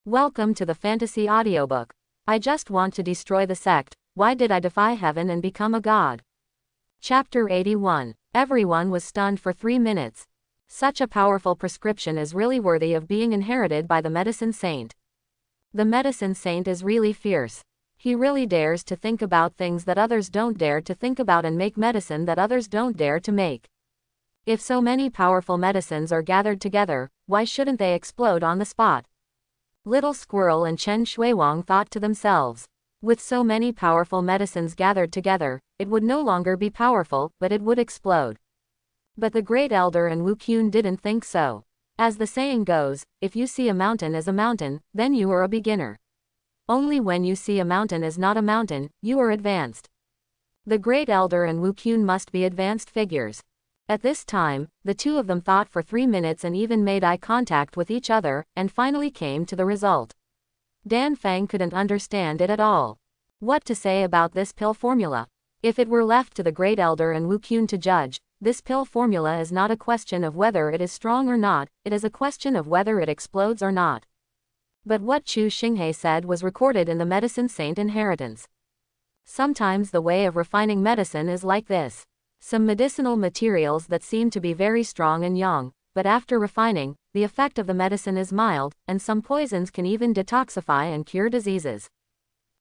Welcome to the fantasy audiobook. I just want to destroy the sect. Why did I defy heaven and become a god? Chapter 81. Everyone was stunned for 3 minutes. Such a powerful prescription is really worthy of being inherited by the medicine saint. The medicine saint is really fierce. He really dares to think about things that others don't dare to think about and make medicine that others don't dare to make. If so many powerful medicines are gathered together, why shouldn't they explode on the spot? Little Squirrel and Chen Shuiwang thought to themselves. With so many powerful medicines gathered together, it would no longer be powerful, but it would explode. But the Great Elder and Wu Qun didn't think so. As the saying goes, if you see a mountain as a mountain, then you are a beginner. Only when you see a mountain as not a mountain, you are advanced. The Great Elder and Wu Qun must be advanced figures. At this time, the two of them thought for 3 minutes and even made eye contact with each other, and finally came to the result. Dan Fang couldn't understand it at all. What to say about this pill formula? If it were left to the Great Elder and Wu Qun to judge, this pill formula is not a question of whether it is strong or not, it is a question of whether it explodes or not. But what Chu Shing said was recorded in the medicine saint inheritance. Sometimes the way of refining medicine is like this. Some medicinal materials that seem to be very strong and young, but after refining, the effect of the medicine is mild, and some poisons can even detoxify and cure diseases.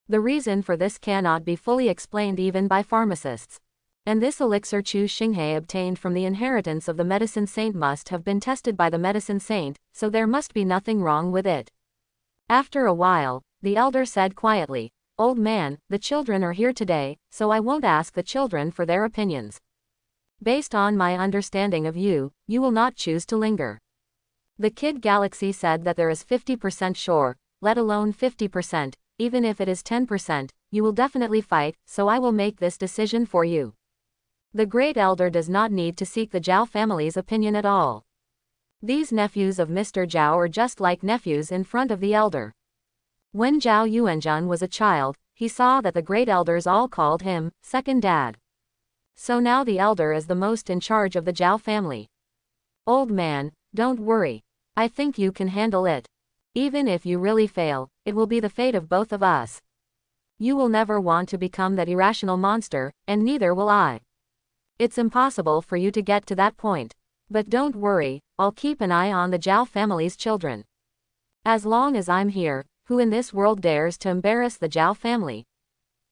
The reason for this cannot be fully explained even by pharmacists. And this elixir Chu Shing obtained from the inheritance of the medicine saint must have been tested by the medicine saint, so there must be nothing wrong with it. After a while, the elder said quietly, "Old man, the children are here today, so I won't ask the children for their opinions. Based on my understanding of you, you will not choose to linger." The Kid Galaxy said that there is 50% sure, let alone 50%, even if it is 10%, you will definitely fight, so I will make this decision for you. The Great Elder does not need to seek the Jiao family's opinion at all. These nephews of Mr. Jiao are just like nephews in front of the elder. When Jiao Yuanjun was a child, he saw that the Great Elders all called him second dad. So now the elder is the most in charge of the Jiao family. Old man, don't worry. I think you can handle it. Even if you really fail, it will be the fate of both of us. You will never want to become that irrational monster, and neither will I. It's impossible for you to get to that point. But don't worry, I'll keep an eye on the Jiao family's children. As long as I'm here, who in this world dares to embarrass the Jiao family?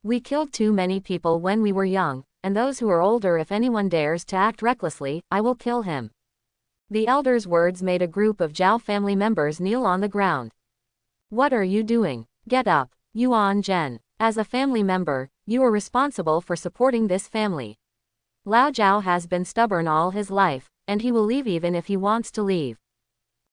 We killed too many people when we were young, and those who are older, if anyone dares to act recklessly, I will kill him." The elder's words made a group of Jiao family members kneel on the ground. "What are you doing? Get up, Yuan Zhen. As a family member, you are responsible for supporting this family. Lao Jiao has been stubborn all his life, and he will leave even if he wants to leave."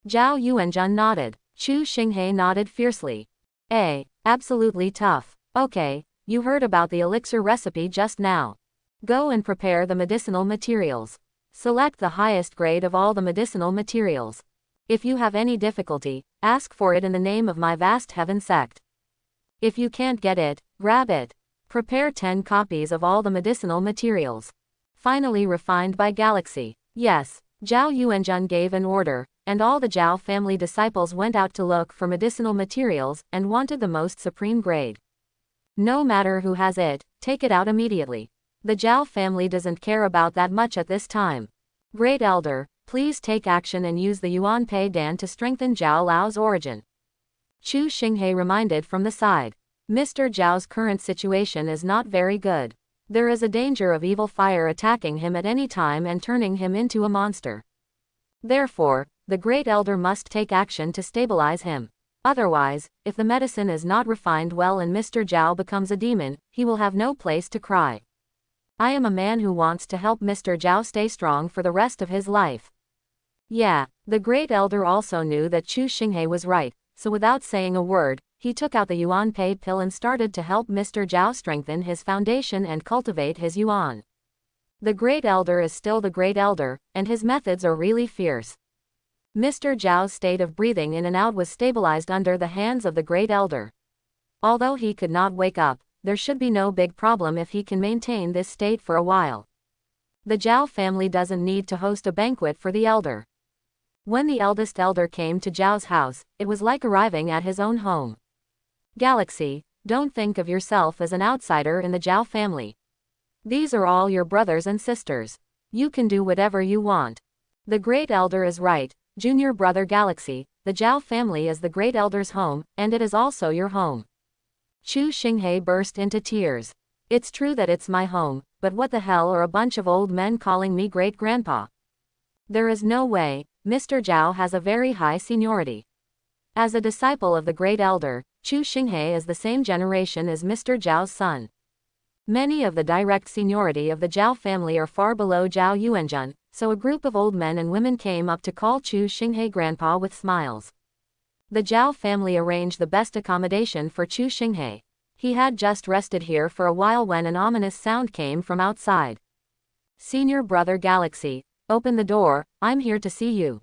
Jiao Yuanjun nodded. Chu Shing nodded fiercely. Absolutely tough. Okay, you heard about the elixir recipe just now. Go and prepare the medicinal materials. Select the highest grade of all the medicinal materials. If you have any difficulty, ask for it in the name of my vast heaven sect. If you can't get it, grab it. Prepare 10 copies of all the medicinal materials. Finally refined by Galaxy. Yes, Jiao Yuanjun gave an order, and all the Jiao family disciples went out to look for medicinal materials and wanted the most supreme grade. No matter who has it, take it out immediately. The Jiao family doesn't care about that much at this time. Great Elder, please take action and use the Yuan Pei Dan to strengthen Jiao Lao's origin. Chu Shing reminded from the side. Mr. Jiao's current situation is not very good. There is a danger of evil fire attacking him at any time and turning him into a monster. Therefore, the Great Elder must take action to stabilize him. Otherwise, if the medicine is not refined well and Mr. Jiao becomes a demon, he will have no place to cry. I am a man who wants to help Mr. Jiao stay strong for the rest of his life. Yeah, the Great Elder also knew that Chu Shing was right, so without saying a word, he took out the Yuan Pei pill and started to help Mr. Jiao strengthen his foundation and cultivate his Yuan. The Great Elder is still the Great Elder, and his methods are really fierce. Mr. Jiao's state of breathing in and out was stabilized under the hands of the Great Elder. Although he could not wake up, there should be no big problem if he can maintain this state for a while. The Jiao family doesn't need to host a banquet for the elder. When the eldest elder came to Jiao's house, it was like arriving at his own home. Galaxy, don't think of yourself as an outsider in the Jiao family. These are all your brothers and sisters. You can do whatever you want. The great elder is right, junior brother Galaxy, the Jiao family is the great elder's home, and it is also your home. Chu Shing burst into tears. It's true that it's my home, but what the hell are a bunch of old men calling me great-grandpa? There is no way. Mr. Jiao has a very high seniority. As a disciple of the great elder, Chu Shing is the same generation as Mr. Jiao's son. Many of the direct seniority of the Jiao family are far below Jiao Yuanjun, so a group of old men and women came up to call Chu Shing grandpa with smiles. The Jiao family arranged the best accommodation for Chu Shing. He had just rested here for a while when an ominous sound came from outside. Senior brother Galaxy, open the door, I'm here to see you.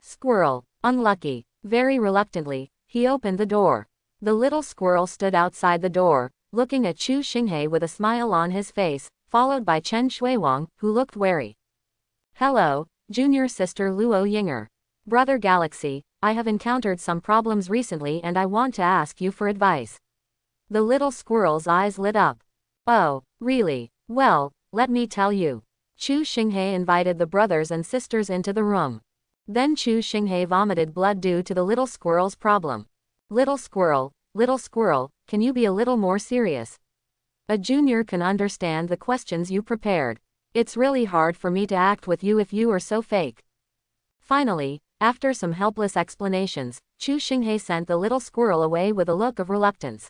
Squirrel, unlucky. Very reluctantly, he opened the door. The little squirrel stood outside the door, looking at Chu Shing with a smile on his face, followed by Chen Shuiwang, who looked wary. Hello, junior sister Luo Yinger. Brother Galaxy, I have encountered some problems recently and I want to ask you for advice. The little squirrel's eyes lit up. Oh, really? Well, let me tell you. Chu Shing invited the brothers and sisters into the room. Then Chu Shing vomited blood due to the little squirrel's problem. Little squirrel, can you be a little more serious? A junior can understand the questions you prepared. It's really hard for me to act with you if you are so fake. Finally, after some helpless explanations, Chu Shing sent the little squirrel away with a look of reluctance.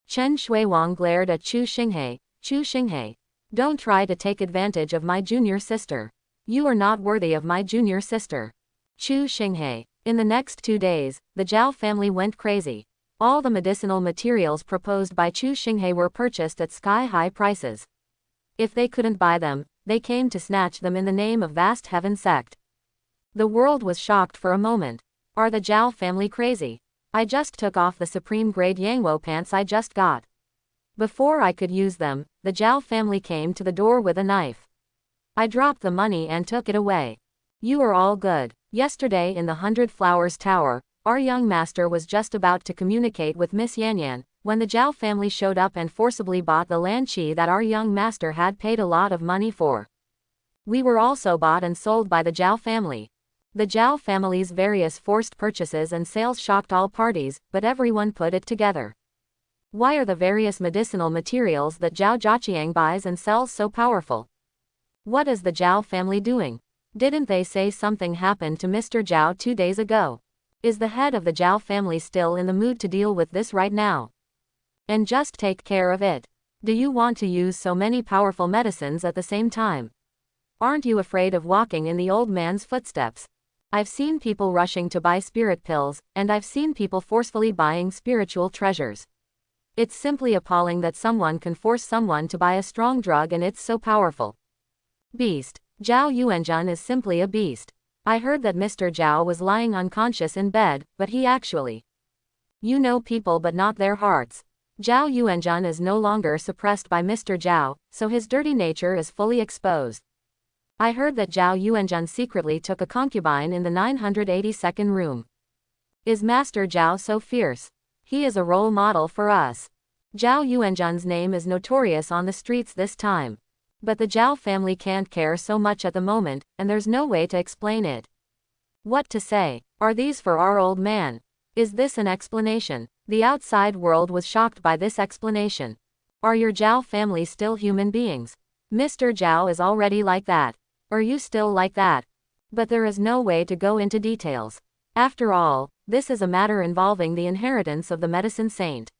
Chen Shuiwang glared at Chu Shing. Chu Shing, don't try to take advantage of my junior sister. You are not worthy of my junior sister. Chu Shing. In the next 2 days, the Jiao family went crazy. All the medicinal materials proposed by Chu Shing were purchased at sky-high prices. If they couldn't buy them, they came to snatch them in the name of vast heaven Sect. The world was shocked for a moment. Are the Jiao family crazy? I just took off the supreme grade Yangwo pants I just got. Before I could use them, the Jiao family came to the door with a knife. I dropped the money and took it away. You are all good. Yesterday in the 100 Flowers Tower, our young master was just about to communicate with Miss Yanyan, when the Jiao family showed up and forcibly bought the land qi that our young master had paid a lot of money for. We were also bought and sold by the Jiao family. The Jiao family's various forced purchases and sales shocked all parties, but everyone put it together. Why are the various medicinal materials that Jiao Jiaqiang buys and sells so powerful? What is the Jiao family doing? Didn't they say something happened to Mr. Jiao 2 days ago? Is the head of the Jiao family still in the mood to deal with this right now? And just take care of it. Do you want to use so many powerful medicines at the same time? Aren't you afraid of walking in the old man's footsteps? I've seen people rushing to buy spirit pills, and I've seen people forcefully buying spiritual treasures. It's simply appalling that someone can force someone to buy a strong drug and it's so powerful. Beast. Jiao Yuanjun is simply a beast. I heard that Mr. Jiao was lying unconscious in bed, but he actually. You know people but not their hearts. Jiao Yuanjun is no longer suppressed by Mr. Jiao, so his dirty nature is fully exposed. I heard that Jiao Yuanjun secretly took a concubine in the 982nd room. Is Master Jiao so fierce? He is a role model for us. Jiao Yuanjun's name is notorious on the streets this time. But the Jiao family can't care so much at the moment, and there's no way to explain it. What to say? Are these for our old man? Is this an explanation? The outside world was shocked by this explanation. Are your Jiao family still human beings? Mr. Jiao is already like that. Are you still like that? But there is no way to go into details. After all, this is a matter involving the inheritance of the medicine saint.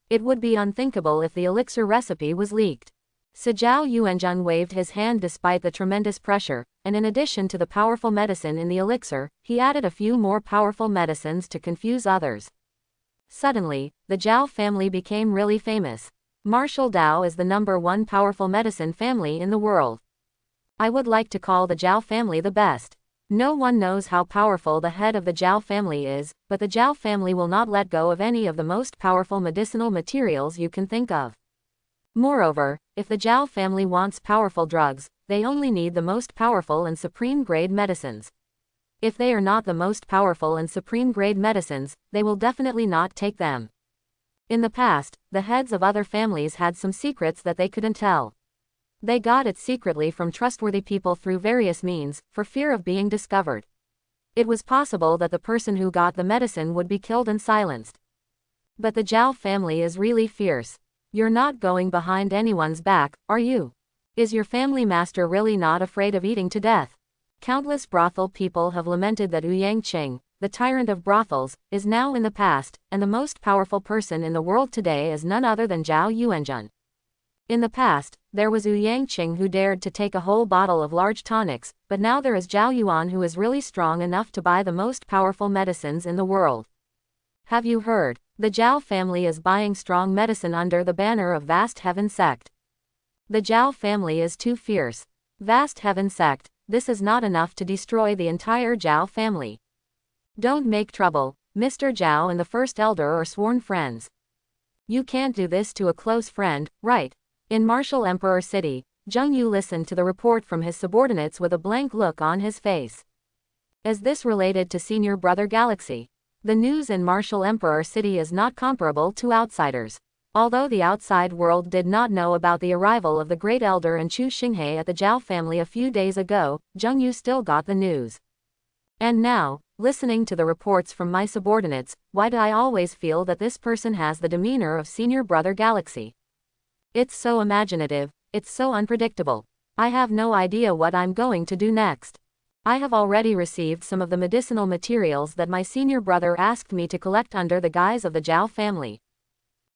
It would be unthinkable if the elixir recipe was leaked. So Jiao Yuanjun waved his hand despite the tremendous pressure, and in addition to the powerful medicine in the elixir, he added a few more powerful medicines to confuse others. Suddenly, the Jiao family became really famous. Martial Dao is the #1 powerful medicine family in the world. I would like to call the Jiao family the best. No one knows how powerful the head of the Jiao family is, but the Jiao family will not let go of any of the most powerful medicinal materials you can think of. Moreover, if the Jiao family wants powerful drugs, they only need the most powerful and supreme grade medicines. If they are not the most powerful and supreme grade medicines, they will definitely not take them. In the past, the heads of other families had some secrets that they couldn't tell. They got it secretly from trustworthy people through various means, for fear of being discovered. It was possible that the person who got the medicine would be killed and silenced. But the Jiao family is really fierce. You're not going behind anyone's back, are you? Is your family master really not afraid of eating to death? Countless brothel people have lamented that Ouyang Qing, the tyrant of brothels, is now in the past, and the most powerful person in the world today is none other than Zhao Yuanzhen. In the past, there was Ouyang Qing who dared to take a whole bottle of large tonics, but now there is Zhao Yuan who is really strong enough to buy the most powerful medicines in the world. Have you heard? The Jiao family is buying strong medicine under the banner of Vast Heaven Sect. The Jiao family is too fierce. Vast Heaven Sect, this is not enough to destroy the entire Jiao family. Don't make trouble, Mr. Jiao and the First Elder are sworn friends. You can't do this to a close friend, right? In Martial Emperor City, Zheng Yu listened to the report from his subordinates with a blank look on his face. Is this related to Senior Brother Galaxy? The news in Martial Emperor City is not comparable to outsiders. Although the outside world did not know about the arrival of the Great Elder and Chu Shing at the Jiao family a few days ago, Zheng Yu still got the news. And now, listening to the reports from my subordinates, why do I always feel that this person has the demeanor of Senior Brother Galaxy? It's so imaginative, it's so unpredictable. I have no idea what I'm going to do next. I have already received some of the medicinal materials that my senior brother asked me to collect under the guise of the Jiao family.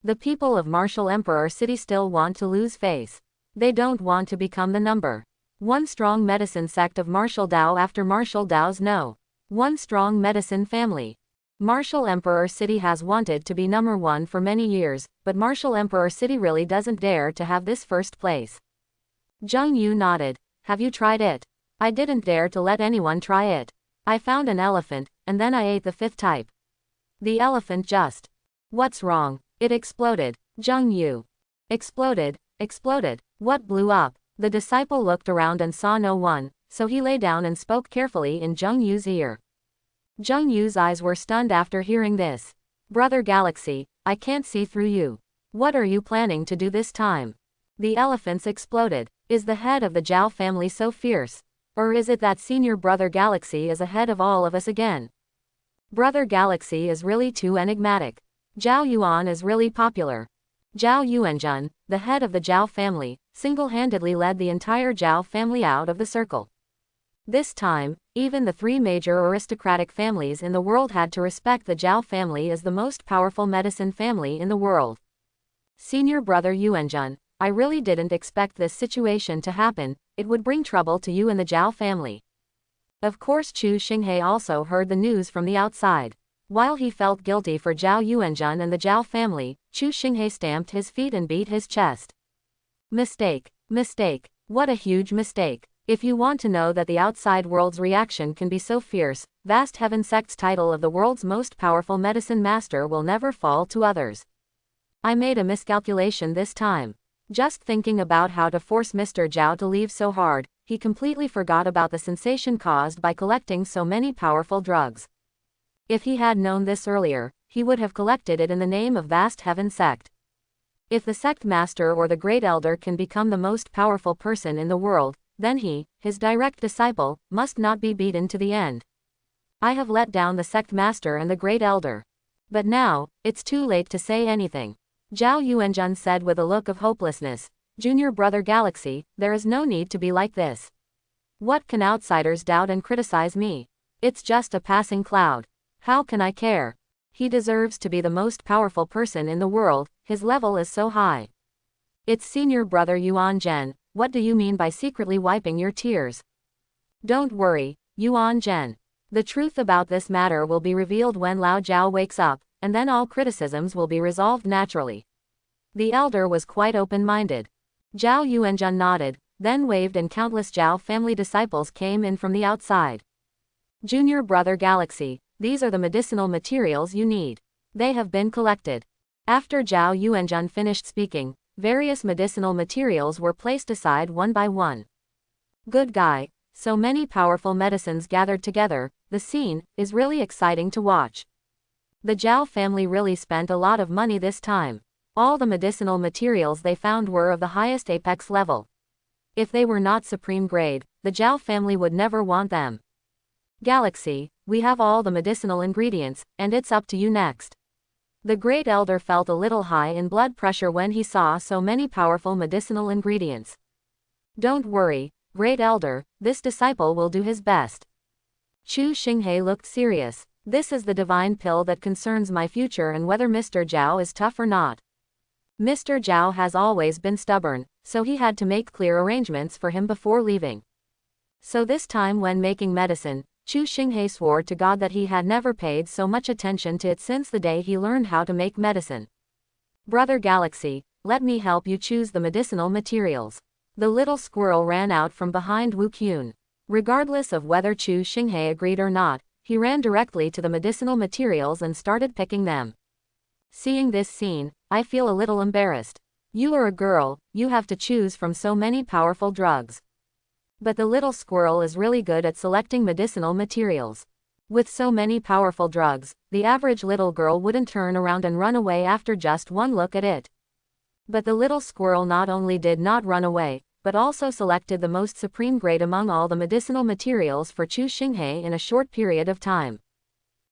The people of Martial Emperor City still want to lose face. They don't want to become the number one strong medicine sect of Martial Dao after Martial Dao's no. One strong medicine family. Martial Emperor City has wanted to be number one for many years, but Martial Emperor City really doesn't dare to have this first place. Zheng Yu nodded. Have you tried it? I didn't dare to let anyone try it. I found an elephant, and then I ate the fifth type. The elephant just. What's wrong? It exploded. Zheng Yu. Exploded. What blew up? The disciple looked around and saw no one, so he lay down and spoke carefully in Zheng Yu's ear. Zheng Yu's eyes were stunned after hearing this. Brother Galaxy, I can't see through you. What are you planning to do this time? The elephants exploded. Is the head of the Jiao family so fierce? Or is it that Senior Brother Galaxy is ahead of all of us again? Brother Galaxy is really too enigmatic. Zhao Yuan is really popular. Zhao Yuanzhen, the head of the Jiao family, single-handedly led the entire Jiao family out of the circle. This time, even the three major aristocratic families in the world had to respect the Jiao family as the most powerful medicine family in the world. Senior Brother Yuanzhen, I really didn't expect this situation to happen. It would bring trouble to you and the Jiao family. Of course Chu Shing also heard the news from the outside. While he felt guilty for Zhao Yuanzhen and the Jiao family, Chu Shing stamped his feet and beat his chest. Mistake. What a huge mistake. If you want to know that the outside world's reaction can be so fierce, Vast Heaven Sect's title of the world's most powerful medicine master will never fall to others. I made a miscalculation this time. Just thinking about how to force Mr. Jiao to leave so hard, he completely forgot about the sensation caused by collecting so many powerful drugs. If he had known this earlier, he would have collected it in the name of Vast Heaven Sect. If the sect master or the Great Elder can become the most powerful person in the world, then he, his direct disciple, must not be beaten to the end. I have let down the sect master and the Great Elder. But now, it's too late to say anything. Zhao Yuanzhen said with a look of hopelessness. Junior Brother Galaxy, there is no need to be like this. What can outsiders doubt and criticize me? It's just a passing cloud. How can I care? He deserves to be the most powerful person in the world, his level is so high. It's Senior Brother Yuanzhen, what do you mean by secretly wiping your tears? Don't worry, Yuanzhen. The truth about this matter will be revealed when Lao Jiao wakes up, and then all criticisms will be resolved naturally. The elder was quite open-minded. Zhao Yuanzhen nodded, then waved and countless Jiao family disciples came in from the outside. Junior Brother Galaxy, these are the medicinal materials you need. They have been collected. After Zhao Yuanzhen finished speaking, various medicinal materials were placed aside one by one. Good guy, So many powerful medicines gathered together, the scene is really exciting to watch. The Jiao family really spent a lot of money this time. All the medicinal materials they found were of the highest apex level. If they were not supreme grade, the Jiao family would never want them. Galaxy, we have all the medicinal ingredients, and it's up to you next. The Great Elder felt a little high in blood pressure when he saw so many powerful medicinal ingredients. Don't worry, Great Elder, this disciple will do his best. Chu Shing looked serious. This is the divine pill that concerns my future and whether Mr. Jiao is tough or not. Mr. Jiao has always been stubborn, so he had to make clear arrangements for him before leaving. So this time when making medicine, Chu Shing swore to God that he had never paid so much attention to it since the day he learned how to make medicine. Brother Galaxy, let me help you choose the medicinal materials. The little squirrel ran out from behind Wu Qun. Regardless of whether Chu Shing agreed or not, he ran directly to the medicinal materials and started picking them. Seeing this scene, I feel a little embarrassed. You are a girl, you have to choose from so many powerful drugs. But the little squirrel is really good at selecting medicinal materials. With so many powerful drugs, the average little girl wouldn't turn around and run away after just one look at it. But the little squirrel not only did not run away, but also selected the most supreme grade among all the medicinal materials for Chu Shing in a short period of time.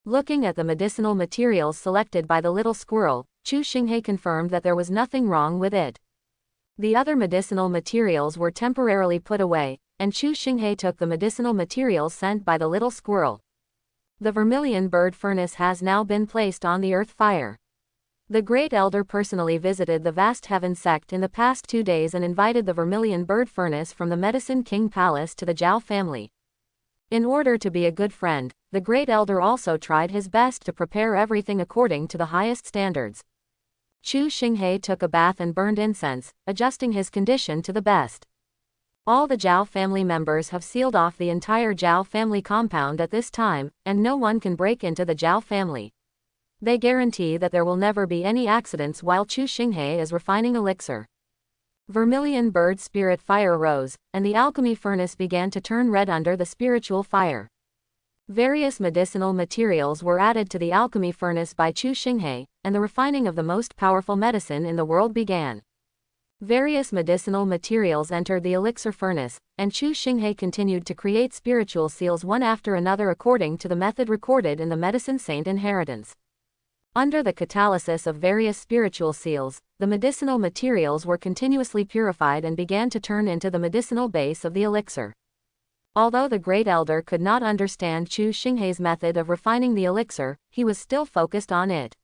Looking at the medicinal materials selected by the little squirrel, Chu Shing confirmed that there was nothing wrong with it. The other medicinal materials were temporarily put away, and Chu Shing took the medicinal materials sent by the little squirrel. The vermilion bird furnace has now been placed on the earth fire. The Great Elder personally visited the vast heaven sect in the past 2 days and invited the vermilion bird furnace from the Medicine King Palace to the Jiao family. In order to be a good friend, the Great Elder also tried his best to prepare everything according to the highest standards. Chu Shing took a bath and burned incense, adjusting his condition to the best. All the Jiao family members have sealed off the entire Jiao family compound at this time, and no one can break into the Jiao family. They guarantee that there will never be any accidents while Chu Shing is refining elixir. Vermilion bird spirit fire rose, and the alchemy furnace began to turn red under the spiritual fire. Various medicinal materials were added to the alchemy furnace by Chu Shing, and the refining of the most powerful medicine in the world began. Various medicinal materials entered the elixir furnace, and Chu Shing continued to create spiritual seals one after another according to the method recorded in the Medicine Saint Inheritance. Under the catalysis of various spiritual seals, the medicinal materials were continuously purified and began to turn into the medicinal base of the elixir. Although the Great Elder could not understand Chu Shing's method of refining the elixir, he was still focused on it.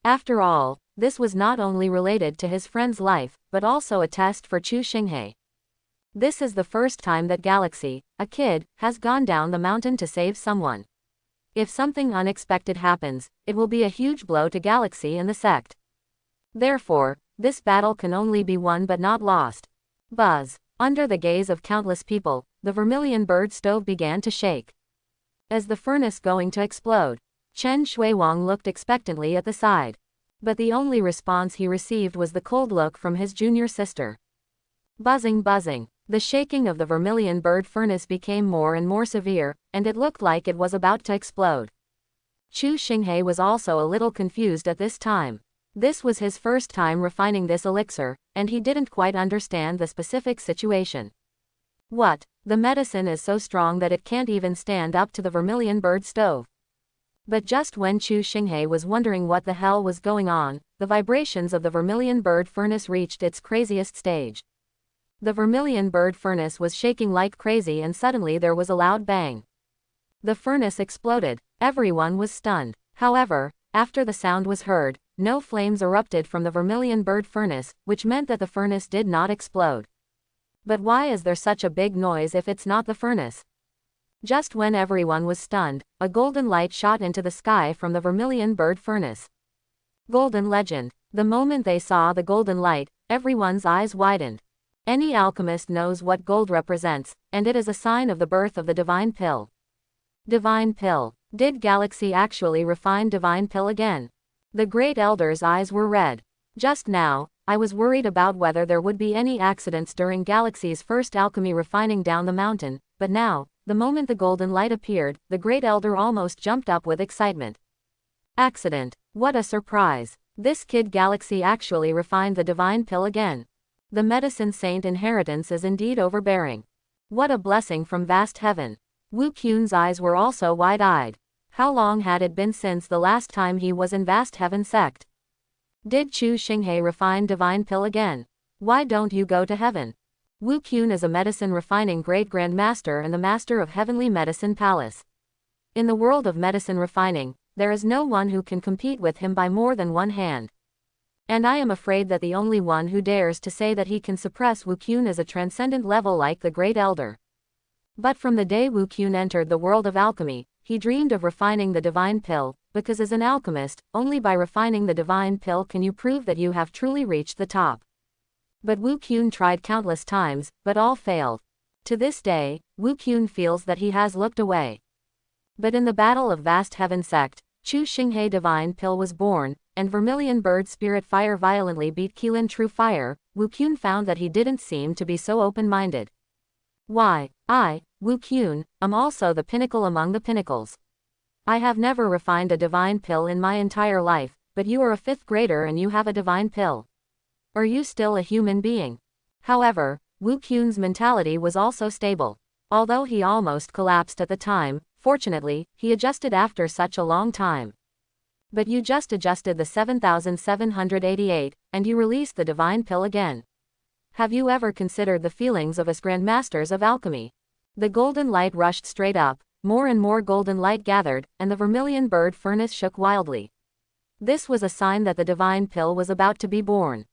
After all, this was not only related to his friend's life, but also a test for Chu Shing. This is the first time that Galaxy, a kid, has gone down the mountain to save someone. If something unexpected happens, it will be a huge blow to Galaxy and the sect. Therefore, this battle can only be won but not lost. Buzz. Under the gaze of countless people, the vermilion bird stove began to shake. As the furnace going to explode, Chen Shuiwang looked expectantly at the side. But the only response he received was the cold look from his junior sister. Buzzing, buzzing. The shaking of the vermilion bird furnace became more and more severe, and it looked like it was about to explode. Chu Shing was also a little confused at this time. This was his first time refining this elixir, and he didn't quite understand the specific situation. What? The medicine is so strong that it can't even stand up to the vermilion bird stove. But just when Chu Shing was wondering what the hell was going on, the vibrations of the vermilion bird furnace reached its craziest stage. The vermilion bird furnace was shaking like crazy and suddenly there was a loud bang. The furnace exploded. Everyone was stunned. However, after the sound was heard, no flames erupted from the vermilion bird furnace, which meant that the furnace did not explode. But why is there such a big noise if it's not the furnace? Just when everyone was stunned, a golden light shot into the sky from the vermilion bird furnace. Golden legend. The moment they saw the golden light, everyone's eyes widened. Any alchemist knows what gold represents, and it is a sign of the birth of the divine pill. Divine pill. Did Galaxy actually refine divine pill again? The Great Elder's eyes were red. Just now, I was worried about whether there would be any accidents during Galaxy's first alchemy refining down the mountain, but now, the moment the golden light appeared, the great elder almost jumped up with excitement. Accident. What a surprise. This kid galaxy actually refined the divine pill again. The medicine saint inheritance is indeed overbearing. What a blessing from vast heaven. Wu Qun's eyes were also wide-eyed. How long had it been since the last time he was in vast heaven sect? Did Chu Shing refine divine pill again? Why don't you go to heaven? Wu Qun is a medicine refining great grand master and the master of heavenly medicine palace. In the world of medicine refining, there is no one who can compete with him by more than one hand. And I am afraid that the only one who dares to say that he can suppress Wu Qun is a transcendent level like the great elder. But from the day Wu Qun entered the world of alchemy, he dreamed of refining the divine pill, because as an alchemist, only by refining the divine pill can you prove that you have truly reached the top. But Wu Qun tried countless times, but all failed. To this day, Wu Qun feels that he has looked away. But in the battle of vast heaven sect, Chu Shing divine pill was born, and Vermilion bird spirit fire violently beat Qilin true fire. Wu Qun found that he didn't seem to be so open-minded. Why, I, Wu Qun, am also the pinnacle among the pinnacles. I have never refined a divine pill in my entire life, but you are a 5th grader and you have a divine pill. Are you still a human being? However, Wu Qun's mentality was also stable. Although he almost collapsed at the time, fortunately, he adjusted after such a long time. But you just adjusted the 7788, and you released the divine pill again. Have you ever considered the feelings of us grandmasters of alchemy? The golden light rushed straight up, more and more golden light gathered, and the vermilion bird furnace shook wildly. This was a sign that the divine pill was about to be born.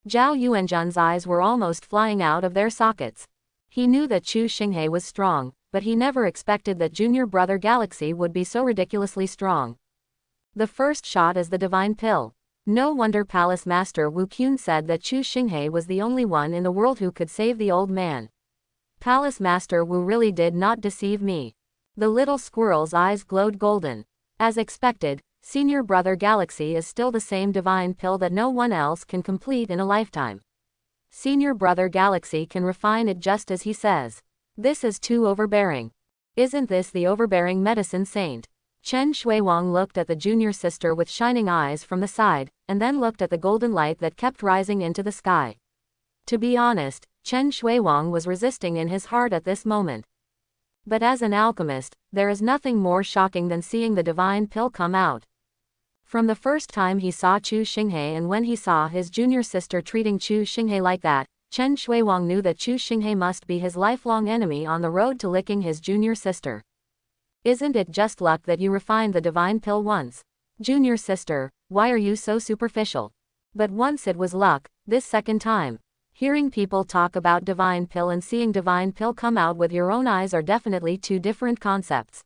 Zhao Yuanzhen's eyes were almost flying out of their sockets. He knew that Chu Shing was strong, but he never expected that junior brother Galaxy would be so ridiculously strong. The first shot is the divine pill. No wonder Palace Master Wu Qun said that Chu Shing was the only one in the world who could save the old man. Palace Master Wu really did not deceive me. The little squirrel's eyes glowed golden. As expected, Senior Brother Galaxy is still the same divine pill that no one else can complete in a lifetime. Senior Brother Galaxy can refine it just as he says. This is too overbearing. Isn't this the overbearing medicine saint? Chen Shuiwang looked at the junior sister with shining eyes from the side, and then looked at the golden light that kept rising into the sky. To be honest, Chen Shuiwang was resisting in his heart at this moment. But as an alchemist, there is nothing more shocking than seeing the divine pill come out. From the first time he saw Chu Shing and when he saw his junior sister treating Chu Shing like that, Chen Shuiwang knew that Chu Shing must be his lifelong enemy on the road to licking his junior sister. Isn't it just luck that you refined the divine pill once? Junior sister, why are you so superficial? But once it was luck, this second time. Hearing people talk about divine pill and seeing divine pill come out with your own eyes are definitely two different concepts.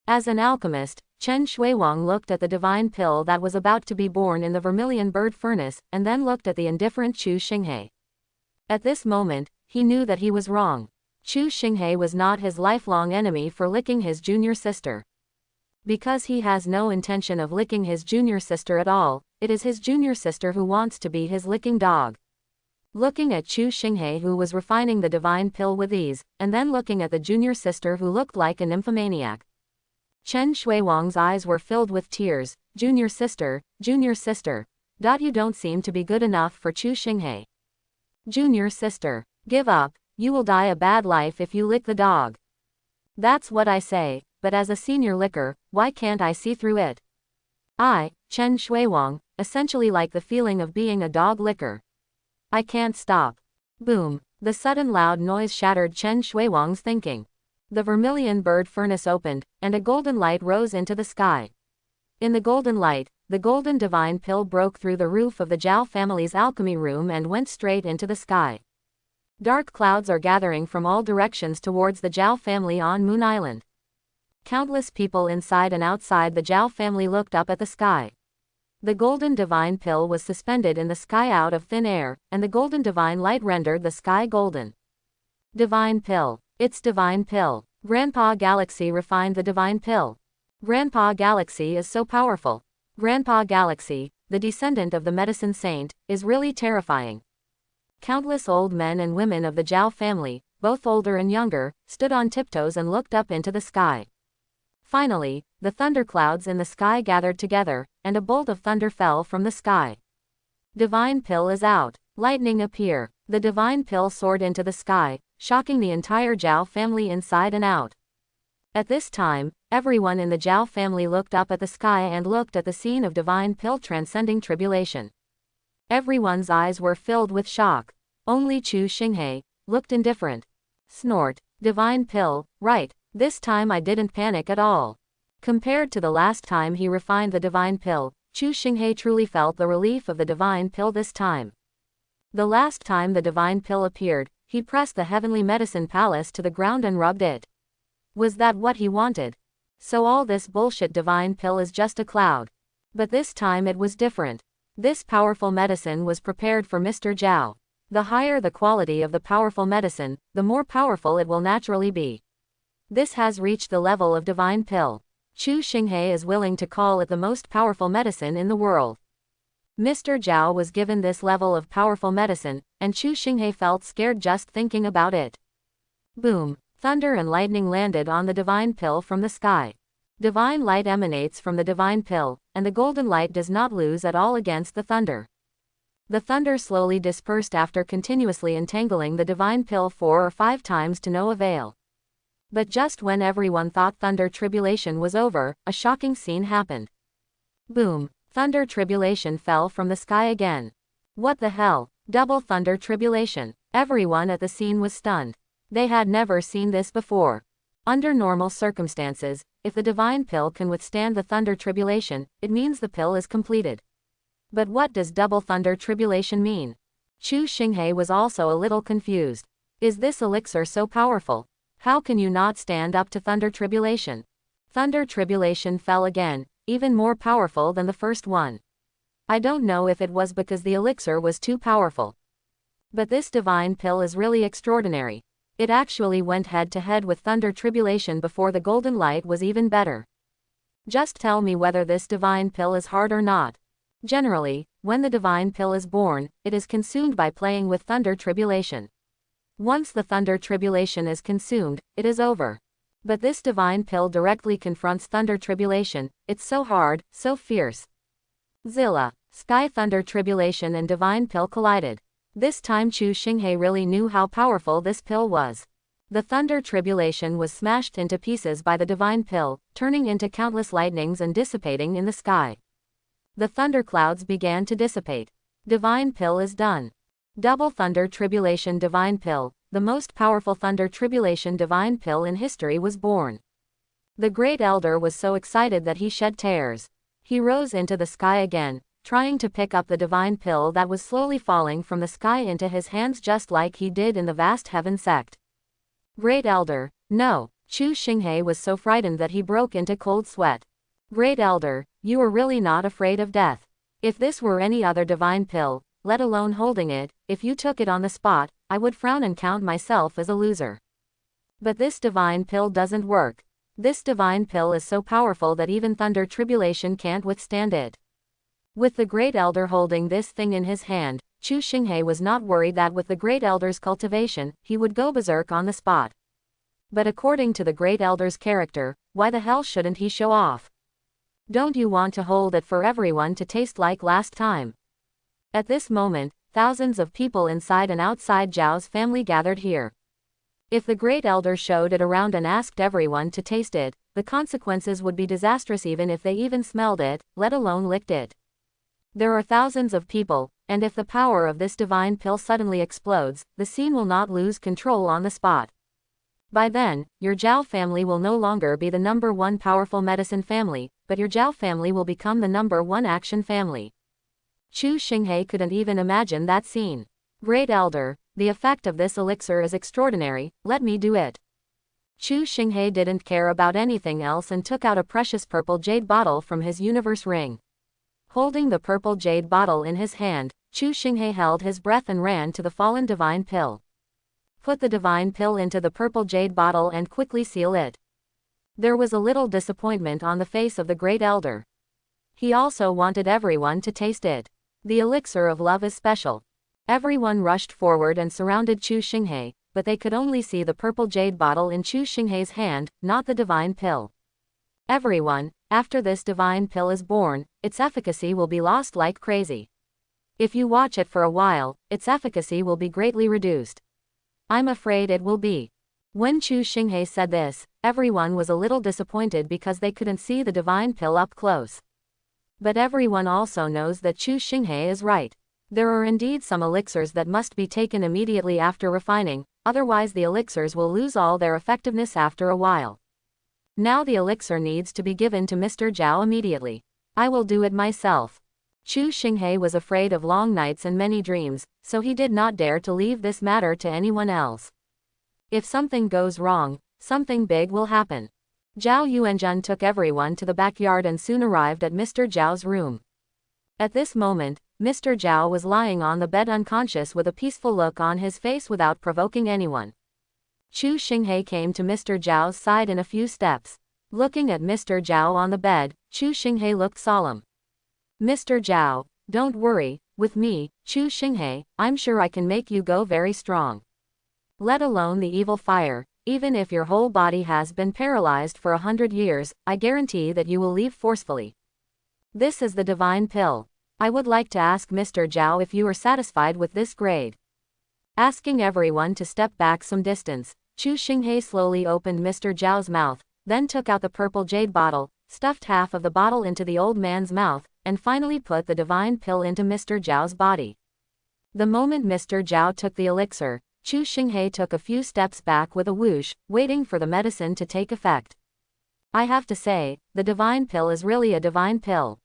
As an alchemist, Chen Shuiwang looked at the divine pill that was about to be born in the vermilion bird furnace, and then looked at the indifferent Chu Shing. At this moment, he knew that he was wrong. Chu Shing was not his lifelong enemy for licking his junior sister. Because he has no intention of licking his junior sister at all, it is his junior sister who wants to be his licking dog. Looking at Chu Shing who was refining the divine pill with ease, and then looking at the junior sister who looked like a nymphomaniac. Chen Shuiwang's eyes were filled with tears. Junior sister, you don't seem to be good enough for Chu Shing. Junior sister, give up, you will die a bad life if you lick the dog. That's what I say, but as a senior licker, why can't I see through it? I, Chen Shuiwang, essentially like the feeling of being a dog licker. I can't stop. Boom, the sudden loud noise shattered Chen Shuiwang's thinking. The vermilion bird furnace opened, and a golden light rose into the sky. In the golden light, the golden divine pill broke through the roof of the Jiao family's alchemy room and went straight into the sky. Dark clouds are gathering from all directions towards the Jiao family on Moon Island. Countless people inside and outside the Jiao family looked up at the sky. The golden divine pill was suspended in the sky out of thin air, and the golden divine light rendered the sky golden. Divine pill. It's divine pill. Grandpa Galaxy refined the divine pill. Grandpa Galaxy is so powerful. Grandpa Galaxy, the descendant of the medicine saint, is really terrifying. Countless old men and women of the Jiao family, both older and younger, stood on tiptoes and looked up into the sky. Finally, the thunderclouds in the sky gathered together, and a bolt of thunder fell from the sky. Divine pill is out. Lightning appear. The divine pill soared into the sky, shocking the entire Jiao family inside and out. At this time, everyone in the Jiao family looked up at the sky and looked at the scene of divine pill transcending tribulation. Everyone's eyes were filled with shock. Only Chu Shing looked indifferent. Snort. Divine pill, right, this time I didn't panic at all. Compared to the last time he refined the divine pill, Chu Shing truly felt the relief of the divine pill this time. The last time the divine pill appeared, he pressed the heavenly medicine palace to the ground and rubbed it. Was that what he wanted? So all this bullshit divine pill is just a cloud. But this time it was different. This powerful medicine was prepared for Mr. Jiao. The higher the quality of the powerful medicine, the more powerful it will naturally be. This has reached the level of divine pill. Chu Shing is willing to call it the most powerful medicine in the world. Mr. Jiao was given this level of powerful medicine, and Chu Shing felt scared just thinking about it. Boom! Thunder and lightning landed on the divine pill from the sky. Divine light emanates from the divine pill, and the golden light does not lose at all against the thunder. The thunder slowly dispersed after continuously entangling the divine pill 4 or 5 times to no avail. But just when everyone thought thunder tribulation was over, a shocking scene happened. Boom! Thunder tribulation fell from the sky again. What the hell? Double thunder tribulation. Everyone at the scene was stunned. They had never seen this before. Under normal circumstances, if the divine pill can withstand the thunder tribulation, it means the pill is completed. But what does double thunder tribulation mean? Chu Shing was also a little confused. Is this elixir so powerful? How can you not stand up to thunder tribulation? Thunder tribulation fell again, even more powerful than the first one. I don't know if it was because the elixir was too powerful. But this divine pill is really extraordinary. It actually went head to head with thunder tribulation before the golden light was even better. Just tell me whether this divine pill is hard or not. Generally, when the divine pill is born, it is consumed by playing with thunder tribulation. Once the thunder tribulation is consumed, it is over. But this divine pill directly confronts thunder tribulation. It's so hard, so fierce. Zilla. Sky thunder tribulation and divine pill collided. This time Chu Shing really knew how powerful this pill was. The thunder tribulation was smashed into pieces by the divine pill, turning into countless lightnings and dissipating in the sky. The thunderclouds began to dissipate. Divine pill is done. Double thunder tribulation divine pill, the most powerful thunder tribulation divine pill in history was born. The great elder was so excited that he shed tears. He rose into the sky again, trying to pick up the divine pill that was slowly falling from the sky into his hands just like he did in the vast heaven sect. Great elder, no. Chu Shing was so frightened that he broke into cold sweat. Great elder, you are really not afraid of death. If this were any other divine pill, let alone holding it, if you took it on the spot, I would frown and count myself as a loser. But this divine pill doesn't work. This divine pill is so powerful that even thunder tribulation can't withstand it. With the great elder holding this thing in his hand, Chu Shing was not worried that with the great elder's cultivation, he would go berserk on the spot. But according to the great elder's character, why the hell shouldn't he show off? Don't you want to hold it for everyone to taste like last time? At this moment, thousands of people inside and outside Jiao's family gathered here. If the great elder showed it around and asked everyone to taste it, the consequences would be disastrous even if they even smelled it, let alone licked it. There are thousands of people, and if the power of this divine pill suddenly explodes, the scene will not lose control on the spot. By then, your Jiao family will no longer be the number one powerful medicine family, but your Jiao family will become the number one action family. Chu Shing couldn't even imagine that scene. Great elder, the effect of this elixir is extraordinary, let me do it. Chu Shing didn't care about anything else and took out a precious purple jade bottle from his universe ring. Holding the purple jade bottle in his hand, Chu Shing held his breath and ran to the fallen divine pill. Put the divine pill into the purple jade bottle and quickly seal it. There was a little disappointment on the face of the great elder. He also wanted everyone to taste it. The elixir of love is special. Everyone rushed forward and surrounded Chu Shing, but they could only see the purple jade bottle in Chu Shing's hand, not the divine pill. Everyone, after this divine pill is born, its efficacy will be lost like crazy. If you watch it for a while, its efficacy will be greatly reduced. I'm afraid it will be. When Chu Shing said this, everyone was a little disappointed because they couldn't see the divine pill up close. But everyone also knows that Chu Shing is right. There are indeed some elixirs that must be taken immediately after refining, otherwise the elixirs will lose all their effectiveness after a while. Now the elixir needs to be given to Mr. Jiao immediately. I will do it myself. Chu Shing was afraid of long nights and many dreams, so he did not dare to leave this matter to anyone else. If something goes wrong, something big will happen. Jiao Yuanjun took everyone to the backyard and soon arrived at Mr. Jiao's room. At this moment, Mr. Jiao was lying on the bed unconscious with a peaceful look on his face without provoking anyone. Chu Shing came to Mr. Jiao's side in a few steps. Looking at Mr. Jiao on the bed, Chu Shing looked solemn. Mr. Jiao, don't worry, with me, Chu Shing, I'm sure I can make you go very strong. Let alone the evil fire, even if your whole body has been paralyzed for 100 years, I guarantee that you will leave forcefully. This is the divine pill. I would like to ask Mr. Jiao if you are satisfied with this grade. Asking everyone to step back some distance, Chu Shing slowly opened Mr. Jiao's mouth, then took out the purple jade bottle, stuffed half of the bottle into the old man's mouth, and finally put the divine pill into Mr. Jiao's body. The moment Mr. Jiao took the elixir, Chu Shing took a few steps back with a whoosh, waiting for the medicine to take effect. I have to say, the divine pill is really a divine pill.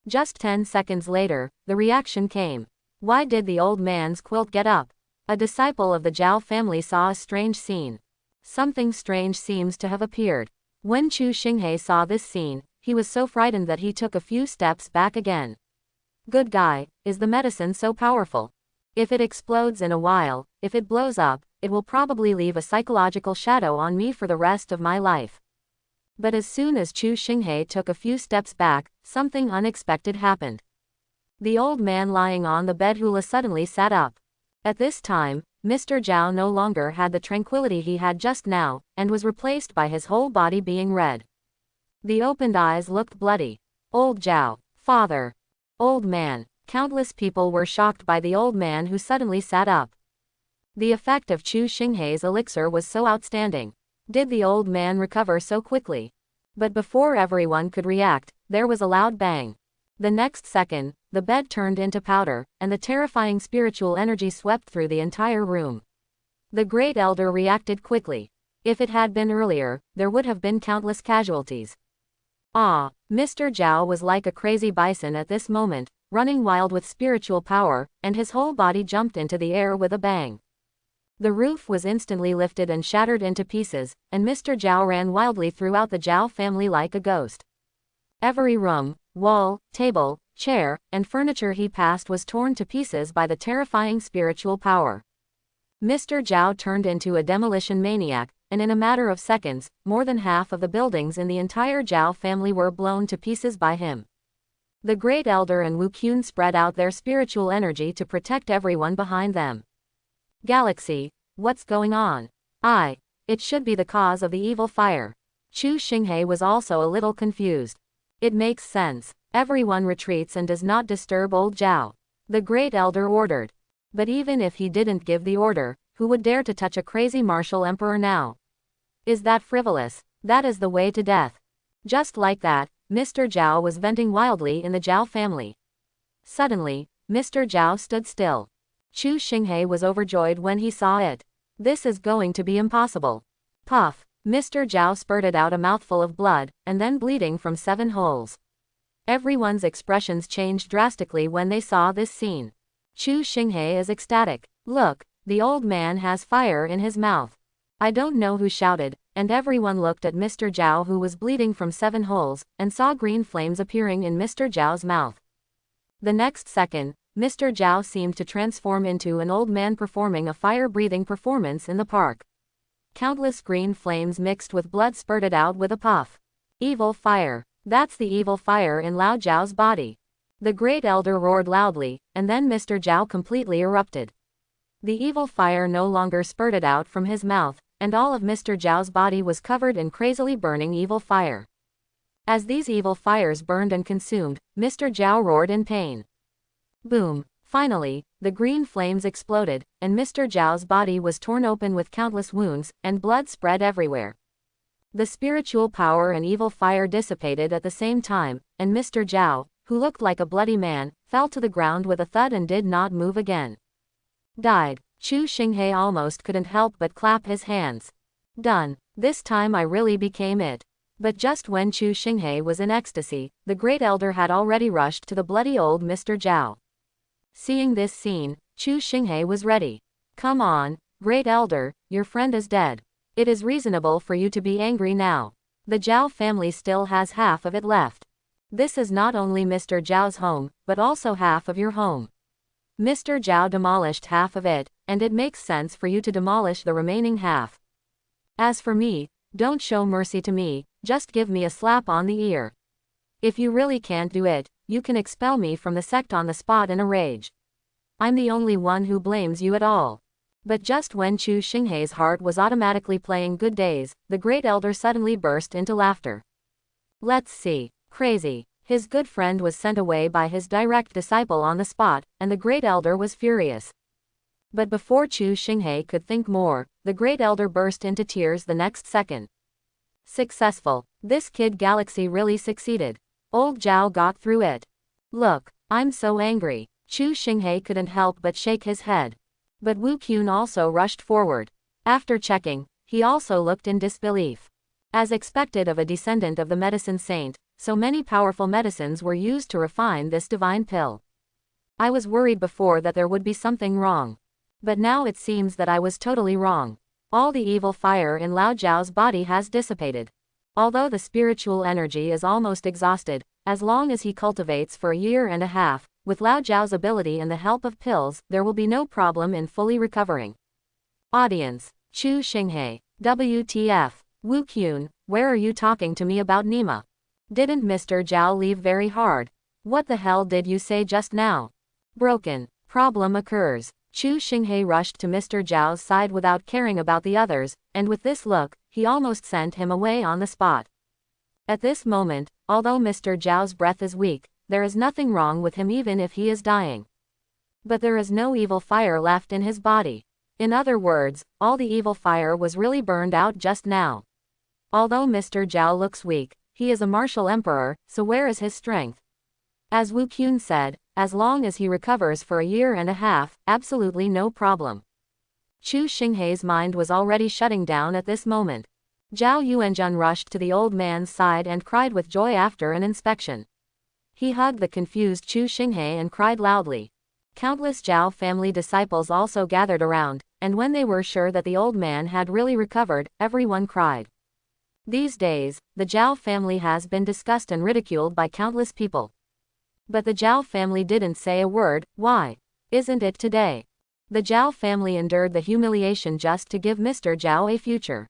Just 10 seconds later, the reaction came. Why did the old man's quilt get up? A disciple of the Jiao family saw a strange scene. Something strange seems to have appeared. When Chu Shing saw this scene, he was so frightened that he took a few steps back again. Good guy, is the medicine so powerful? If it explodes in a while, if it blows up, it will probably leave a psychological shadow on me for the rest of my life. But as soon as Chu Shing took a few steps back, something unexpected happened. The old man lying on the bed hula suddenly sat up. At this time, Mr. Jiao no longer had the tranquility he had just now, and was replaced by his whole body being red. The opened eyes looked bloody. Old Jiao, father. Old man. Countless people were shocked by the old man who suddenly sat up. The effect of Chu Shing's elixir was so outstanding. Did the old man recover so quickly? But before everyone could react, there was a loud bang. The next second, the bed turned into powder, and the terrifying spiritual energy swept through the entire room. The great elder reacted quickly. If it had been earlier, there would have been countless casualties. Mr. Jiao was like a crazy bison at this moment, running wild with spiritual power, and his whole body jumped into the air with a bang. The roof was instantly lifted and shattered into pieces, and Mr. Jiao ran wildly throughout the Jiao family like a ghost. Every room, wall, table, chair, and furniture he passed was torn to pieces by the terrifying spiritual power. Mr. Jiao turned into a demolition maniac, and in a matter of seconds, more than half of the buildings in the entire Jiao family were blown to pieces by him. The Great Elder and Wu Qun spread out their spiritual energy to protect everyone behind them. Galaxy, what's going on? It should be the cause of the evil fire. Chu Shing was also a little confused. It makes sense. Everyone retreats and does not disturb old Jiao. The Great Elder ordered. But even if he didn't give the order, who would dare to touch a crazy martial emperor now? Is that frivolous? That is the way to death. Just like that, Mr. Jiao was venting wildly in the Jiao family. Suddenly, Mr. Jiao stood still. Chu Shing was overjoyed when he saw it. This is going to be impossible. Puff. Mr. Jiao spurted out a mouthful of blood, and then bleeding from 7 holes. Everyone's expressions changed drastically when they saw this scene. Chu Shing is ecstatic. Look, the old man has fire in his mouth. I don't know who shouted, and everyone looked at Mr. Jiao who was bleeding from 7 holes, and saw green flames appearing in Mr. Jiao's mouth. The next second, Mr. Jiao seemed to transform into an old man performing a fire-breathing performance in the park. Countless green flames mixed with blood spurted out with a puff. Evil fire. That's the evil fire in Lao Jiao's body. The Great Elder roared loudly, and then Mr. Jiao completely erupted. The evil fire no longer spurted out from his mouth, and all of Mr. Jiao's body was covered in crazily burning evil fire. As these evil fires burned and consumed, Mr. Jiao roared in pain. Boom! Finally, the green flames exploded, and Mr. Jiao's body was torn open with countless wounds, and blood spread everywhere. The spiritual power and evil fire dissipated at the same time, and Mr. Jiao, who looked like a bloody man, fell to the ground with a thud and did not move again. Died. Chu Shing almost couldn't help but clap his hands. Done. This time I really became it. But just when Chu Shing was in ecstasy, the great elder had already rushed to the bloody old Mr. Jiao. Seeing this scene, Chu Shing was ready. Come on, great elder, your friend is dead. It is reasonable for you to be angry now. The Jiao family still has half of it left. This is not only Mr. Jiao's home, but also half of your home. Mr. Jiao demolished half of it, and it makes sense for you to demolish the remaining half. As for me, don't show mercy to me, just give me a slap on the ear. If you really can't do it, you can expel me from the sect on the spot in a rage. I'm the only one who blames you at all. But just when Chu Shing's heart was automatically playing good days, the great elder suddenly burst into laughter. Let's see. Crazy. His good friend was sent away by his direct disciple on the spot, and the great elder was furious. But before Chu Shing could think more, the great elder burst into tears the next second. Successful. This kid Galaxy really succeeded. Old Jiao got through it. Look, I'm so angry. Chu Shing couldn't help but shake his head. But Wu Qun also rushed forward. After checking, he also looked in disbelief. As expected of a descendant of the medicine saint, so many powerful medicines were used to refine this divine pill. I was worried before that there would be something wrong. But now it seems that I was totally wrong. All the evil fire in Lao Jiao's body has dissipated. Although the spiritual energy is almost exhausted, as long as he cultivates for a year and a half, with Lao Jiao's ability and the help of pills, there will be no problem in fully recovering. Audience. Chu Shing. WTF. Wu Qun, where are you talking to me about Nima? Didn't Mr. Jiao leave very hard? What the hell did you say just now? Broken. Problem occurs. Chu Shing rushed to Mr. Jiao's side without caring about the others, and with this look, he almost sent him away on the spot. At this moment, although Mr. Jiao's breath is weak, there is nothing wrong with him even if he is dying. But there is no evil fire left in his body. In other words, all the evil fire was really burned out just now. Although Mr. Jiao looks weak, he is a martial emperor, so where is his strength? As Wu Qun said, as long as he recovers for a year and a half, absolutely no problem. Chu Shing's mind was already shutting down at this moment. Zhao Yuanjun rushed to the old man's side and cried with joy after an inspection. He hugged the confused Chu Shing and cried loudly. Countless Jiao family disciples also gathered around, and when they were sure that the old man had really recovered, everyone cried. These days, the Jiao family has been discussed and ridiculed by countless people. But the Jiao family didn't say a word. Why? Isn't it today? The Jiao family endured the humiliation just to give Mr. Jiao a future.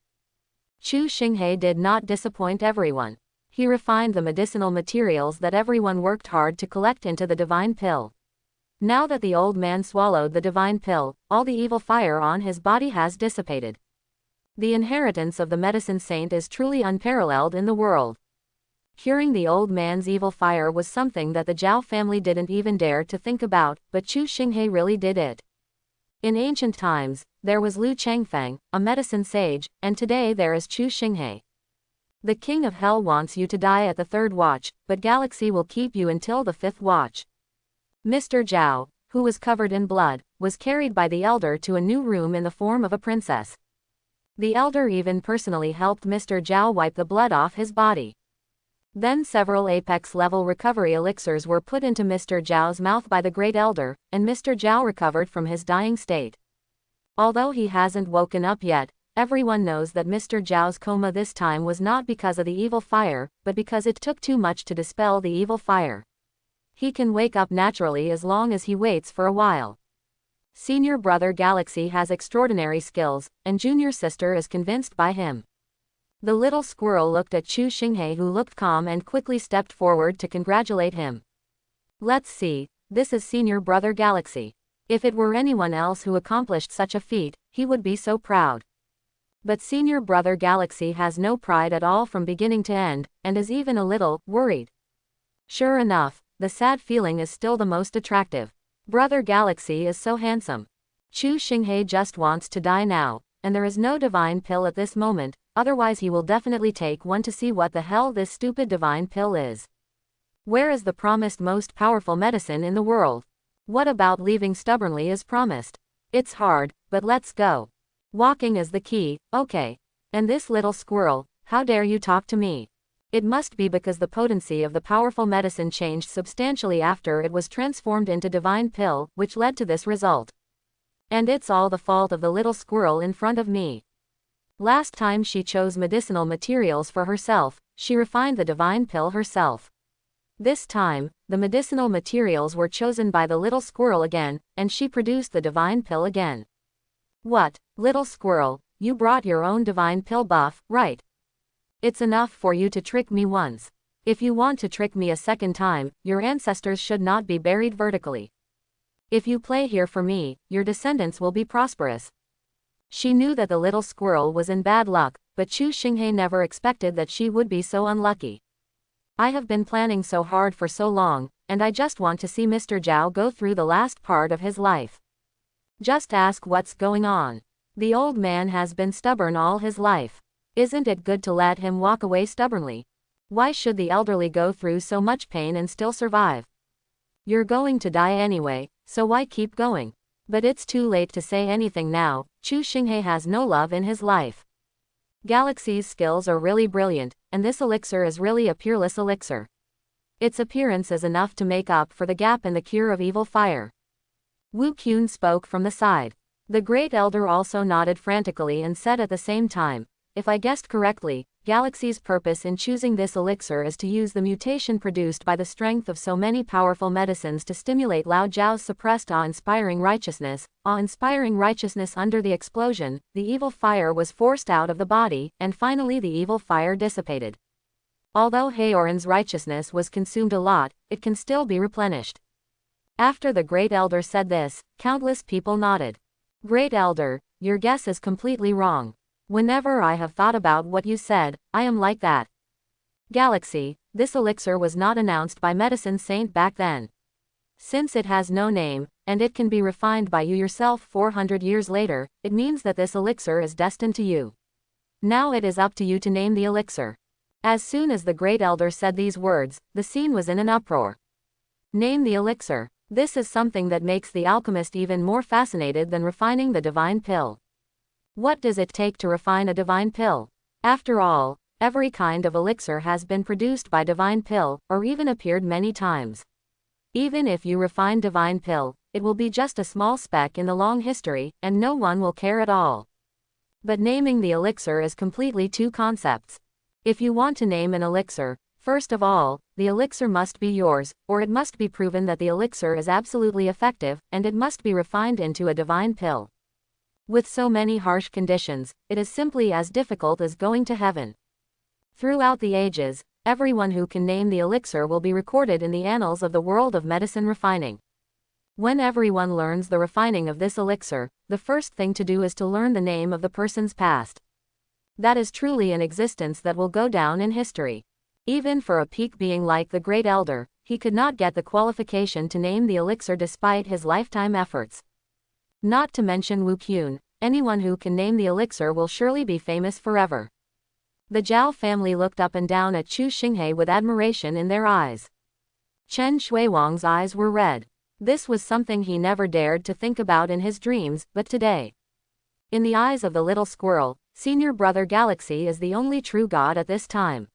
Chu Shing did not disappoint everyone. He refined the medicinal materials that everyone worked hard to collect into the divine pill. Now that the old man swallowed the divine pill, all the evil fire on his body has dissipated. The inheritance of the medicine saint is truly unparalleled in the world. Curing the old man's evil fire was something that the Jiao family didn't even dare to think about, but Chu Shing really did it. In ancient times, there was Lu Changfeng, a medicine sage, and today there is Chu Shing. The king of hell wants you to die at the 3rd watch, but Galaxy will keep you until the 5th watch. Mr. Jiao, who was covered in blood, was carried by the elder to a new room in the form of a princess. The elder even personally helped Mr. Jiao wipe the blood off his body. Then several apex-level recovery elixirs were put into Mr. Jiao's mouth by the great elder, and Mr. Jiao recovered from his dying state. Although he hasn't woken up yet, everyone knows that Mr. Jiao's coma this time was not because of the evil fire, but because it took too much to dispel the evil fire. He can wake up naturally as long as he waits for a while. Senior brother Galaxy has extraordinary skills, and junior sister is convinced by him. The little squirrel looked at Chu Shing who looked calm and quickly stepped forward to congratulate him. Let's see, this is senior brother Galaxy. If it were anyone else who accomplished such a feat, he would be so proud. But senior brother Galaxy has no pride at all from beginning to end, and is even a little worried. Sure enough, the sad feeling is still the most attractive. Brother Galaxy is so handsome. Chu Shing just wants to die now, and there is no divine pill at this moment, otherwise he will definitely take one to see what the hell this stupid divine pill is. Where is the promised most powerful medicine in the world? What about leaving stubbornly as promised? It's hard, but let's go. Walking is the key, okay. And this little squirrel, how dare you talk to me? It must be because the potency of the powerful medicine changed substantially after it was transformed into divine pill, which led to this result. And it's all the fault of the little squirrel in front of me. Last time she chose medicinal materials for herself, she refined the divine pill herself. This time, the medicinal materials were chosen by the little squirrel again, and she produced the divine pill again. What, little squirrel, you brought your own divine pill buff, right? It's enough for you to trick me once. If you want to trick me a second time, your ancestors should not be buried vertically. If you play here for me, your descendants will be prosperous. She knew that the little squirrel was in bad luck, but Chu Shing never expected that she would be so unlucky. I have been planning so hard for so long, and I just want to see Mr. Jiao go through the last part of his life. Just ask what's going on. The old man has been stubborn all his life. Isn't it good to let him walk away stubbornly? Why should the elderly go through so much pain and still survive? You're going to die anyway, so why keep going? But it's too late to say anything now. Chu Shing has no love in his life. Galaxy's skills are really brilliant, and this elixir is really a peerless elixir. Its appearance is enough to make up for the gap in the cure of evil fire. Wu Qun spoke from the side. The great elder also nodded frantically and said at the same time, if I guessed correctly, Galaxy's purpose in choosing this elixir is to use the mutation produced by the strength of so many powerful medicines to stimulate Lao Jiao's suppressed awe-inspiring righteousness. Awe-inspiring righteousness. Under the explosion, the evil fire was forced out of the body, and finally the evil fire dissipated. Although Haoran's righteousness was consumed a lot, it can still be replenished. After the great elder said this, countless people nodded. Great elder, your guess is completely wrong. Whenever I have thought about what you said, I am like that. Galaxy, this elixir was not announced by Medicine Saint back then. Since it has no name, and it can be refined by you yourself 400 years later, it means that this elixir is destined to you. Now it is up to you to name the elixir. As soon as the great elder said these words, the scene was in an uproar. Name the elixir. This is something that makes the alchemist even more fascinated than refining the divine pill. What does it take to refine a divine pill? After all, every kind of elixir has been produced by divine pill, or even appeared many times. Even if you refine divine pill, it will be just a small speck in the long history, and no one will care at all. But naming the elixir is completely two concepts. If you want to name an elixir, first of all, the elixir must be yours, or it must be proven that the elixir is absolutely effective, and it must be refined into a divine pill. With so many harsh conditions, it is simply as difficult as going to heaven. Throughout the ages, everyone who can name the elixir will be recorded in the annals of the world of medicine refining. When everyone learns the refining of this elixir, the first thing to do is to learn the name of the person's past. That is truly an existence that will go down in history. Even for a peak being like the great elder, he could not get the qualification to name the elixir despite his lifetime efforts. Not to mention Wu Qun, anyone who can name the elixir will surely be famous forever. The Jiao family looked up and down at Chu Shing with admiration in their eyes. Chen Shuiwang's eyes were red. This was something he never dared to think about in his dreams, but today. In the eyes of the little squirrel, senior brother Galaxy is the only true god at this time.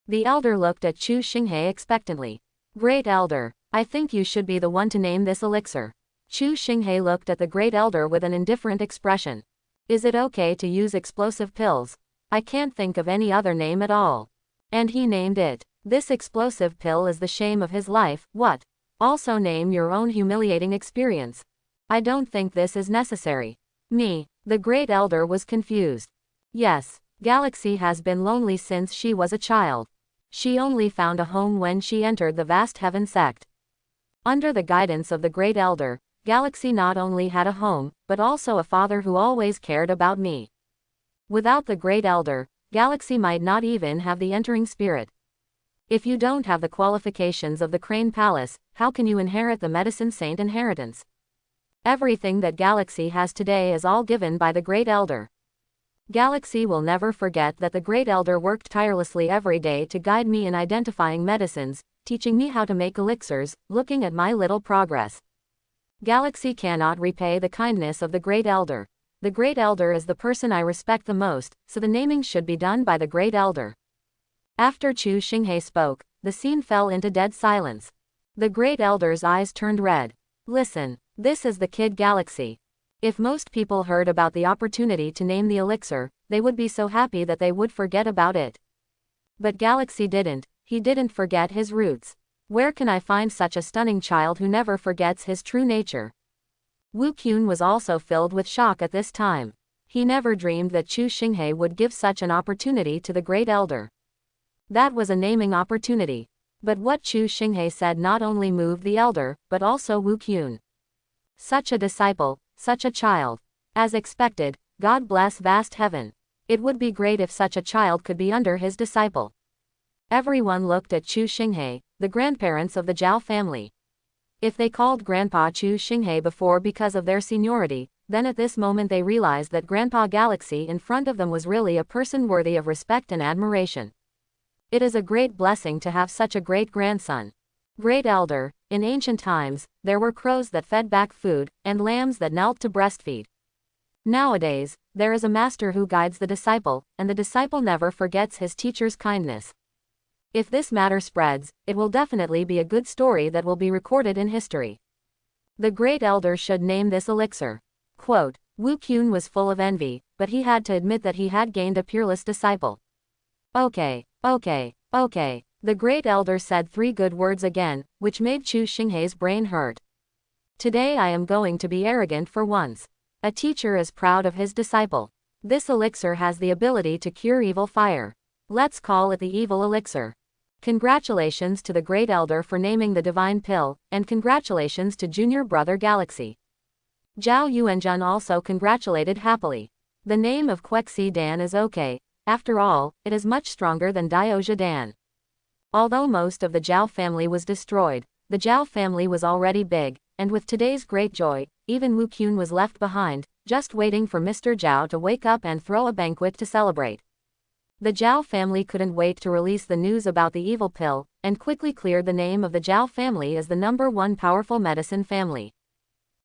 The elder looked at Chu Shing expectantly. Great elder, I think you should be the one to name this elixir. Chu Shing looked at the great elder with an indifferent expression. Is it okay to use explosive pills? I can't think of any other name at all. And he named it. This explosive pill is the shame of his life. What? Also name your own humiliating experience. I don't think this is necessary. Me. The great elder was confused. Yes, Galaxy has been lonely since she was a child. She only found a home when she entered the vast heaven sect. Under the guidance of the great elder, Galaxy not only had a home, but also a father who always cared about me. Without the Great Elder, Galaxy might not even have the entering spirit. If you don't have the qualifications of the Crane Palace, how can you inherit the Medicine Saint inheritance? Everything that Galaxy has today is all given by the Great Elder. Galaxy will never forget that the Great Elder worked tirelessly every day to guide me in identifying medicines, teaching me how to make elixirs, looking at my little progress. Galaxy cannot repay the kindness of the Great Elder. The Great Elder is the person I respect the most, so the naming should be done by the Great Elder. After Chu Shing spoke, the scene fell into dead silence. The Great Elder's eyes turned red. Listen, this is the kid Galaxy. If most people heard about the opportunity to name the elixir, they would be so happy that they would forget about it. But Galaxy didn't. He didn't forget his roots. Where can I find such a stunning child who never forgets his true nature? Wu Qun was also filled with shock at this time. He never dreamed that Chu Shing would give such an opportunity to the Great Elder. That was a naming opportunity. But what Chu Shing said not only moved the Elder, but also Wu Qun. Such a disciple, such a child. As expected, God bless vast heaven. It would be great if such a child could be under his disciple. Everyone looked at Chu Shing, the grandparents of the Jiao family. If they called Grandpa Chu Shing before because of their seniority, then at this moment they realized that Grandpa Galaxy in front of them was really a person worthy of respect and admiration. It is a great blessing to have such a great grandson. Great Elder, in ancient times, there were crows that fed back food, and lambs that knelt to breastfeed. Nowadays, there is a master who guides the disciple, and the disciple never forgets his teacher's kindness. If this matter spreads, it will definitely be a good story that will be recorded in history. The Great Elder should name this elixir. Quote, Wu Qun was full of envy, but he had to admit that he had gained a peerless disciple. Okay. The Great Elder said 3 good words again, which made Chu Shing's brain hurt. Today I am going to be arrogant for once. A teacher is proud of his disciple. This elixir has the ability to cure evil fire. Let's call it the evil elixir. Congratulations to the Great Elder for naming the divine pill, and congratulations to junior brother Galaxy. Jiao Yuanjun also congratulated happily. The name of Quexi Dan is okay. After all, it is much stronger than Dioja Dan. Although most of the Jiao family was destroyed, the Jiao family was already big, and with today's great joy, even Wu Qun was left behind, just waiting for Mr. Jiao to wake up and throw a banquet to celebrate. The Jiao family couldn't wait to release the news about the evil pill, and quickly cleared the name of the Jiao family as the #1 powerful medicine family.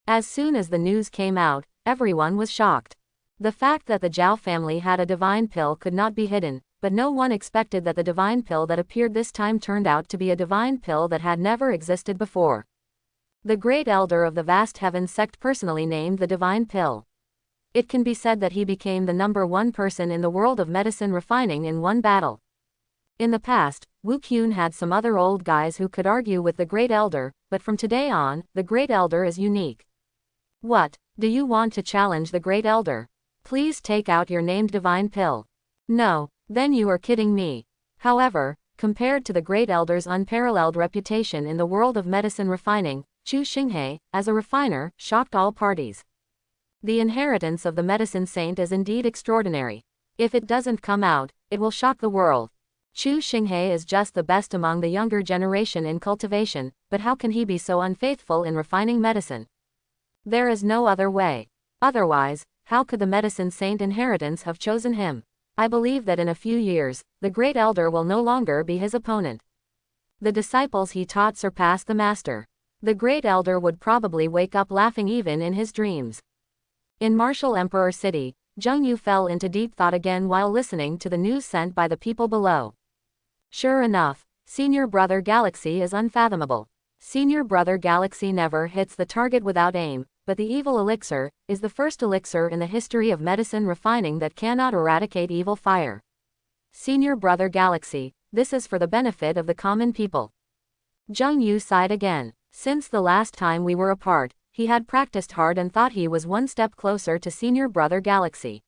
As soon as the news came out, everyone was shocked. The fact that the Jiao family had a divine pill could not be hidden, but no one expected that the divine pill that appeared this time turned out to be a divine pill that had never existed before. The Great Elder of the Vast Heaven Sect personally named the divine pill. It can be said that he became the #1 person in the world of medicine refining in one battle. In the past, Wu Qun had some other old guys who could argue with the Great Elder, but from today on, the Great Elder is unique. What? Do you want to challenge the Great Elder? Please take out your named divine pill. No, then you are kidding me. However, compared to the Great Elder's unparalleled reputation in the world of medicine refining, Chu Shing, as a refiner, shocked all parties. The inheritance of the medicine saint is indeed extraordinary. If it doesn't come out, it will shock the world. Chu Shing is just the best among the younger generation in cultivation, but how can he be so unfaithful in refining medicine? There is no other way. Otherwise, how could the medicine saint inheritance have chosen him? I believe that in a few years, the Great Elder will no longer be his opponent. The disciples he taught surpassed the master. The Great Elder would probably wake up laughing even in his dreams. In Martial Emperor City, Zheng Yu fell into deep thought again while listening to the news sent by the people below. Sure enough, Senior Brother Galaxy is unfathomable. Senior Brother Galaxy never hits the target without aim, but the evil elixir is the first elixir in the history of medicine refining that cannot eradicate evil fire. Senior Brother Galaxy, this is for the benefit of the common people. Zheng Yu sighed again. Since the last time we were apart, he had practiced hard and thought he was one step closer to Senior Brother Galaxy.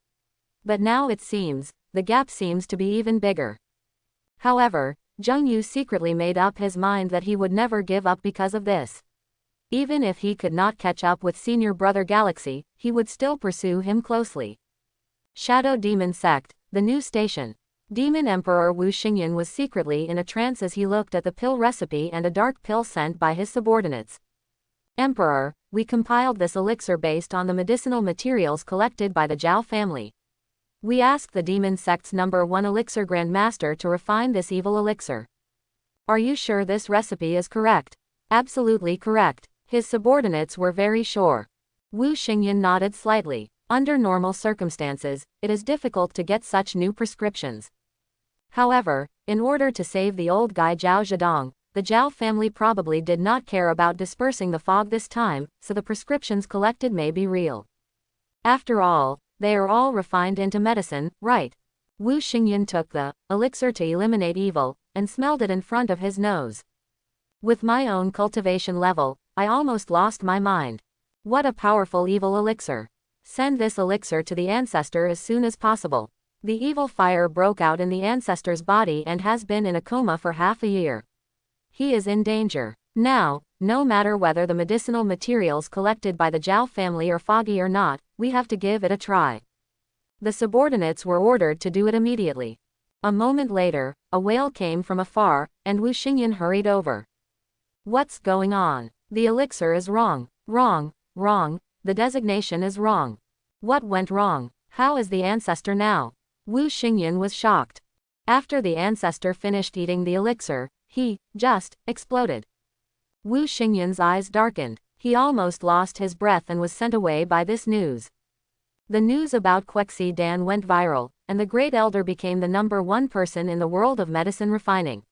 But now it seems, the gap seems to be even bigger. However, Zheng Yu secretly made up his mind that he would never give up because of this. Even if he could not catch up with senior brother Galaxy, he would still pursue him closely. Shadow Demon Sect, the new station. Demon Emperor Wu Xingyan was secretly in a trance as he looked at the pill recipe and a dark pill sent by his subordinates. Emperor, we compiled this elixir based on the medicinal materials collected by the Jiao family. We asked the Demon Sect's #1 elixir Grandmaster to refine this evil elixir. Are you sure this recipe is correct? Absolutely correct. His subordinates were very sure. Wu Xingyan nodded slightly. Under normal circumstances, it is difficult to get such new prescriptions. However, in order to save the old guy Jiao Zhedong, the Jiao family probably did not care about dispersing the fog this time, so the prescriptions collected may be real. After all, they are all refined into medicine, right? Wu Xingyan took the elixir to eliminate evil, and smelled it in front of his nose. With my own cultivation level, I almost lost my mind. What a powerful evil elixir. Send this elixir to the ancestor as soon as possible. The evil fire broke out in the ancestor's body and has been in a coma for half a year. He is in danger. Now, no matter whether the medicinal materials collected by the Jiao family are foggy or not, we have to give it a try. The subordinates were ordered to do it immediately. A moment later, a wail came from afar, and Wu Xingyan hurried over. What's going on? The elixir is wrong. Wrong. The designation is wrong. What went wrong? How is the ancestor now? Wu Xingyan was shocked. After the ancestor finished eating the elixir, he just exploded. Wu Xingyan's eyes darkened. He almost lost his breath and was sent away by this news. The news about Quexi Dan went viral, and the Great Elder became the #1 person in the world of medicine refining.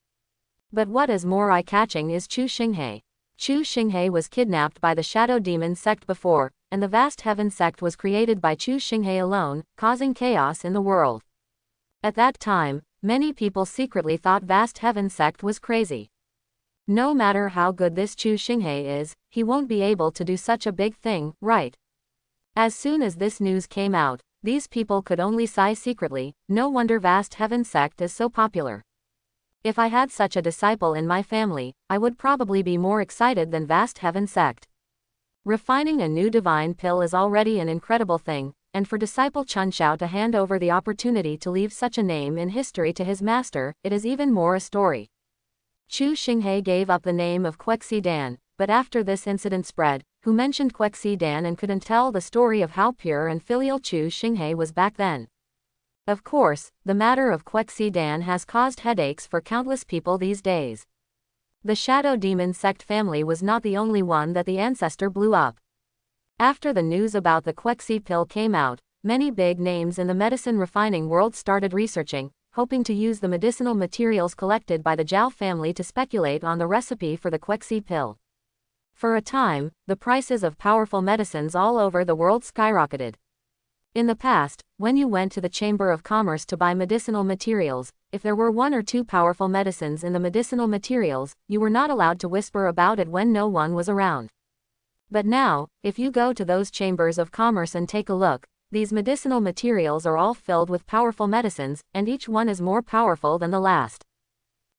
But what is more eye-catching is Chu Shing. Chu Shing was kidnapped by the Shadow Demon Sect before, and the Vast Heaven Sect was created by Chu Shing alone, causing chaos in the world. At that time, many people secretly thought Vast Heaven Sect was crazy. No matter how good this Chu Shing is, he won't be able to do such a big thing, right? As soon as this news came out, these people could only sigh secretly. No wonder Vast Heaven Sect is so popular. If I had such a disciple in my family, I would probably be more excited than Vast Heaven Sect. Refining a new divine pill is already an incredible thing, and for disciple Chunshao to hand over the opportunity to leave such a name in history to his master, it is even more a story. Chu Shing gave up the name of Quexi Dan, but after this incident spread, who mentioned Quexi Dan and couldn't tell the story of how pure and filial Chu Shing was back then. Of course, the matter of Quexi Dan has caused headaches for countless people these days. The Shadow Demon Sect family was not the only one that the ancestor blew up. After the news about the Quexi pill came out, many big names in the medicine refining world started researching, hoping to use the medicinal materials collected by the Jiao family to speculate on the recipe for the Quexi pill. For a time, the prices of powerful medicines all over the world skyrocketed. In the past, when you went to the Chamber of Commerce to buy medicinal materials, if there were 1 or 2 powerful medicines in the medicinal materials, you were not allowed to whisper about it when no one was around. But now, if you go to those chambers of commerce and take a look, these medicinal materials are all filled with powerful medicines, and each one is more powerful than the last.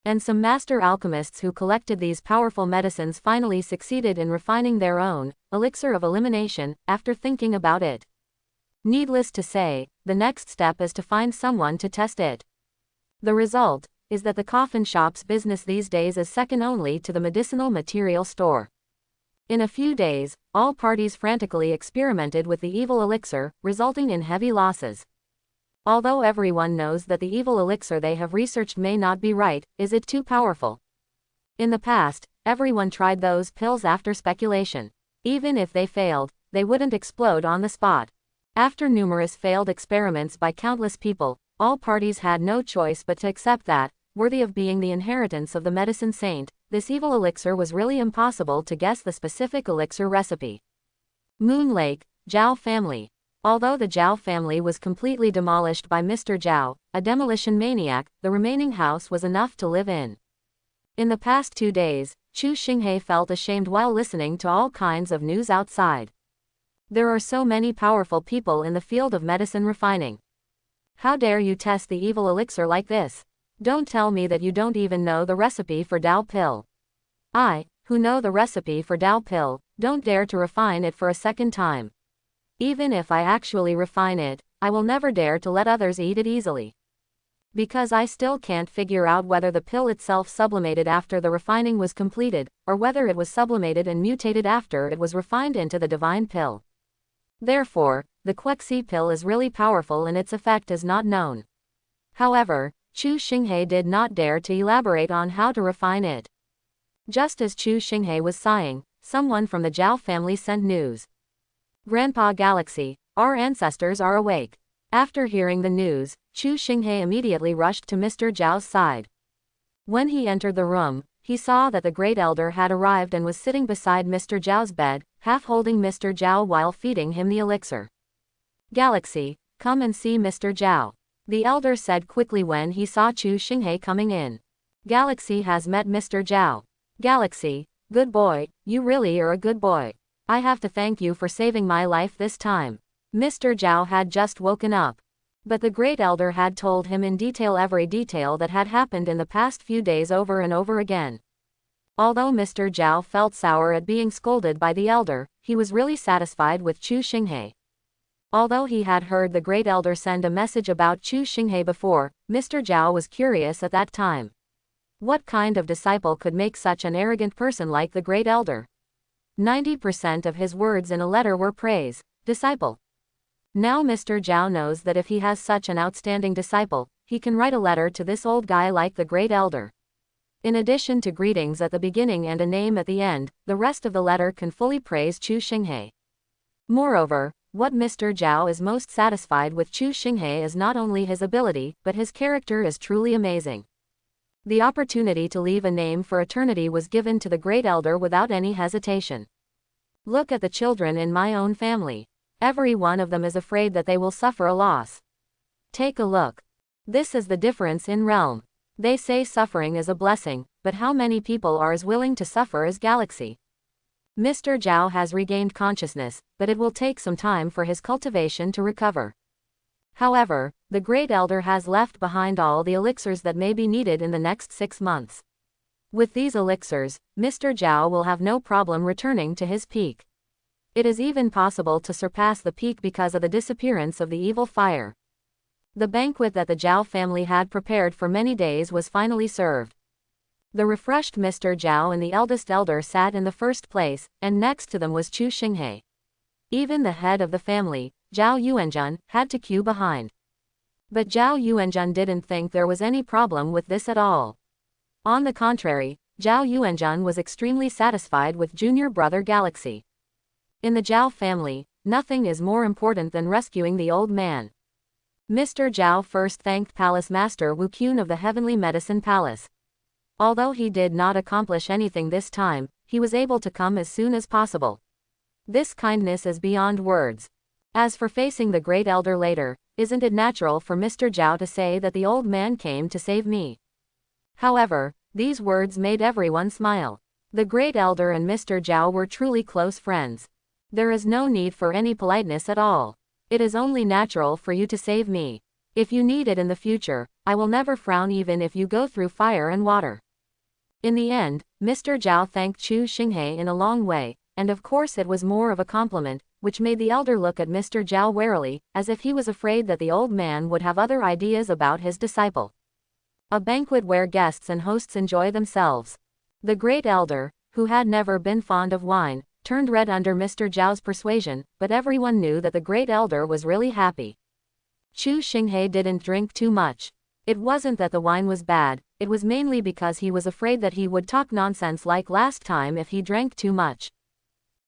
And some master alchemists who collected these powerful medicines finally succeeded in refining their own elixir of elimination after thinking about it. Needless to say, the next step is to find someone to test it. The result is that the coffin shop's business these days is second only to the medicinal material store. In a few days, all parties frantically experimented with the evil elixir, resulting in heavy losses. Although everyone knows that the evil elixir they have researched may not be right, is it too powerful? In the past, everyone tried those pills after speculation. Even if they failed, they wouldn't explode on the spot. After numerous failed experiments by countless people, all parties had no choice but to accept that, worthy of being the inheritance of the medicine saint, this evil elixir was really impossible to guess the specific elixir recipe. Moon Lake, Jiao family. Although the Jiao family was completely demolished by Mr. Jiao, a demolition maniac, the remaining house was enough to live in. In the past 2 days, Chu Shing felt ashamed while listening to all kinds of news outside. There are so many powerful people in the field of medicine refining. How dare you test the evil elixir like this? Don't tell me that you don't even know the recipe for Dao pill. I, who know the recipe for Dao pill, Don't dare to refine it for a second time. Even if I actually refine it, I will never dare to let others eat it easily. Because I still can't figure out whether the pill itself sublimated after the refining was completed, or whether it was sublimated and mutated after it was refined into the divine pill. Therefore, the Quexi pill is really powerful and its effect is not known. However, Chu Shing did not dare to elaborate on how to refine it. Just as Chu Shing was sighing, someone from the Jiao family sent news. Grandpa Galaxy, our ancestors are awake. After hearing the news, Chu Shing immediately rushed to Mr. Jiao's side. When he entered the room, he saw that the Great Elder had arrived and was sitting beside Mr. Jiao's bed, half holding Mr. Jiao while feeding him the elixir. Galaxy, come and see Mr. Jiao, the Elder said quickly when he saw Chu Shing coming in. Galaxy has met Mr. Jiao. Galaxy, good boy, you really are a good boy. I have to thank you for saving my life this time. Mr. Jiao had just woken up. But the Great Elder had told him in detail every detail that had happened in the past few days over and over again. Although Mr. Jiao felt sour at being scolded by the Elder, he was really satisfied with Chu Shing. Although he had heard the Great Elder send a message about Chu Shing before, Mr. Jiao was curious at that time. What kind of disciple could make such an arrogant person like the Great Elder? 90% of his words in a letter were praise. Disciple. Now Mr. Jiao knows that if he has such an outstanding disciple, he can write a letter to this old guy like the Great Elder. In addition to greetings at the beginning and a name at the end, the rest of the letter can fully praise Chu Shing. Moreover, what Mr. Jiao is most satisfied with Chu Shing is not only his ability, but his character is truly amazing. The opportunity to leave a name for eternity was given to the Great Elder without any hesitation. Look at the children in my own family. Every one of them is afraid that they will suffer a loss. Take a look. This is the difference in realm. They say suffering is a blessing, but how many people are as willing to suffer as Galaxy? Mr. Jiao has regained consciousness, but it will take some time for his cultivation to recover. However, the Great Elder has left behind all the elixirs that may be needed in the next 6 months. With these elixirs, Mr. Jiao will have no problem returning to his peak. It is even possible to surpass the peak because of the disappearance of the evil fire. The banquet that the Jiao family had prepared for many days was finally served. The refreshed Mr. Jiao and the eldest elder sat in the first place, and next to them was Chu Shing. Even the head of the family, Zhao Yuanjun, had to queue behind. But Zhao Yuanjun didn't think there was any problem with this at all. On the contrary, Zhao Yuanjun was extremely satisfied with junior brother Galaxy. In the Jiao family, nothing is more important than rescuing the old man. Mr. Jiao first thanked Palace Master Wu Qun of the Heavenly Medicine Palace. Although he did not accomplish anything this time, he was able to come as soon as possible. This kindness is beyond words. As for facing the Great Elder later, isn't it natural for Mr. Jiao to say that the old man came to save me? However, these words made everyone smile. The Great Elder and Mr. Jiao were truly close friends. There is no need for any politeness at all. It is only natural for you to save me. If you need it in the future, I will never frown even if you go through fire and water. In the end, Mr. Jiao thanked Chu Shing in a long way, and of course it was more of a compliment, which made the elder look at Mr. Jiao warily, as if he was afraid that the old man would have other ideas about his disciple. A banquet where guests and hosts enjoy themselves. The Great Elder, who had never been fond of wine, turned red under Mr. Jiao's persuasion, but everyone knew that the Great Elder was really happy. Chu Shing didn't drink too much. It wasn't that the wine was bad, it was mainly because he was afraid that he would talk nonsense like last time if he drank too much.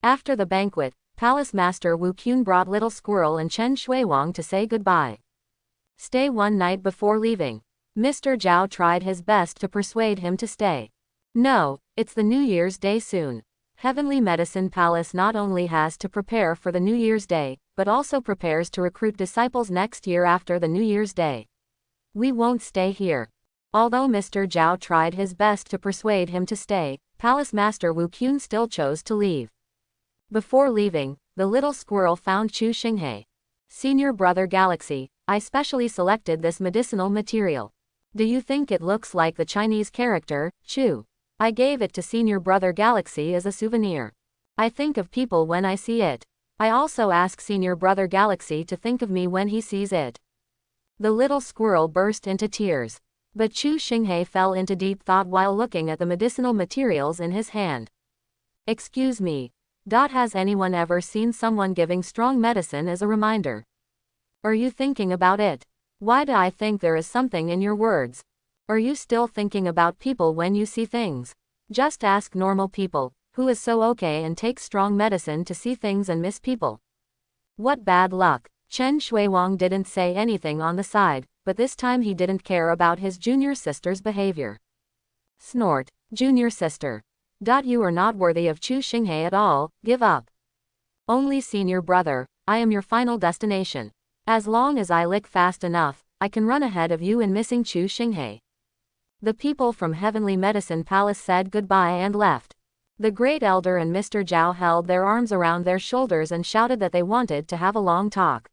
After the banquet, Palace Master Wu Qun brought Little Squirrel and Chen Shuiwang to say goodbye. Stay one night before leaving. Mr. Jiao tried his best to persuade him to stay. No, it's the New Year's Day soon. Heavenly Medicine Palace not only has to prepare for the New Year's Day, but also prepares to recruit disciples next year after the New Year's Day. We won't stay here. Although Mr. Jiao tried his best to persuade him to stay, Palace Master Wu Qun still chose to leave. Before leaving, the little squirrel found Chu Shing. Senior Brother Galaxy, I specially selected this medicinal material. Do you think it looks like the Chinese character, Chu? I gave it to Senior Brother Galaxy as a souvenir. I think of people when I see it. I also ask Senior Brother Galaxy to think of me when he sees it. The little squirrel burst into tears. But Chu Shing fell into deep thought while looking at the medicinal materials in his hand. Excuse me. Has anyone ever seen someone giving strong medicine as a reminder? Are you thinking about it? Why do I think there is something in your words? Are you still thinking about people when you see things? Just ask normal people, who is so okay and takes strong medicine to see things and miss people. What bad luck. Chen Shuiwang didn't say anything on the side, but this time he didn't care about his junior sister's behavior. Snort. Junior sister. You are not worthy of Chu Shing at all, give up. Only senior brother, I am your final destination. As long as I lick fast enough, I can run ahead of you in missing Chu Shing. The people from Heavenly Medicine Palace said goodbye and left. The Great Elder and Mr. Jiao held their arms around their shoulders and shouted that they wanted to have a long talk.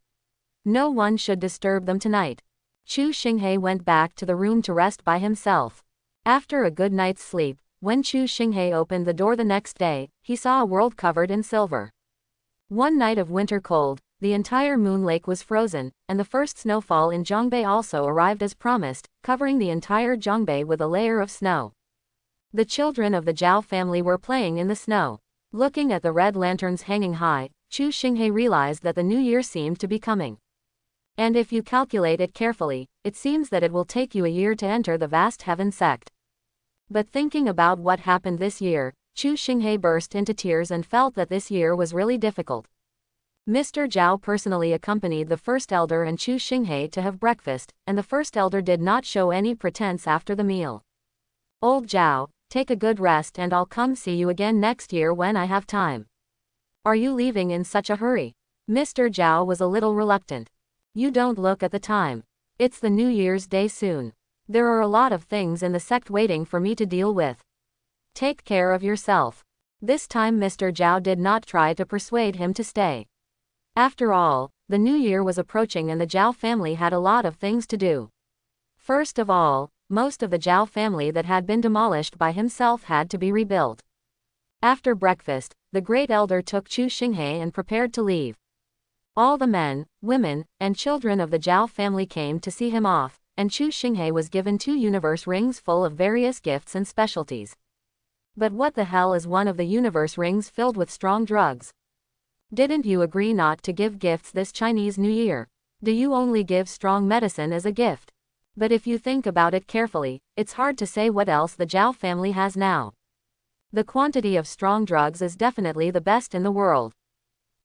No one should disturb them tonight. Chu Shing went back to the room to rest by himself. After a good night's sleep, when Chu Shing opened the door the next day, he saw a world covered in silver. One night of winter cold, the entire moon lake was frozen, and the first snowfall in Zhongbei also arrived as promised, covering the entire Zhongbei with a layer of snow. The children of the Jiao family were playing in the snow. Looking at the red lanterns hanging high, Chu Shing realized that the new year seemed to be coming. And if you calculate it carefully, it seems that it will take you a year to enter the vast heaven sect. But thinking about what happened this year, Chu Shing burst into tears and felt that this year was really difficult. Mr. Jiao personally accompanied the First Elder and Chu Shing to have breakfast, and the First Elder did not show any pretense after the meal. Old Jiao, take a good rest and I'll come see you again next year when I have time. Are you leaving in such a hurry? Mr. Jiao was a little reluctant. You don't look at the time. It's the New Year's Day soon. There are a lot of things in the sect waiting for me to deal with. Take care of yourself. This time Mr. Jiao did not try to persuade him to stay. After all, the new year was approaching and the Jiao family had a lot of things to do. First of all, most of the Jiao family that had been demolished by himself had to be rebuilt. After breakfast, the Great Elder took Chu Shing and prepared to leave. All the men, women, and children of the Jiao family came to see him off, and Chu Shing was given 2 universe rings full of various gifts and specialties. But what the hell is one of the universe rings filled with strong drugs? Didn't you agree not to give gifts this Chinese New Year? Do you only give strong medicine as a gift? But if you think about it carefully, it's hard to say what else the Jiao family has now. The quantity of strong drugs is definitely the best in the world.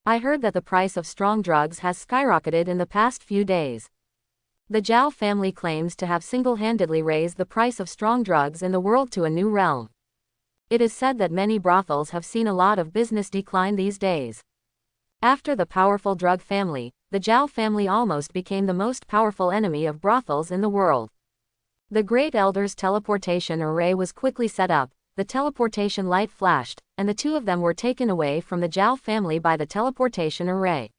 I heard that the price of strong drugs has skyrocketed in the past few days. The Jiao family claims to have single-handedly raised the price of strong drugs in the world to a new realm. It is said that many brothels have seen a lot of business decline these days. After the powerful drug family, the Jiao family almost became the most powerful enemy of brothels in the world. The Great Elder's teleportation array was quickly set up, the teleportation light flashed, and the 2 of them were taken away from the Jiao family by the teleportation array.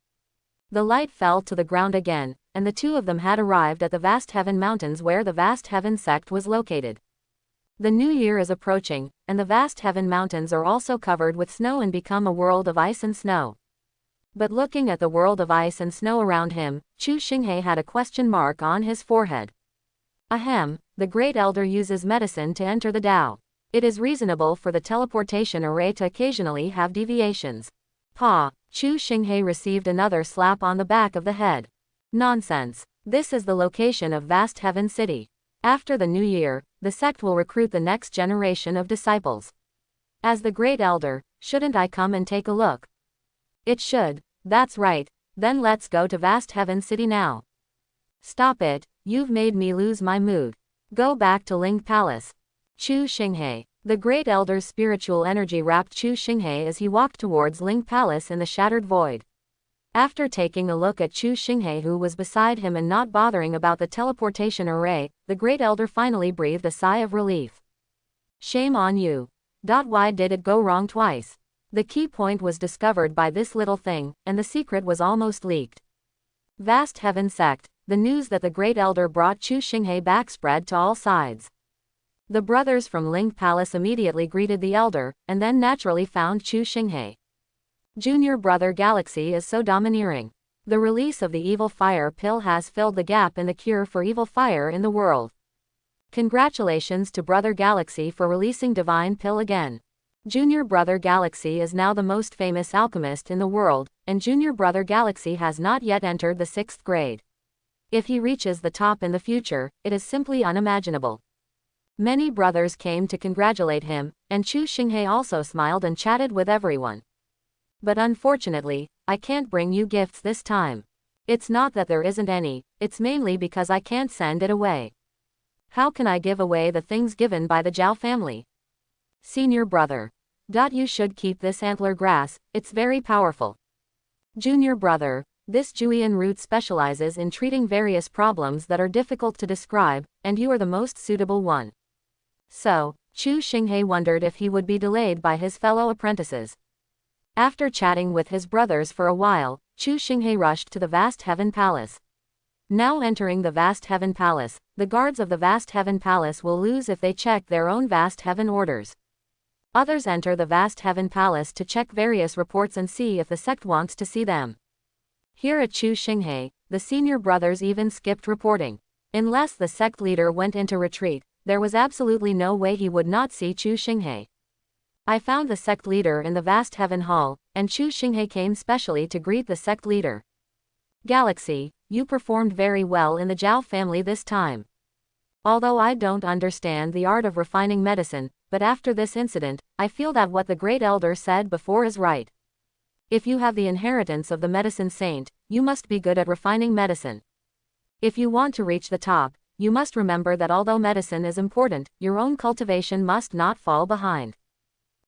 The light fell to the ground again, and the 2 of them had arrived at the vast heaven mountains where the vast heaven sect was located. The new year is approaching, and the vast heaven mountains are also covered with snow and become a world of ice and snow. But looking at the world of ice and snow around him, Chu Shing had a question mark on his forehead. Ahem, the Great Elder uses medicine to enter the Tao. It is reasonable for the teleportation array to occasionally have deviations. Pa, Chu Shing received another slap on the back of the head. Nonsense. This is the location of Vast Heaven City. After the new year, the sect will recruit the next generation of disciples. As the Great Elder, shouldn't I come and take a look? It should. That's right. Then let's go to Vast Heaven City now. Stop it, you've made me lose my mood. Go back to Ling Palace. Chu Shing. The Great Elder's spiritual energy wrapped Chu Shing as he walked towards Ling Palace in the shattered void. After taking a look at Chu Shing who was beside him and not bothering about the teleportation array, the Great Elder finally breathed a sigh of relief. Shame on you. Why did it go wrong twice? The key point was discovered by this little thing, and the secret was almost leaked. Vast Heaven Sect, the news that the Great Elder brought Chu Shing back spread to all sides. The brothers from Ling Palace immediately greeted the Elder, and then naturally found Chu Shing. Junior Brother Galaxy is so domineering. The release of the evil fire pill has filled the gap in the cure for evil fire in the world. Congratulations to Brother Galaxy for releasing divine pill again. Junior Brother Galaxy is now the most famous alchemist in the world, and Junior Brother Galaxy has not yet entered the 6th grade. If he reaches the top in the future, it is simply unimaginable. Many brothers came to congratulate him, and Chu Shing also smiled and chatted with everyone. But unfortunately, I can't bring you gifts this time. It's not that there isn't any, it's mainly because I can't send it away. How can I give away the things given by the Jiao family? Senior Brother. You should keep this antler grass, it's very powerful. Junior Brother. This Julian root specializes in treating various problems that are difficult to describe, and you are the most suitable one. So, Chu Shing wondered if he would be delayed by his fellow apprentices. After chatting with his brothers for a while, Chu Shing rushed to the vast heaven palace. Now entering the vast heaven palace, the guards of the vast heaven palace will lose if they check their own vast heaven orders. Others enter the vast heaven palace to check various reports and see if the sect wants to see them. Here at Chu Shing, the senior brothers even skipped reporting. Unless the sect leader went into retreat, there was absolutely no way he would not see Chu Shing. I found the sect leader in the vast heaven hall, and Chu Shing came specially to greet the sect leader. Galaxy, you performed very well in the Jiao family this time. Although I don't understand the art of refining medicine, but after this incident, I feel that what the great elder said before is right. If you have the inheritance of the medicine saint, you must be good at refining medicine. If you want to reach the top, you must remember that although medicine is important, your own cultivation must not fall behind.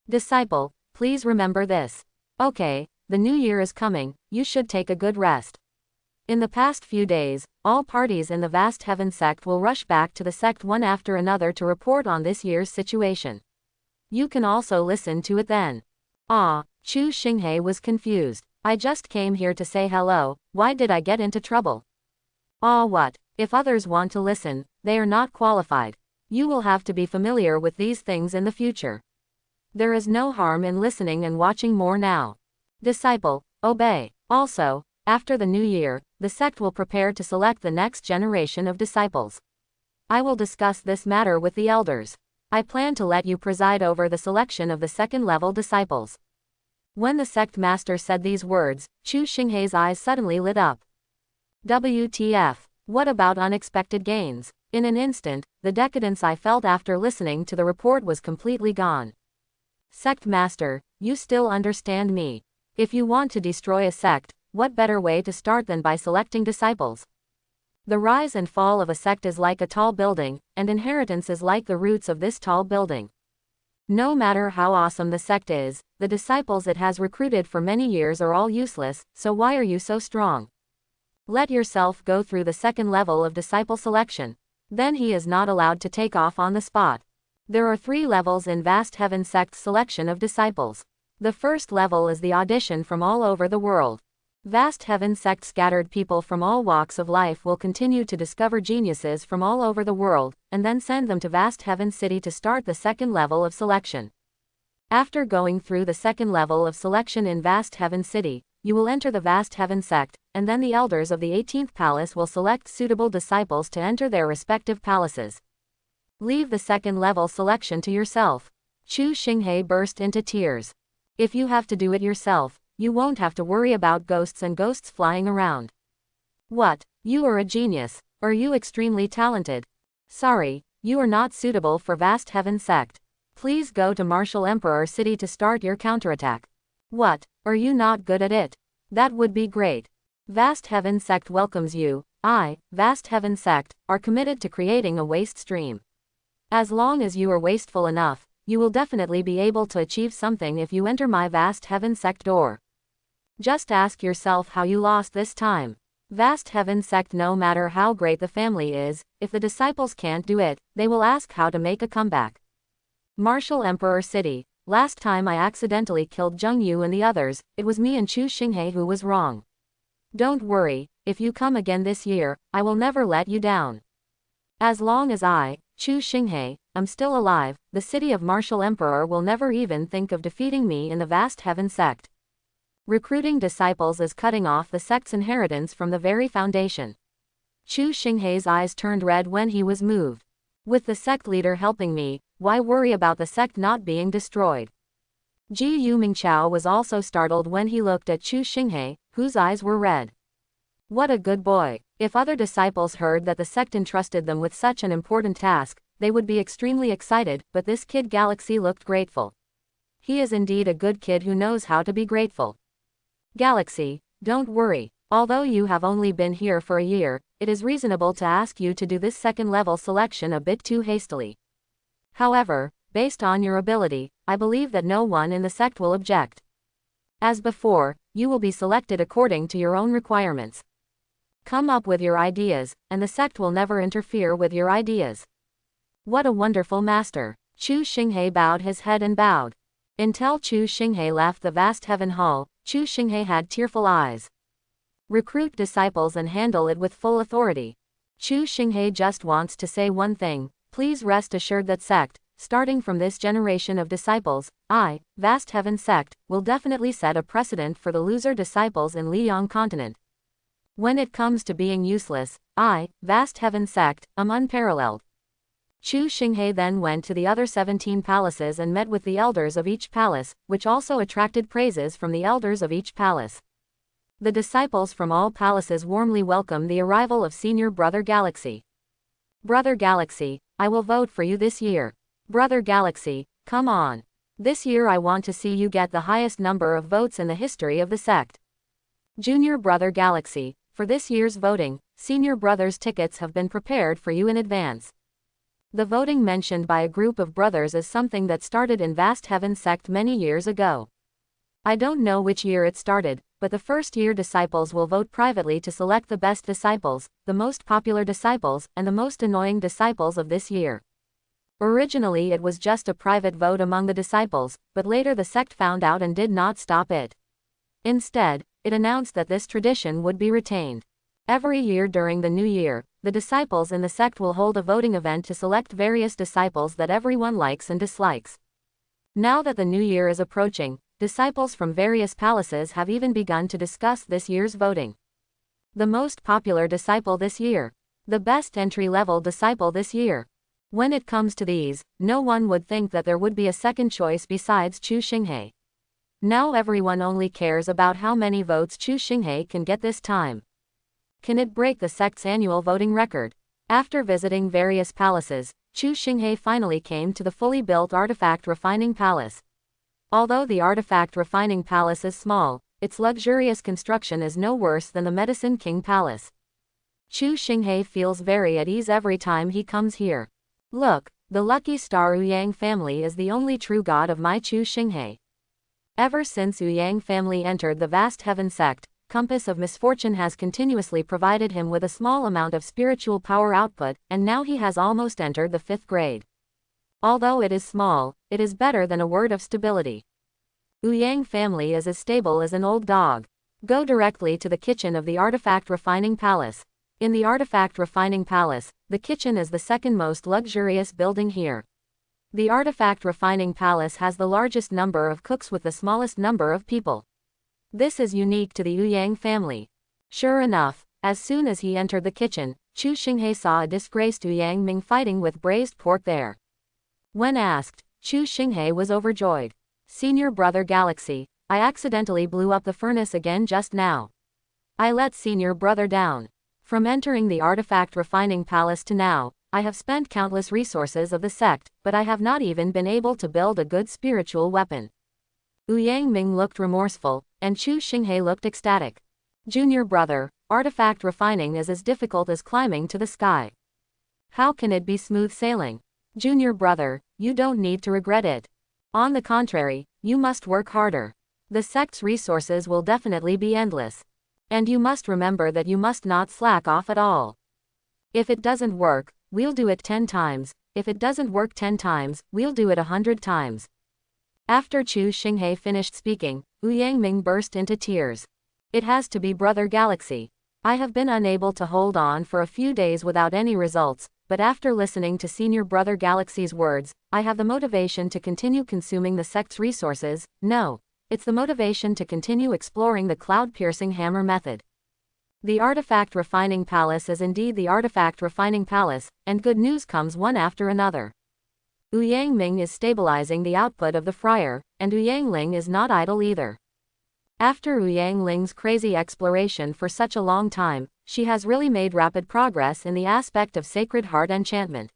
Disciple, please remember this. Okay, the new year is coming, you should take a good rest. In the past few days, all parties in the vast heaven sect will rush back to the sect one after another to report on this year's situation. You can also listen to it then. Chu Shing was confused. I just came here to say hello, why did I get into trouble? What? If others want to listen, they are not qualified. You will have to be familiar with these things in the future. There is no harm in listening and watching more now. Disciple, obey. Also, after the new year, the sect will prepare to select the next generation of disciples. I will discuss this matter with the elders. I plan to let you preside over the selection of the second-level disciples. When the sect master said these words, Chu Shing's eyes suddenly lit up. WTF? What about unexpected gains? In an instant, the decadence I felt after listening to the report was completely gone. Sect master, you still understand me. If you want to destroy a sect, what better way to start than by selecting disciples? The rise and fall of a sect is like a tall building, and inheritance is like the roots of this tall building. No matter how awesome the sect is, the disciples it has recruited for many years are all useless, so why are you so strong? Let yourself go through the second level of disciple selection. Then he is not allowed to take off on the spot. There are 3 levels in Vast Heaven Sect's selection of disciples. The first level is the audition from all over the world. Vast Heaven Sect scattered people from all walks of life will continue to discover geniuses from all over the world, and then send them to Vast Heaven City to start the second level of selection. After going through the second level of selection in Vast Heaven City, you will enter the Vast Heaven Sect, and then the elders of the 18th palace will select suitable disciples to enter their respective palaces. Leave the second level selection to yourself. Chu Shing burst into tears. If you have to do it yourself, you won't have to worry about ghosts and ghosts flying around. What? You are a genius. Are you extremely talented? Sorry, you are not suitable for Vast Heaven Sect. Please go to Martial Emperor City to start your counterattack. What? Are you not good at it? That would be great. Vast Heaven Sect welcomes you. I, Vast Heaven Sect, are committed to creating a waste stream. As long as you are wasteful enough, you will definitely be able to achieve something if you enter my Vast Heaven Sect door. Just ask yourself how you lost this time. Vast Heaven Sect, no matter how great the family is, if the disciples can't do it, they will ask how to make a comeback. Martial Emperor City. Last time I accidentally killed Zheng Yu and the others, it was me and Chu Shing who was wrong. Don't worry, if you come again this year, I will never let you down. As long as I, Chu Shing, am still alive, the city of Martial Emperor will never even think of defeating me in the Vast Heaven Sect. Recruiting disciples is cutting off the sect's inheritance from the very foundation. Chu Shing's eyes turned red when he was moved. With the sect leader helping me, why worry about the sect not being destroyed? Ji Yumingqiao was also startled when he looked at Chu Shing, whose eyes were red. What a good boy. If other disciples heard that the sect entrusted them with such an important task, they would be extremely excited, but this kid Galaxy looked grateful. He is indeed a good kid who knows how to be grateful. Galaxy, don't worry. Although you have only been here for a year, it is reasonable to ask you to do this second-level selection a bit too hastily. However, based on your ability, I believe that no one in the sect will object. As before, you will be selected according to your own requirements. Come up with your ideas, and the sect will never interfere with your ideas. What a wonderful master. Chu Shing bowed his head and bowed. Until Chu Shing left the vast heaven hall, Chu Shing had tearful eyes. Recruit disciples and handle it with full authority. Chu Shing just wants to say one thing: please rest assured that sect, starting from this generation of disciples, vast heaven sect, will definitely set a precedent for the loser disciples in Liang continent. When it comes to being useless, vast heaven sect, am unparalleled. Chu Shing then went to the other 17 palaces and met with the elders of each palace, which also attracted praises from the elders of each palace. The disciples from all palaces warmly welcomed the arrival of Senior Brother Galaxy. Brother Galaxy, I will vote for you this year. Brother Galaxy, come on. This year I want to see you get the highest number of votes in the history of the sect. Junior Brother Galaxy, for this year's voting, Senior Brother's tickets have been prepared for you in advance. The voting mentioned by a group of brothers is something that started in Vast Heaven sect many years ago. I don't know which year it started, but the first year disciples will vote privately to select the best disciples, the most popular disciples, and the most annoying disciples of this year. Originally it was just a private vote among the disciples, but later the sect found out and did not stop it. Instead, it announced that this tradition would be retained. Every year during the new year, the disciples in the sect will hold a voting event to select various disciples that everyone likes and dislikes. Now that the new year is approaching, disciples from various palaces have even begun to discuss this year's voting. The most popular disciple this year. The best entry-level disciple this year. When it comes to these, no one would think that there would be a second choice besides Chu Shing. Now everyone only cares about how many votes Chu Shing can get this time. Can it break the sect's annual voting record? After visiting various palaces, Chu Shing finally came to the fully built artifact refining palace. Although the artifact refining palace is small, its luxurious construction is no worse than the Medicine King Palace. Chu Shing feels very at ease every time he comes here. Look, the lucky star Ouyang family is the only true god of my Chu Shing. Ever since Ouyang family entered the Vast Heaven sect, Compass of Misfortune has continuously provided him with a small amount of spiritual power output, and now he has almost entered the 5th grade. Although it is small, it is better than a word of stability. Ouyang family is as stable as an old dog. Go directly to the kitchen of the Artifact Refining Palace. In the Artifact Refining Palace, the kitchen is the second most luxurious building here. The Artifact Refining Palace has the largest number of cooks with the smallest number of people. This is unique to the Ouyang family. Sure enough, as soon as he entered the kitchen, Chu Shing saw a disgraced Ouyang Ming fighting with braised pork there. When asked, Chu Shing was overjoyed. Senior Brother Galaxy, I accidentally blew up the furnace again just now. I let Senior Brother down. From entering the Artifact Refining Palace to now, I have spent countless resources of the sect, but I have not even been able to build a good spiritual weapon. Ouyang Ming looked remorseful, and Chu Shing looked ecstatic. Junior Brother, artifact refining is as difficult as climbing to the sky. How can it be smooth sailing? Junior Brother, you don't need to regret it. On the contrary, you must work harder. The sect's resources will definitely be endless. And you must remember that you must not slack off at all. If it doesn't work, we'll do it 10 times. If it doesn't work 10 times, we'll do it 100 times. After Chu Shing finished speaking, Ouyang Ming burst into tears. It has to be Brother Galaxy. I have been unable to hold on for a few days without any results, but after listening to Senior Brother Galaxy's words, I have the motivation to continue consuming the sect's resources. No. it's the motivation to continue exploring the cloud-piercing hammer method. The Artifact Refining Palace is indeed the Artifact Refining Palace, and good news comes one after another. Ouyang Ming is stabilizing the output of the Friar, and Ouyang Ling is not idle either. After Ouyang Ling's crazy exploration for such a long time, she has really made rapid progress in the aspect of Sacred Heart enchantment.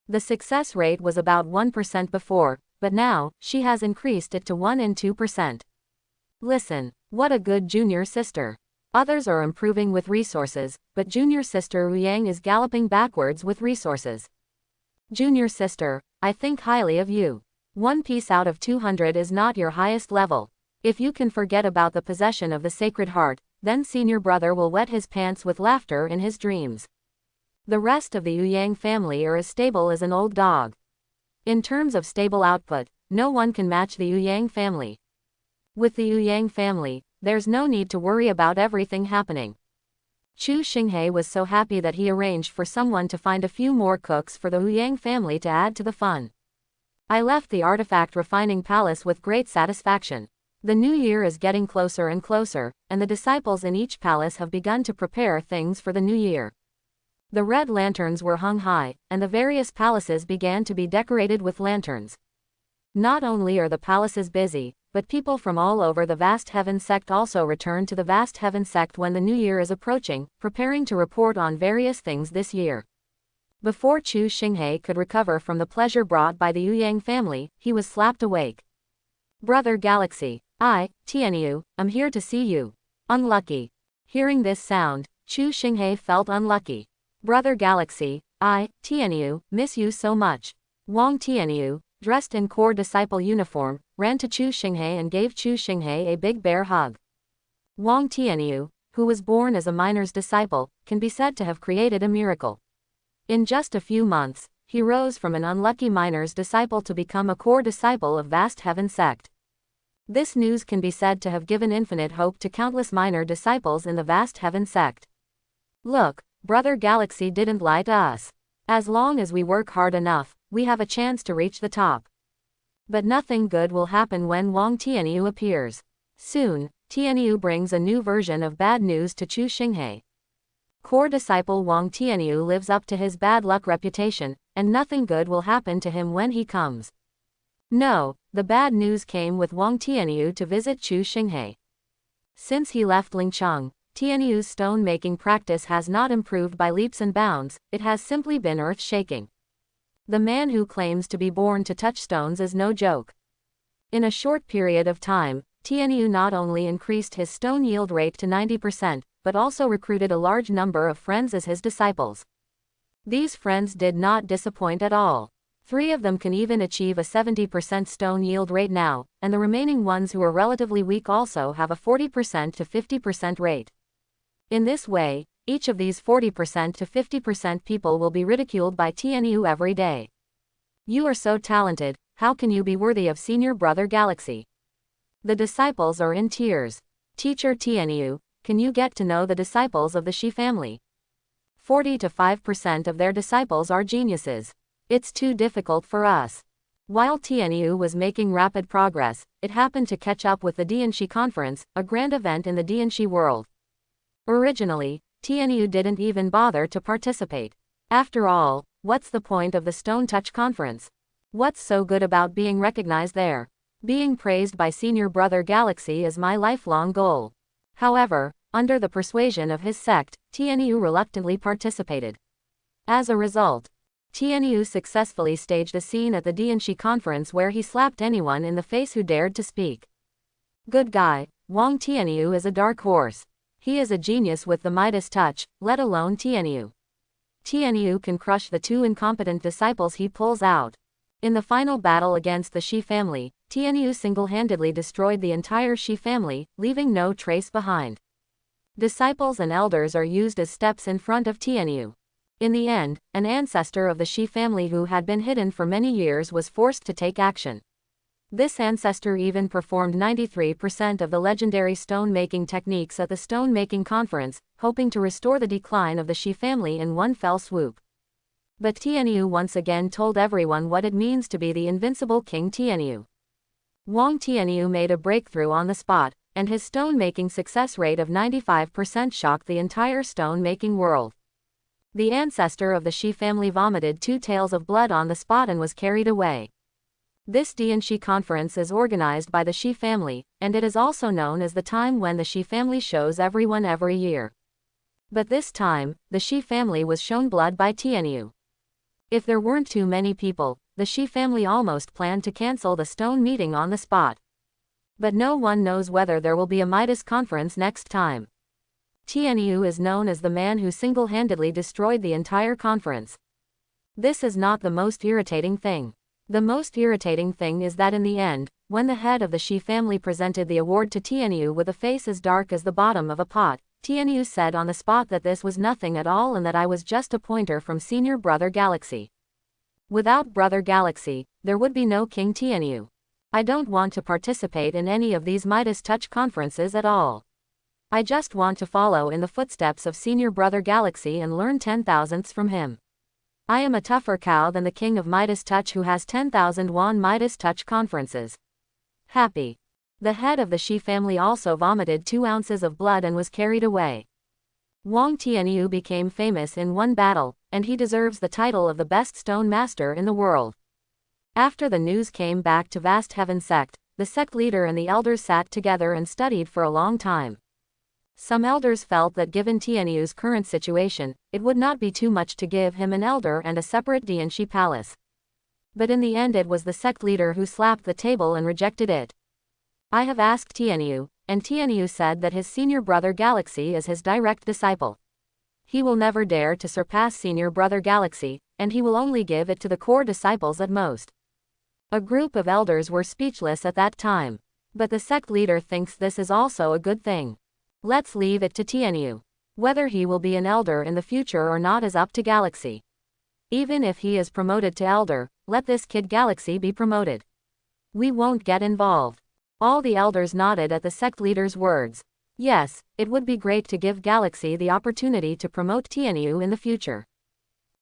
The success rate was about 1% before, but now, she has increased it to 1 and 2%. Listen, what a good junior sister. Others are improving with resources, but junior sister Ouyang is galloping backwards with resources. Junior sister, I think highly of you. 1 piece out of 200 is not your highest level. If you can forget about the possession of the Sacred Heart, then senior brother will wet his pants with laughter in his dreams. The rest of the Ouyang family are as stable as an old dog. In terms of stable output, no one can match the Ouyang family. With the Ouyang family, there's no need to worry about everything happening. Chu Shing was so happy that he arranged for someone to find a few more cooks for the Ouyang family to add to the fun. I left the Artifact Refining Palace with great satisfaction. The new year is getting closer and closer, and the disciples in each palace have begun to prepare things for the new year. The red lanterns were hung high, and the various palaces began to be decorated with lanterns. Not only are the palaces busy, but people from all over the Vast Heaven Sect also return to the Vast Heaven Sect when the new year is approaching, preparing to report on various things this year. Before Chu Shing could recover from the pleasure brought by the Ouyang family, he was slapped awake. Brother Galaxy, Tnu, I'm here to see you. Unlucky. Hearing this sound, Chu Shing felt unlucky. Brother Galaxy, Tnu, miss you so much. Wang Tnu, dressed in core disciple uniform, ran to Chu Shing and gave Chu Shing a big bear hug. Wang Tnu, who was born as a miner's disciple, can be said to have created a miracle. In just a few months, he rose from an unlucky miner's disciple to become a core disciple of Vast Heaven Sect. This news can be said to have given infinite hope to countless minor disciples in the Vast Heaven Sect. Look, Brother Galaxy didn't lie to us. As long as we work hard enough, we have a chance to reach the top. But nothing good will happen when Wang Tianyu appears. Soon, Tianyu brings a new version of bad news to Chu Shing. Core disciple Wang Tianyu lives up to his bad luck reputation, and nothing good will happen to him when he comes. No, the bad news came with Wang Tianyu to visit Chu Shing. Since he left Lingcheng, Tianyu's stone-making practice has not improved by leaps and bounds, it has simply been earth-shaking. The man who claims to be born to touch stones is no joke. In a short period of time, Tianyu not only increased his stone yield rate to 90%, but also recruited a large number of friends as his disciples. These friends did not disappoint at all. 3 of them can even achieve a 70% stone yield rate now, and the remaining ones who are relatively weak also have a 40% to 50% rate. In this way, each of these 40% to 50% people will be ridiculed by Tianyu every day. You are so talented, how can you be worthy of Senior Brother Galaxy? The disciples are in tears. Teacher Tianyu, can you get to know the disciples of the Shi family? 40 to 5% of their disciples are geniuses. It's too difficult for us. While Tianyu was making rapid progress, it happened to catch up with the Dianshi conference, a grand event in the Dianshi world. Originally, Tianyu didn't even bother to participate. After all, what's the point of the Stone Touch conference? What's so good about being recognized there? Being praised by Senior Brother Galaxy is my lifelong goal. However, under the persuasion of his sect, Tianyu reluctantly participated. As a result, Tianyu successfully staged a scene at the Dianshi conference where he slapped anyone in the face who dared to speak. Good guy, Wang Tianyu is a dark horse. He is a genius with the Midas touch, let alone Tianyu. Tianyu can crush the 2 incompetent disciples he pulls out. In the final battle against the Shi family, Tianyu single-handedly destroyed the entire Shi family, leaving no trace behind. Disciples and elders are used as steps in front of Tianyu. In the end, an ancestor of the Shi family who had been hidden for many years was forced to take action. This ancestor even performed 93% of the legendary stone-making techniques at the stone-making conference, hoping to restore the decline of the Shi family in one fell swoop. But Tianyu once again told everyone what it means to be the invincible King Tianyu. Wang Tianyu made a breakthrough on the spot, and his stone-making success rate of 95% shocked the entire stone-making world. The ancestor of the Shi family vomited 2 tails of blood on the spot and was carried away. This Dian Shi conference is organized by the Shi family, and it is also known as the time when the Shi family shows everyone every year. But this time, the Shi family was shown blood by Tianyu. If there weren't too many people, the Shi family almost planned to cancel the stone meeting on the spot. But no one knows whether there will be a Midas conference next time. Tianyu is known as the man who single-handedly destroyed the entire conference. This is not the most irritating thing. The most irritating thing is that in the end, when the head of the Shi family presented the award to Tianyu with a face as dark as the bottom of a pot, Tianyu said on the spot that this was nothing at all and that I was just a pointer from Senior Brother Galaxy. Without Brother Galaxy, there would be no King Tianyu. I don't want to participate in any of these Midas Touch conferences at all. I just want to follow in the footsteps of Senior Brother Galaxy and learn 10,000ths from him. I am a tougher cow than the King of Midas Touch who has 10,000 won Midas Touch conferences. Happy. The head of the Shi family also vomited 2 ounces of blood and was carried away. Wang Tianyu became famous in one battle, and he deserves the title of the best stone master in the world. After the news came back to Vast Heaven Sect, the sect leader and the elders sat together and studied for a long time. Some elders felt that given Tianyu's current situation, it would not be too much to give him an elder and a separate Dian Shi palace. But in the end it was the sect leader who slapped the table and rejected it. I have asked Tianyu, and Tianyu said that his senior brother Galaxy is his direct disciple. He will never dare to surpass senior brother Galaxy, and he will only give it to the core disciples at most. A group of elders were speechless at that time. But the sect leader thinks this is also a good thing. Let's leave it to Tianyu. Whether he will be an elder in the future or not is up to Galaxy. Even if he is promoted to elder, let this kid Galaxy be promoted. We won't get involved. All the elders nodded at the sect leader's words. Yes, it would be great to give Galaxy the opportunity to promote Tianyu in the future.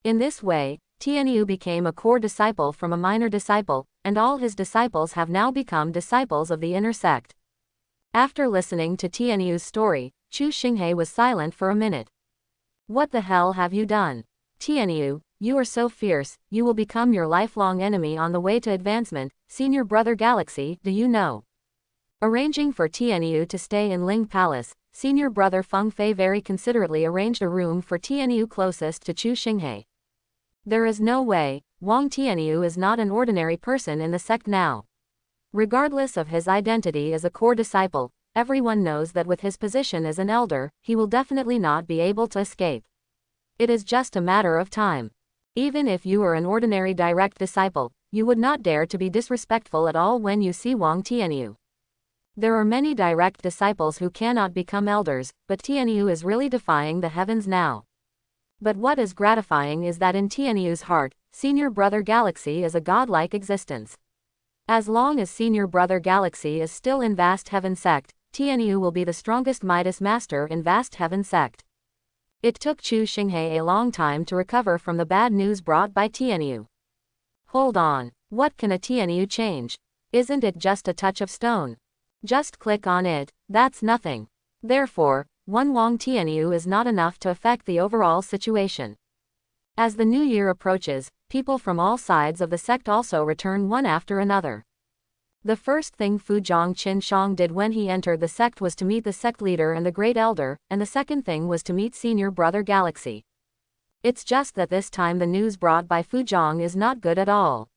In this way, Tianyu became a core disciple from a minor disciple, and all his disciples have now become disciples of the inner sect. After listening to Tianyu's story, Chu Shing was silent for a minute. What the hell have you done? Tianyu, you are so fierce, you will become your lifelong enemy on the way to advancement, senior brother Galaxy, do you know? Arranging for Tianyu to stay in Ling Palace, senior brother Feng Fei very considerately arranged a room for Tianyu closest to Chu Shing. There is no way, Wang Tianyu is not an ordinary person in the sect now. Regardless of his identity as a core disciple, everyone knows that with his position as an elder, he will definitely not be able to escape. It is just a matter of time. Even if you are an ordinary direct disciple, you would not dare to be disrespectful at all when you see Wang Tianyu. There are many direct disciples who cannot become elders, but Tianyu is really defying the heavens now. But what is gratifying is that in Tianyu's heart, senior brother Galaxy is a godlike existence. As long as senior brother Galaxy is still in Vast Heaven Sect, Tianyu will be the strongest Midas master in Vast Heaven Sect. It took Chu Shing a long time to recover from the bad news brought by Tianyu. Hold on, what can a Tianyu change? Isn't it just a touch of stone? Just click on it, that's nothing. Therefore, one Wang Tianyu is not enough to affect the overall situation. As the new year approaches, people from all sides of the sect also return one after another. The first thing Fuzhong Qin did when he entered the sect was to meet the sect leader and the great elder, and the second thing was to meet senior brother Galaxy. It's just that this time the news brought by Fuzhong is not good at all.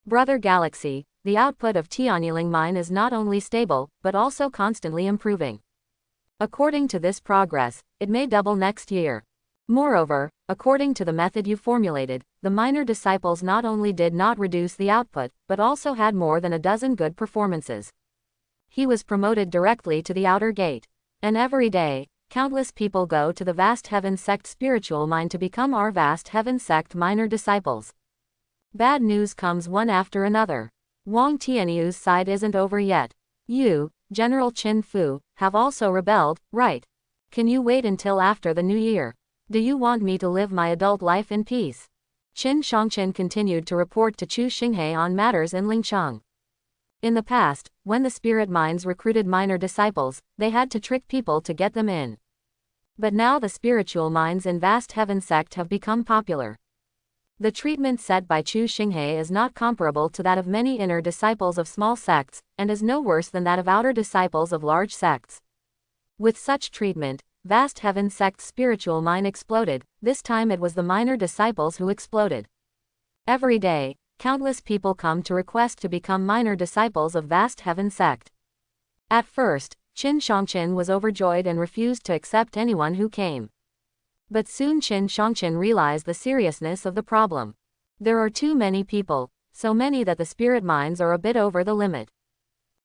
Brother Galaxy, the output of Tianyuling mine is not only stable, but also constantly improving. According to this progress, it may double next year. Moreover, according to the method you formulated, the minor disciples not only did not reduce the output, but also had more than a dozen good performances. He was promoted directly to the outer gate. And every day, countless people go to the Vast Heaven Sect spiritual mine to become our Vast Heaven Sect minor disciples. Bad news comes one after another. Wang Tianyu's side isn't over yet. You, General Qin Fu, have also rebelled, right? Can you wait until after the new year? Do you want me to live my adult life in peace? Qin Shangqin continued to report to Chu Shing on matters in Lingcheng. In the past, when the spirit minds recruited minor disciples, they had to trick people to get them in. But now the spiritual minds in Vast Heaven Sect have become popular. The treatment set by Chu Shing is not comparable to that of many inner disciples of small sects, and is no worse than that of outer disciples of large sects. With such treatment, Vast Heaven Sect's spiritual mind exploded. This time it was the minor disciples who exploded. Every day, countless people come to request to become minor disciples of Vast Heaven Sect. At first, Qin Shangqin was overjoyed and refused to accept anyone who came. But soon Qin Shangqin realized the seriousness of the problem. There are too many people, so many that the spirit minds are a bit over the limit.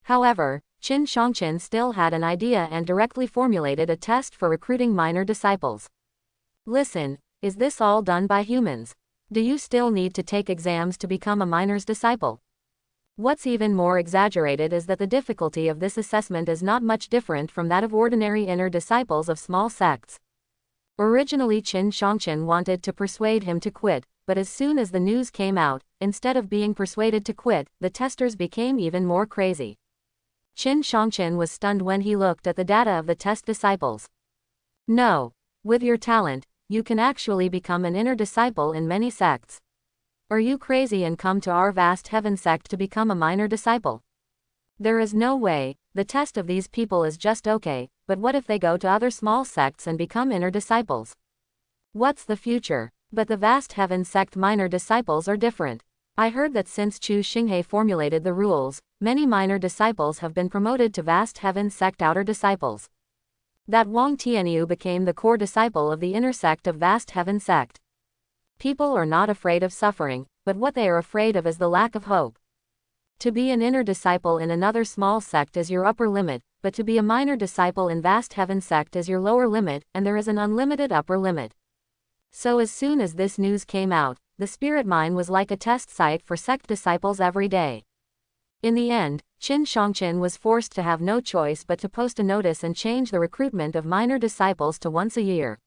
However, Qin Shangqin still had an idea and directly formulated a test for recruiting minor disciples. Listen, is this all done by humans? Do you still need to take exams to become a minor's disciple? What's even more exaggerated is that the difficulty of this assessment is not much different from that of ordinary inner disciples of small sects. Originally Qin Shangqin wanted to persuade him to quit, but as soon as the news came out, instead of being persuaded to quit, the testers became even more crazy. Qin Shangqin was stunned when he looked at the data of the test disciples. No. With your talent, you can actually become an inner disciple in many sects. Are you crazy and come to our Vast Heaven Sect to become a minor disciple? There is no way. The test of these people is just okay, but what if they go to other small sects and become inner disciples? What's the future? But the Vast Heaven Sect minor disciples are different. I heard that since Chu Shing formulated the rules, many minor disciples have been promoted to Vast Heaven Sect outer disciples. That Wang Tianyu became the core disciple of the inner sect of Vast Heaven Sect. People are not afraid of suffering, but what they are afraid of is the lack of hope. To be an inner disciple in another small sect is your upper limit, but to be a minor disciple in Vast Heaven Sect is your lower limit, and there is an unlimited upper limit. So as soon as this news came out, the spirit mine was like a test site for sect disciples every day. In the end, Qin Shangqin was forced to have no choice but to post a notice and change the recruitment of minor disciples to once a year.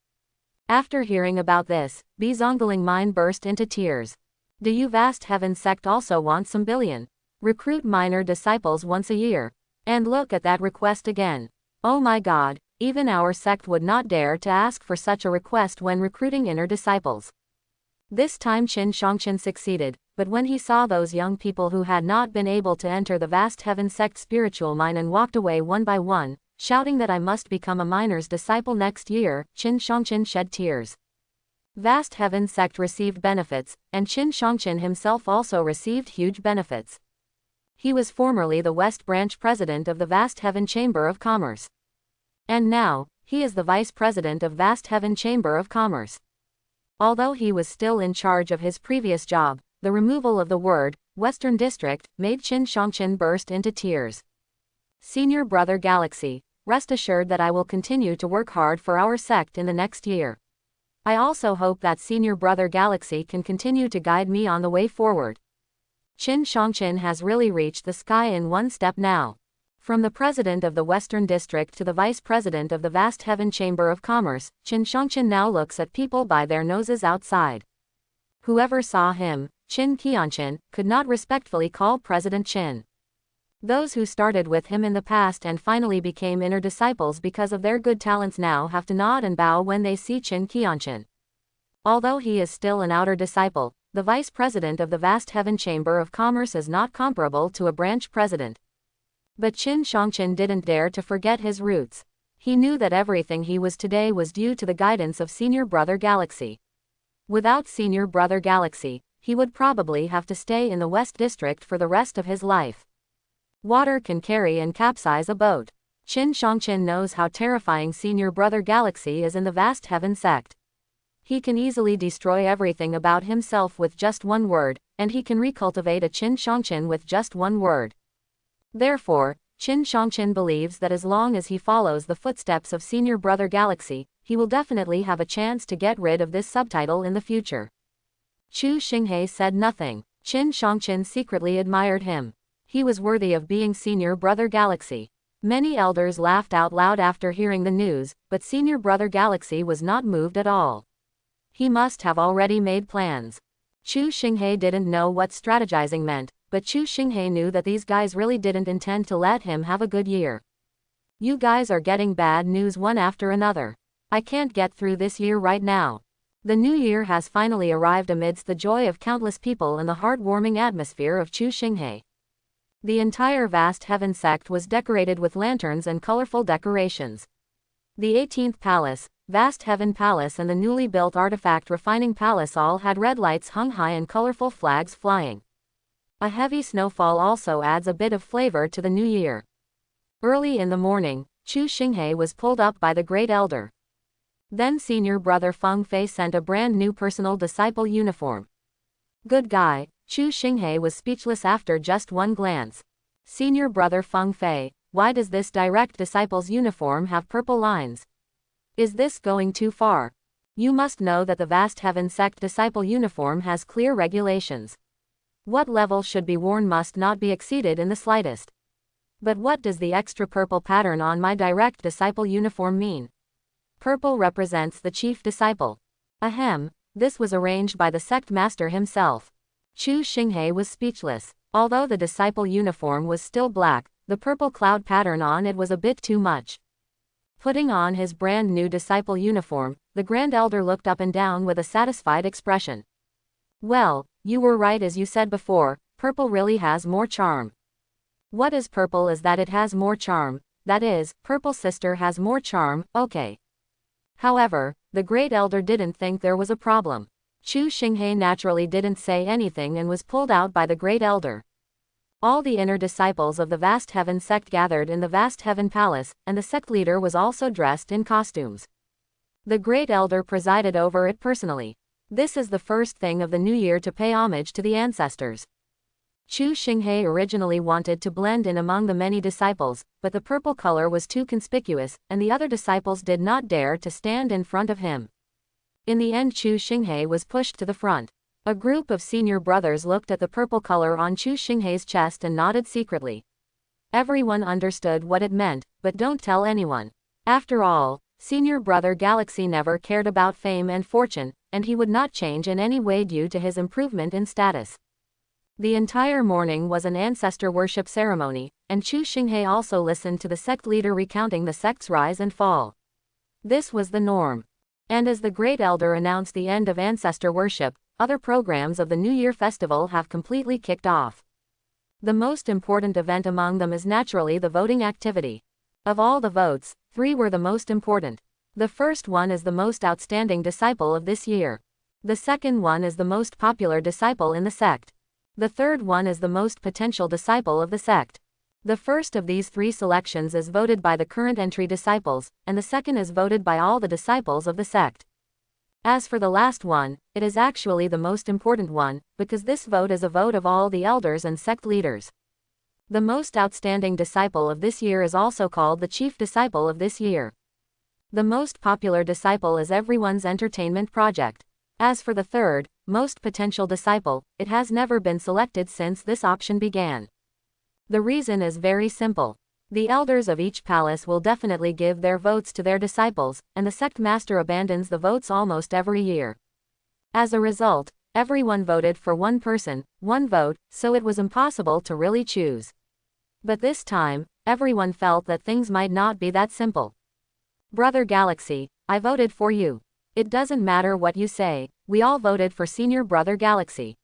After hearing about this, Bi Zongling Mine burst into tears. Do you Vast Heaven Sect also want some billion? Recruit minor disciples once a year. And look at that request again. Oh my God, even our sect would not dare to ask for such a request when recruiting inner disciples. This time Qin Shangqin succeeded, but when he saw those young people who had not been able to enter the Vast Heaven Sect spiritual mine and walked away one by one, shouting that I must become a minor's disciple next year, Qin Shangqin shed tears. Vast Heaven Sect received benefits, and Qin Shangqin himself also received huge benefits. He was formerly the West Branch President of the Vast Heaven Chamber of Commerce. And now, he is the Vice President of Vast Heaven Chamber of Commerce. Although he was still in charge of his previous job, the removal of the word, Western District, made Qin Shangqin burst into tears. Senior Brother Galaxy, rest assured that I will continue to work hard for our sect in the next year. I also hope that Senior Brother Galaxy can continue to guide me on the way forward. Qin Shangqin has really reached the sky in one step now. From the president of the Western District to the vice president of the Vast Heaven Chamber of Commerce, Qin Shangqin now looks at people by their noses outside. Whoever saw him, Qin Qianqin, could not respectfully call President Qin. Those who started with him in the past and finally became inner disciples because of their good talents now have to nod and bow when they see Qin Qianqin. Although he is still an outer disciple, the vice president of the Vast Heaven Chamber of Commerce is not comparable to a branch president. But Qin Shangqin didn't dare to forget his roots. He knew that everything he was today was due to the guidance of Senior Brother Galaxy. Without Senior Brother Galaxy, he would probably have to stay in the West District for the rest of his life. Water can carry and capsize a boat. Qin Shangqin knows how terrifying Senior Brother Galaxy is in the Vast Heaven Sect. He can easily destroy everything about himself with just one word, and he can recultivate a Qin Shangqin with just one word. Therefore, Qin Shangqin believes that as long as he follows the footsteps of Senior Brother Galaxy, he will definitely have a chance to get rid of this subtitle in the future. Chu Shing said nothing. Qin Shangqin secretly admired him. He was worthy of being Senior Brother Galaxy. Many elders laughed out loud after hearing the news, but Senior Brother Galaxy was not moved at all. He must have already made plans. Chu Shing didn't know what strategizing meant, but Chu Shing knew that these guys really didn't intend to let him have a good year. You guys are getting bad news one after another. I can't get through this year right now. The new year has finally arrived amidst the joy of countless people and the heartwarming atmosphere of Chu Shing. The entire vast heaven sect was decorated with lanterns and colorful decorations. The 18th palace, vast heaven palace and the newly built artifact refining palace all had red lights hung high and colorful flags flying. A heavy snowfall also adds a bit of flavor to the new year. Early in the morning, Chu Shing was pulled up by the Great Elder. Then senior brother Feng Fei sent a brand new personal disciple uniform. Good guy, Chu Shing was speechless after just one glance. Senior brother Feng Fei, why does this direct disciple's uniform have purple lines? Is this going too far? You must know that the vast heaven sect disciple uniform has clear regulations. What level should be worn must not be exceeded in the slightest. But what does the extra purple pattern on my direct disciple uniform mean? Purple represents the chief disciple. Ahem, this was arranged by the sect master himself. Chu Shing was speechless. Although the disciple uniform was still black, the purple cloud pattern on it was a bit too much. Putting on his brand new disciple uniform, the Grand Elder looked up and down with a satisfied expression. Well, you were right as you said before, purple really has more charm. What is purple is that it has more charm, that is, purple sister has more charm, okay. However, the Great Elder didn't think there was a problem. Chu Shing naturally didn't say anything and was pulled out by the Great Elder. All the inner disciples of the vast heaven sect gathered in the vast heaven palace, and the sect leader was also dressed in costumes. The Great Elder presided over it personally. This is the first thing of the new year to pay homage to the ancestors. Chu Shing originally wanted to blend in among the many disciples, but the purple color was too conspicuous, and the other disciples did not dare to stand in front of him. In the end Chu Shing was pushed to the front. A group of senior brothers looked at the purple color on Chu Shing's chest and nodded secretly. Everyone understood what it meant, but don't tell anyone. After all, senior brother Galaxy never cared about fame and fortune, and he would not change in any way due to his improvement in status. The entire morning was an ancestor worship ceremony, and Chu Shing also listened to the sect leader recounting the sect's rise and fall. This was the norm. And as the Great Elder announced the end of ancestor worship, other programs of the New Year festival have completely kicked off. The most important event among them is naturally the voting activity. Of all the votes, 3 were the most important. The first one is the most outstanding disciple of this year. The second one is the most popular disciple in the sect. The third one is the most potential disciple of the sect. The first of these 3 selections is voted by the current entry disciples, and the second is voted by all the disciples of the sect. As for the last one, it is actually the most important one, because this vote is a vote of all the elders and sect leaders. The most outstanding disciple of this year is also called the chief disciple of this year. The most popular disciple is everyone's entertainment project. As for the third, most potential disciple, it has never been selected since this option began. The reason is very simple. The elders of each palace will definitely give their votes to their disciples, and the sect master abandons the votes almost every year. As a result, everyone voted for one person, one vote, so it was impossible to really choose. But this time, everyone felt that things might not be that simple. Brother Galaxy, I voted for you. It doesn't matter what you say, we all voted for senior brother Galaxy.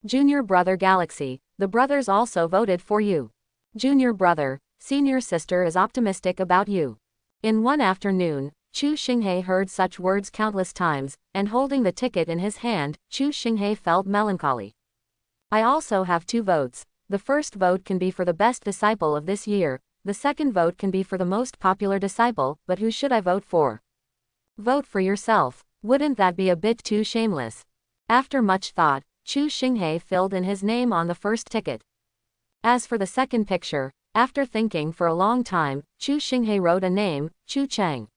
Junior brother Galaxy, the brothers also voted for you. Junior brother, senior sister is optimistic about you. In one afternoon, Chu Shing heard such words countless times, and holding the ticket in his hand, Chu Shing felt melancholy. I also have 2 votes. The first vote can be for the best disciple of this year. The second vote can be for the most popular disciple, but who should I vote for? Vote for yourself. Wouldn't that be a bit too shameless? After much thought, Chu Shing filled in his name on the first ticket. As for the second picture, after thinking for a long time, Chu Shing wrote a name, Chu Chang.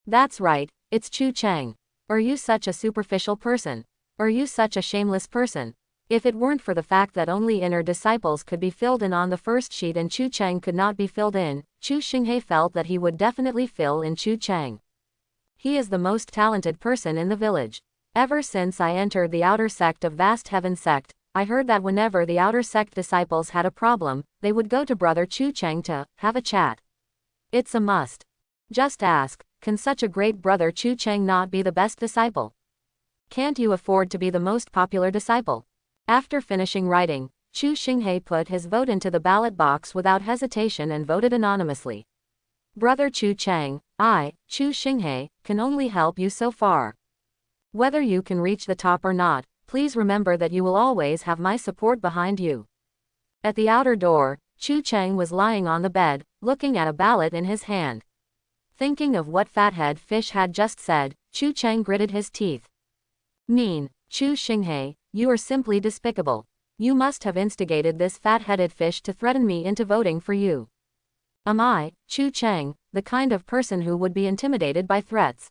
That's right, it's Chu Chang. Are you such a superficial person? Are you such a shameless person? If it weren't for the fact that only inner disciples could be filled in on the first sheet and Chu Chang could not be filled in, Chu Shing felt that he would definitely fill in Chu Chang. He is the most talented person in the village. Ever since I entered the outer sect of Vast Heaven Sect, I heard that whenever the outer sect disciples had a problem, they would go to Brother Chu Chang to have a chat. It's a must. Just ask, can such a great Brother Chu Chang not be the best disciple? Can't you afford to be the most popular disciple? After finishing writing, Chu Shing put his vote into the ballot box without hesitation and voted anonymously. Brother Chu Chang, I, Chu Shing, can only help you so far. Whether you can reach the top or not, please remember that you will always have my support behind you. At the outer door, Chu Chang was lying on the bed, looking at a ballot in his hand. Thinking of what Fathead Fish had just said, Chu Chang gritted his teeth. Mean, Chu Shing, you are simply despicable. You must have instigated this fat-headed fish to threaten me into voting for you. Am I, Chu Chang, the kind of person who would be intimidated by threats?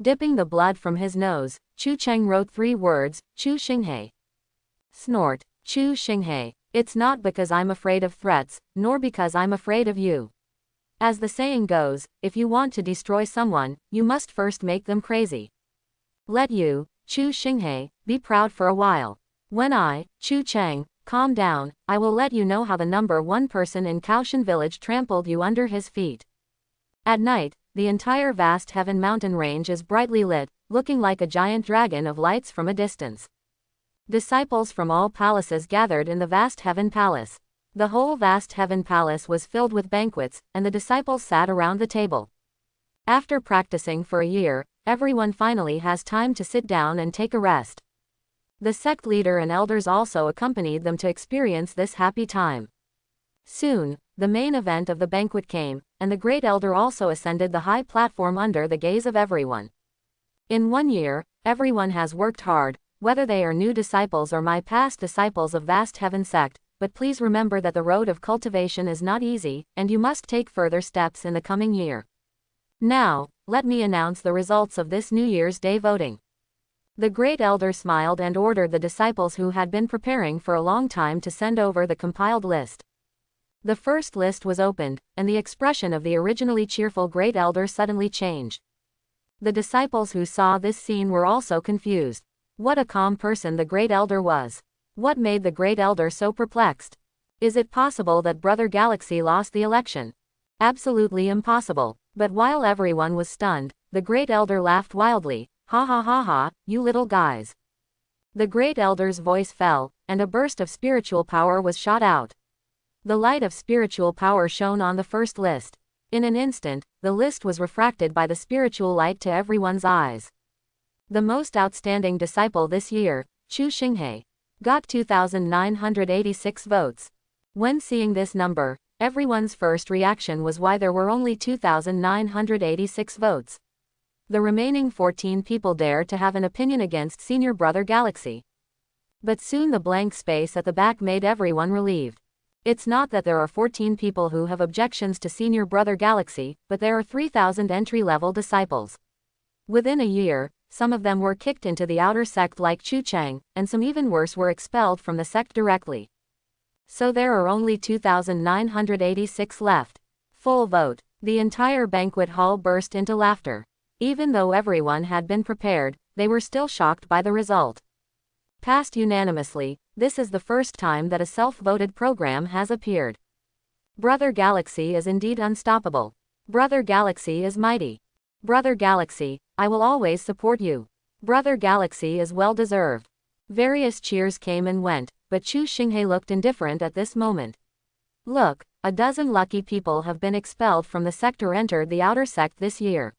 Dipping the blood from his nose, Chu Chang wrote 3 words, Chu Shing. Snort, Chu Shing. It's not because I'm afraid of threats, nor because I'm afraid of you. As the saying goes, if you want to destroy someone, you must first make them crazy. Let you, Chu Shing, be proud for a while. When I, Chu Chang, calm down, I will let you know how the number 1 person in Kaoshan village trampled you under his feet. At night, the entire vast Heaven mountain range is brightly lit, looking like a giant dragon of lights from a distance. Disciples from all palaces gathered in the vast Heaven palace. The whole vast Heaven palace was filled with banquets, and the disciples sat around the table. After practicing for a year, everyone finally has time to sit down and take a rest. The sect leader and elders also accompanied them to experience this happy time. Soon, the main event of the banquet came, and the great elder also ascended the high platform under the gaze of everyone. In 1 year, everyone has worked hard, whether they are new disciples or my past disciples of vast Heaven sect, but please remember that the road of cultivation is not easy, and you must take further steps in the coming year. Now, let me announce the results of this New Year's Day voting. The great elder smiled and ordered the disciples who had been preparing for a long time to send over the compiled list. The first list was opened, and the expression of the originally cheerful great elder suddenly changed. The disciples who saw this scene were also confused. What a calm person the great elder was. What made the great elder so perplexed? Is it possible that Brother Galaxy lost the election? Absolutely impossible. But while everyone was stunned, the great elder laughed wildly. Ha ha ha ha, you little guys. The great elder's voice fell, and a burst of spiritual power was shot out. The light of spiritual power shone on the first list. In an instant, the list was refracted by the spiritual light to everyone's eyes. The most outstanding disciple this year, Chu Shing, got 2,986 votes. When seeing this number, everyone's first reaction was why there were only 2,986 votes. The remaining 14 people dared to have an opinion against Senior Brother Galaxy. But soon the blank space at the back made everyone relieved. It's not that there are 14 people who have objections to Senior Brother Galaxy, but there are 3,000 entry-level disciples. Within a year, some of them were kicked into the outer sect like Chu Chang, and some even worse were expelled from the sect directly. So there are only 2,986 left. Full vote. The entire banquet hall burst into laughter. Even though everyone had been prepared, they were still shocked by the result. Passed unanimously, this is the first time that a self-voted program has appeared. Brother Galaxy is indeed unstoppable. Brother Galaxy is mighty. Brother Galaxy, I will always support you. Brother Galaxy is well deserved. Various cheers came and went, but Chu Shing looked indifferent at this moment. Look, a dozen lucky people have been expelled from the sect or entered the outer sect this year.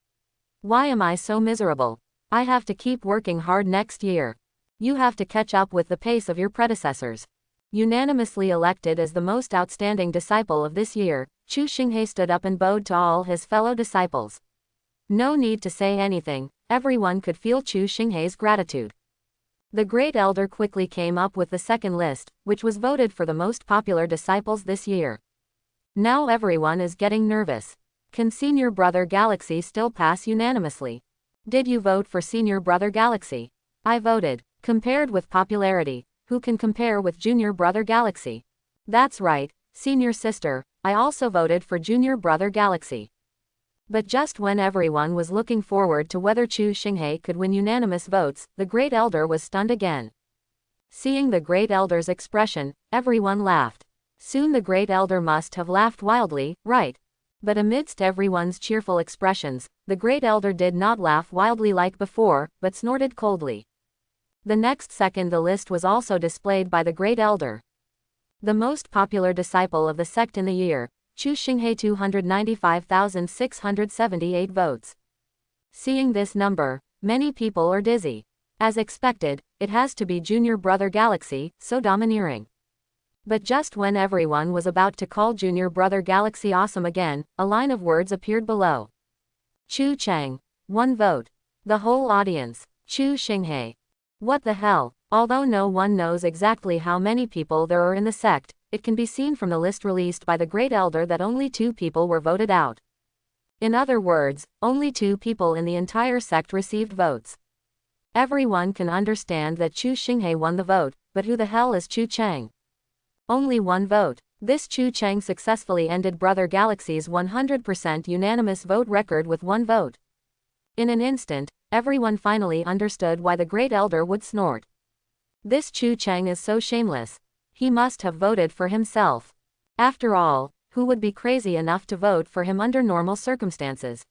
Why am I so miserable? I have to keep working hard next year. You have to catch up with the pace of your predecessors. Unanimously elected as the most outstanding disciple of this year, Chu Shing stood up and bowed to all his fellow disciples. No need to say anything, everyone could feel Chu Shing's gratitude. The great elder quickly came up with the second list, which was voted for the most popular disciples this year. Now everyone is getting nervous. Can Senior Brother Galaxy still pass unanimously? Did you vote for Senior Brother Galaxy? I voted. Compared with popularity, who can compare with Junior Brother Galaxy? That's right, Senior Sister, I also voted for Junior Brother Galaxy. But just when everyone was looking forward to whether Chu Shing could win unanimous votes, the great elder was stunned again. Seeing the Great Elder's expression, everyone laughed. Soon the Great Elder must have laughed wildly, right? But amidst everyone's cheerful expressions, the Great Elder did not laugh wildly like before, but snorted coldly. The next second the list was also displayed by the Great Elder. The most popular disciple of the sect in the year, Chu Shing, 295,678 votes. Seeing this number, many people are dizzy. As expected, it has to be Junior Brother Galaxy, so domineering. But just when everyone was about to call Junior Brother Galaxy awesome again, a line of words appeared below. Chu Chang. 1 vote. The whole audience. Chu Shing. What the hell? Although no one knows exactly how many people there are in the sect, it can be seen from the list released by the Great Elder that only 2 people were voted out. In other words, only 2 people in the entire sect received votes. Everyone can understand that Chu Shing won the vote, but who the hell is Chu Chang? Only 1 vote. This Chu Chang successfully ended Brother Galaxy's 100% unanimous vote record with 1 vote. In an instant, everyone finally understood why the Great Elder would snort. This Chu Chang is so shameless. He must have voted for himself. After all, who would be crazy enough to vote for him under normal circumstances?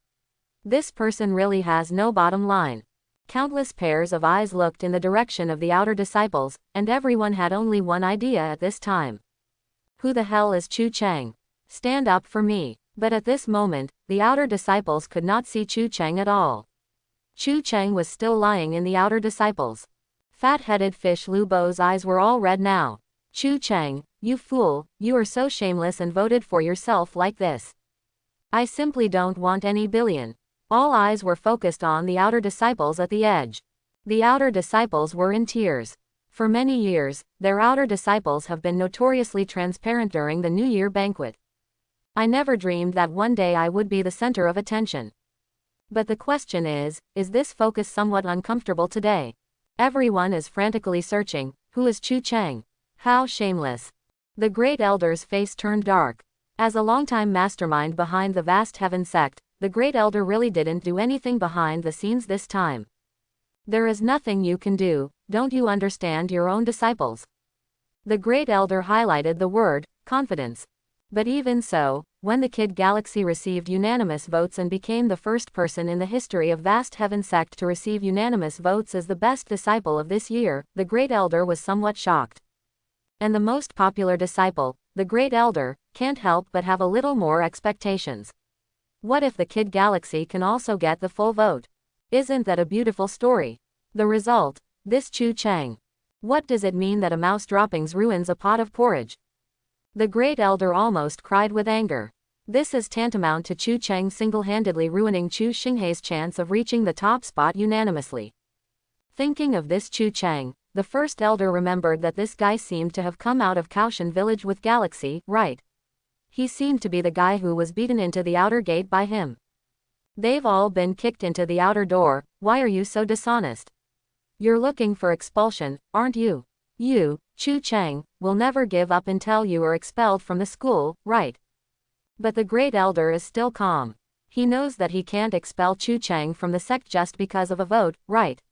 This person really has no bottom line. Countless pairs of eyes looked in the direction of the outer disciples, and everyone had only one idea at this time. Who the hell is Chu Chang? Stand up for me. But at this moment, the outer disciples could not see Chu Chang at all. Chu Chang was still lying in the outer disciples. Fat-headed fish Lu Bo's eyes were all red now. Chu Chang, you fool, you are so shameless and voted for yourself like this. I simply don't want any billion. All eyes were focused on the outer disciples at the edge. The outer disciples were in tears. For many years, their outer disciples have been notoriously transparent during the New Year banquet. I never dreamed that one day I would be the center of attention. But the question is this focus somewhat uncomfortable today? Everyone is frantically searching, who is Chu Chang? How shameless. The Great Elder's face turned dark. As a longtime mastermind behind the vast Heaven sect, the Great Elder really didn't do anything behind the scenes this time. There is nothing you can do, don't you understand your own disciples? The Great Elder highlighted the word, confidence. But even so, when the Kid Galaxy received unanimous votes and became the first person in the history of Vast Heaven Sect to receive unanimous votes as the best disciple of this year, the Great Elder was somewhat shocked. And the most popular disciple, the Great Elder, can't help but have a little more expectations. What if the Kid Galaxy can also get the full vote? Isn't that a beautiful story? The result, this Chu Chang. What does it mean that a mouse droppings ruins a pot of porridge? The Great Elder almost cried with anger. This is tantamount to Chu Chang single-handedly ruining Chu Xinghe's chance of reaching the top spot unanimously. Thinking of this Chu Chang, the first elder remembered that this guy seemed to have come out of Kaoshan village with Galaxy, right? He seemed to be the guy who was beaten into the outer gate by him. They've all been kicked into the outer door, why are you so dishonest? You're looking for expulsion, aren't you? You, Chu Chang, will never give up until you are expelled from the school, right? But the Great Elder is still calm. He knows that he can't expel Chu Chang from the sect just because of a vote, right?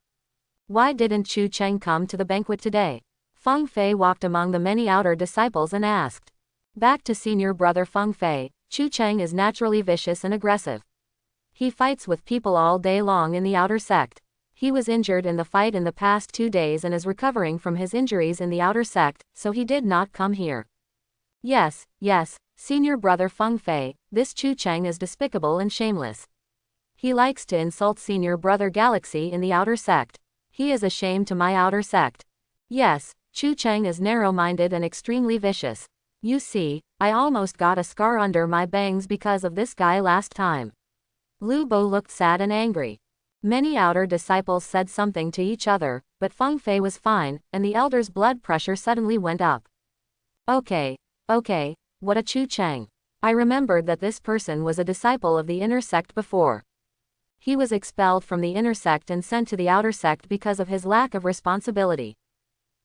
Why didn't Chu Chang come to the banquet today? Feng Fei walked among the many outer disciples and asked. Back to senior brother Feng Fei, Chu Chang is naturally vicious and aggressive. He fights with people all day long in the outer sect. He was injured in the fight in the past 2 days and is recovering from his injuries in the outer sect, so he did not come here. Yes, senior brother Feng Fei, this Chu Chang is despicable and shameless. He likes to insult senior brother Galaxy in the outer sect. He is a shame to my outer sect. Yes, Chu Chang is narrow-minded and extremely vicious. You see, I almost got a scar under my bangs because of this guy last time. Lu Bo looked sad and angry. Many outer disciples said something to each other, but Feng Fei was fine, and the elder's blood pressure suddenly went up. Okay, what a Chu Chang. I remembered that this person was a disciple of the inner sect before. He was expelled from the inner sect and sent to the outer sect because of his lack of responsibility.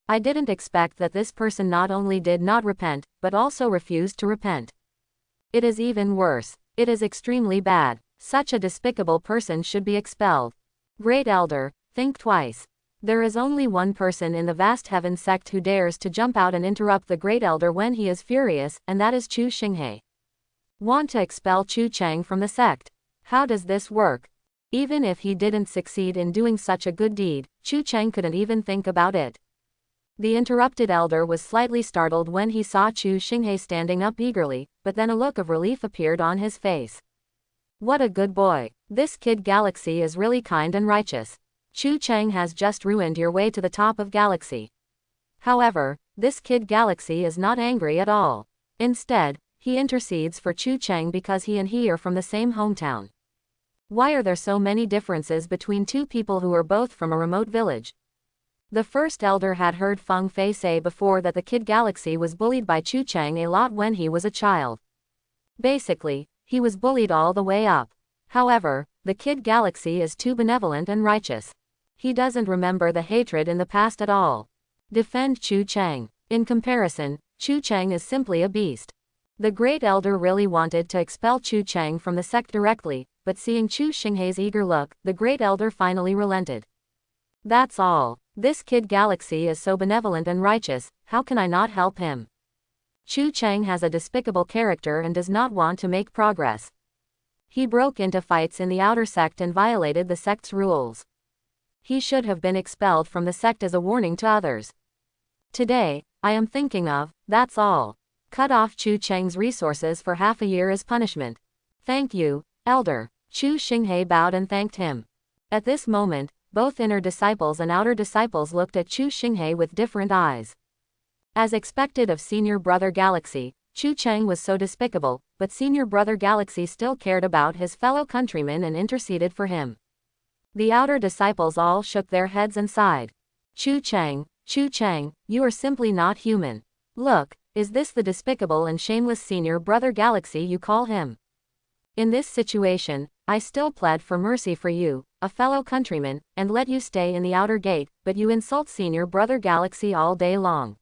I didn't expect that this person not only did not repent, but also refused to repent. It is even worse. It is extremely bad. Such a despicable person should be expelled. Great Elder, think twice. There is only one person in the vast heaven sect who dares to jump out and interrupt the Great Elder when he is furious, and that is Chu Shing. Want to expel Chu Chang from the sect? How does this work? Even if he didn't succeed in doing such a good deed, Chu Chang couldn't even think about it. The interrupted elder was slightly startled when he saw Chu Shing standing up eagerly, but then a look of relief appeared on his face. What a good boy. This kid Galaxy is really kind and righteous. Chu Chang has just ruined your way to the top of Galaxy. However, this kid Galaxy is not angry at all. Instead, he intercedes for Chu Chang because he are from the same hometown. Why are there so many differences between two people who are both from a remote village? The first elder had heard Feng Fei say before that the kid Galaxy was bullied by Chu Chang a lot when he was a child. Basically, he was bullied all the way up. However, the kid Galaxy is too benevolent and righteous. He doesn't remember the hatred in the past at all. Defend Chu Chang. In comparison, Chu Chang is simply a beast. The Great Elder really wanted to expel Chu Chang from the sect directly, but seeing Chu Shing's eager look, the Great Elder finally relented. That's all. This kid Galaxy is so benevolent and righteous, how can I not help him? Chu Chang has a despicable character and does not want to make progress. He broke into fights in the outer sect and violated the sect's rules. He should have been expelled from the sect as a warning to others. Today, I am thinking of, that's all. Cut off Chu Chang's resources for half a year as punishment. Thank you, Elder. Chu Shing bowed and thanked him. At this moment, both inner disciples and outer disciples looked at Chu Shing with different eyes. As expected of Senior Brother Galaxy, Chu Chang was so despicable, but Senior Brother Galaxy still cared about his fellow countrymen and interceded for him. The outer disciples all shook their heads and sighed. Chu Chang, you are simply not human. Look, is this the despicable and shameless Senior Brother Galaxy you call him? In this situation, I still pled for mercy for you, a fellow countryman, and let you stay in the outer gate, but you insult Senior Brother Galaxy all day long.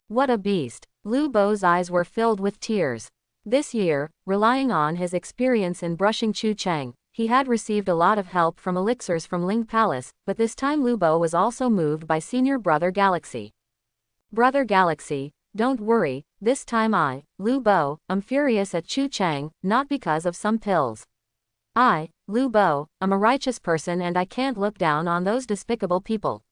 What a beast. Lu Bo's eyes were filled with tears. This year, relying on his experience in brushing Chu Chang, he had received a lot of help from elixirs from Ling Palace, but this time Lu Bo was also moved by Senior Brother Galaxy. Brother Galaxy, don't worry, this time I, Lu Bo, am furious at Chu Chang, not because of some pills. I, Lu Bo, am a righteous person and I can't look down on those despicable people.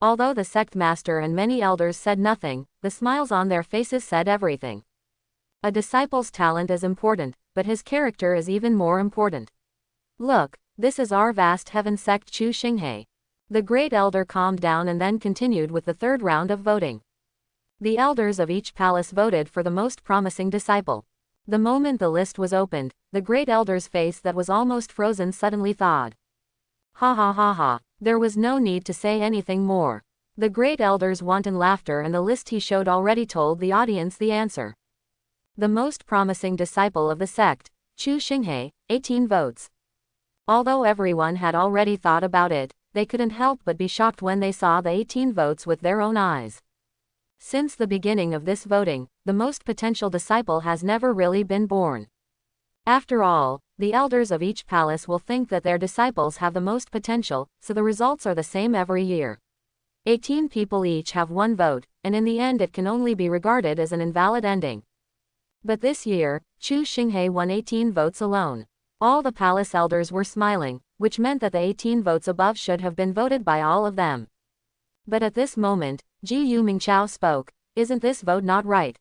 Although the sect master and many elders said nothing, the smiles on their faces said everything. A disciple's talent is important, but his character is even more important. Look, this is our vast heaven sect Chu Shing. The Great Elder calmed down and then continued with the third round of voting. The elders of each palace voted for the most promising disciple. The moment the list was opened, the Great Elder's face that was almost frozen suddenly thawed. Ha ha ha ha, there was no need to say anything more. The Great Elder's wanton laughter and the list he showed already told the audience the answer. The most promising disciple of the sect, Chu Shing, 18 votes. Although everyone had already thought about it, they couldn't help but be shocked when they saw the 18 votes with their own eyes. Since the beginning of this voting, the most potential disciple has never really been born. After all, the elders of each palace will think that their disciples have the most potential, so the results are the same every year. 18 people each have one vote, and in the end it can only be regarded as an invalid ending. But this year, Chu Shing won 18 votes alone. All the palace elders were smiling, which meant that the 18 votes above should have been voted by all of them. But at this moment, Ji Mingchao spoke, isn't this vote not right?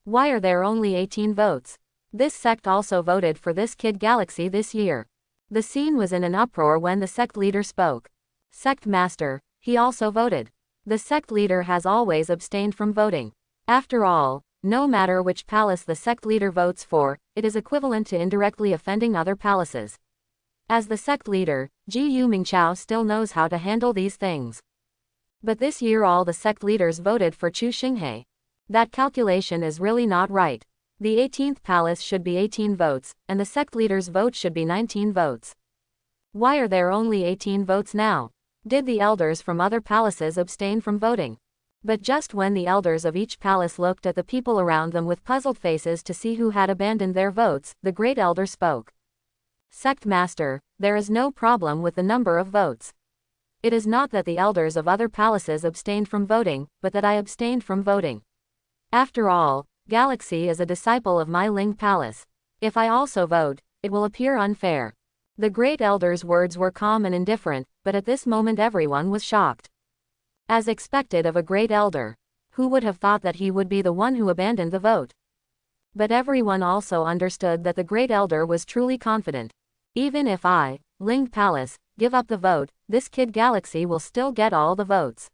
Why are there only 18 votes? This sect also voted for this kid Galaxy this year. The scene was in an uproar when the sect leader spoke. Sect master, he also voted. The sect leader has always abstained from voting. After all, no matter which palace the sect leader votes for, it is equivalent to indirectly offending other palaces. As the sect leader, Ji Mingchao still knows how to handle these things. But this year all the sect leaders voted for Chu Shing. That calculation is really not right. The 18th palace should be 18 votes, and the sect leader's vote should be 19 votes. Why are there only 18 votes now? Did the elders from other palaces abstain from voting? But just when the elders of each palace looked at the people around them with puzzled faces to see who had abandoned their votes, the Great Elder spoke. Sect master, there is no problem with the number of votes. It is not that the elders of other palaces abstained from voting, but that I abstained from voting. After all, Galaxy is a disciple of my Ling Palace. If I also vote, it will appear unfair. The great elder's words were calm and indifferent, but at this moment everyone was shocked. As expected of a great elder. Who would have thought that he would be the one who abandoned the vote? But everyone also understood that the great elder was truly confident. Even if I, Ling Palace, give up the vote, this kid Galaxy will still get all the votes.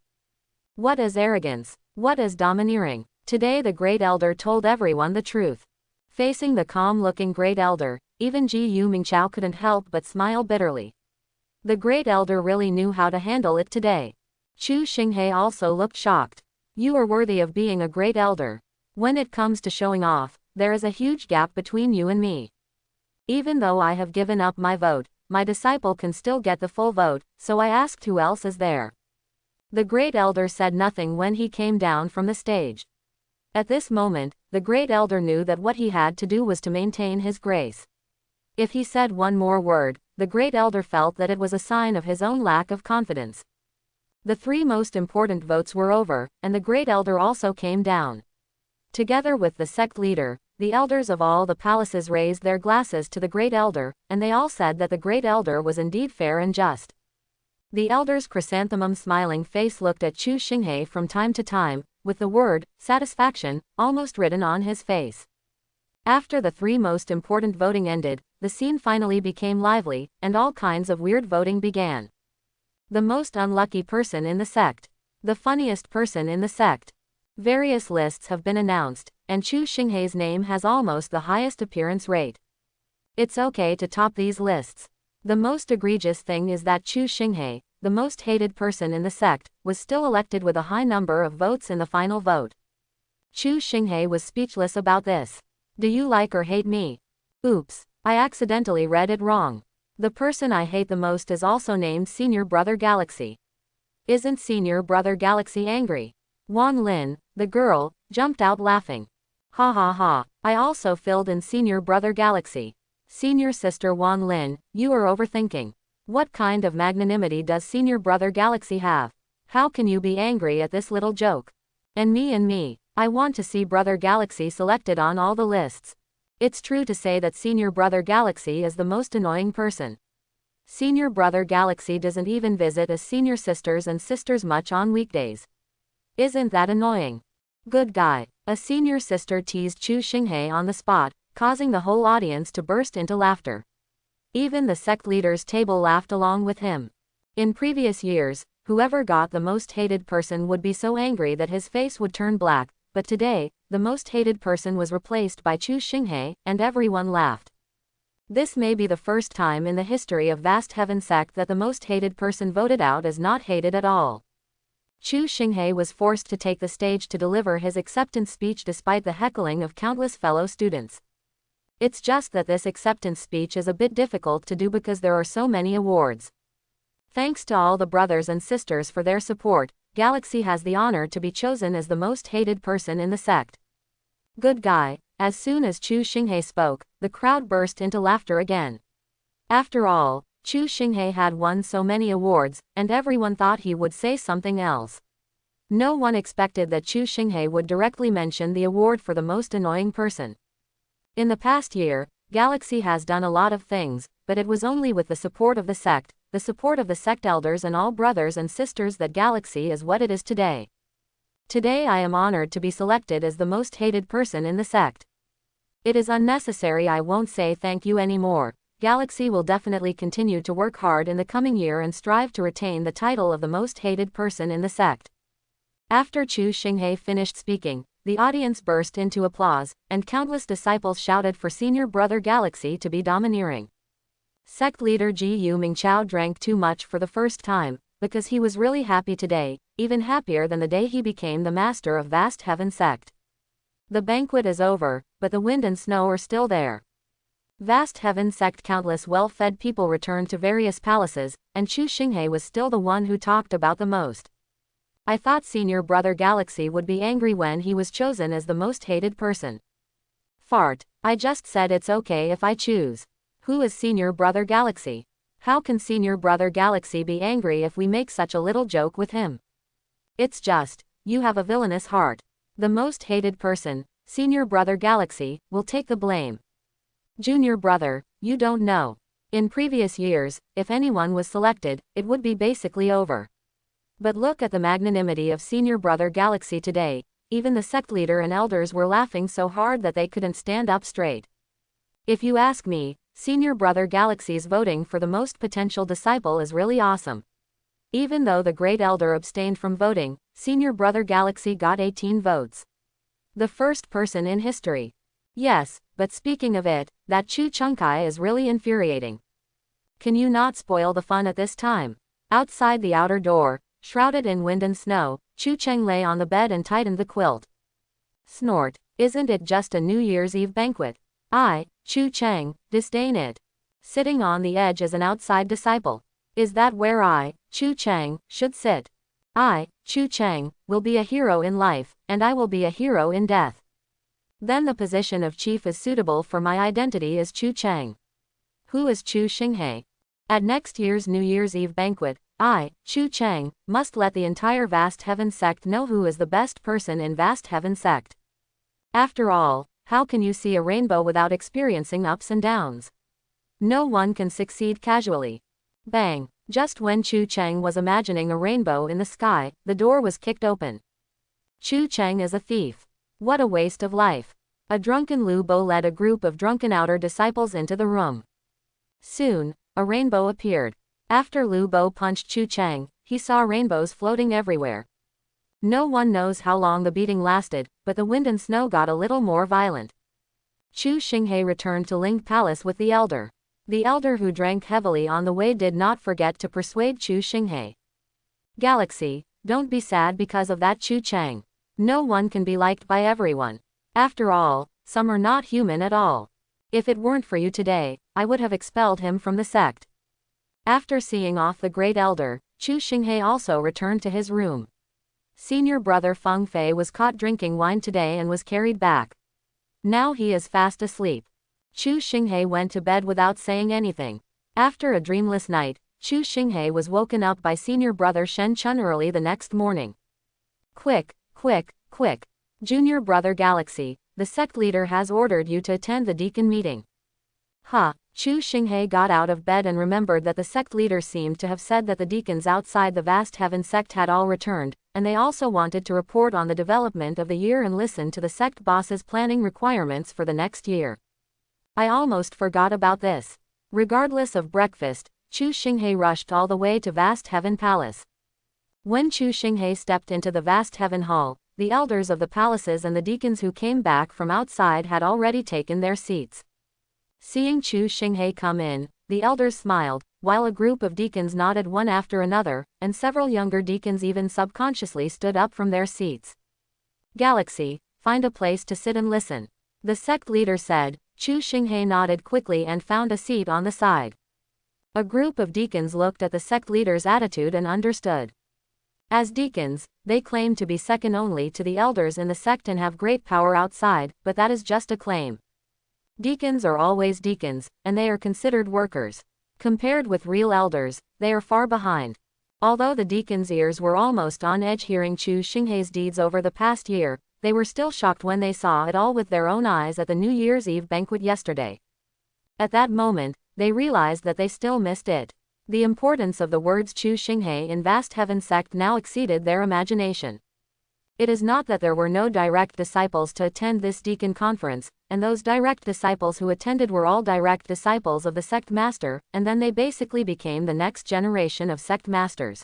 What is arrogance? What is domineering? Today the great elder told everyone the truth. Facing the calm-looking great elder, even Jiao Mingqiao couldn't help but smile bitterly. The great elder really knew how to handle it today. Chu Shing also looked shocked. You are worthy of being a great elder. When it comes to showing off, there is a huge gap between you and me. Even though I have given up my vote, my disciple can still get the full vote, so I asked who else is there. The great elder said nothing when he came down from the stage. At this moment, the great elder knew that what he had to do was to maintain his grace. If he said one more word, the great elder felt that it was a sign of his own lack of confidence. The three most important votes were over, and the great elder also came down. Together with the sect leader, the elders of all the palaces raised their glasses to the great elder, and they all said that the great elder was indeed fair and just. The elder's chrysanthemum smiling face looked at Chu Shing from time to time, with the word, satisfaction, almost written on his face. After the three most important voting ended, the scene finally became lively, and all kinds of weird voting began. The most unlucky person in the sect. The funniest person in the sect. Various lists have been announced, and Chu Shing's name has almost the highest appearance rate. It's okay to top these lists. The most egregious thing is that Chu Shing, the most hated person in the sect, was still elected with a high number of votes in the final vote. Chu Shing was speechless about this. Do you like or hate me? Oops, I accidentally read it wrong. The person I hate the most is also named Senior Brother Galaxy. Isn't Senior Brother Galaxy angry? Wan Lin, the girl, jumped out laughing. Ha ha ha, I also filled in Senior Brother Galaxy. Senior Sister Wan Lin, you are overthinking. What kind of magnanimity does Senior Brother Galaxy have? How can you be angry at this little joke? And me, I want to see Brother Galaxy selected on all the lists. It's true to say that Senior Brother Galaxy is the most annoying person. Senior Brother Galaxy doesn't even visit his senior sisters and sisters much on weekdays. Isn't that annoying? Good guy. A senior sister teased Chu Shing on the spot, causing the whole audience to burst into laughter. Even the sect leader's table laughed along with him. In previous years, whoever got the most hated person would be so angry that his face would turn black, but today, the most hated person was replaced by Chu Shing, and everyone laughed. This may be the first time in the history of Vast Heaven Sect that the most hated person voted out as not hated at all. Chu Shing was forced to take the stage to deliver his acceptance speech despite the heckling of countless fellow students. It's just that this acceptance speech is a bit difficult to do because there are so many awards. Thanks to all the brothers and sisters for their support, Galaxy has the honor to be chosen as the most hated person in the sect. Good guy. As soon as Chu Shing spoke, the crowd burst into laughter again. After all, Chu Shing had won so many awards, and everyone thought he would say something else. No one expected that Chu Shing would directly mention the award for the most annoying person. In the past year, Galaxy has done a lot of things, but it was only with the support of the sect, the support of the sect elders and all brothers and sisters that Galaxy is what it is today. Today I am honored to be selected as the most hated person in the sect. It is unnecessary, I won't say thank you anymore. Galaxy will definitely continue to work hard in the coming year and strive to retain the title of the most hated person in the sect. After Chu Shing finished speaking, the audience burst into applause, and countless disciples shouted for Senior Brother Galaxy to be domineering. Sect leader Jiao Mingqiao drank too much for the first time, because he was really happy today, even happier than the day he became the master of Vast Heaven Sect. The banquet is over, but the wind and snow are still there. Vast Heaven Sect countless well-fed people returned to various palaces, and Chu Shing was still the one who talked about the most. I thought Senior Brother Galaxy would be angry when he was chosen as the most hated person. Fart. I just said it's okay if I choose. Who is Senior Brother Galaxy? How can Senior Brother Galaxy be angry if we make such a little joke with him? It's just, you have a villainous heart. The most hated person, Senior Brother Galaxy, will take the blame. Junior Brother, you don't know. In previous years, if anyone was selected, it would be basically over. But look at the magnanimity of Senior Brother Galaxy today. Even the sect leader and elders were laughing so hard that they couldn't stand up straight. If you ask me, Senior Brother Galaxy's voting for the most potential disciple is really awesome. Even though the Great Elder abstained from voting, Senior Brother Galaxy got 18 votes. The first person in history. Yes, but speaking of it, that Chu Chang is really infuriating. Can you not spoil the fun at this time? Outside the outer door, shrouded in wind and snow, Chu Chang lay on the bed and tightened the quilt. Snort, isn't it just a New Year's Eve banquet? I, Chu Chang, disdain it. Sitting on the edge as an outside disciple. Is that where I, Chu Chang, should sit? I, Chu Chang, will be a hero in life, and I will be a hero in death. Then the position of chief is suitable for my identity as Chu Chang. Who is Chu Shing? At next year's New Year's Eve banquet, I, Chu Chang, must let the entire Vast Heaven Sect know who is the best person in Vast Heaven Sect. After all, how can you see a rainbow without experiencing ups and downs? No one can succeed casually. Bang! Just when Chu Chang was imagining a rainbow in the sky, the door was kicked open. Chu Chang is a thief. What a waste of life. A drunken Lu Bo led a group of drunken outer disciples into the room. Soon, a rainbow appeared. After Lu Bo punched Chu Chang, he saw rainbows floating everywhere. No one knows how long the beating lasted, but the wind and snow got a little more violent. Chu Shing returned to Ling Palace with the elder. The elder who drank heavily on the way did not forget to persuade Chu Shing. Galaxy, don't be sad because of that Chu Chang. No one can be liked by everyone. After all, some are not human at all. If it weren't for you today, I would have expelled him from the sect. After seeing off the Great Elder, Chu Shing also returned to his room. Senior Brother Feng Fei was caught drinking wine today and was carried back. Now he is fast asleep. Chu Shing went to bed without saying anything. After a dreamless night, Chu Shing was woken up by Senior Brother Shen Chun early the next morning. Quick, quick, quick. Junior Brother Galaxy, the sect leader has ordered you to attend the Deacon meeting. Chu Shing got out of bed and remembered that the sect leader seemed to have said that the deacons outside the Vast Heaven Sect had all returned, and they also wanted to report on the development of the year and listen to the sect boss's planning requirements for the next year. I almost forgot about this. Regardless of breakfast, Chu Shing rushed all the way to Vast Heaven Palace. When Chu Shing stepped into the Vast Heaven Hall, the elders of the palaces and the deacons who came back from outside had already taken their seats. Seeing Chu Shing come in, the elders smiled, while a group of deacons nodded one after another, and several younger deacons even subconsciously stood up from their seats. Galaxy, find a place to sit and listen. The sect leader said. Chu Shing nodded quickly and found a seat on the side. A group of deacons looked at the sect leader's attitude and understood. As deacons, they claim to be second only to the elders in the sect and have great power outside, but that is just a claim. Deacons are always deacons, and they are considered workers. Compared with real elders, they are far behind. Although the deacons' ears were almost on edge hearing Chu Shing's deeds over the past year, they were still shocked when they saw it all with their own eyes at the New Year's Eve banquet yesterday. At that moment, they realized that they still missed it. The importance of the words Chu Shing in Vast Heaven Sect now exceeded their imagination. It is not that there were no direct disciples to attend this deacon conference, and those direct disciples who attended were all direct disciples of the sect master, and then they basically became the next generation of sect masters.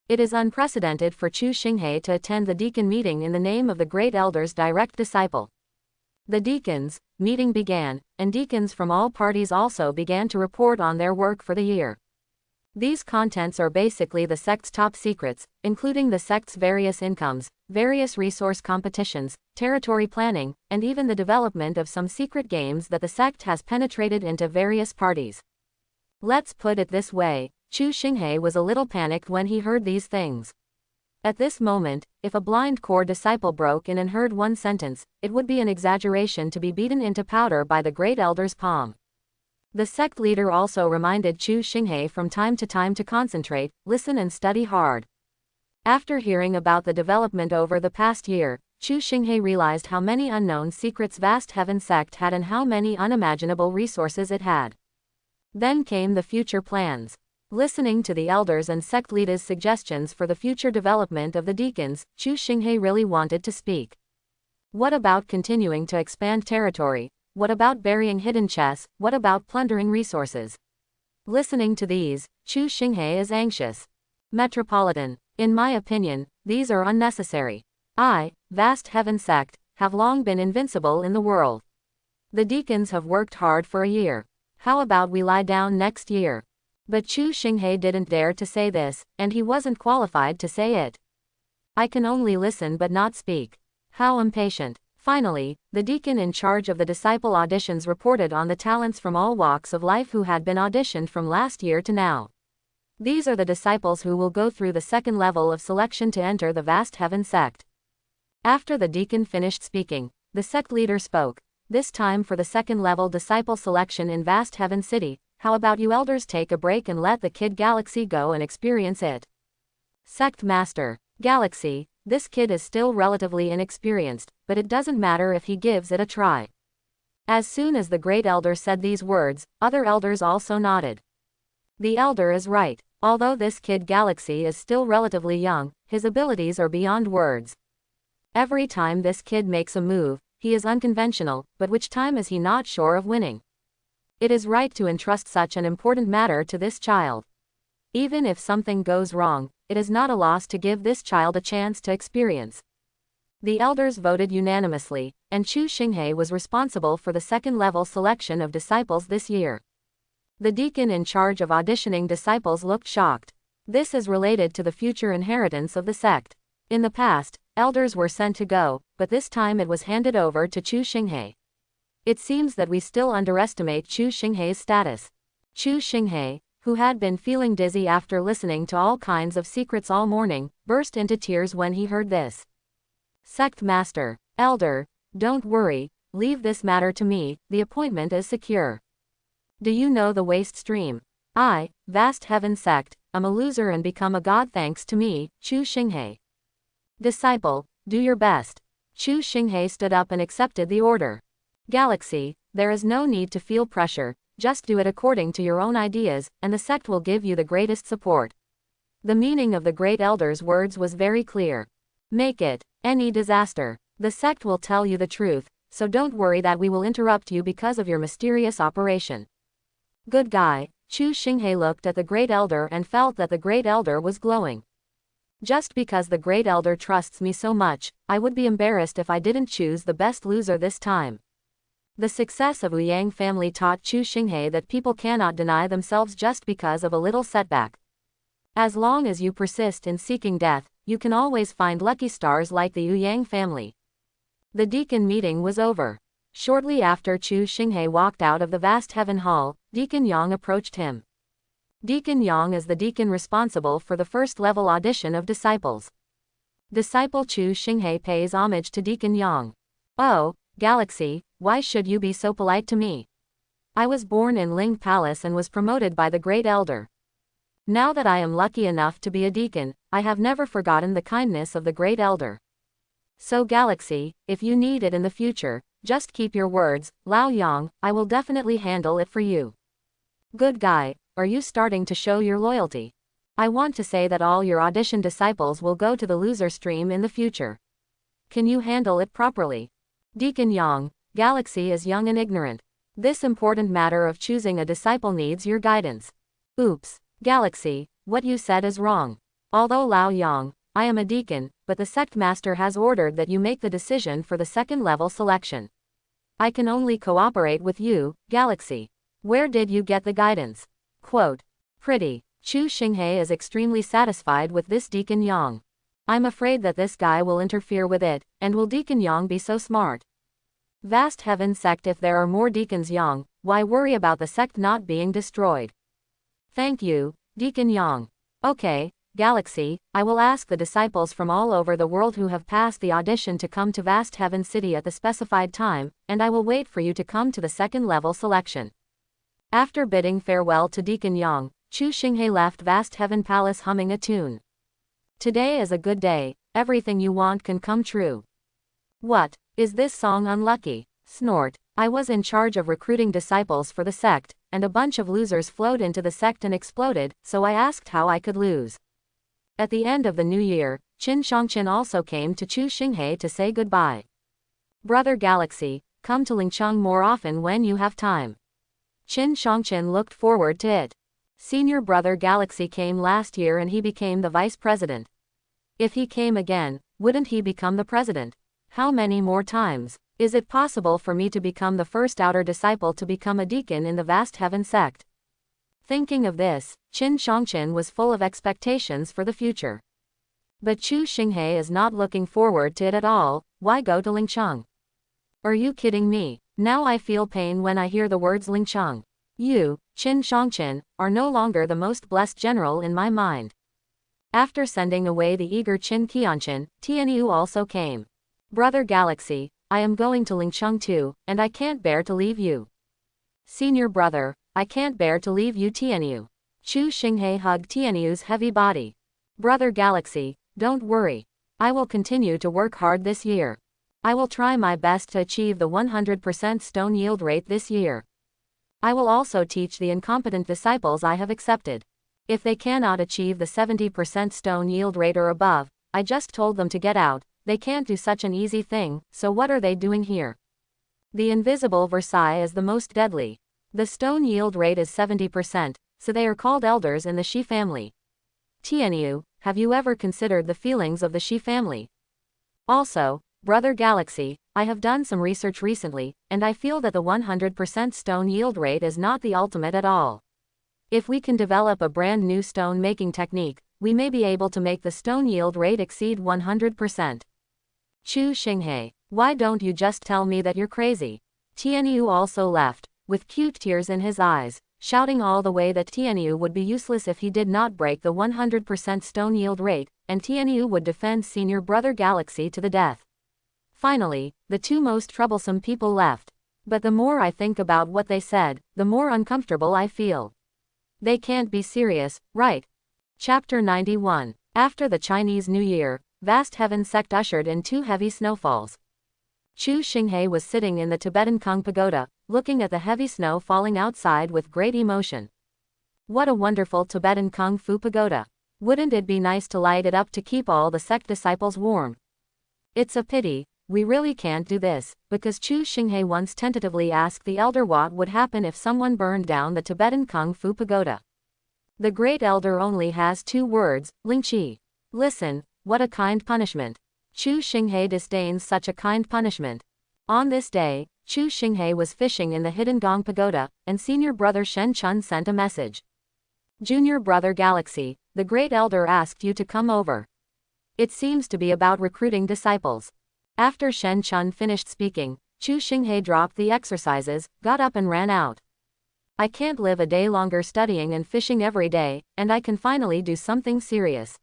It is unprecedented for Chu Shing to attend the deacon meeting in the name of the great elder's direct disciple. The deacons' meeting began, and deacons from all parties also began to report on their work for the year. These contents are basically the sect's top secrets, including the sect's various incomes, various resource competitions, territory planning, and even the development of some secret games that the sect has penetrated into various parties. Let's put it this way, Chu Shing was a little panicked when he heard these things. At this moment, if a blind core disciple broke in and heard one sentence, it would be an exaggeration to be beaten into powder by the great elder's palm. The sect leader also reminded Chu Shing from time to concentrate, listen and study hard. After hearing about the development over the past year, Chu Shing realized how many unknown secrets vast heaven sect had and how many unimaginable resources it had. Then came the future plans. Listening to the elders and sect leaders' suggestions for the future development of the deacons, Chu Shing really wanted to speak. What about continuing to expand territory? What about burying hidden chests? What about plundering resources? Listening to these, Chu Shing is anxious. Metropolitan. In my opinion, these are unnecessary. Vast heaven sect, have long been invincible in the world. The deacons have worked hard for a year. How about we lie down next year? But Chu Shing didn't dare to say this, and he wasn't qualified to say it. I can only listen but not speak. How impatient. Finally, the deacon in charge of the disciple auditions reported on the talents from all walks of life who had been auditioned from last year to now. These are the disciples who will go through the second level of selection to enter the vast heaven sect. After the deacon finished speaking, the sect leader spoke. This time for the second level disciple selection in vast heaven city, how about you elders take a break and let the kid Galaxy go and experience it? Sect master. Galaxy, this kid is still relatively inexperienced, but it doesn't matter if he gives it a try. As soon as the great elder said these words, other elders also nodded. The elder is right. Although this kid Galaxy is still relatively young, his abilities are beyond words. Every time this kid makes a move, he is unconventional, but which time is he not sure of winning? It is right to entrust such an important matter to this child. Even if something goes wrong, it is not a loss to give this child a chance to experience. The elders voted unanimously, and Chu Shing was responsible for the second level selection of disciples this year. The deacon in charge of auditioning disciples looked shocked. This is related to the future inheritance of the sect. In the past, elders were sent to go, but this time it was handed over to Chu Shing. It seems that we still underestimate Chu Shing status. Chu Shing, who had been feeling dizzy after listening to all kinds of secrets all morning, burst into tears when he heard this. Sect master, elder, don't worry, leave this matter to me, the appointment is secure. Do you know the waste stream? Vast heaven sect, I'm a loser and become a god thanks to me, Chu Shing. Disciple, do your best. Chu Shing stood up and accepted the order. Galaxy, there is no need to feel pressure, just do it according to your own ideas, and the sect will give you the greatest support. The meaning of the great elder's words was very clear. Make it any disaster. The sect will tell you the truth, so don't worry that we will interrupt you because of your mysterious operation. Good guy. Chu Shing looked at the great elder and felt that the great elder was glowing. Just because the great elder trusts me so much, I would be embarrassed if I didn't choose the best loser this time. The success of Yang family taught Chu Shing that people cannot deny themselves just because of a little setback. As long as you persist in seeking death, you can always find lucky stars like the Yang family. The deacon meeting was over. Shortly after Chu Shing walked out of the vast heaven hall, Deacon Yang approached him. Deacon Yang is the deacon responsible for the first level audition of disciples. Disciple Chu Shing pays homage to Deacon Yang. Oh, Galaxy, why should you be so polite to me? I was born in Ling Palace and was promoted by the great elder. Now that I am lucky enough to be a deacon, I have never forgotten the kindness of the great elder. So Galaxy, if you need it in the future, just keep your words, Lao Yang, I will definitely handle it for you. Good guy, are you starting to show your loyalty? I want to say that all your audition disciples will go to the loser stream in the future. Can you handle it properly? Deacon Yang, Galaxy is young and ignorant. This important matter of choosing a disciple needs your guidance. Oops, Galaxy, what you said is wrong. Although Lao Yang, I am a deacon, but the sect master has ordered that you make the decision for the second level selection. I can only cooperate with you, Galaxy. Where did you get the guidance? Quote. Pretty. Chu Shing is extremely satisfied with this Deacon Yang. I'm afraid that this guy will interfere with it, and will Deacon Yang be so smart? Vast heaven sect, if there are more Deacons Yang, why worry about the sect not being destroyed? Thank you, Deacon Yang. Okay, Galaxy, I will ask the disciples from all over the world who have passed the audition to come to Vast Heaven City at the specified time, and I will wait for you to come to the second level selection. After bidding farewell to Deacon Yang, Chu Shing left Vast Heaven Palace humming a tune. Today is a good day, everything you want can come true. What, is this song unlucky? Snort. I was in charge of recruiting disciples for the sect, and a bunch of losers flowed into the sect and exploded, so I asked how I could lose. At the end of the new year, Qin Shangqin also came to Chu Shing to say goodbye. Brother Galaxy, come to Lingcheng more often when you have time. Qin Shangqin looked forward to it. Senior Brother Galaxy came last year and he became the vice president. If he came again, wouldn't he become the president? How many more times? Is it possible for me to become the first outer disciple to become a deacon in the Vast Heaven sect? Thinking of this, Qin Shangqin was full of expectations for the future. But Chu Shing is not looking forward to it at all. Why go to Lingcheng? Are you kidding me? Now I feel pain when I hear the words Lingcheng. You, Qin Shangqin, are no longer the most blessed general in my mind. After sending away the eager Qin Qianqin, Tnu also came. Brother Galaxy, I am going to Lingcheng too, and I can't bear to leave you. Senior brother, I can't bear to leave you Tnu. Chu Shing hugged Tnu's heavy body. Brother Galaxy, don't worry. I will continue to work hard this year. I will try my best to achieve the 100% stone yield rate this year. I will also teach the incompetent disciples I have accepted. If they cannot achieve the 70% stone yield rate or above, I just told them to get out. They can't do such an easy thing, so what are they doing here? The invisible Versailles is the most deadly. The stone yield rate is 70%, so they are called elders in the Shi family. Tnu, have you ever considered the feelings of the Shi family? Also, Brother Galaxy, I have done some research recently, and I feel that the 100% stone yield rate is not the ultimate at all. If we can develop a brand new stone making technique, we may be able to make the stone yield rate exceed 100%. Chu Shing why don't you just tell me that you're crazy? Tnu also left, with cute tears in his eyes, shouting all the way that Tnu would be useless if he did not break the 100% stone yield rate, and Tnu would defend Senior Brother Galaxy to the death. Finally, the two most troublesome people left. But the more I think about what they said, the more uncomfortable I feel. They can't be serious, right? Chapter 91. After the Chinese New Year, Vast Heaven Sect ushered in 2 heavy snowfalls. Chu Shing was sitting in the Tibetan Kung Pagoda, looking at the heavy snow falling outside with great emotion. What a wonderful Tibetan Kung Fu Pagoda. Wouldn't it be nice to light it up to keep all the sect disciples warm? It's a pity. We really can't do this, because Chu Shing once tentatively asked the elder what would happen if someone burned down the Tibetan Kung Fu Pagoda. The great elder only has 2 words, Lingqi. Listen, what a kind punishment. Chu Shing disdains such a kind punishment. On this day, Chu Shing was fishing in the hidden Gong Pagoda, and Senior Brother Shen Chun sent a message. Junior Brother Galaxy, the great elder asked you to come over. It seems to be about recruiting disciples. After Shen Chun finished speaking, Chu Shing dropped the exercises, got up and ran out. I can't live a day longer studying and fishing every day, and I can finally do something serious.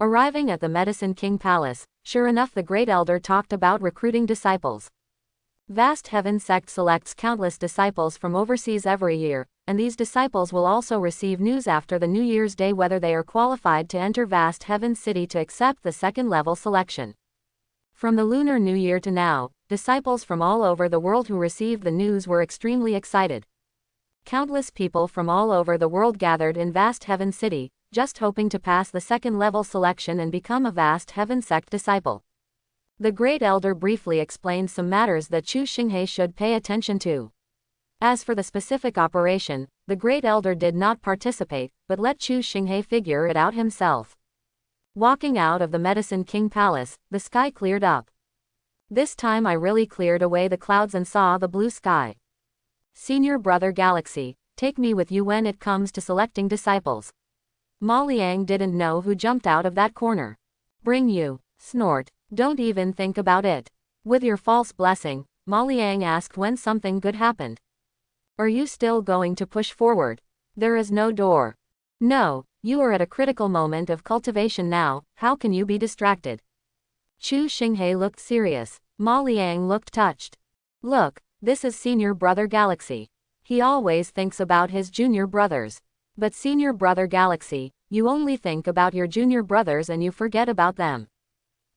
Arriving at the Medicine King Palace, sure enough the great elder talked about recruiting disciples. Vast Heaven Sect selects countless disciples from overseas every year, and these disciples will also receive news after the New Year's Day whether they are qualified to enter Vast Heaven City to accept the second-level selection. From the Lunar New Year to now, disciples from all over the world who received the news were extremely excited. Countless people from all over the world gathered in Vast Heaven City, just hoping to pass the second-level selection and become a Vast Heaven Sect disciple. The great elder briefly explained some matters that Chu Shing should pay attention to. As for the specific operation, the great elder did not participate, but let Chu Shing figure it out himself. Walking out of the Medicine King Palace, the sky cleared up. This time I really cleared away the clouds and saw the blue sky. Senior Brother Galaxy, take me with you when it comes to selecting disciples. Ma Liang didn't know who jumped out of that corner. Bring you. Snort. Don't even think about it. With your false blessing, Ma Liang asked when something good happened. Are you still going to push forward? There is no door. No, you are at a critical moment of cultivation now, how can you be distracted? Chu Shing looked serious. Ma Liang looked touched. Look, this is Senior Brother Galaxy. He always thinks about his junior brothers. But Senior Brother Galaxy, you only think about your junior brothers and you forget about them.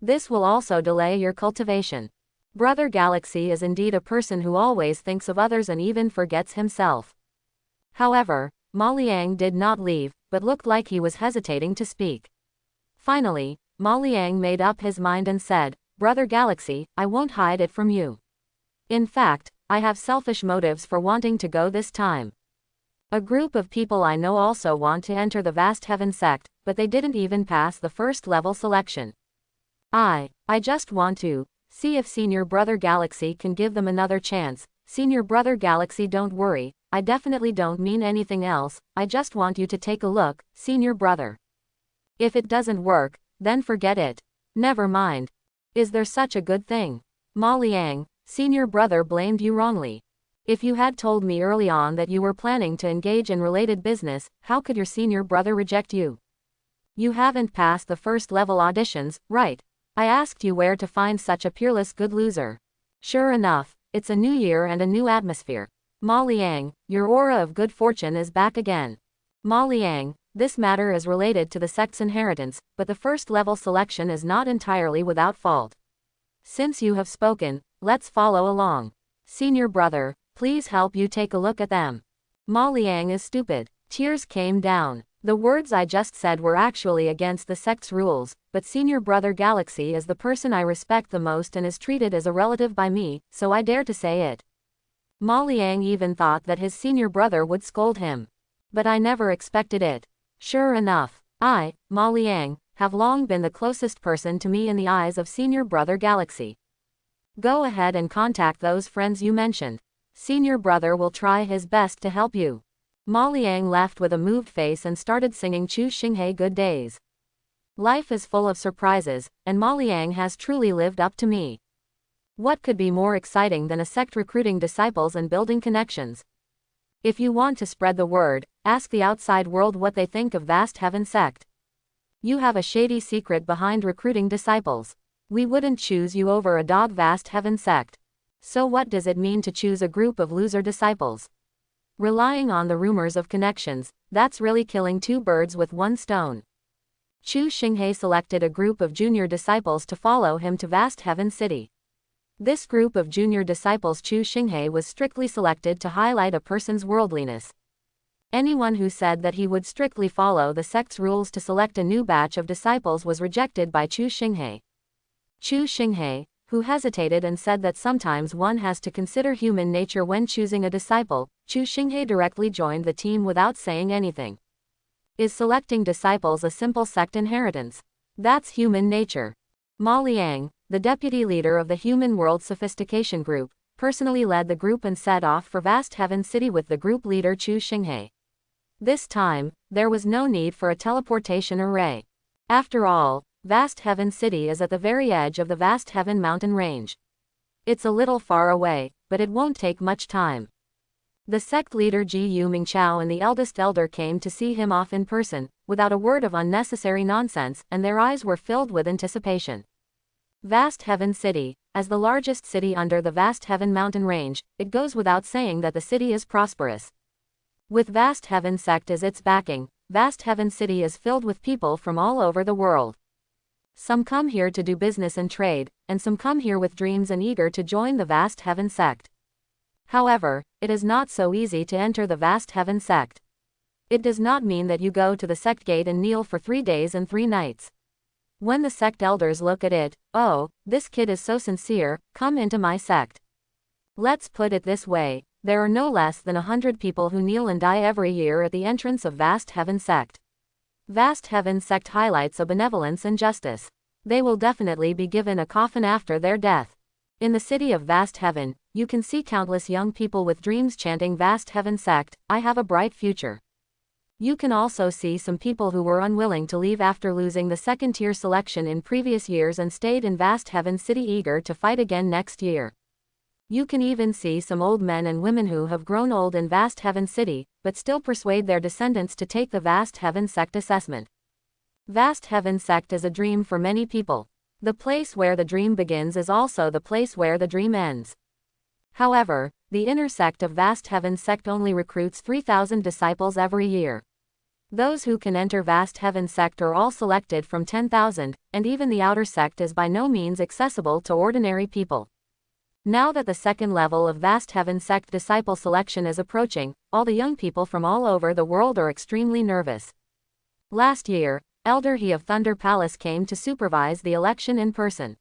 This will also delay your cultivation. Brother Galaxy is indeed a person who always thinks of others and even forgets himself. However, Ma Liang did not leave, but looked like he was hesitating to speak. Finally, Ma Liang made up his mind and said, Brother Galaxy, I won't hide it from you. In fact, I have selfish motives for wanting to go this time. A group of people I know also want to enter the Vast Heaven Sect, but they didn't even pass the first level selection. I just want to see if Senior Brother Galaxy can give them another chance. Senior Brother Galaxy, don't worry, I definitely don't mean anything else, I just want you to take a look, Senior Brother. If it doesn't work, then forget it. Never mind. Is there such a good thing? Ma Liang, Senior Brother blamed you wrongly. If you had told me early on that you were planning to engage in related business, how could your Senior Brother reject you? You haven't passed the first level auditions, right? I asked you where to find such a peerless good loser. Sure enough, it's a new year and a new atmosphere. Ma Liang, your aura of good fortune is back again. Ma Liang, this matter is related to the sect's inheritance, but the first level selection is not entirely without fault. Since you have spoken, let's follow along. Senior Brother, please help you take a look at them. Ma Liang is stupid. Tears came down. The words I just said were actually against the sect's rules, but Senior Brother Galaxy is the person I respect the most and is treated as a relative by me, so I dare to say it. Ma Liang even thought that his senior brother would scold him. But I never expected it. Sure enough, I, Ma Liang, have long been the closest person to me in the eyes of Senior Brother Galaxy. Go ahead and contact those friends you mentioned. Senior Brother will try his best to help you. Ma Liang left with a moved face and started singing Chu Shing Good Days. Life is full of surprises, and Ma Liang has truly lived up to me. What could be more exciting than a sect recruiting disciples and building connections? If you want to spread the word, ask the outside world what they think of Vast Heaven Sect. You have a shady secret behind recruiting disciples. We wouldn't choose you over a dog Vast Heaven Sect. So what does it mean to choose a group of loser disciples? Relying on the rumors of connections, that's really killing two birds with one stone. Chu Shing selected a group of junior disciples to follow him to Vast Heaven City. This group of junior disciples Chu Shing was strictly selected to highlight a person's worldliness. Anyone who said that he would strictly follow the sect's rules to select a new batch of disciples was rejected by Chu Shing. Chu Shing, who hesitated and said that sometimes one has to consider human nature when choosing a disciple, Chu Shing directly joined the team without saying anything. Is selecting disciples a simple sect inheritance? That's human nature. Ma Liang, the deputy leader of the Human World Sophistication Group, personally led the group and set off for Vast Heaven City with the group leader Chu Shing. This time, there was no need for a teleportation array. After all, Vast Heaven City is at the very edge of the Vast Heaven mountain range. It's a little far away, but it won't take much time. The sect leader Ji Mingchao and the eldest elder came to see him off in person, without a word of unnecessary nonsense, and their eyes were filled with anticipation. Vast Heaven City, as the largest city under the Vast Heaven mountain range, it goes without saying that the city is prosperous. With Vast Heaven Sect as its backing, Vast Heaven City is filled with people from all over the world. Some come here to do business and trade, and some come here with dreams and eager to join the Vast Heaven Sect. However, it is not so easy to enter the Vast Heaven Sect. It does not mean that you go to the sect gate and kneel for 3 days and 3 nights. When the sect elders look at it, oh, this kid is so sincere, come into my sect. Let's put it this way, there are no less than 100 people who kneel and die every year at the entrance of Vast Heaven Sect. Vast Heaven Sect highlights a benevolence and justice. They will definitely be given a coffin after their death. In the city of Vast Heaven, you can see countless young people with dreams chanting Vast Heaven Sect, I have a bright future. You can also see some people who were unwilling to leave after losing the second-tier selection in previous years and stayed in Vast Heaven City eager to fight again next year. You can even see some old men and women who have grown old in Vast Heaven City, but still persuade their descendants to take the Vast Heaven Sect assessment. Vast Heaven Sect is a dream for many people. The place where the dream begins is also the place where the dream ends. However, the inner sect of Vast Heaven Sect only recruits 3,000 disciples every year. Those who can enter Vast Heaven Sect are all selected from 10,000, and even the outer sect is by no means accessible to ordinary people. Now that the second level of Vast Heaven Sect disciple selection is approaching, all the young people from all over the world are extremely nervous. Last year, Elder He of Thunder Palace came to supervise the election in person.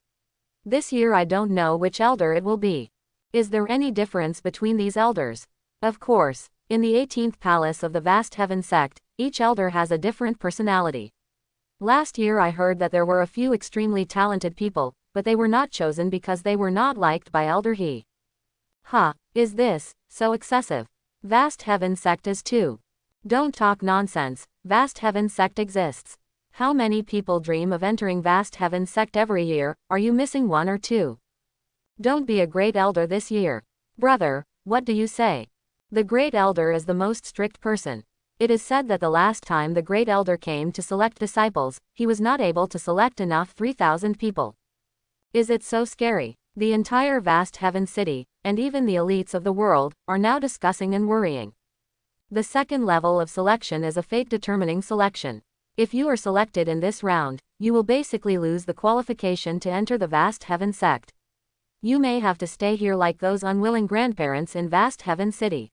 This year I don't know which elder it will be. Is there any difference between these elders? Of course, in the 18th palace of the Vast Heaven Sect, each elder has a different personality. Last year I heard that there were a few extremely talented people, but they were not chosen because they were not liked by Elder He. Is this so excessive? Vast Heaven Sect is too. Don't talk nonsense, Vast Heaven Sect exists. How many people dream of entering Vast Heaven Sect every year? Are you missing one or two? Don't be a great elder this year. Brother, what do you say? The great elder is the most strict person. It is said that the last time the great elder came to select disciples, he was not able to select enough 3,000 people. Is it so scary? The entire Vast Heaven City, and even the elites of the world, are now discussing and worrying. The second level of selection is a fate-determining selection. If you are selected in this round, you will basically lose the qualification to enter the Vast Heaven Sect. You may have to stay here like those unwilling grandparents in Vast Heaven City.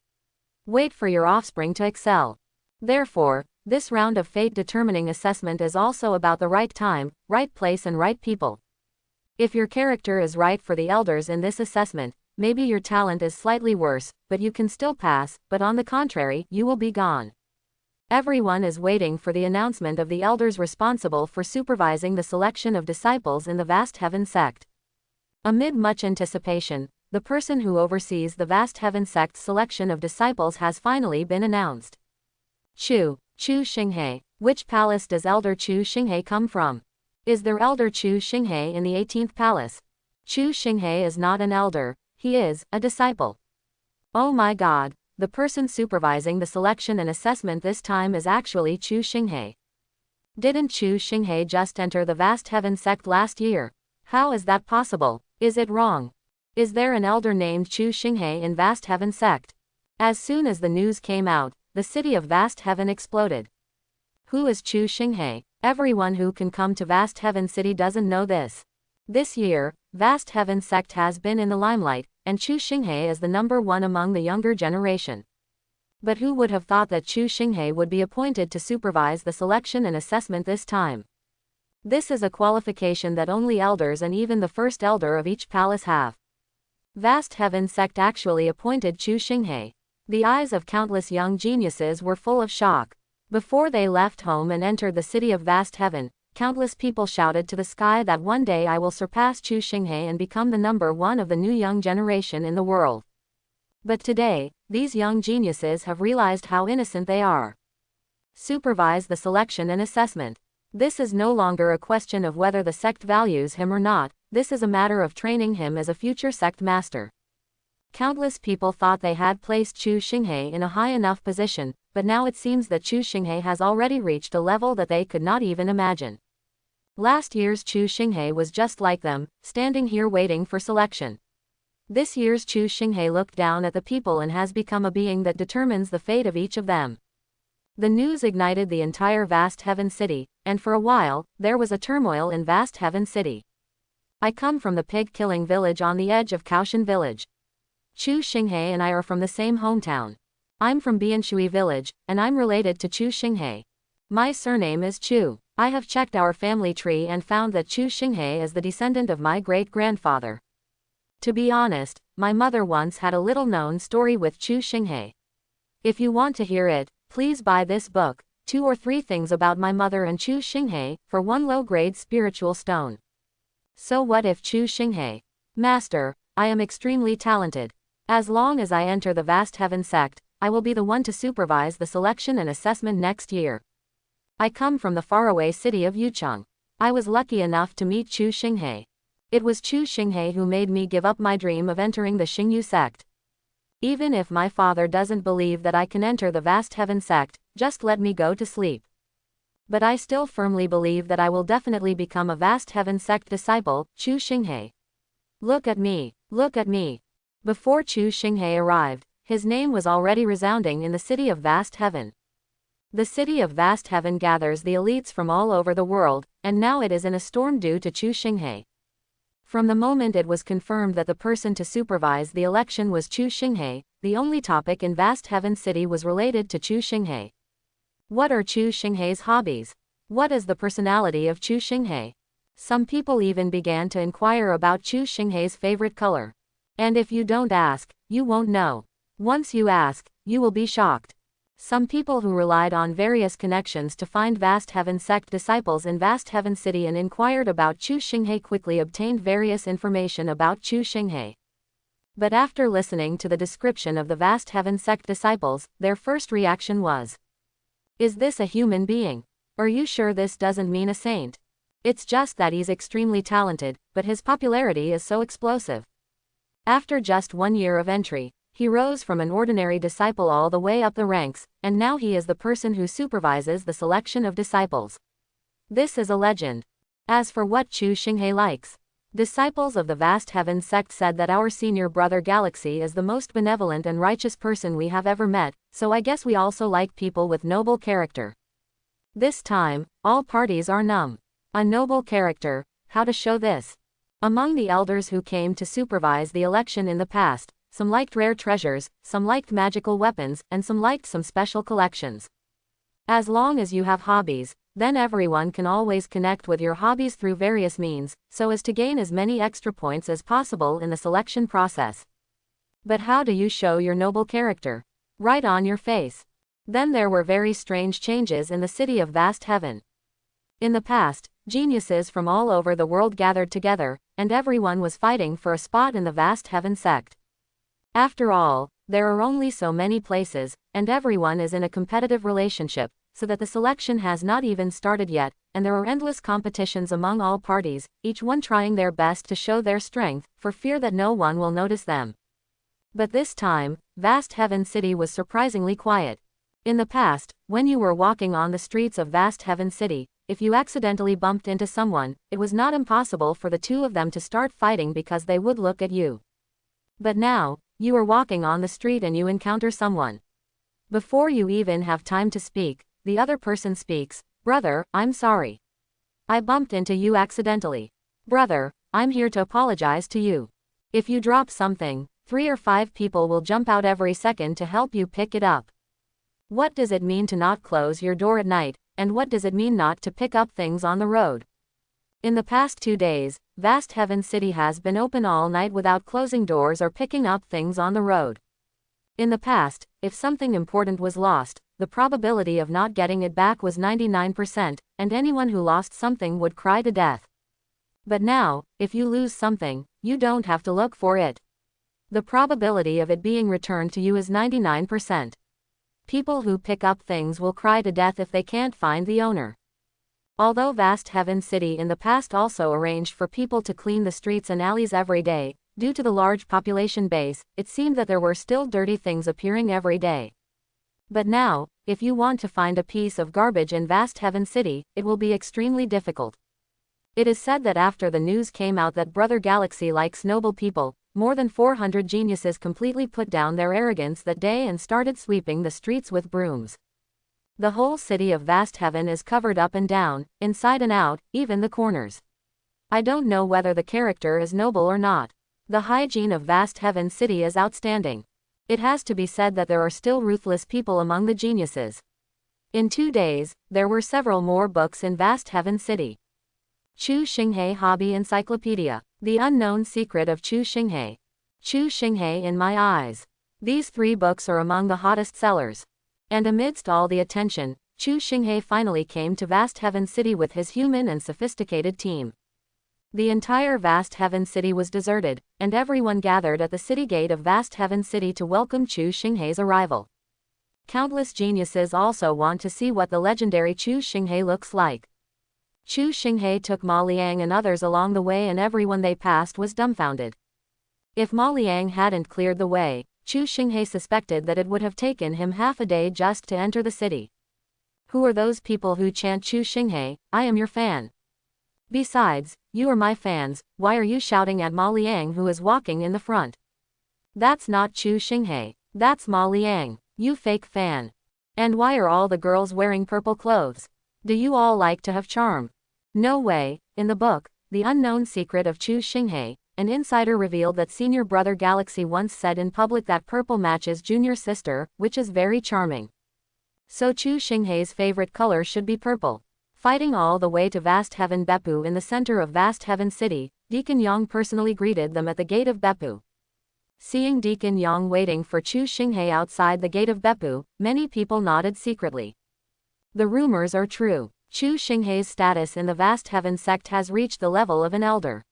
Wait for your offspring to excel. Therefore, this round of fate-determining assessment is also about the right time, right place and right people. If your character is right for the elders in this assessment, maybe your talent is slightly worse, but you can still pass, but on the contrary, you will be gone. Everyone is waiting for the announcement of the elders responsible for supervising the selection of disciples in the Vast Heaven Sect. Amid much anticipation, the person who oversees the Vast Heaven Sect's selection of disciples has finally been announced. Chu Shing. Which palace does Elder Chu Shing come from? Is there Elder Chu Shing in the 18th palace? Chu Shing is not an elder, he is a disciple. Oh my God, the person supervising the selection and assessment this time is actually Chu Shing. Didn't Chu Shing just enter the Vast Heaven Sect last year? How is that possible? Is it wrong? Is there an elder named Chu Shing in Vast Heaven Sect? As soon as the news came out, the city of Vast Heaven exploded. Who is Chu Shing? Everyone who can come to Vast Heaven City doesn't know this. This year, Vast Heaven Sect has been in the limelight, and Chu Shing is the number one among the younger generation. But who would have thought that Chu Shing would be appointed to supervise the selection and assessment this time? This is a qualification that only elders and even the first elder of each palace have. Vast Heaven Sect actually appointed Chu Shing. The eyes of countless young geniuses were full of shock. Before they left home and entered the city of Vast Heaven, countless people shouted to the sky that one day I will surpass Chu Shing and become the number one of the new young generation in the world. But today, these young geniuses have realized how innocent they are. Supervise the selection and assessment. This is no longer a question of whether the sect values him or not, this is a matter of training him as a future sect master. Countless people thought they had placed Chu Shing in a high enough position, but now it seems that Chu Shing has already reached a level that they could not even imagine. Last year's Chu Shing was just like them, standing here waiting for selection. This year's Chu Shing looked down at the people and has become a being that determines the fate of each of them. The news ignited the entire Vast Heaven City, and for a while, there was a turmoil in Vast Heaven City. I come from the pig-killing village on the edge of Kaoshan village. Chu Shing and I are from the same hometown. I'm from Bianshui village, and I'm related to Chu Shing. My surname is Chu. I have checked our family tree and found that Chu Shing is the descendant of my great-grandfather. To be honest, my mother once had a little-known story with Chu Shing. If you want to hear it, please buy this book, 2 or 3 Things About My Mother and Chu Shing, for 1 low-grade spiritual stone. So what if Chu Shing? Master, I am extremely talented. As long as I enter the Vast Heaven Sect, I will be the one to supervise the selection and assessment next year. I come from the faraway city of Yucheng. I was lucky enough to meet Chu Shing. It was Chu Shing who made me give up my dream of entering the Xingyu sect. Even if my father doesn't believe that I can enter the Vast Heaven Sect, just let me go to sleep. But I still firmly believe that I will definitely become a Vast Heaven Sect disciple, Chu Shing. Look at me, look at me. Before Chu Shing arrived, his name was already resounding in the city of vast heaven. The city of vast heaven gathers the elites from all over the world, and now it is in a storm due to Chu Shing. From the moment it was confirmed that the person to supervise the election was Chu Shing, the only topic in vast heaven city was related to Chu Shing. What are Chu Shing's hobbies? What is the personality of Chu Shing? Some people even began to inquire about Chu Shing's favorite color. And if you don't ask, you won't know. Once you ask, you will be shocked. Some people who relied on various connections to find Vast Heaven Sect disciples in Vast Heaven City and inquired about Chu Shing quickly obtained various information about Chu Shing. But after listening to the description of the Vast Heaven Sect disciples, their first reaction was, "Is this a human being? Are you sure this doesn't mean a saint? It's just that he's extremely talented, but his popularity is so explosive." After just 1 year of entry, he rose from an ordinary disciple all the way up the ranks, and now he is the person who supervises the selection of disciples. This is a legend. As for what Chu Shing likes, disciples of the Vast Heaven Sect said that our senior brother Galaxy is the most benevolent and righteous person we have ever met, so I guess we also like people with noble character. This time, all parties are numb. A noble character, how to show this? Among the elders who came to supervise the election in the past, some liked rare treasures, some liked magical weapons, and some liked some special collections. As long as you have hobbies, then everyone can always connect with your hobbies through various means, so as to gain as many extra points as possible in the selection process. But how do you show your noble character? Right on your face. Then there were very strange changes in the city of Vast Heaven. In the past, geniuses from all over the world gathered together, and everyone was fighting for a spot in the Vast Heaven Sect. After all, there are only so many places, and everyone is in a competitive relationship, so that the selection has not even started yet, and there are endless competitions among all parties, each one trying their best to show their strength, for fear that no one will notice them. But this time, Vast Heaven City was surprisingly quiet. In the past, when you were walking on the streets of Vast Heaven City, if you accidentally bumped into someone, it was not impossible for the two of them to start fighting because they would look at you. But now, you are walking on the street and you encounter someone. Before you even have time to speak, the other person speaks, "Brother, I'm sorry. I bumped into you accidentally. Brother, I'm here to apologize to you." If you drop something, 3 or 5 people will jump out every second to help you pick it up. What does it mean to not close your door at night, and what does it mean not to pick up things on the road? In the past 2 days, Vast Heaven City has been open all night without closing doors or picking up things on the road. In the past, if something important was lost, the probability of not getting it back was 99%, and anyone who lost something would cry to death. But now, if you lose something, you don't have to look for it. The probability of it being returned to you is 99%. People who pick up things will cry to death if they can't find the owner. Although Vast Heaven City in the past also arranged for people to clean the streets and alleys every day, due to the large population base, it seemed that there were still dirty things appearing every day. But now, if you want to find a piece of garbage in Vast Heaven City, it will be extremely difficult. It is said that after the news came out that Brother Galaxy likes noble people, more than 400 geniuses completely put down their arrogance that day and started sweeping the streets with brooms. The whole city of Vast Heaven is covered up and down, inside and out, even the corners. I don't know whether the character is noble or not. The hygiene of Vast Heaven City is outstanding. It has to be said that there are still ruthless people among the geniuses. In 2 days, there were several more books in Vast Heaven City. Chu Shing Hobby Encyclopedia. The Unknown Secret of Chu Shing. Chu Shing in My Eyes. These 3 books are among the hottest sellers. And amidst all the attention, Chu Shing finally came to Vast Heaven City with his human and sophisticated team. The entire Vast Heaven City was deserted, and everyone gathered at the city gate of Vast Heaven City to welcome Chu Shing's arrival. Countless geniuses also want to see what the legendary Chu Shing looks like. Chu Shing took Ma Liang and others along the way, and everyone they passed was dumbfounded. If Ma Liang hadn't cleared the way, Chu Shing suspected that it would have taken him half a day just to enter the city. Who are those people who chant Chu Shing? I am your fan. Besides, you are my fans, why are you shouting at Ma Liang who is walking in the front? That's not Chu Shing. That's Ma Liang, you fake fan. And why are all the girls wearing purple clothes? Do you all like to have charm? No way. In the book, The Unknown Secret of Chu Shing, an insider revealed that senior brother Galaxy once said in public that purple matches junior sister, which is very charming. So Chu Shing's favorite color should be purple. Fighting all the way to Vast Heaven Beppu in the center of Vast Heaven City, Deacon Yang personally greeted them at the gate of Beppu. Seeing Deacon Yang waiting for Chu Shing outside the gate of Beppu, many people nodded secretly. The rumors are true. Chu Shing's status in the Vast Heaven sect has reached the level of an elder.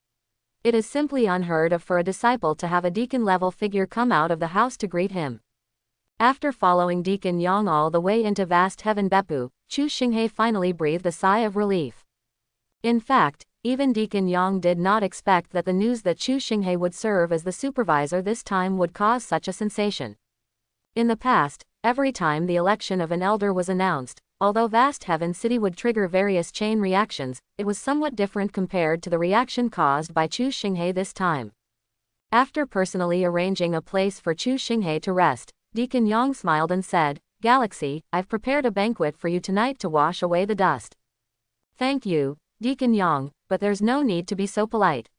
It is simply unheard of for a disciple to have a deacon-level figure come out of the house to greet him. After following Deacon Yang all the way into Vast Heaven Beppu, Chu Shing finally breathed a sigh of relief. In fact, even Deacon Yang did not expect that the news that Chu Shing would serve as the supervisor this time would cause such a sensation. In the past, every time the election of an elder was announced, although Vast Heaven City would trigger various chain reactions, it was somewhat different compared to the reaction caused by Chu Shing this time. After personally arranging a place for Chu Shing to rest, Deacon Yang smiled and said, "Galaxy, I've prepared a banquet for you tonight to wash away the dust." "Thank you, Deacon Yang, but there's no need to be so polite.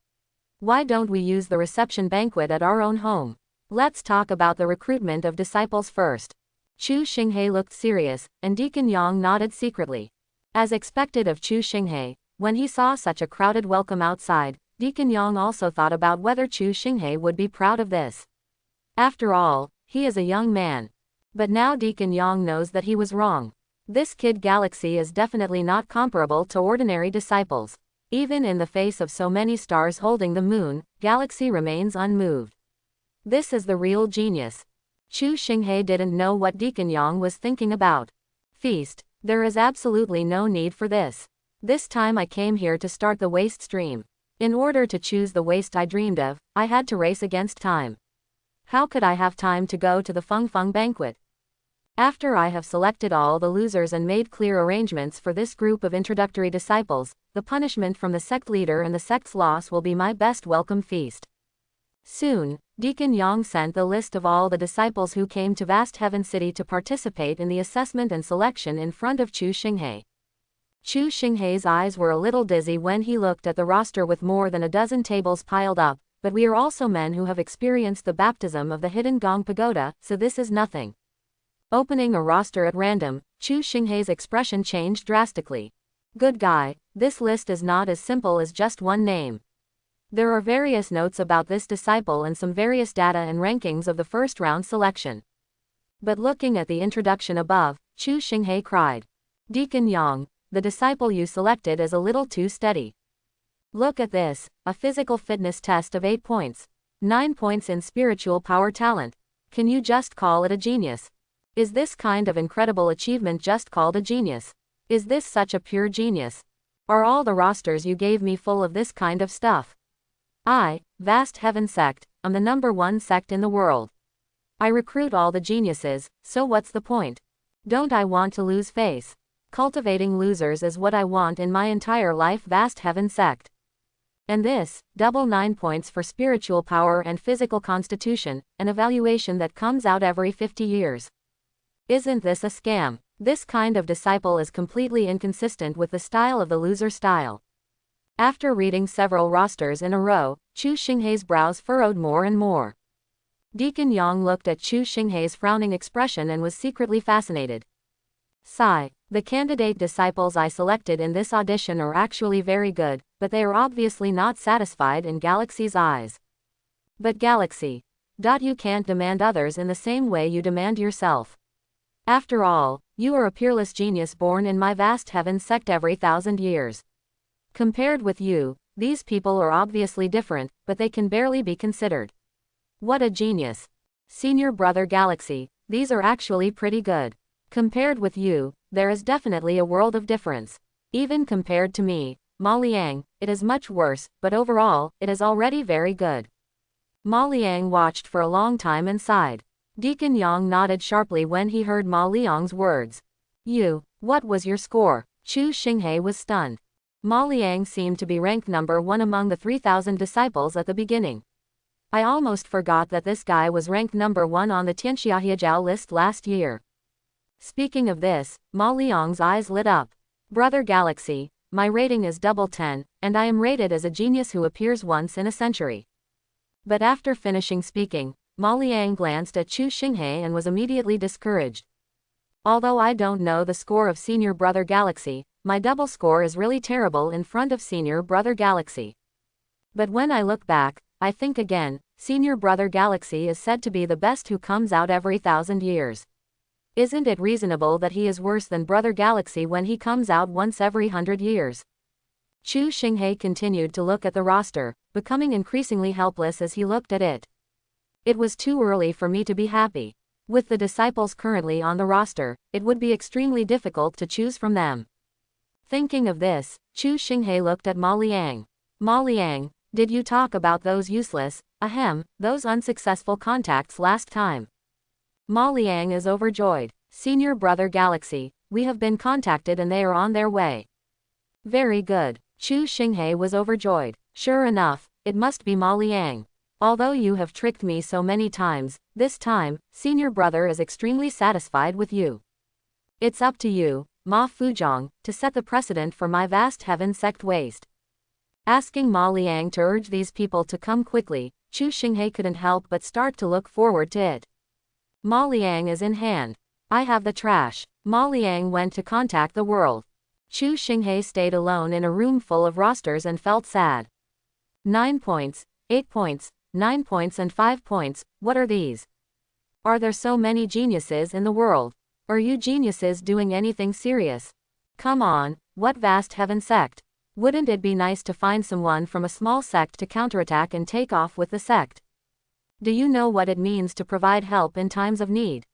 Why don't we use the reception banquet at our own home? Let's talk about the recruitment of disciples first." Chu Shing looked serious, and Deacon Yang nodded secretly. As expected of Chu Shing, when he saw such a crowded welcome outside, Deacon Yang also thought about whether Chu Shing would be proud of this. After all, he is a young man. But now Deacon Yang knows that he was wrong. This kid Galaxy is definitely not comparable to ordinary disciples. Even in the face of so many stars holding the moon, Galaxy remains unmoved. This is the real genius. Chu Shing didn't know what Deacon Yang was thinking about. Feast. There is absolutely no need for this. This time I came here to start the waste stream. In order to choose the waste I dreamed of, I had to race against time. How could I have time to go to the Feng Feng banquet? After I have selected all the losers and made clear arrangements for this group of introductory disciples, the punishment from the sect leader and the sect's loss will be my best welcome feast. Soon, Deacon Yang sent the list of all the disciples who came to Vast Heaven City to participate in the assessment and selection in front of Chu Shing. Chu Shing's eyes were a little dizzy when he looked at the roster with more than a dozen tables piled up, but we are also men who have experienced the baptism of the Hidden Gong Pagoda, so this is nothing. Opening a roster at random, Chu Shing's expression changed drastically. Good guy, this list is not as simple as just one name. There are various notes about this disciple and some various data and rankings of the first round selection. But looking at the introduction above, Chu Shing cried. "Deacon Yang, the disciple you selected is a little too steady. Look at this, a physical fitness test of 8 points. 9 points in spiritual power talent. Can you just call it a genius? Is this kind of incredible achievement just called a genius? Is this such a pure genius? Are all the rosters you gave me full of this kind of stuff? I, Vast Heaven Sect, am the #1 sect in the world. I recruit all the geniuses, so what's the point? Don't I want to lose face? Cultivating losers is what I want in my entire life. Vast Heaven Sect. And this, double 9 points for spiritual power and physical constitution, an evaluation that comes out every 50 years. Isn't this a scam? This kind of disciple is completely inconsistent with the style of the loser style." After reading several rosters in a row, Chu Shing's brows furrowed more and more. Deacon Yang looked at Chu Shing's frowning expression and was secretly fascinated. Sigh. The candidate disciples I selected in this audition are actually very good, but they are obviously not satisfied in Galaxy's eyes. But Galaxy. You can't demand others in the same way you demand yourself. After all, you are a peerless genius born in my Vast Heaven Sect every 1,000 years. Compared with you, these people are obviously different, but they can barely be considered. What a genius. Senior brother Galaxy, these are actually pretty good. Compared with you, there is definitely a world of difference. Even compared to me, Ma Liang, it is much worse, but overall, it is already very good. Ma Liang watched for a long time and sighed. Deacon Yang nodded sharply when he heard Ma Liang's words. What was your score? Chu Shing was stunned. Ma Liang seemed to be ranked #1 among the 3,000 disciples at the beginning. I almost forgot that this guy was ranked number 1 on the Tianxia Jiao list last year. Speaking of this, Ma Liang's eyes lit up. Brother Galaxy, my rating is double 10, and I am rated as a genius who appears once in a century. But after finishing speaking, Ma Liang glanced at Chu Shing and was immediately discouraged. Although I don't know the score of Senior Brother Galaxy, my double score is really terrible in front of Senior Brother Galaxy. But when I look back, I think again, Senior Brother Galaxy is said to be the best who comes out every 1,000 years. Isn't it reasonable that he is worse than Brother Galaxy when he comes out once every 100 years? Chu Shing continued to look at the roster, becoming increasingly helpless as he looked at it. It was too early for me to be happy. With the disciples currently on the roster, it would be extremely difficult to choose from them. Thinking of this, Chu Shing looked at Ma Liang. Ma Liang, did you talk about those useless, those unsuccessful contacts last time? Ma Liang is overjoyed. Senior Brother Galaxy, we have been contacted and they are on their way. Very good. Chu Shing was overjoyed. Sure enough, it must be Ma Liang. Although you have tricked me so many times, this time, Senior Brother is extremely satisfied with you. It's up to you, Ma Fuzhong, to set the precedent for my vast heaven sect waste. Asking Ma Liang to urge these people to come quickly, Chu Shing couldn't help but start to look forward to it. Ma Liang is in hand. I have the trash. Ma Liang went to contact the world. Chu Shing stayed alone in a room full of rosters and felt sad. 9 points, 8 points, 9 points and 5 points, what are these? Are there so many geniuses in the world? Are you geniuses doing anything serious? Come on, what vast heaven sect? Wouldn't it be nice to find someone from a small sect to counterattack and take off with the sect? Do you know what it means to provide help in times of need?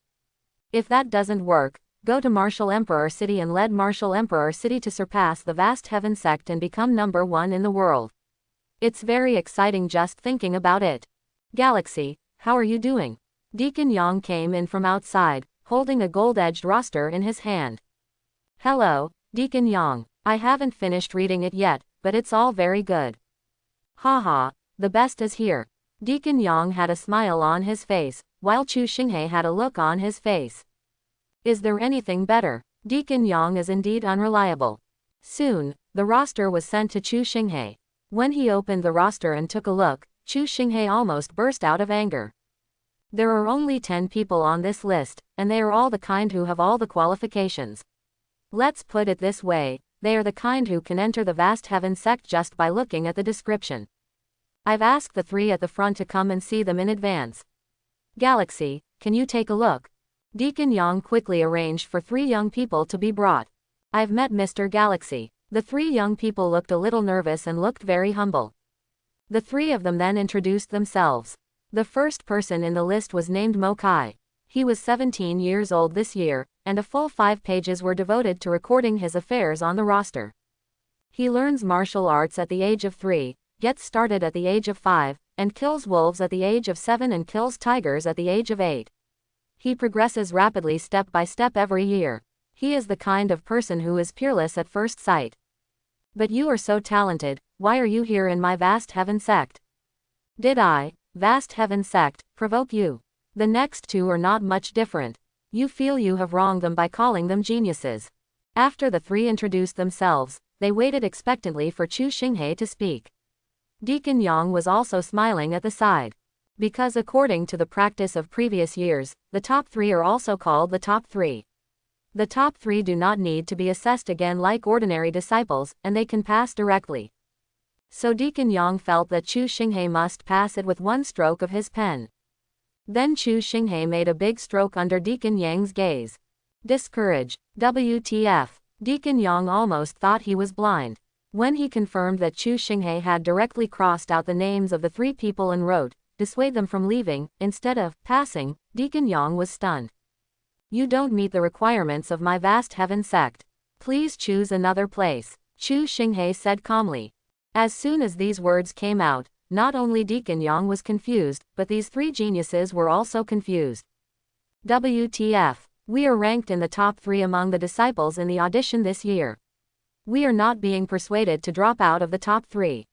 If that doesn't work, go to Martial Emperor City and lead Martial Emperor City to surpass the vast heaven sect and become number 1 in the world. It's very exciting just thinking about it. Galaxy, how are you doing? Deacon Yang came in from outside, holding a gold-edged roster in his hand. Hello, Deacon Yang. I haven't finished reading it yet, but it's all very good. Haha, the best is here. Deacon Yang had a smile on his face, while Chu Shing had a look on his face. Is there anything better? Deacon Yang is indeed unreliable. Soon, the roster was sent to Chu Shing. When he opened the roster and took a look, Chu Shing almost burst out of anger. There are only 10 people on this list, and they are all the kind who have all the qualifications. Let's put it this way, they are the kind who can enter the vast heaven sect just by looking at the description. I've asked the 3 at the front to come and see them in advance. Galaxy, can you take a look? Deacon Yang quickly arranged for 3 young people to be brought. I've met Mr. Galaxy. The 3 young people looked a little nervous and looked very humble. The 3 of them then introduced themselves. The first person in the list was named Mo Kai. He was 17 years old this year, and a full 5 pages were devoted to recording his affairs on the roster. He learns martial arts at the age of 3, gets started at the age of 5, and kills wolves at the age of 7 and kills tigers at the age of 8. He progresses rapidly step by step every year. He is the kind of person who is peerless at first sight. But you are so talented, why are you here in my vast heaven sect? Did I, vast heaven sect, provoke you? The next 2 are not much different. You feel you have wronged them by calling them geniuses. After the 3 introduced themselves, they waited expectantly for Chu Shing to speak. Deacon Yang was also smiling at the side. Because according to the practice of previous years, the top 3 are also called the top 3. The top 3 do not need to be assessed again like ordinary disciples, and they can pass directly. So Deacon Yang felt that Chu Shing must pass it with 1 stroke of his pen. Then Chu Shing made a big stroke under Deacon Yang's gaze. Discourage. WTF. Deacon Yang almost thought he was blind. When he confirmed that Chu Shing had directly crossed out the names of the 3 people and wrote, dissuade them from leaving, instead of passing, Deacon Yang was stunned. You don't meet the requirements of my vast heaven sect. Please choose another place, Chu Shing said calmly. As soon as these words came out, not only Deacon Yang was confused, but these 3 geniuses were also confused. WTF. We are ranked in the top 3 among the disciples in the audition this year. We are not being persuaded to drop out of the top 3.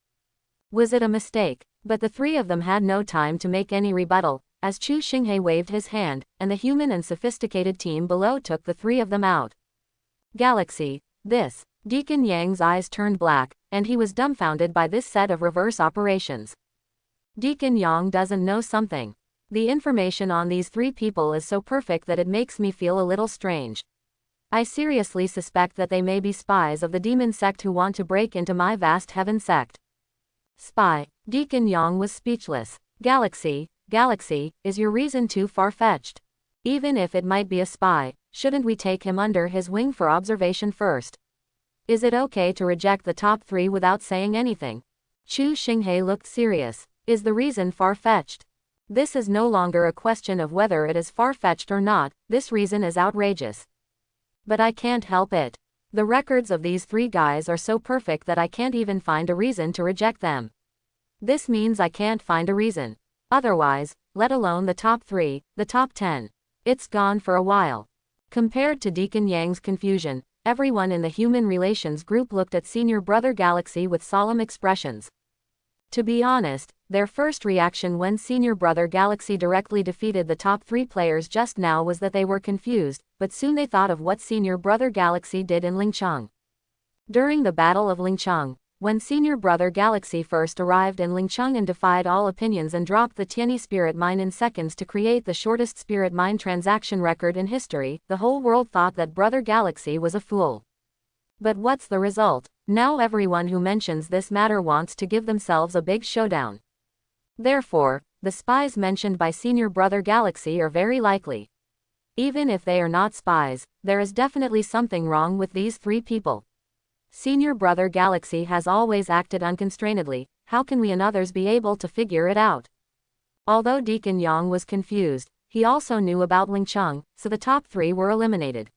Was it a mistake? But the three of them had no time to make any rebuttal, as Chu Shing waved his hand, and the human and sophisticated team below took the three of them out. Galaxy. This. Deacon Yang's eyes turned black, and he was dumbfounded by this set of reverse operations. Deacon Yang doesn't know something. The information on these three people is so perfect that it makes me feel a little strange. I seriously suspect that they may be spies of the demon sect who want to break into my vast heaven sect. Spy. Deacon Yang was speechless. Galaxy, is your reason too far-fetched? Even if it might be a spy, shouldn't we take him under his wing for observation first? Is it okay to reject the top three without saying anything? Chu Shing looked serious. Is the reason far-fetched? This is no longer a question of whether it is far-fetched or not, this reason is outrageous. But I can't help it. The records of these three guys are so perfect that I can't even find a reason to reject them. This means I can't find a reason. Otherwise, let alone the top 3, the top 10. It's gone for a while. Compared to Deacon Yang's confusion, everyone in the human relations group looked at Senior Brother Galaxy with solemn expressions. To be honest, their first reaction when Senior Brother Galaxy directly defeated the top 3 players just now was that they were confused, but soon they thought of what Senior Brother Galaxy did in Lingcheng. During the Battle of Lingcheng, when Senior Brother Galaxy first arrived in Lingcheng and defied all opinions and dropped the Tianyi spirit mine in seconds to create the shortest spirit mine transaction record in history, the whole world thought that Brother Galaxy was a fool. But what's the result? Now everyone who mentions this matter wants to give themselves a big showdown. Therefore, the spies mentioned by Senior Brother Galaxy are very likely. Even if they are not spies, there is definitely something wrong with these 3 people. Senior Brother Galaxy has always acted unconstrainedly, how can we and others be able to figure it out? Although Deacon Yang was confused, he also knew about Lingcheng, so the top 3 were eliminated.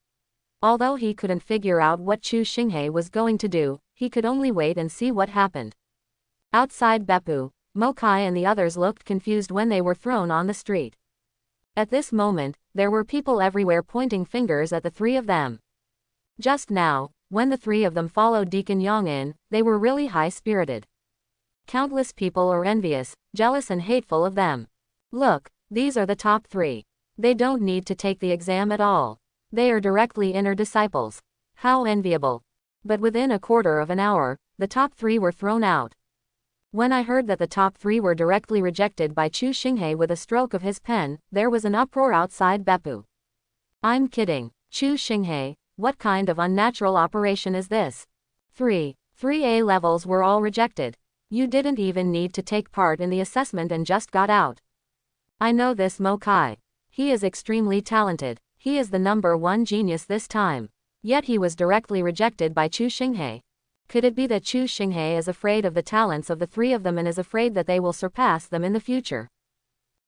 Although he couldn't figure out what Chu Shing was going to do, he could only wait and see what happened. Outside Beppu, Mokai and the others looked confused when they were thrown on the street. At this moment, there were people everywhere pointing fingers at the 3 of them. Just now, when the 3 of them followed Deacon Yang in, they were really high-spirited. Countless people are envious, jealous and hateful of them. Look, these are the top 3. They don't need to take the exam at all. They are directly inner disciples. How enviable. But within a quarter of an hour, the top 3 were thrown out. When I heard that the top 3 were directly rejected by Chu Shing with a stroke of his pen, there was an uproar outside Beppu. I'm kidding. Chu Shing, what kind of unnatural operation is this? 3A levels were all rejected. You didn't even need to take part in the assessment and just got out. I know this Mokai. He is extremely talented. He is the #1 genius this time. Yet he was directly rejected by Chu Shing. Could it be that Chu Shing is afraid of the talents of the 3 of them and is afraid that they will surpass them in the future?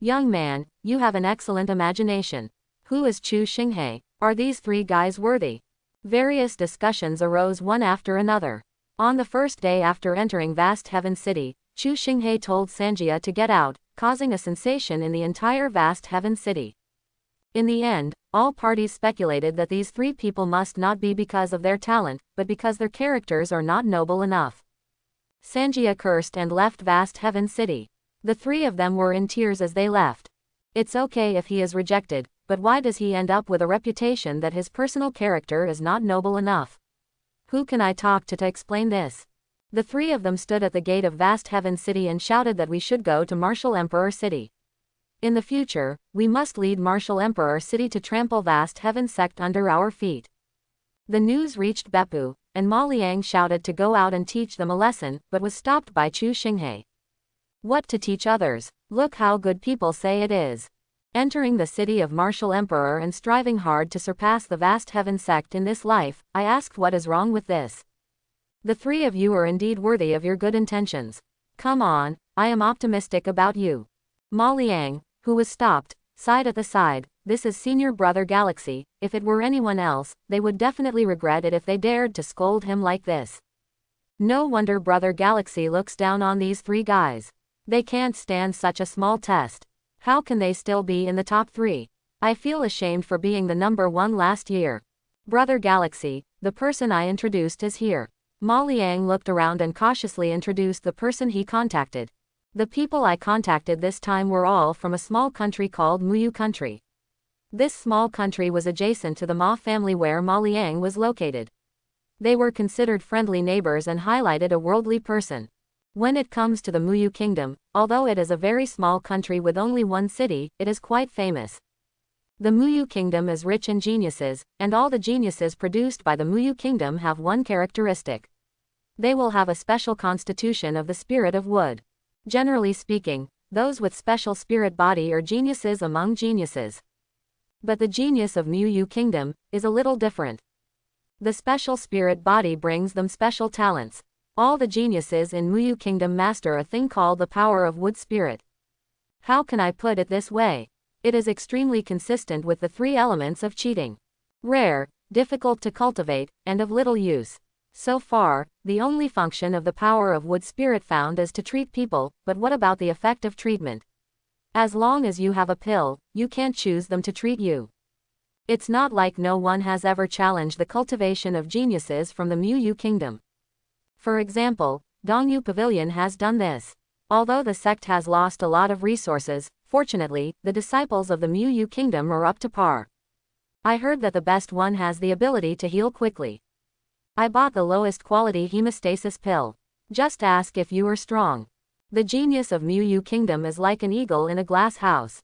Young man, you have an excellent imagination. Who is Chu Shing? Are these 3 guys worthy? Various discussions arose one after another. On the first day after entering Vast Heaven City, Chu Shing told Sanjia to get out, causing a sensation in the entire Vast Heaven City. In the end, all parties speculated that these 3 people must not be because of their talent, but because their characters are not noble enough. Sanjia cursed and left Vast Heaven City. The 3 of them were in tears as they left. It's okay if he is rejected, but why does he end up with a reputation that his personal character is not noble enough? Who can I talk to explain this? The 3 of them stood at the gate of Vast Heaven City and shouted that we should go to Martial Emperor City. In the future, we must lead Martial Emperor City to trample Vast Heaven Sect under our feet. The news reached Beppu, and Ma Liang shouted to go out and teach them a lesson, but was stopped by Chu Shing. What to teach others? Look how good people say it is. Entering the city of Martial Emperor and striving hard to surpass the Vast Heaven Sect in this life, I asked what is wrong with this. The 3 of you are indeed worthy of your good intentions. Come on, I am optimistic about you. Ma Liang, who was stopped, sighed at the side. This is Senior Brother Galaxy. If it were anyone else, they would definitely regret it if they dared to scold him like this. No wonder Brother Galaxy looks down on these 3 guys. They can't stand such a small test. How can they still be in the top 3? I feel ashamed for being the #1 last year. Brother Galaxy, the person I introduced is here. Ma Liang looked around and cautiously introduced the person he contacted. The people I contacted this time were all from a small country called Muyu country. This small country was adjacent to the Ma family where Ma Liang was located. They were considered friendly neighbors and highlighted a worldly person. When it comes to the Muyu kingdom, although it is a very small country with only one city, it is quite famous. The Muyu kingdom is rich in geniuses, and all the geniuses produced by the Muyu kingdom have one characteristic. They will have a special constitution of the spirit of wood. Generally speaking, those with special spirit body are geniuses among geniuses. But the genius of Muyu kingdom is a little different. The special spirit body brings them special talents. All the geniuses in Muyu kingdom master a thing called the power of wood spirit. How can I put it this way? It is extremely consistent with the three elements of cheating. Rare, difficult to cultivate, and of little use. So far, the only function of the power of wood spirit found is to treat people, but what about the effect of treatment? As long as you have a pill, you can't choose them to treat you. It's not like no one has ever challenged the cultivation of geniuses from the Muyu kingdom. For example, Dongyu Pavilion has done this. Although the sect has lost a lot of resources, fortunately, the disciples of the Muyu kingdom are up to par. I heard that the best one has the ability to heal quickly. I bought the lowest quality hemostasis pill. Just ask if you are strong. The genius of Muyu kingdom is like an eagle in a glass house.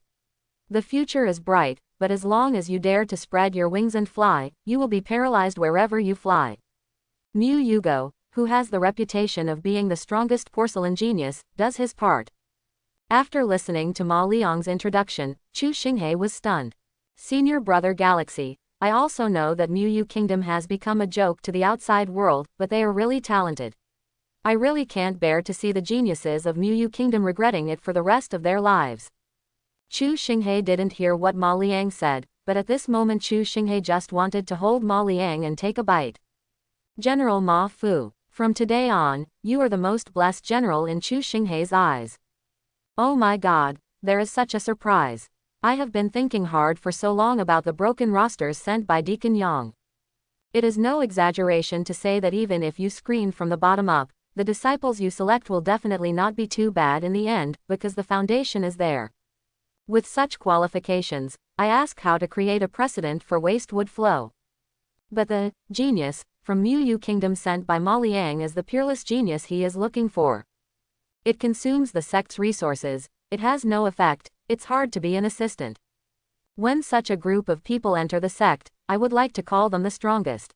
The future is bright, but as long as you dare to spread your wings and fly, you will be paralyzed wherever you fly. Mu-Yugo, who has the reputation of being the strongest porcelain genius, does his part. After listening to Ma Liang's introduction, Chu Shing was stunned. Senior Brother Galaxy, I also know that Muyu Kingdom has become a joke to the outside world, but they are really talented. I really can't bear to see the geniuses of Muyu Kingdom regretting it for the rest of their lives. Chu Shing didn't hear what Ma Liang said, but at this moment Chu Shing just wanted to hold Ma Liang and take a bite. General Ma Fu, from today on, you are the most blessed general in Chu Shing's eyes. Oh my God, there is such a surprise. I have been thinking hard for so long about the broken rosters sent by Deacon Yang. It is no exaggeration to say that even if you screen from the bottom up, the disciples you select will definitely not be too bad in the end, because the foundation is there. With such qualifications, I ask how to create a precedent for waste wood flow. But the genius from Muyu Kingdom sent by Ma Liang is the peerless genius he is looking for. It consumes the sect's resources, it has no effect, it's hard to be an assistant. When such a group of people enter the sect, I would like to call them the strongest.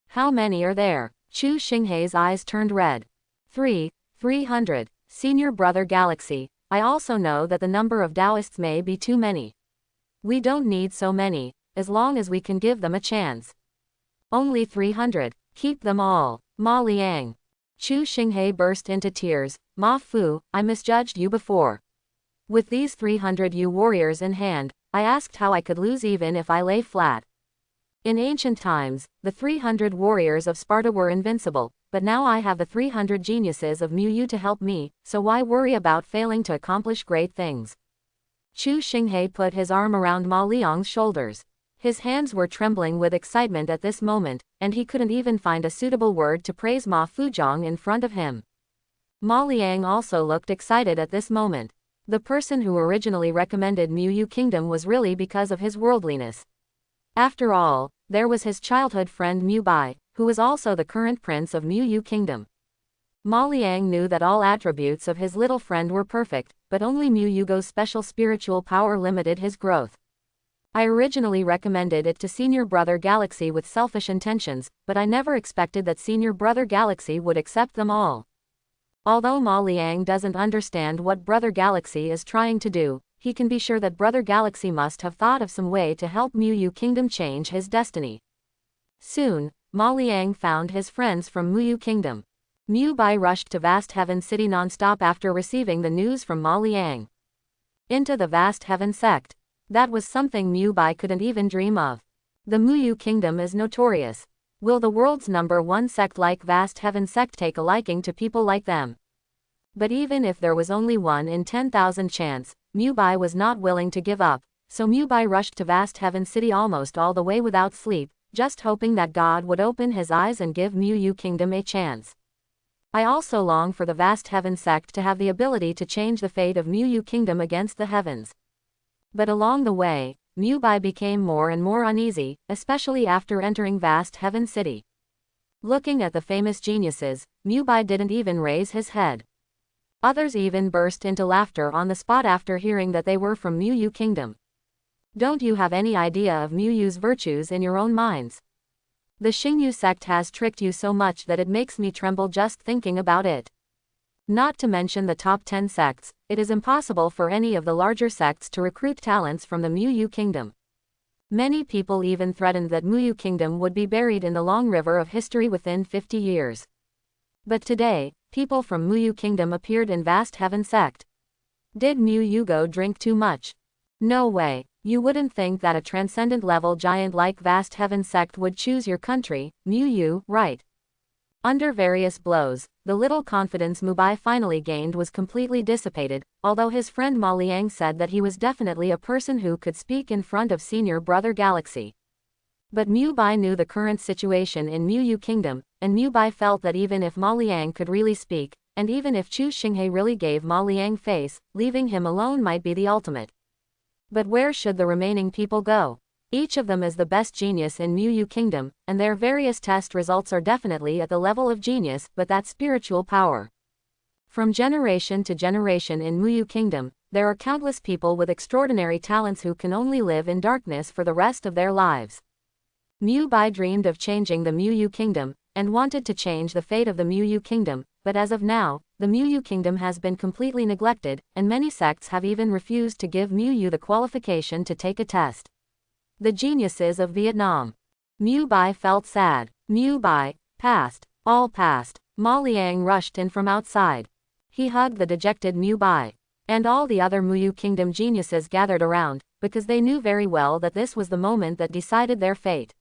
How many are there? Chu Shing's eyes turned red. 300. Senior Brother Galaxy, I also know that the number of Taoists may be too many. We don't need so many, as long as we can give them a chance. Only 300, keep them all. Ma Liang. Chu Shing burst into tears. Ma Fu, I misjudged you before. With these 300 you warriors in hand, I asked how I could lose even if I lay flat. In ancient times, the 300 warriors of Sparta were invincible, but now I have the 300 geniuses of Muyu to help me, so why worry about failing to accomplish great things? Chu Shing put his arm around Ma Liang's shoulders. His hands were trembling with excitement at this moment, and he couldn't even find a suitable word to praise Ma Fuzhong in front of him. Ma Liang also looked excited at this moment. The person who originally recommended Muyu Kingdom was really because of his worldliness. After all, there was his childhood friend Mu Bai, who was also the current prince of Muyu Kingdom. Ma Liang knew that all attributes of his little friend were perfect, but only Mu Yugo's special spiritual power limited his growth. I originally recommended it to Senior Brother Galaxy with selfish intentions, but I never expected that Senior Brother Galaxy would accept them all. Although Ma Liang doesn't understand what Brother Galaxy is trying to do, he can be sure that Brother Galaxy must have thought of some way to help Muyu Kingdom change his destiny. Soon, Ma Liang found his friends from Muyu Kingdom. Mu Bai rushed to Vast Heaven City non-stop after receiving the news from Ma Liang. Into the Vast Heaven sect. That was something Mu Bai couldn't even dream of. The Muyu Kingdom is notorious. Will the world's #1 sect like Vast Heaven sect take a liking to people like them? But even if there was only 1 in 10,000 chance, Mu Bai was not willing to give up, so Mu Bai rushed to Vast Heaven City almost all the way without sleep, just hoping that God would open his eyes and give Muyu Kingdom a chance. I also long for the vast heaven sect to have the ability to change the fate of Mu Yu Kingdom against the heavens. But along the way, Mu Bai became more and more uneasy, especially after entering vast heaven city. Looking at the famous geniuses, Mu Bai didn't even raise his head. Others even burst into laughter on the spot after hearing that they were from Mu Yu Kingdom. Don't you have any idea of Mu Yu's virtues in your own minds? The Xingyu sect has tricked you so much that it makes me tremble just thinking about it. Not to mention the top 10 sects, it is impossible for any of the larger sects to recruit talents from the Mu Yu Kingdom. Many people even threatened that Mu Yu Kingdom would be buried in the long river of history within 50 years. But today, people from Mu Yu Kingdom appeared in vast heaven sect. Did Mu Yu go drink too much? No way. You wouldn't think that a transcendent level giant like vast heaven sect would choose your country, Mu Yu, right? Under various blows, the little confidence Mu Bai finally gained was completely dissipated, although his friend Ma Liang said that he was definitely a person who could speak in front of senior brother Galaxy. But Mu Bai knew the current situation in Mu Yu Kingdom, and Mu Bai felt that even if Ma Liang could really speak, and even if Chu Shing really gave Ma Liang face, leaving him alone might be the ultimate. But where should the remaining people go? Each of them is the best genius in Mu Yu Kingdom, and their various test results are definitely at the level of genius, but that spiritual power. From generation to generation in Mu Yu Kingdom, there are countless people with extraordinary talents who can only live in darkness for the rest of their lives. Mu Bai dreamed of changing the Mu Yu Kingdom, and wanted to change the fate of the Mu Yu Kingdom, but as of now, the Mu Yu Kingdom has been completely neglected, and many sects have even refused to give Mu Yu the qualification to take a test. The geniuses of Vietnam. Mu Bai felt sad. Mu Bai, past, all past. Ma Liang rushed in from outside. He hugged the dejected Mu Bai. And all the other Mu Yu Kingdom geniuses gathered around, because they knew very well that this was the moment that decided their fate.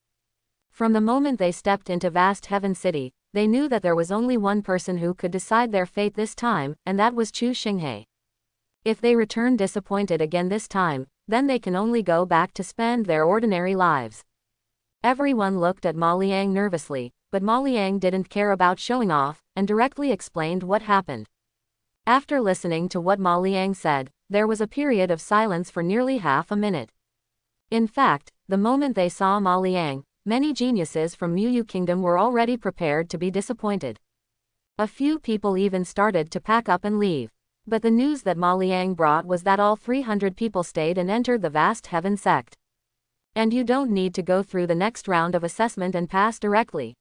From the moment they stepped into vast heaven city, they knew that there was only one person who could decide their fate this time, and that was Chu Shing. If they return disappointed again this time, then they can only go back to spend their ordinary lives. Everyone looked at Ma Liang nervously, but Ma Liang didn't care about showing off, and directly explained what happened. After listening to what Ma Liang said, there was a period of silence for nearly half a minute. In fact, the moment they saw Ma Liang, many geniuses from Mu Yu Kingdom were already prepared to be disappointed. A few people even started to pack up and leave. But the news that Ma Liang brought was that all 300 people stayed and entered the vast heaven sect. And you don't need to go through the next round of assessment and pass directly.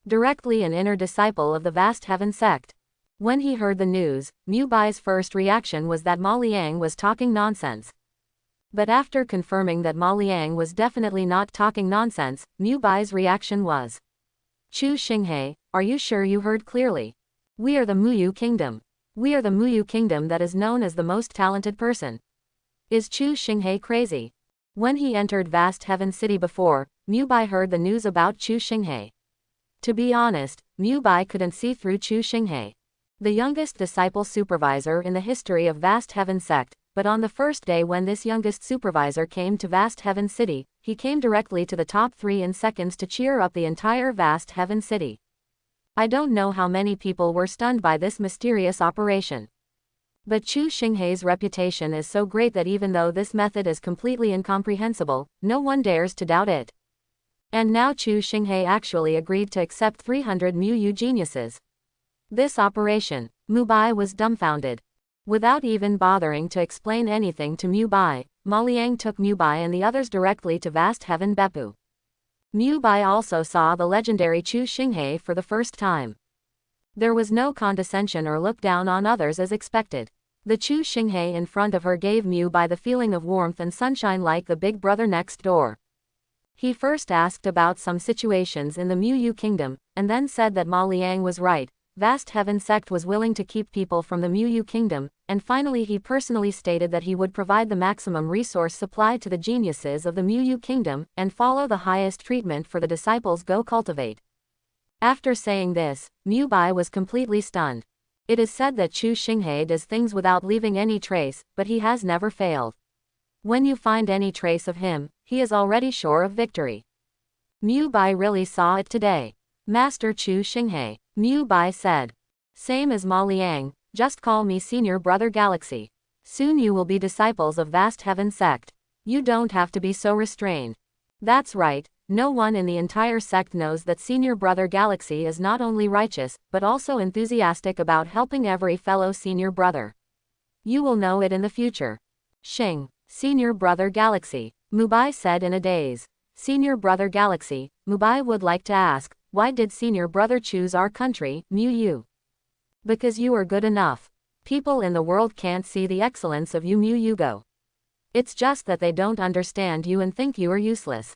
Directly an inner disciple of the vast heaven sect. When he heard the news, Mu Bai's first reaction was that Ma Liang was talking nonsense. But after confirming that Ma Liang was definitely not talking nonsense, Mu Bai's reaction was, Chu Shing, are you sure you heard clearly? We are the Mu Yu Kingdom. We are the Mu Yu Kingdom that is known as the most talented person. Is Chu Shing crazy? When he entered vast heaven city before, Mu Bai heard the news about Chu Shing. To be honest, Mu Bai couldn't see through Chu Shing, the youngest disciple supervisor in the history of vast heaven sect. But on the first day when this youngest supervisor came to vast heaven city, he came directly to the top 3 in seconds to cheer up the entire vast heaven city. I don't know how many people were stunned by this mysterious operation. But Chu Shing's reputation is so great that even though this method is completely incomprehensible, no one dares to doubt it. And now Chu Shing actually agreed to accept 300 Mu Yu geniuses. This operation, Mu Bai was dumbfounded. Without even bothering to explain anything to Mu Bai, Ma Liang took Mu Bai and the others directly to vast heaven Beppu. Mu Bai also saw the legendary Chu Shing for the first time. There was no condescension or look down on others as expected. The Chu Shing in front of her gave Mu Bai the feeling of warmth and sunshine like the big brother next door. He first asked about some situations in the Mu Yu Kingdom, and then said that Ma Liang was right. Vast Heaven Sect was willing to keep people from the Mu Yu Kingdom, and finally he personally stated that he would provide the maximum resource supply to the geniuses of the Mu Yu Kingdom, and follow the highest treatment for the disciples go cultivate. After saying this, Mu Bai was completely stunned. It is said that Chu Shing does things without leaving any trace, but he has never failed. When you find any trace of him, he is already sure of victory. Mu Bai really saw it today. Master Chu Shing, Mu Bai said. Same as Ma Liang, just call me Senior Brother Galaxy. Soon you will be disciples of Vast Heaven Sect. You don't have to be so restrained. That's right, no one in the entire sect knows that Senior Brother Galaxy is not only righteous, but also enthusiastic about helping every fellow Senior Brother. You will know it in the future. Shing, Senior Brother Galaxy, Mubai said in a daze. Senior Brother Galaxy, Mubai would like to ask, why did Senior Brother choose our country, Mu? Because you are good enough. People in the world can't see the excellence of you, Mu go. It's just that they don't understand you and think you are useless.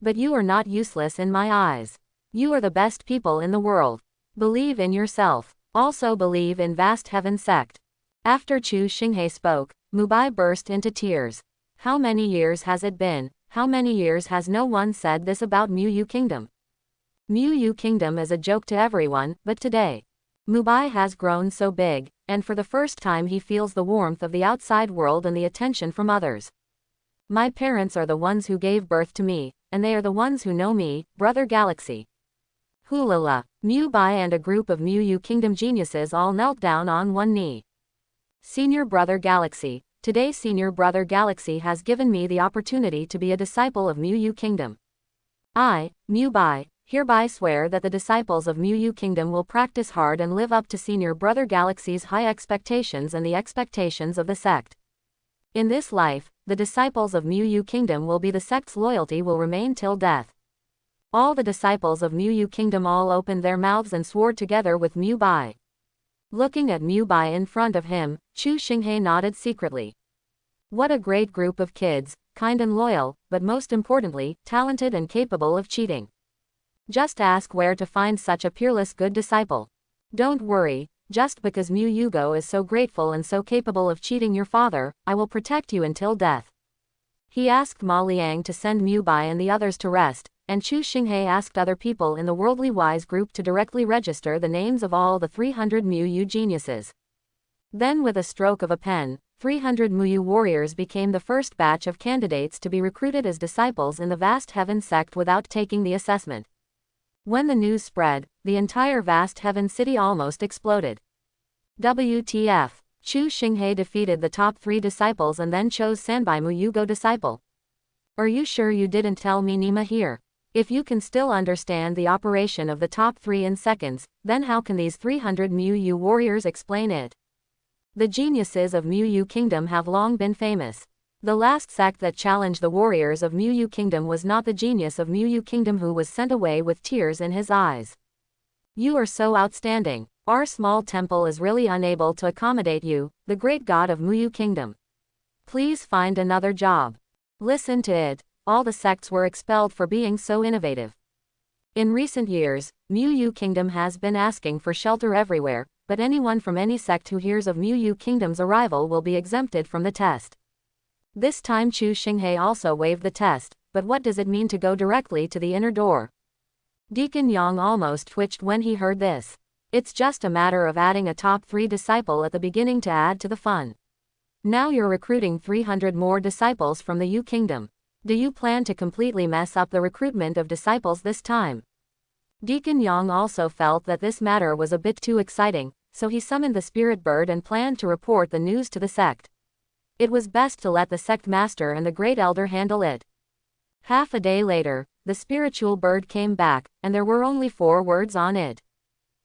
But you are not useless in my eyes. You are the best people in the world. Believe in yourself. Also believe in Vast Heaven Sect. After Chu Shing spoke, Mubai burst into tears. How many years has it been? How many years has no one said this about Mu Kingdom? Mu Kingdom is a joke to everyone, but today, Mubai has grown so big, and for the first time he feels the warmth of the outside world and the attention from others. My parents are the ones who gave birth to me, and they are the ones who know me, Brother Galaxy. Hulala, Mubai and a group of Mu Kingdom geniuses all knelt down on one knee. Senior Brother Galaxy, today Senior Brother Galaxy has given me the opportunity to be a disciple of Mu Kingdom. I, Mubai, hereby swear that the disciples of Mu Kingdom will practice hard and live up to Senior Brother Galaxy's high expectations and the expectations of the sect. In this life, the disciples of Mu Kingdom will be the sect's loyalty will remain till death. All the disciples of Mu Kingdom all opened their mouths and swore together with Mubai. Looking at Mubai in front of him, Chu Shing nodded secretly. What a great group of kids, kind and loyal, but most importantly, talented and capable of cheating. Just ask where to find such a peerless good disciple. Don't worry, just because Mu Yugo is so grateful and so capable of cheating your father, I will protect you until death. He asked Ma Liang to send Mubai and the others to rest, and Chu Shing asked other people in the Worldly Wise group to directly register the names of all the 300 Mu geniuses. Then with a stroke of a pen, 300 Mu warriors became the first batch of candidates to be recruited as disciples in the Vast Heaven Sect without taking the assessment. When the news spread, the entire Vast Heaven City almost exploded. WTF, Chu Shing defeated the top 3 disciples and then chose Sanbai Mu Yugo disciple. Are you sure you didn't tell me Nima here? If you can still understand the operation of the top 3 in seconds, then how can these 300 Mu warriors explain it? The geniuses of Mu Kingdom have long been famous. The last sect that challenged the warriors of Mu Kingdom was not the genius of Mu Kingdom who was sent away with tears in his eyes. You are so outstanding. Our small temple is really unable to accommodate you, the great god of Mu Kingdom. Please find another job. Listen to it, all the sects were expelled for being so innovative. In recent years, Mu Kingdom has been asking for shelter everywhere, but anyone from any sect who hears of Mu Kingdom's arrival will be exempted from the test. This time Chu Shing also waived the test, but what does it mean to go directly to the inner door? Deacon Yang almost twitched when he heard this. It's just a matter of adding a top 3 disciple at the beginning to add to the fun. Now you're recruiting 300 more disciples from the U Kingdom. Do you plan to completely mess up the recruitment of disciples this time? Deacon Yang also felt that this matter was a bit too exciting, so he summoned the spirit bird and planned to report the news to the sect. It was best to let the sect master and the great elder handle it. Half a day later, the spiritual bird came back, and there were only 4 words on it.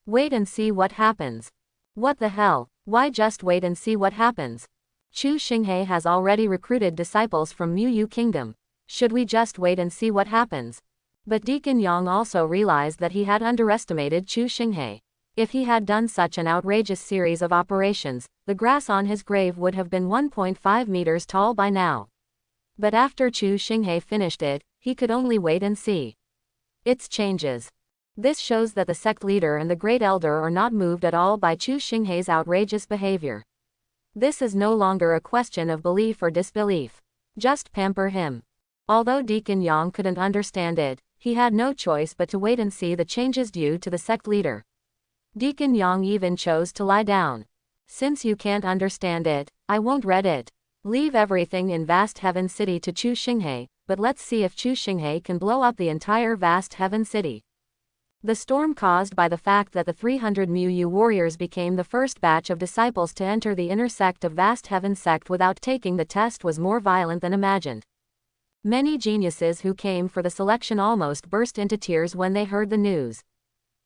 Wait and see what happens. What the hell, why just wait and see what happens? Chu Shing has already recruited disciples from Mu Kingdom. Should we just wait and see what happens? But Deacon Yang also realized that he had underestimated Chu Shing. If he had done such an outrageous series of operations, the grass on his grave would have been 1.5 meters tall by now. But after Chu Shing finished it, he could only wait and see. It's changes. This shows that the sect leader and the great elder are not moved at all by Chu Shing's outrageous behavior. This is no longer a question of belief or disbelief. Just pamper him. Although Deacon Yang couldn't understand it, he had no choice but to wait and see the changes due to the sect leader. Deacon Yang even chose to lie down. Since you can't understand it, I won't read it. Leave everything in Vast Heaven City to Chu Shing, but let's see if Chu Shing can blow up the entire Vast Heaven City. The storm caused by the fact that the 300 Mu warriors became the first batch of disciples to enter the inner sect of Vast Heaven Sect without taking the test was more violent than imagined. Many geniuses who came for the selection almost burst into tears when they heard the news.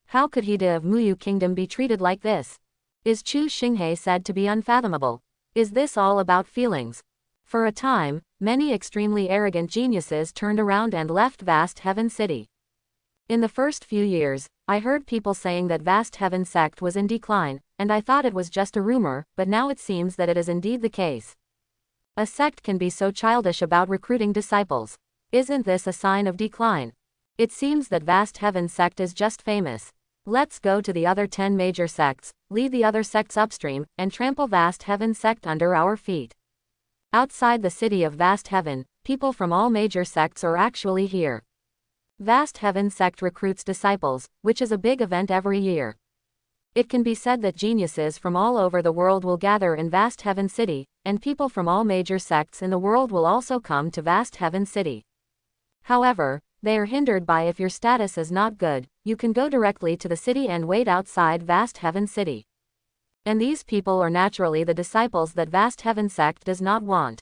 How could he of Muyu Kingdom be treated like this? Is Chu Shing said to be unfathomable? Is this all about feelings? For a time, many extremely arrogant geniuses turned around and left Vast Heaven City. In the first few years, I heard people saying that Vast Heaven Sect was in decline, and I thought it was just a rumor, but now it seems that it is indeed the case. A sect can be so childish about recruiting disciples. Isn't this a sign of decline? It seems that Vast Heaven Sect is just famous. Let's go to the other 10 major sects, lead the other sects upstream, and trample Vast Heaven Sect under our feet. Outside the city of Vast Heaven, people from all major sects are actually here. Vast Heaven Sect recruits disciples, which is a big event every year. It can be said that geniuses from all over the world will gather in Vast Heaven City, and people from all major sects in the world will also come to Vast Heaven City. However, they are hindered by if your status is not good, you can go directly to the city and wait outside Vast Heaven City. And these people are naturally the disciples that Vast Heaven Sect does not want.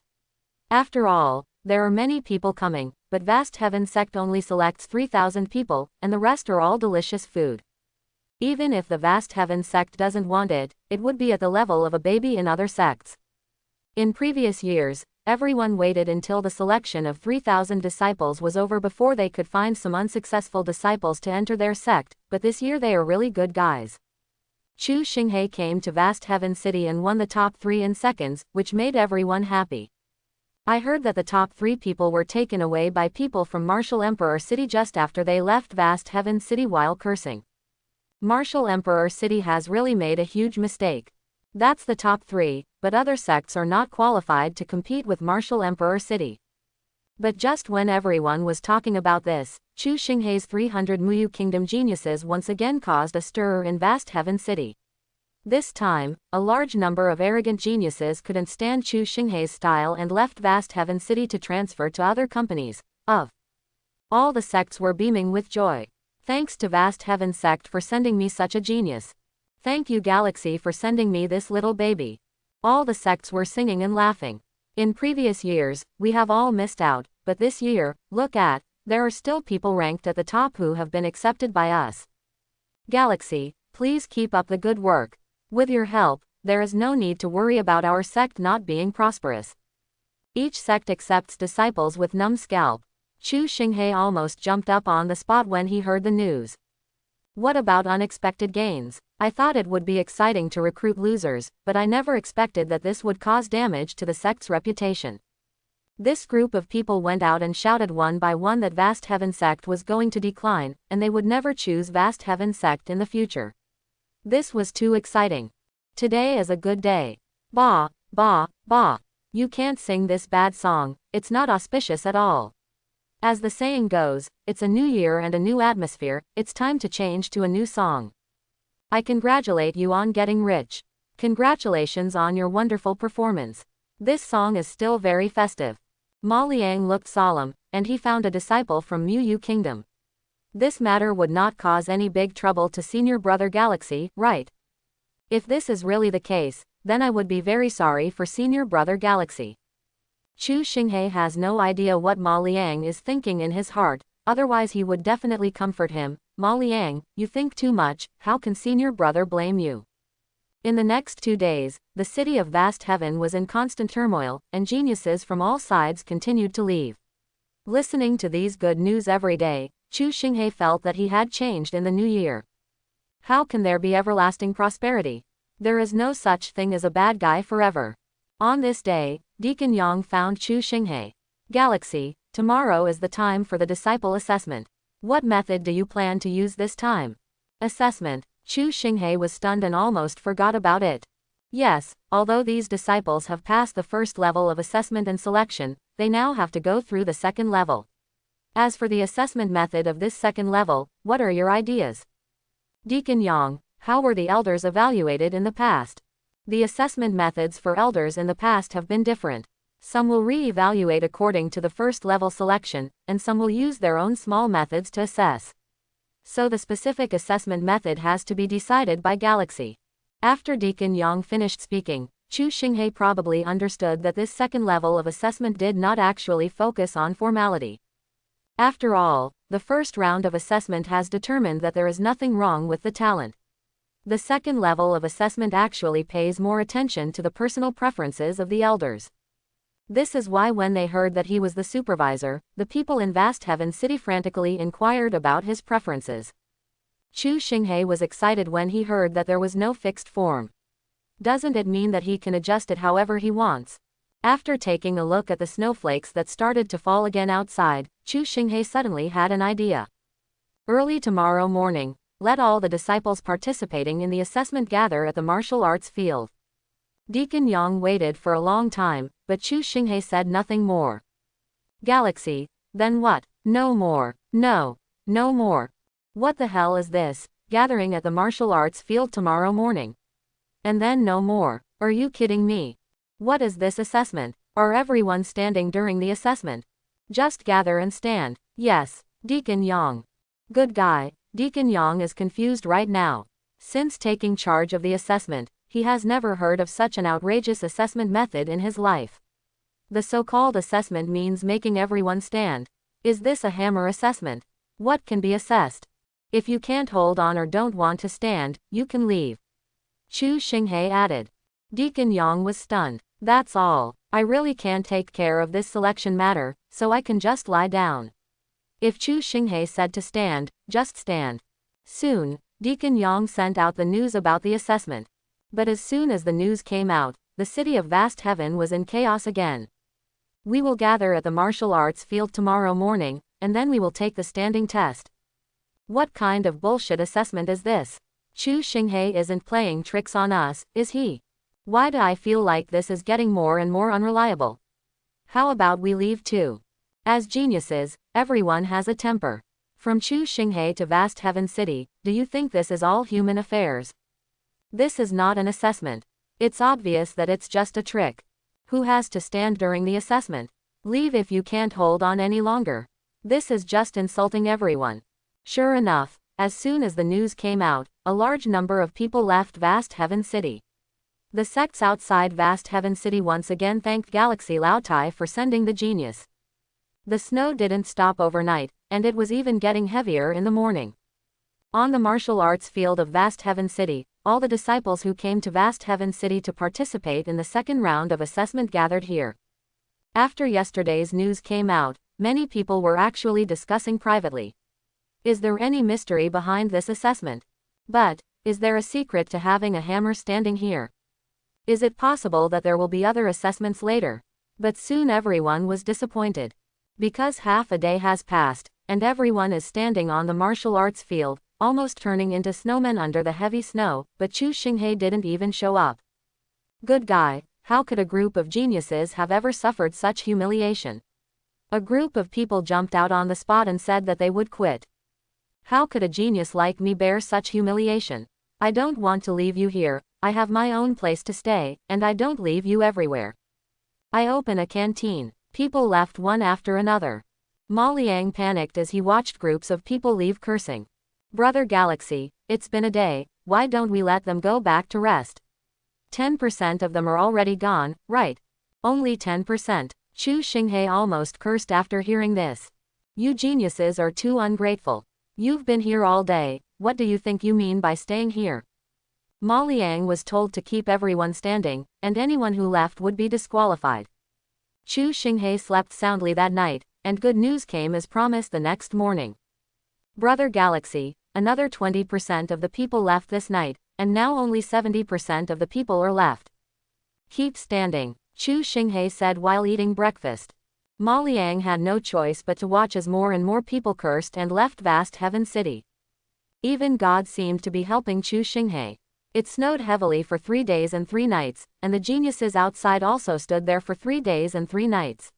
After all, there are many people coming, but Vast Heaven Sect only selects 3,000 people, and the rest are all delicious food. Even if the Vast Heaven Sect doesn't want it, it would be at the level of a baby in other sects. In previous years, everyone waited until the selection of 3,000 disciples was over before they could find some unsuccessful disciples to enter their sect, but this year they are really good guys. Chu Shing came to Vast Heaven City and won the top 3 in seconds, which made everyone happy. I heard that the top 3 people were taken away by people from Martial Emperor City just after they left Vast Heaven City while cursing. Martial Emperor City has really made a huge mistake. That's the top 3, but other sects are not qualified to compete with Martial Emperor City. But just when everyone was talking about this, Chu Shing's 300 Muyu Kingdom geniuses once again caused a stir in Vast Heaven City. This time, a large number of arrogant geniuses couldn't stand Chu Shing's style and left Vast Heaven City to transfer to other companies. All the sects were beaming with joy. Thanks to Vast Heaven Sect for sending me such a genius. Thank you Galaxy for sending me this little baby. All the sects were singing and laughing. In previous years, we have all missed out, but this year, there are still people ranked at the top who have been accepted by us. Galaxy, please keep up the good work. With your help, there is no need to worry about our sect not being prosperous. Each sect accepts disciples with numb scalp. Chu Shing almost jumped up on the spot when he heard the news. What about unexpected gains? I thought it would be exciting to recruit losers, but I never expected that this would cause damage to the sect's reputation. This group of people went out and shouted one by one that Vast Heaven Sect was going to decline, and they would never choose Vast Heaven Sect in the future. This was too exciting. Today is a good day. Bah, bah, bah. You can't sing this bad song, it's not auspicious at all. As the saying goes, it's a new year and a new atmosphere, it's time to change to a new song. I congratulate you on getting rich. Congratulations on your wonderful performance. This song is still very festive. Ma Liang looked solemn, and he found a disciple from Muyu Kingdom. This matter would not cause any big trouble to Senior Brother Galaxy, right? If this is really the case, then I would be very sorry for Senior Brother Galaxy. Chu Shing has no idea what Ma Liang is thinking in his heart, otherwise he would definitely comfort him. Ma Liang, you think too much, how can Senior Brother blame you? In the next 2 days, the city of Vast Heaven was in constant turmoil, and geniuses from all sides continued to leave. Listening to these good news every day, Chu Shing felt that he had changed in the new year. How can there be everlasting prosperity? There is no such thing as a bad guy forever. On this day, Deacon Yang found Chu Shing. Galaxy, tomorrow is the time for the disciple assessment. What method do you plan to use this time? Assessment. Chu Shing was stunned and almost forgot about it. Yes, although these disciples have passed the first level of assessment and selection, they now have to go through the second level. As for the assessment method of this second level, what are your ideas? Deacon Yang, how were the elders evaluated in the past? The assessment methods for elders in the past have been different. Some will re-evaluate according to the first level selection, and some will use their own small methods to assess. So the specific assessment method has to be decided by galaxy. After Deacon Yang finished speaking, Chu Shing probably understood that this second level of assessment did not actually focus on formality. After all, the first round of assessment has determined that there is nothing wrong with the talent. The second level of assessment actually pays more attention to the personal preferences of the elders. This is why when they heard that he was the supervisor, the people in Vast Heaven City frantically inquired about his preferences. Chu Shing was excited when he heard that there was no fixed form. Doesn't it mean that he can adjust it however he wants? After taking a look at the snowflakes that started to fall again outside, Chu Shing suddenly had an idea. Early tomorrow morning, let all the disciples participating in the assessment gather at the martial arts field. Deacon Yang waited for a long time, but Chu Shing said nothing more. Galaxy, then what? No more. No. No more. What the hell is this? Gathering at the martial arts field tomorrow morning. And then no more. Are you kidding me? What is this assessment? Are everyone standing during the assessment? Just gather and stand. Yes, Deacon Yang. Good guy. Deacon Yang is confused right now. Since taking charge of the assessment, he has never heard of such an outrageous assessment method in his life. The so-called assessment means making everyone stand. Is this a hammer assessment? What can be assessed? If you can't hold on or don't want to stand, you can leave. Chu Shing added. Deacon Yang was stunned. That's all. I really can't take care of this selection matter, so I can just lie down. If Chu Shing said to stand, just stand. Soon, Deacon Yang sent out the news about the assessment. But as soon as the news came out, the city of Vast Heaven was in chaos again. We will gather at the martial arts field tomorrow morning, and then we will take the standing test. What kind of bullshit assessment is this? Chu Shing isn't playing tricks on us, is he? Why do I feel like this is getting more and more unreliable? How about we leave too? As geniuses, everyone has a temper. From Chu Shing to Vast Heaven City, do you think this is all human affairs? This is not an assessment. It's obvious that it's just a trick. Who has to stand during the assessment? Leave if you can't hold on any longer. This is just insulting everyone. Sure enough, as soon as the news came out, a large number of people left Vast Heaven City. The sects outside Vast Heaven City once again thanked Galaxy Lautai for sending the genius. The snow didn't stop overnight, and it was even getting heavier in the morning. On the martial arts field of Vast Heaven City, all the disciples who came to Vast Heaven City to participate in the second round of assessment gathered here. After yesterday's news came out, many people were actually discussing privately. Is there any mystery behind this assessment? But, is there a secret to having a hammer standing here? Is it possible that there will be other assessments later? But soon everyone was disappointed. Because half a day has passed, and everyone is standing on the martial arts field, almost turning into snowmen under the heavy snow, but Chu Shing didn't even show up. Good guy, how could a group of geniuses have ever suffered such humiliation? A group of people jumped out on the spot and said that they would quit. How could a genius like me bear such humiliation? I don't want to leave you here, I have my own place to stay, and I don't leave you everywhere. I open a canteen. People left one after another. Ma Liang panicked as he watched groups of people leave cursing. Brother Galaxy, it's been a day, why don't we let them go back to rest? 10% of them are already gone, right? Only 10%. Chu Shing almost cursed after hearing this. You geniuses are too ungrateful. You've been here all day, what do you think you mean by staying here? Ma Liang was told to keep everyone standing, and anyone who left would be disqualified. Chu Shing slept soundly that night, and good news came as promised the next morning. Brother Galaxy, another 20% of the people left this night, and now only 70% of the people are left. Keep standing, Chu Shing said while eating breakfast. Ma Liang had no choice but to watch as more and more people cursed and left Vast Heaven City. Even God seemed to be helping Chu Shing. It snowed heavily for 3 days and 3 nights, and the geniuses outside also stood there for 3 days and 3 nights.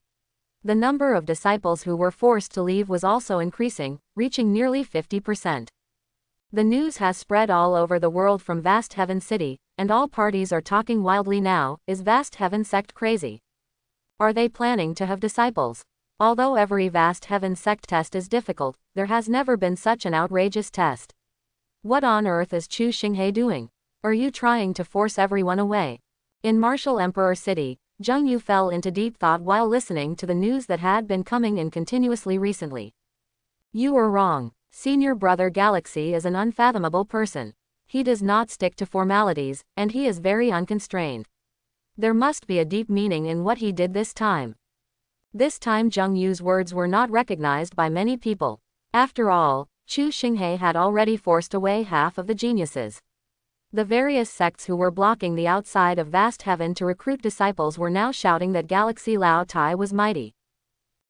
The number of disciples who were forced to leave was also increasing, reaching nearly 50%. The news has spread all over the world from Vast Heaven City, and all parties are talking wildly now. Is Vast Heaven Sect crazy? Are they planning to have disciples? Although every vast heaven sect test is difficult, there has never been such an outrageous test. What on earth is Chu Shing doing? Are you trying to force everyone away? In Martial Emperor City, Zheng Yu fell into deep thought while listening to the news that had been coming in continuously recently. You were wrong. Senior Brother Galaxy is an unfathomable person. He does not stick to formalities, and he is very unconstrained. There must be a deep meaning in what he did this time. This time Zheng Yu's words were not recognized by many people. After all, Chu Shing had already forced away half of the geniuses. The various sects who were blocking the outside of vast heaven to recruit disciples were now shouting that Galaxy Lao Tai was mighty.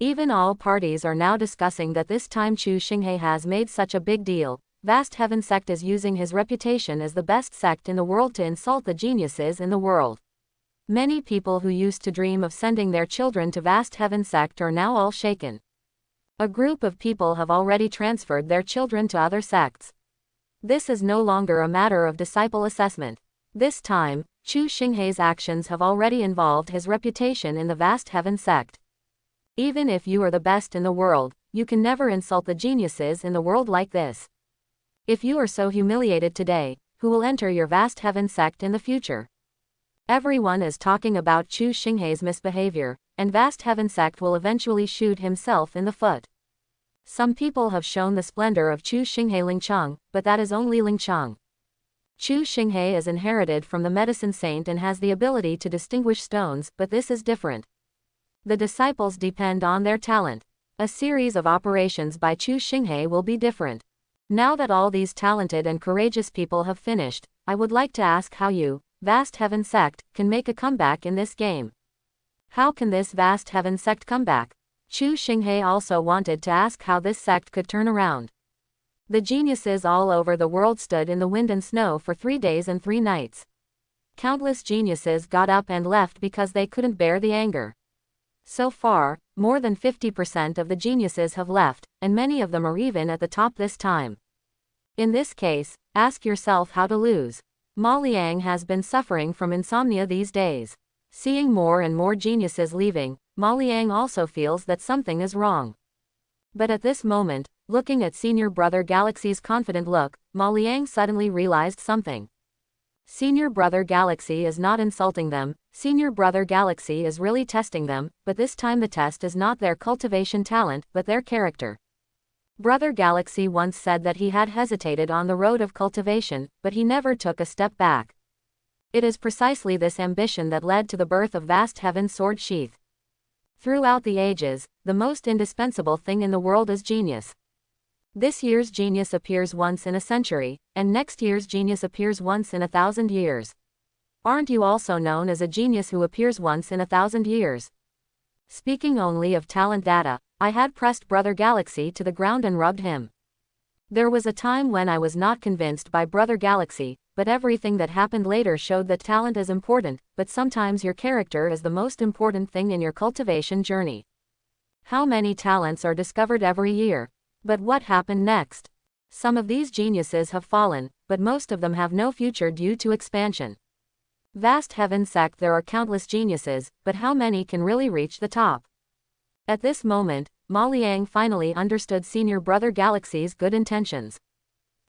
Even all parties are now discussing that this time Chu Shing has made such a big deal. Vast Heaven Sect is using his reputation as the best sect in the world to insult the geniuses in the world. Many people who used to dream of sending their children to Vast Heaven Sect are now all shaken. A group of people have already transferred their children to other sects. This is no longer a matter of disciple assessment. This time, Chu Shing's actions have already involved his reputation in the Vast Heaven Sect. Even if you are the best in the world, you can never insult the geniuses in the world like this. If you are so humiliated today, who will enter your Vast Heaven Sect in the future? Everyone is talking about Chu Shing's misbehavior, and Vast Heaven Sect will eventually shoot himself in the foot. Some people have shown the splendor of Chu Shing Ling Chang, but that is only Ling Chang. Chu Shing is inherited from the medicine saint and has the ability to distinguish stones, but this is different. The disciples depend on their talent. A series of operations by Chu Shing will be different. Now that all these talented and courageous people have finished, I would like to ask how you, Vast Heaven Sect, can make a comeback in this game. How can this Vast Heaven Sect come back? Chu Shing also wanted to ask how this sect could turn around. The geniuses all over the world stood in the wind and snow for 3 days and 3 nights. Countless geniuses got up and left because they couldn't bear the anger. So far, more than 50% of the geniuses have left, and many of them are even at the top this time. In this case, ask yourself how to lose. Ma Liang has been suffering from insomnia these days. Seeing more and more geniuses leaving, Ma Liang also feels that something is wrong. But at this moment, looking at Senior Brother Galaxy's confident look, Ma Liang suddenly realized something. Senior Brother Galaxy is not insulting them, Senior Brother Galaxy is really testing them, but this time the test is not their cultivation talent, but their character. Brother Galaxy once said that he had hesitated on the road of cultivation, but he never took a step back. It is precisely this ambition that led to the birth of Vast Heaven's sword sheath. Throughout the ages, the most indispensable thing in the world is genius. This year's genius appears once in a century, and next year's genius appears once in 1,000 years. Aren't you also known as a genius who appears once in 1,000 years? Speaking only of talent data, I had pressed Brother Galaxy to the ground and rubbed him. There was a time when I was not convinced by Brother Galaxy, but everything that happened later showed that talent is important, but sometimes your character is the most important thing in your cultivation journey. How many talents are discovered every year? But what happened next? Some of these geniuses have fallen, but most of them have no future due to expansion. Vast Heaven Sect, there are countless geniuses, but how many can really reach the top? At this moment, Ma Liang finally understood Senior Brother Galaxy's good intentions.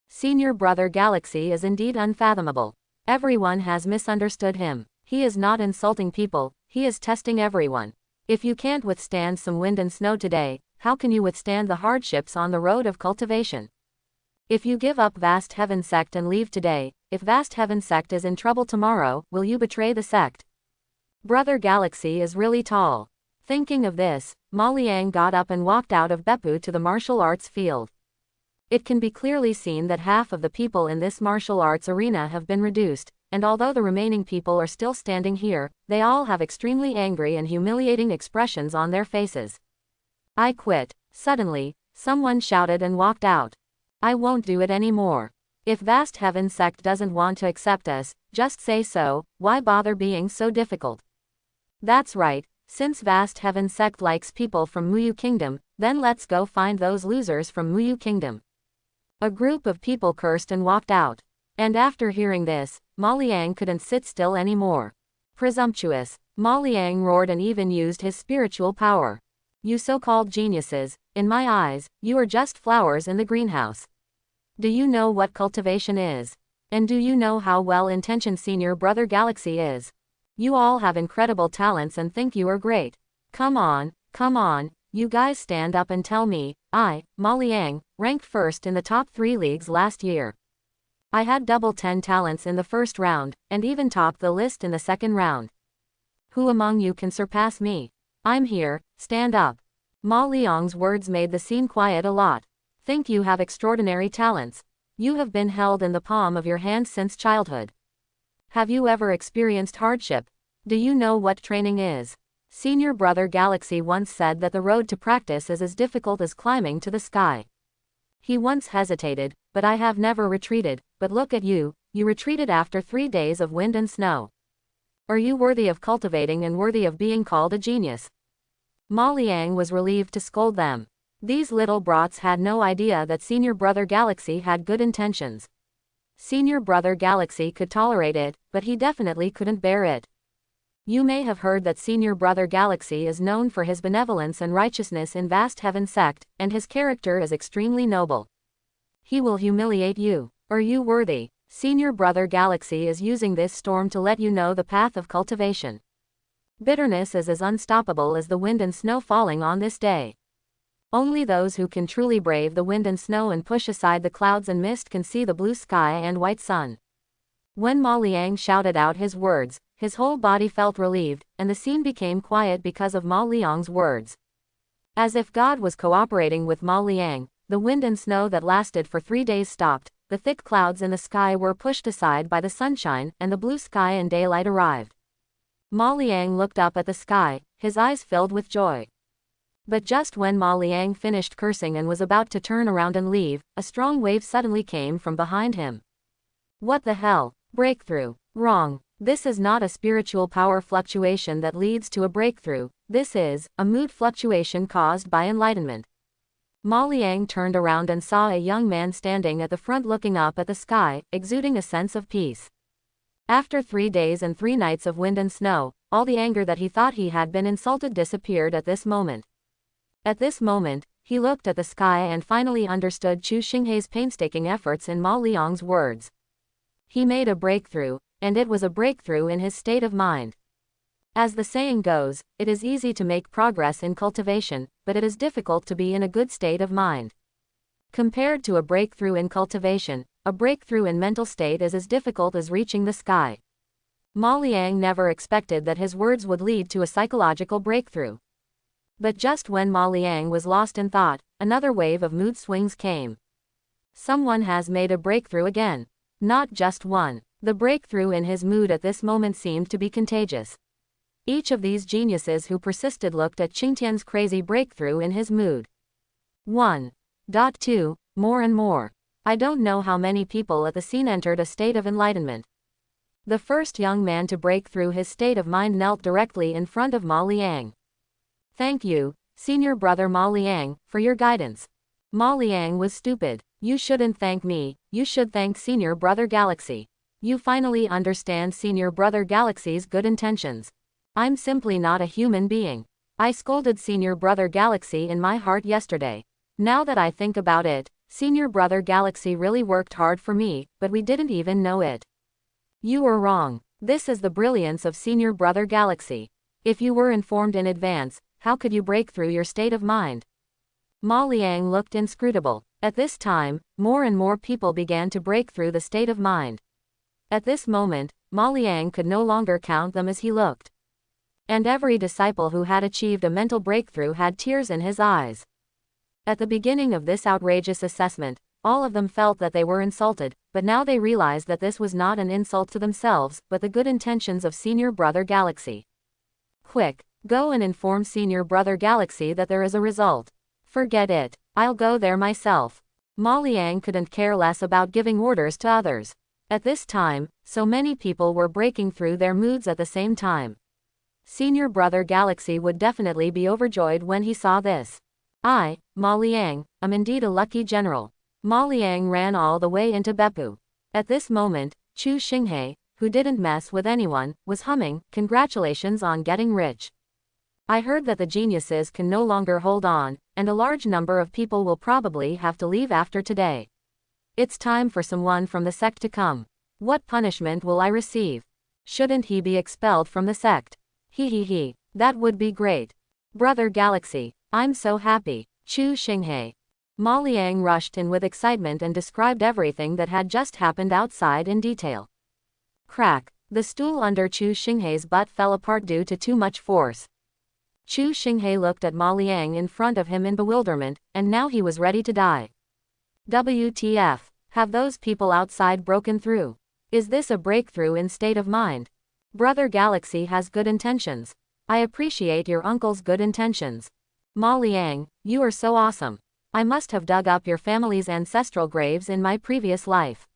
Senior Brother Galaxy is indeed unfathomable. Everyone has misunderstood him. He is not insulting people, he is testing everyone. If you can't withstand some wind and snow today, how can you withstand the hardships on the road of cultivation? If you give up Vast Heaven Sect and leave today, if Vast Heaven Sect is in trouble tomorrow, will you betray the sect? Brother Galaxy is really tall. Thinking of this, Ma Liang got up and walked out of Beppu to the martial arts field. It can be clearly seen that half of the people in this martial arts arena have been reduced, and although the remaining people are still standing here, they all have extremely angry and humiliating expressions on their faces. I quit. Suddenly, someone shouted and walked out. I won't do it anymore. If Vast Heaven Sect doesn't want to accept us, just say so, why bother being so difficult? That's right, since Vast Heaven Sect likes people from Muyu Kingdom, then let's go find those losers from Muyu Kingdom. A group of people cursed and walked out. And after hearing this, Ma Liang couldn't sit still anymore. Presumptuous. Ma Liang roared and even used his spiritual power. You so-called geniuses, in my eyes, you are just flowers in the greenhouse. Do you know what cultivation is? And do you know how well-intentioned Senior Brother Galaxy is? You all have incredible talents and think you are great. Come on, you guys stand up and tell me, Ma Liang, ranked first in the top 3 leagues last year. I had double 10 talents in the first round, and even topped the list in the second round. Who among you can surpass me? I'm here, stand up. Ma Liang's words made the scene quiet a lot. Think you have extraordinary talents. You have been held in the palm of your hand since childhood. Have you ever experienced hardship? Do you know what training is? Senior Brother Galaxy once said that the road to practice is as difficult as climbing to the sky. He once hesitated, but I have never retreated, but look at you, you retreated after 3 days of wind and snow. Are you worthy of cultivating and worthy of being called a genius? Ma Liang was relieved to scold them. These little brats had no idea that Senior Brother Galaxy had good intentions. Senior Brother Galaxy could tolerate it, but he definitely couldn't bear it. You may have heard that Senior Brother Galaxy is known for his benevolence and righteousness in vast heaven sect, and his character is extremely noble. He will humiliate you. Are you worthy? Senior Brother Galaxy is using this storm to let you know the path of cultivation. Bitterness is as unstoppable as the wind and snow falling on this day. Only those who can truly brave the wind and snow and push aside the clouds and mist can see the blue sky and white sun. When Ma Liang shouted out his words, his whole body felt relieved, and the scene became quiet because of Ma Liang's words. As if God was cooperating with Ma Liang, the wind and snow that lasted for 3 days stopped, the thick clouds in the sky were pushed aside by the sunshine, and the blue sky and daylight arrived. Ma Liang looked up at the sky, his eyes filled with joy. But just when Ma Liang finished cursing and was about to turn around and leave, a strong wave suddenly came from behind him. What the hell? Breakthrough. Wrong. This is not a spiritual power fluctuation that leads to a breakthrough, this is a mood fluctuation caused by enlightenment. Ma Liang turned around and saw a young man standing at the front looking up at the sky, exuding a sense of peace. After 3 days and 3 nights of wind and snow, all the anger that he thought he had been insulted disappeared at this moment. At this moment, he looked at the sky and finally understood Chu Shing's painstaking efforts in Ma Liang's words. He made a breakthrough, and it was a breakthrough in his state of mind. As the saying goes, it is easy to make progress in cultivation, but it is difficult to be in a good state of mind. Compared to a breakthrough in cultivation, a breakthrough in mental state is as difficult as reaching the sky. Ma Liang never expected that his words would lead to a psychological breakthrough. But just when Ma Liang was lost in thought, another wave of mood swings came. Someone has made a breakthrough again. Not just one. The breakthrough in his mood at this moment seemed to be contagious. Each of these geniuses who persisted looked at Qingtian's crazy breakthrough in his mood. 1.2. More and more. I don't know how many people at the scene entered a state of enlightenment. The first young man to break through his state of mind knelt directly in front of Ma Liang. Thank you, Senior Brother Ma Liang, for your guidance. Ma Liang was stupid. You shouldn't thank me, you should thank Senior Brother Galaxy. You finally understand Senior Brother Galaxy's good intentions. I'm simply not a human being. I scolded Senior Brother Galaxy in my heart yesterday. Now that I think about it, Senior Brother Galaxy really worked hard for me, but we didn't even know it. You were wrong. This is the brilliance of Senior Brother Galaxy. If you were informed in advance, how could you break through your state of mind? Ma Liang looked inscrutable. At this time, more and more people began to break through the state of mind. At this moment, Ma Liang could no longer count them as he looked. And every disciple who had achieved a mental breakthrough had tears in his eyes. At the beginning of this outrageous assessment, all of them felt that they were insulted, but now they realized that this was not an insult to themselves, but the good intentions of Senior Brother Galaxy. Quick, go and inform Senior Brother Galaxy that there is a result. Forget it, I'll go there myself. Ma Liang couldn't care less about giving orders to others. At this time, so many people were breaking through their moods at the same time. Senior Brother Galaxy would definitely be overjoyed when he saw this. Ma Liang, am indeed a lucky general. Ma Liang ran all the way into Beppu. At this moment, Chu Shing, who didn't mess with anyone, was humming, "Congratulations on getting rich." I heard that the geniuses can no longer hold on, and a large number of people will probably have to leave after today. It's time for someone from the sect to come. What punishment will I receive? Shouldn't he be expelled from the sect? He. That would be great. Brother Galaxy, I'm so happy. Chu Shing. Ma Liang rushed in with excitement and described everything that had just happened outside in detail. Crack. The stool under Chu Shing's butt fell apart due to too much force. Chu Shing looked at Ma Liang in front of him in bewilderment, and now he was ready to die. WTF, have those people outside broken through? Is this a breakthrough in state of mind? Brother Galaxy has good intentions. I appreciate your uncle's good intentions. Ma Liang, you are so awesome. I must have dug up your family's ancestral graves in my previous life.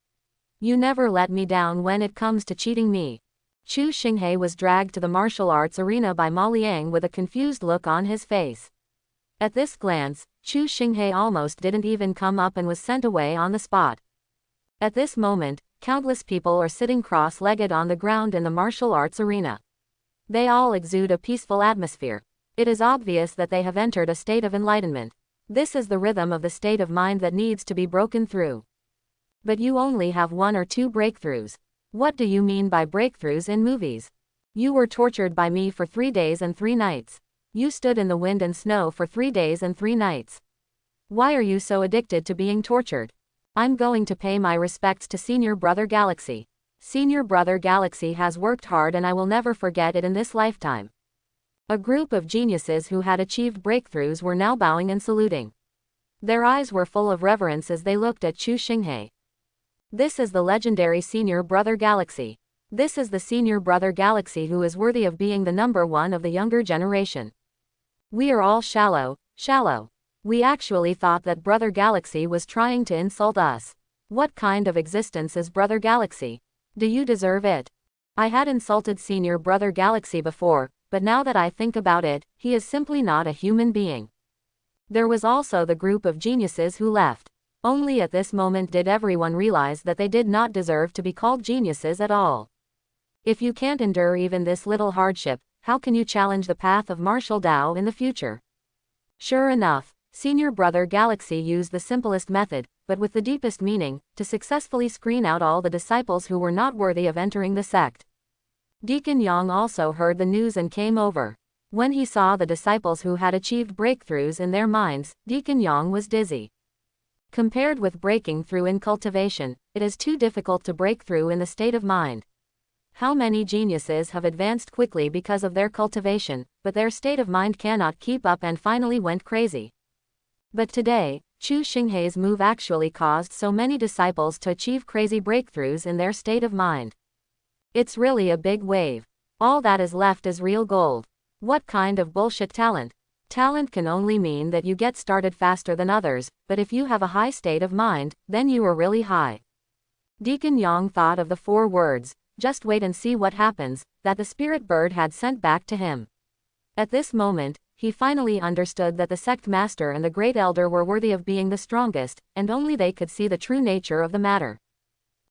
You never let me down when it comes to cheating me. Chu Shing was dragged to the martial arts arena by Ma Liang with a confused look on his face. At this glance, Chu Shing almost didn't even come up and was sent away on the spot. At this moment, countless people are sitting cross-legged on the ground in the martial arts arena. They all exude a peaceful atmosphere. It is obvious that they have entered a state of enlightenment. This is the rhythm of the state of mind that needs to be broken through. But you only have 1 or 2 breakthroughs. What do you mean by breakthroughs in movies? You were tortured by me for 3 days and 3 nights. You stood in the wind and snow for 3 days and 3 nights. Why are you so addicted to being tortured? I'm going to pay my respects to Senior Brother Galaxy. Senior Brother Galaxy has worked hard and I will never forget it in this lifetime. A group of geniuses who had achieved breakthroughs were now bowing and saluting. Their eyes were full of reverence as they looked at Chu Shing. This is the legendary Senior Brother Galaxy. This is the Senior Brother Galaxy who is worthy of being the number 1 of the younger generation. We are all shallow. We actually thought that Brother Galaxy was trying to insult us. What kind of existence is Brother Galaxy? Do you deserve it? I had insulted Senior Brother Galaxy before, but now that I think about it, he is simply not a human being. There was also the group of geniuses who left. Only at this moment did everyone realize that they did not deserve to be called geniuses at all. If you can't endure even this little hardship, how can you challenge the path of martial Tao in the future? Sure enough, Senior Brother Galaxy used the simplest method, but with the deepest meaning, to successfully screen out all the disciples who were not worthy of entering the sect. Deacon Yang also heard the news and came over. When he saw the disciples who had achieved breakthroughs in their minds, Deacon Yang was dizzy. Compared with breaking through in cultivation, it is too difficult to break through in the state of mind. How many geniuses have advanced quickly because of their cultivation, but their state of mind cannot keep up and finally went crazy. But today, Chu Shing's move actually caused so many disciples to achieve crazy breakthroughs in their state of mind. It's really a big wave. All that is left is real gold. What kind of bullshit talent? Talent can only mean that you get started faster than others, but if you have a high state of mind, then you are really high. Deacon Yang thought of the 4 words, "Just wait and see what happens," that the spirit bird had sent back to him. At this moment, he finally understood that the sect master and the great elder were worthy of being the strongest, and only they could see the true nature of the matter.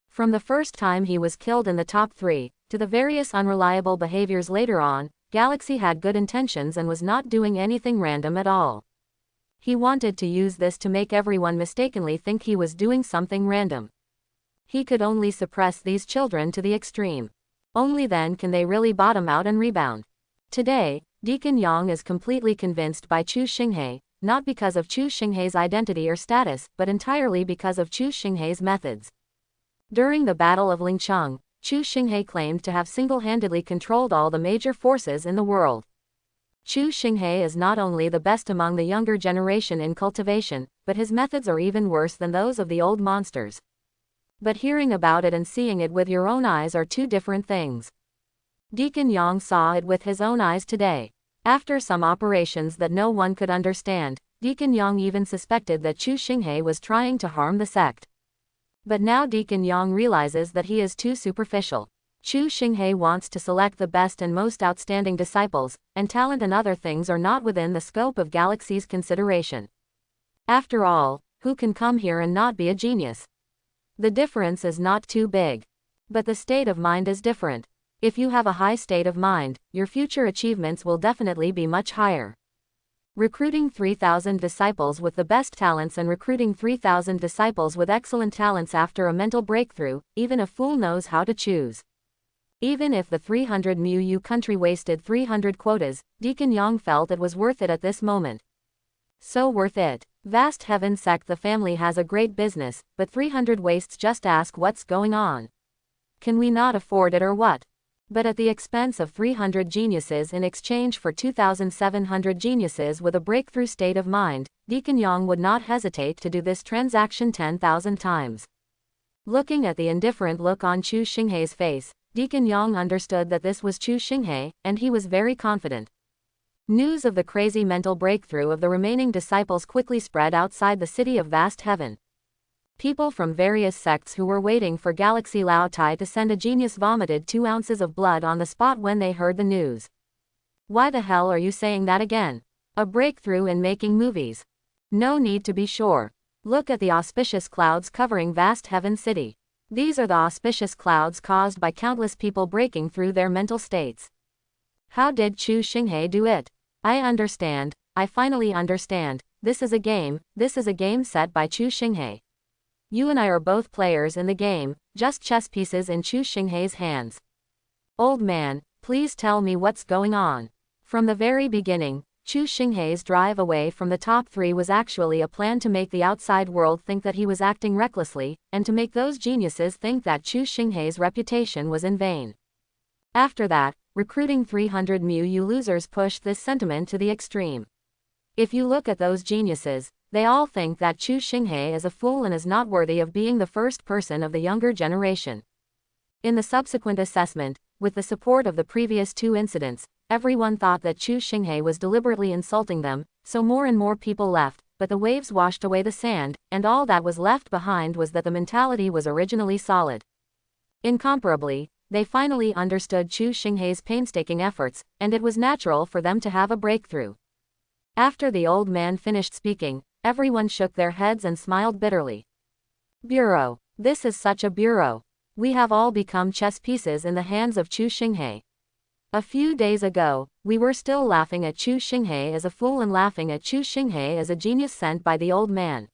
From the first time he was killed in the top 3, to the various unreliable behaviors later on, Galaxy had good intentions and was not doing anything random at all. He wanted to use this to make everyone mistakenly think he was doing something random. He could only suppress these children to the extreme. Only then can they really bottom out and rebound. Today, Deacon Yang is completely convinced by Chu Shing, not because of Chu Shing's identity or status, but entirely because of Chu Shing's methods. During the Battle of Lingcheng, Chu Shing claimed to have single-handedly controlled all the major forces in the world. Chu Shing is not only the best among the younger generation in cultivation, but his methods are even worse than those of the old monsters. But hearing about it and seeing it with your own eyes are 2 different things. Deacon Yang saw it with his own eyes today. After some operations that no one could understand, Deacon Yang even suspected that Chu Shing was trying to harm the sect. But now Deacon Yang realizes that he is too superficial. Chu Shing wants to select the best and most outstanding disciples, and talent and other things are not within the scope of Galaxy's consideration. After all, who can come here and not be a genius? The difference is not too big. But the state of mind is different. If you have a high state of mind, your future achievements will definitely be much higher. Recruiting 3,000 disciples with the best talents and recruiting 3,000 disciples with excellent talents after a mental breakthrough, even a fool knows how to choose. Even if the 300 mu country wasted 300 quotas, Deacon Yang felt it was worth it at this moment. So worth it. Vast Heaven Sect, the family has a great business, but 300 wastes, just ask what's going on. Can we not afford it or what? But at the expense of 300 geniuses in exchange for 2,700 geniuses with a breakthrough state of mind, Deacon Yang would not hesitate to do this transaction 10,000 times. Looking at the indifferent look on Chu Shing's face, Deacon Yang understood that this was Chu Shing, and he was very confident. News of the crazy mental breakthrough of the remaining disciples quickly spread outside the city of Vast Heaven. People from various sects who were waiting for Galaxy Lao Tai to send a genius vomited 2 ounces of blood on the spot when they heard the news. Why the hell are you saying that again? A breakthrough in making movies? No need to be sure. Look at the auspicious clouds covering Vast Heaven City. These are the auspicious clouds caused by countless people breaking through their mental states. How did Chu Shing do it? I understand. I finally understand. This is a game set by Chu Shing. You and I are both players in the game, just chess pieces in Chu Shing's hands. Old man, please tell me what's going on. From the very beginning, Chu Shing's drive away from the top 3 was actually a plan to make the outside world think that he was acting recklessly, and to make those geniuses think that Chu Shing's reputation was in vain. After that, recruiting 300 mu losers pushed this sentiment to the extreme. If you look at those geniuses, they all think that Chu Shing is a fool and is not worthy of being the first person of the younger generation. In the subsequent assessment, with the support of the previous 2 incidents, everyone thought that Chu Shing was deliberately insulting them, so more and more people left, but the waves washed away the sand, and all that was left behind was that the mentality was originally solid. Incomparably, they finally understood Chu Shing's painstaking efforts, and it was natural for them to have a breakthrough. After the old man finished speaking, everyone shook their heads and smiled bitterly. Bureau. This is such a bureau. We have all become chess pieces in the hands of Chu Shing. A few days ago, we were still laughing at Chu Shing as a fool and laughing at Chu Shing as a genius sent by the old man.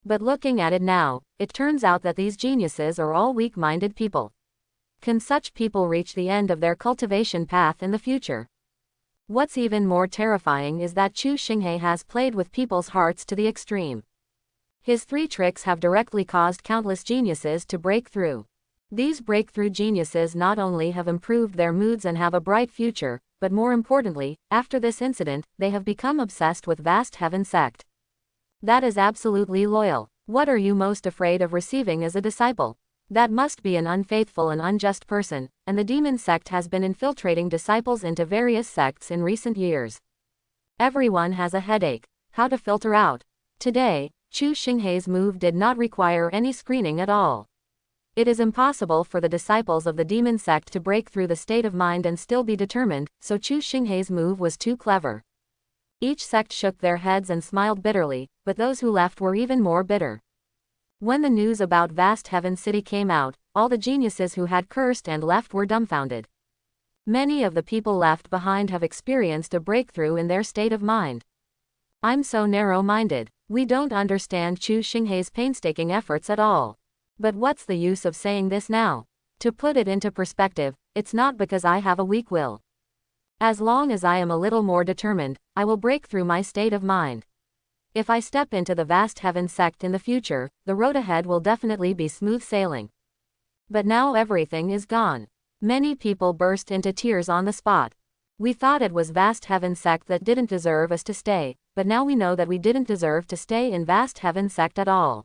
But looking at it now, it turns out that these geniuses are all weak-minded people. Can such people reach the end of their cultivation path in the future? What's even more terrifying is that Chu Shing has played with people's hearts to the extreme. His 3 tricks have directly caused countless geniuses to break through. These breakthrough geniuses not only have improved their moods and have a bright future, but more importantly, after this incident, they have become obsessed with Vast Heaven Sect. That is absolutely loyal. What are you most afraid of receiving as a disciple? That must be an unfaithful and unjust person, and the demon sect has been infiltrating disciples into various sects in recent years. Everyone has a headache. How to filter out? Today, Chu Shing's move did not require any screening at all. It is impossible for the disciples of the demon sect to break through the state of mind and still be determined, so Chu Shing's move was too clever. Each sect shook their heads and smiled bitterly, but those who left were even more bitter. When the news about Vast Heaven City came out, all the geniuses who had cursed and left were dumbfounded. Many of the people left behind have experienced a breakthrough in their state of mind. I'm so narrow-minded. We don't understand Chu Shing's painstaking efforts at all. But what's the use of saying this now? To put it into perspective, it's not because I have a weak will. As long as I am a little more determined, I will break through my state of mind. If I step into the Vast Heaven Sect in the future, the road ahead will definitely be smooth sailing. But now everything is gone. Many people burst into tears on the spot. We thought it was Vast Heaven Sect that didn't deserve us to stay, but now we know that we didn't deserve to stay in Vast Heaven Sect at all.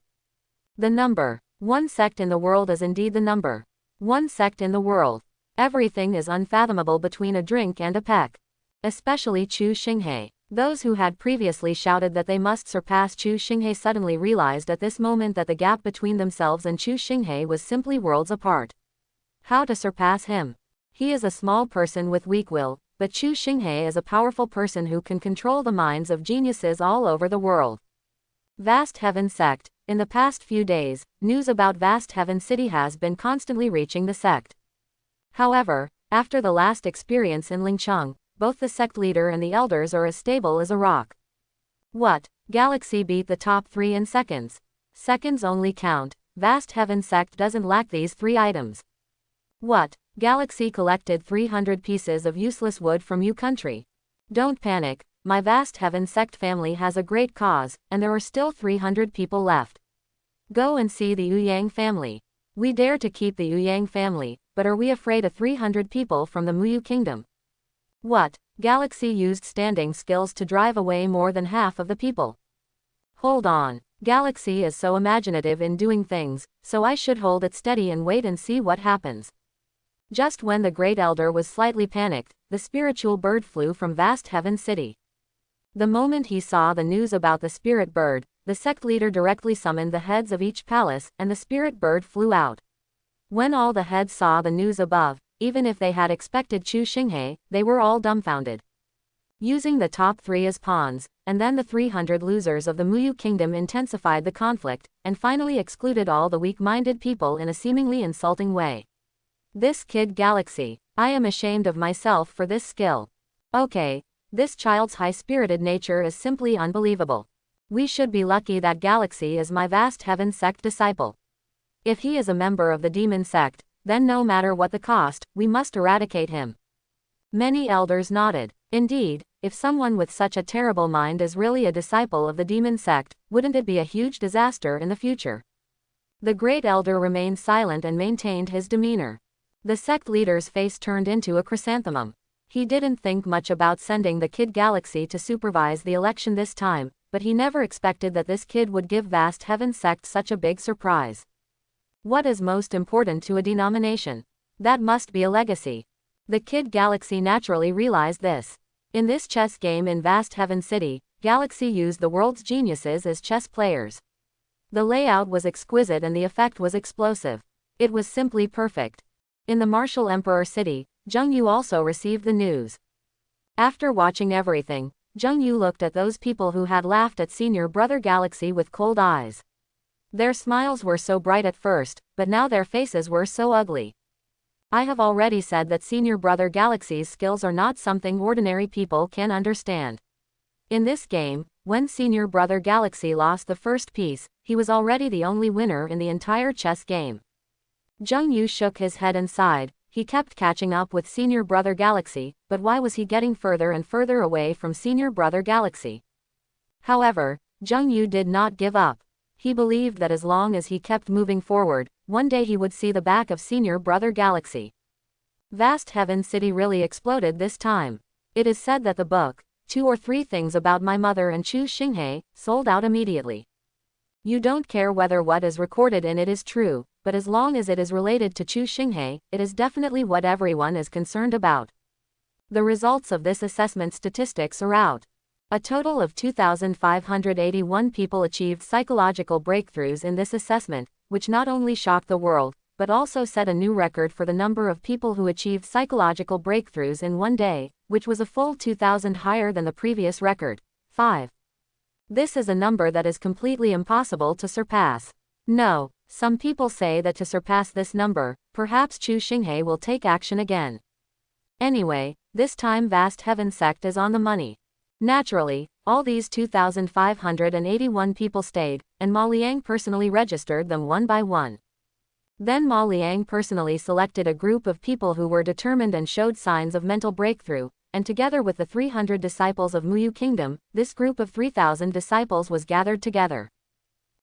The number 1 sect in the world is indeed the number 1 sect in the world. Everything is unfathomable between a drink and a peck. Especially Chu Shing. Those who had previously shouted that they must surpass Chu Shing suddenly realized at this moment that the gap between themselves and Chu Shing was simply worlds apart. How to surpass him? He is a small person with weak will, but Chu Shing is a powerful person who can control the minds of geniuses all over the world. Vast Heaven Sect. In the past few days, news about Vast Heaven City has been constantly reaching the sect. However, After the last experience in Lingcheng, both the sect leader and the elders are as stable as a rock. What? Galaxy beat the top 3 in seconds. Seconds only count. Vast Heaven Sect doesn't lack these 3 items. What? Galaxy collected 300 pieces of useless wood from you country. Don't panic, my Vast Heaven Sect family has a great cause, and there are still 300 people left. Go and see the Yuyang family. We dare to keep the Yuyang family, but are we afraid of 300 people from the Muyu kingdom? What? Galaxy used standing skills to drive away more than half of the people. Hold on. Galaxy is so imaginative in doing things, so I should hold it steady and wait and see what happens. Just when the Great Elder was slightly panicked, the spiritual bird flew from Vast Heaven City. The moment he saw the news about the spirit bird, the sect leader directly summoned the heads of each palace, and the spirit bird flew out. When all the heads saw the news above, even if they had expected Chu Shing, they were all dumbfounded. Using the top 3 as pawns, and then the 300 losers of the Muyu kingdom intensified the conflict, and finally excluded all the weak-minded people in a seemingly insulting way. This kid Galaxy, I am ashamed of myself for this skill. Okay, this child's high-spirited nature is simply unbelievable. We should be lucky that Galaxy is my Vast Heaven Sect disciple. If he is a member of the Demon Sect, then no matter what the cost, we must eradicate him. Many elders nodded. Indeed, if someone with such a terrible mind is really a disciple of the Demon Sect, wouldn't it be a huge disaster in the future? The Great Elder remained silent and maintained his demeanor. The sect leader's face turned into a chrysanthemum. He didn't think much about sending the kid Galaxy to supervise the election this time, but he never expected that this kid would give Vast Heaven Sect such a big surprise. What is most important to a denomination? That must be a legacy. The kid Galaxy naturally realized this. In this chess game in Vast Heaven City, Galaxy used the world's geniuses as chess players. The layout was exquisite and the effect was explosive. It was simply perfect. In the Martial Emperor City, Zheng Yu also received the news. After watching everything, Zheng Yu looked at those people who had laughed at Senior Brother Galaxy with cold eyes. Their smiles were so bright at first, but now their faces were so ugly. I have already said that Senior Brother Galaxy's skills are not something ordinary people can understand. In this game, when Senior Brother Galaxy lost the first piece, he was already the only winner in the entire chess game. Zheng Yu shook his head and sighed. He kept catching up with Senior Brother Galaxy, but why was he getting further and further away from Senior Brother Galaxy? However, Zheng Yu did not give up. He believed that as long as he kept moving forward, one day he would see the back of Senior Brother Galaxy. Vast Heaven City really exploded this time. It is said that the book, 2 or 3 Things About My Mother and Chu Shing, sold out immediately. You don't care whether what is recorded in it is true, but as long as it is related to Chu Shing, it is definitely what everyone is concerned about. The results of this assessment statistics are out. A total of 2,581 people achieved psychological breakthroughs in this assessment, which not only shocked the world, but also set a new record for the number of people who achieved psychological breakthroughs in one day, which was a full 2,000 higher than the previous record. 5. This is a number that is completely impossible to surpass. No, some people say that to surpass this number, perhaps Chu Shing will take action again. Anyway, this time Vast Heaven Sect is on the money. Naturally, all these 2,581 people stayed, and Ma Liang personally registered them one by one. Then Ma Liang personally selected a group of people who were determined and showed signs of mental breakthrough, and together with the 300 disciples of Muyu Kingdom, this group of 3,000 disciples was gathered together.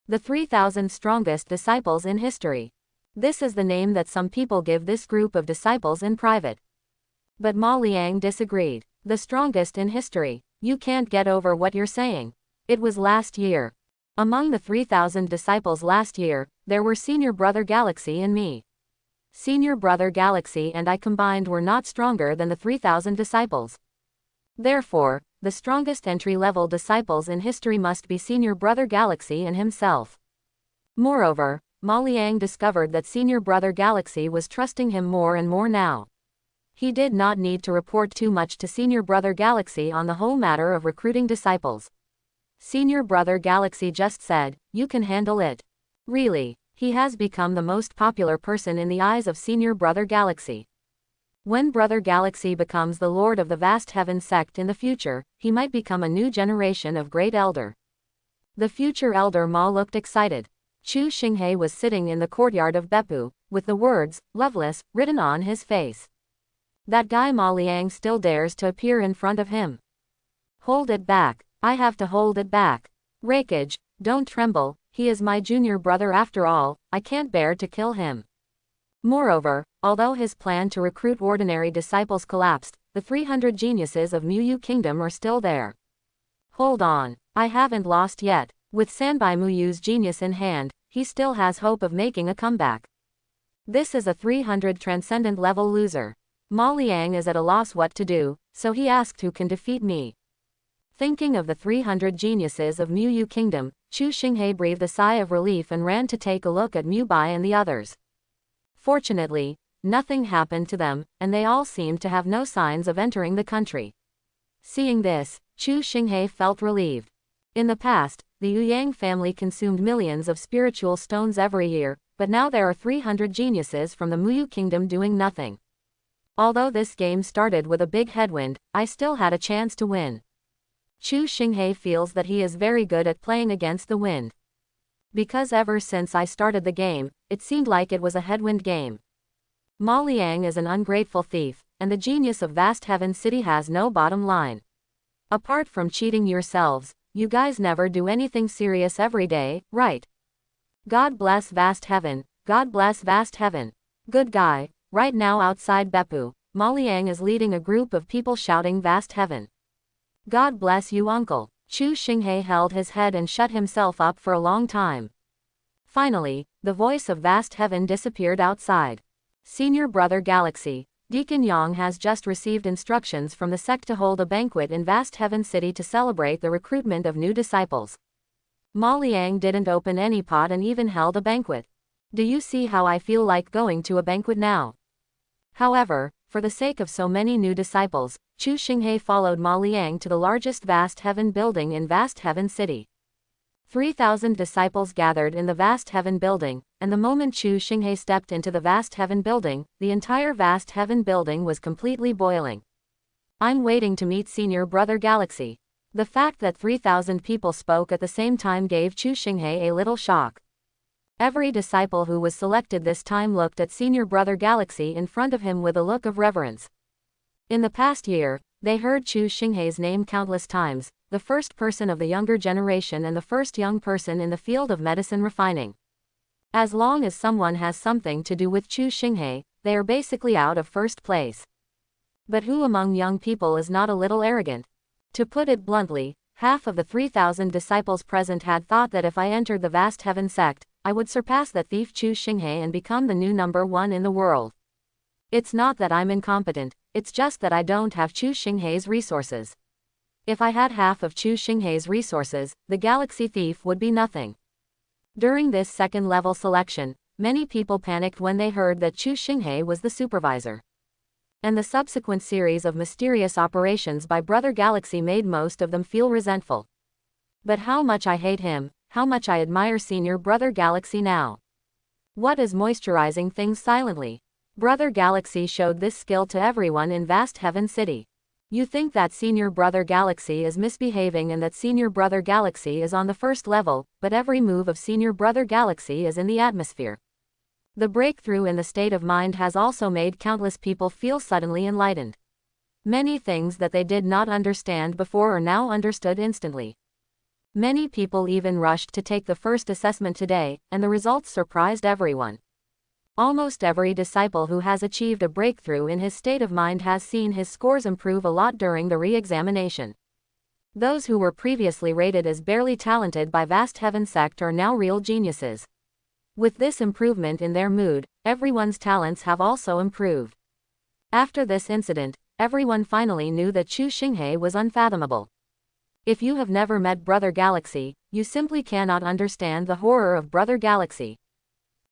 The 3,000 strongest disciples in history. This is the name that some people give this group of disciples in private. But Ma Liang disagreed. The strongest in history. You can't get over what you're saying. It was last year. Among the 3,000 disciples last year, there were Senior Brother Galaxy and me. Senior Brother Galaxy and I combined were not stronger than the 3,000 disciples. Therefore, the strongest entry-level disciples in history must be Senior Brother Galaxy and himself. Moreover, Ma Liang discovered that Senior Brother Galaxy was trusting him more and more now. He did not need to report too much to Senior Brother Galaxy on the whole matter of recruiting disciples. Senior Brother Galaxy just said, "You can handle it." Really, he has become the most popular person in the eyes of Senior Brother Galaxy. When Brother Galaxy becomes the Lord of the Vast Heaven Sect in the future, he might become a new generation of great elder. The future elder Ma looked excited. Chu Shing was sitting in the courtyard of Beppu, with the words, "Loveless," written on his face. That guy Ma Liang still dares to appear in front of him. Hold it back. I have to hold it back. Rakage, don't tremble, he is my junior brother after all, I can't bear to kill him. Moreover, although his plan to recruit ordinary disciples collapsed, the 300 geniuses of Muyu Kingdom are still there. Hold on, I haven't lost yet. With Sanbai Muyu's genius in hand, he still has hope of making a comeback. This is a 300 transcendent level loser. Ma Liang is at a loss what to do, so he asked who can defeat me. Thinking of the 300 geniuses of Muyu Kingdom, Chu Shing breathed a sigh of relief and ran to take a look at Mu Bai and the others. Fortunately, nothing happened to them, and they all seemed to have no signs of entering the country. Seeing this, Chu Shing felt relieved. In the past, the Yang family consumed millions of spiritual stones every year, but now there are 300 geniuses from the Muyu Kingdom doing nothing. Although this game started with a big headwind, I still had a chance to win. Chu Shing feels that he is very good at playing against the wind. Because ever since I started the game, it seemed like it was a headwind game. Ma Liang is an ungrateful thief, and the genius of Vast Heaven City has no bottom line. Apart from cheating yourselves, you guys never do anything serious every day, right? God bless Vast Heaven, God bless Vast Heaven. Good guy. Right now outside Beppu, Ma Liang is leading a group of people shouting Vast Heaven. God bless you, uncle. Chu Shing held his head and shut himself up for a long time. Finally, the voice of Vast Heaven disappeared outside. Senior Brother Galaxy, Deacon Yang has just received instructions from the sect to hold a banquet in Vast Heaven City to celebrate the recruitment of new disciples. Ma Liang didn't open any pot and even held a banquet. Do you see how I feel like going to a banquet now? However, for the sake of so many new disciples, Chu Shing followed Ma Liang to the largest Vast Heaven building in Vast Heaven City. 3,000 disciples gathered in the Vast Heaven building, and the moment Chu Shing stepped into the Vast Heaven building, the entire Vast Heaven building was completely boiling. I'm waiting to meet Senior Brother Galaxy. The fact that 3,000 people spoke at the same time gave Chu Shing a little shock. Every disciple who was selected this time looked at Senior Brother Galaxy in front of him with a look of reverence. In the past year, they heard Chu Shing's name countless times, the first person of the younger generation and the first young person in the field of medicine refining. As long as someone has something to do with Chu Shing, they are basically out of first place. But who among young people is not a little arrogant? To put it bluntly, half of the 3,000 disciples present had thought that if I entered the Vast Heaven Sect, I would surpass the thief Chu Shing and become the new #1 in the world. It's not that I'm incompetent, it's just that I don't have Chu Shing's resources. If I had half of Chu Shing's resources, the Galaxy Thief would be nothing. During this second-level selection, many people panicked when they heard that Chu Shing was the supervisor. And the subsequent series of mysterious operations by Brother Galaxy made most of them feel resentful. But how much I hate him, how much I admire Senior Brother Galaxy now. What is moisturizing things silently? Brother Galaxy showed this skill to everyone in Vast Heaven City. You think that Senior Brother Galaxy is misbehaving and that Senior Brother Galaxy is on the first level, but every move of Senior Brother Galaxy is in the atmosphere. The breakthrough in the state of mind has also made countless people feel suddenly enlightened. Many things that they did not understand before are now understood instantly. Many people even rushed to take the first assessment today, and the results surprised everyone. Almost every disciple who has achieved a breakthrough in his state of mind has seen his scores improve a lot during the re-examination. Those who were previously rated as barely talented by Vast Heaven Sect are now real geniuses. With this improvement in their mood, everyone's talents have also improved. After this incident, everyone finally knew that Chu Shing was unfathomable. If you have never met Brother Galaxy, you simply cannot understand the horror of Brother Galaxy.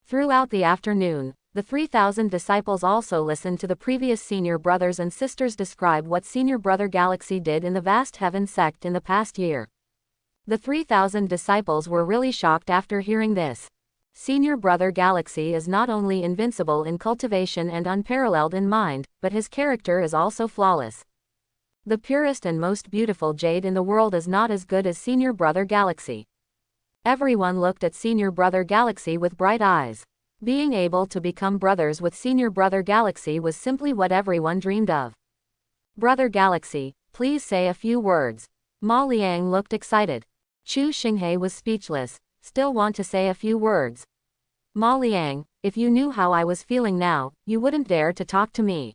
Throughout the afternoon, the 3,000 disciples also listened to the previous senior brothers and sisters describe what Senior Brother Galaxy did in the Vast Heaven Sect in the past year. The 3,000 disciples were really shocked after hearing this. Senior Brother Galaxy is not only invincible in cultivation and unparalleled in mind, but his character is also flawless. The purest and most beautiful jade in the world is not as good as Senior Brother Galaxy. Everyone looked at Senior Brother Galaxy with bright eyes. Being able to become brothers with Senior Brother Galaxy was simply what everyone dreamed of. Brother Galaxy, please say a few words. Ma Liang looked excited. Chu Shing was speechless. Still want to say a few words. Ma Liang, if you knew how I was feeling now, you wouldn't dare to talk to me.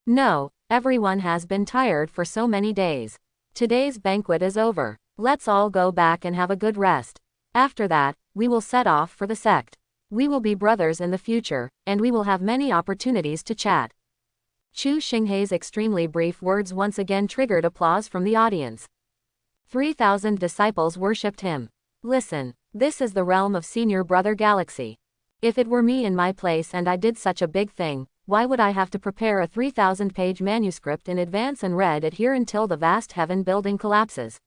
No, everyone has been tired for so many days. Today's banquet is over. Let's all go back and have a good rest. After that, we will set off for the sect. We will be brothers in the future, and we will have many opportunities to chat. Chu Shing's extremely brief words once again triggered applause from the audience. 3,000 disciples worshipped him. Listen, this is the realm of Senior Brother Galaxy. If it were me in my place and I did such a big thing, why would I have to prepare a 3,000-page manuscript in advance and read it here until the vast heaven building collapses?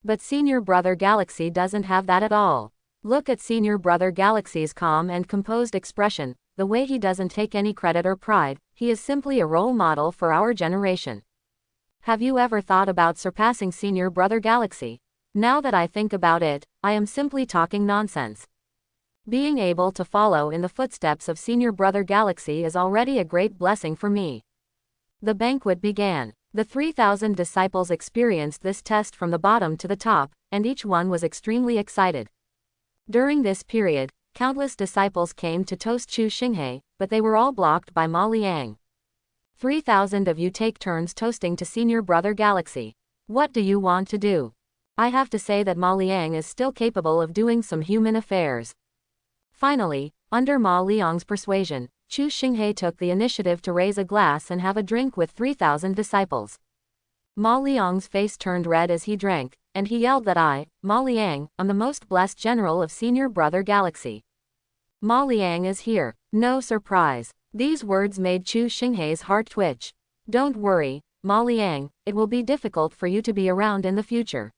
But Senior Brother Galaxy doesn't have that at all. Look at Senior Brother Galaxy's calm and composed expression, the way he doesn't take any credit or pride. He is simply a role model for our generation. Have you ever thought about surpassing Senior Brother Galaxy? Now that I think about it, I am simply talking nonsense. Being able to follow in the footsteps of Senior Brother Galaxy is already a great blessing for me. The banquet began. The 3,000 disciples experienced this test from the bottom to the top, and each one was extremely excited. During this period, countless disciples came to toast Chu Shing, but they were all blocked by Ma Liang. 3,000 of you take turns toasting to Senior Brother Galaxy. What do you want to do? I have to say that Ma Liang is still capable of doing some human affairs. Finally, under Ma Liang's persuasion, Chu Shing took the initiative to raise a glass and have a drink with 3,000 disciples. Ma Liang's face turned red as he drank, and he yelled that I, Ma Liang, am the most blessed general of Senior Brother Galaxy. Ma Liang is here. No surprise. These words made Chu Shing's heart twitch. Don't worry, Ma Liang, it will be difficult for you to be around in the future.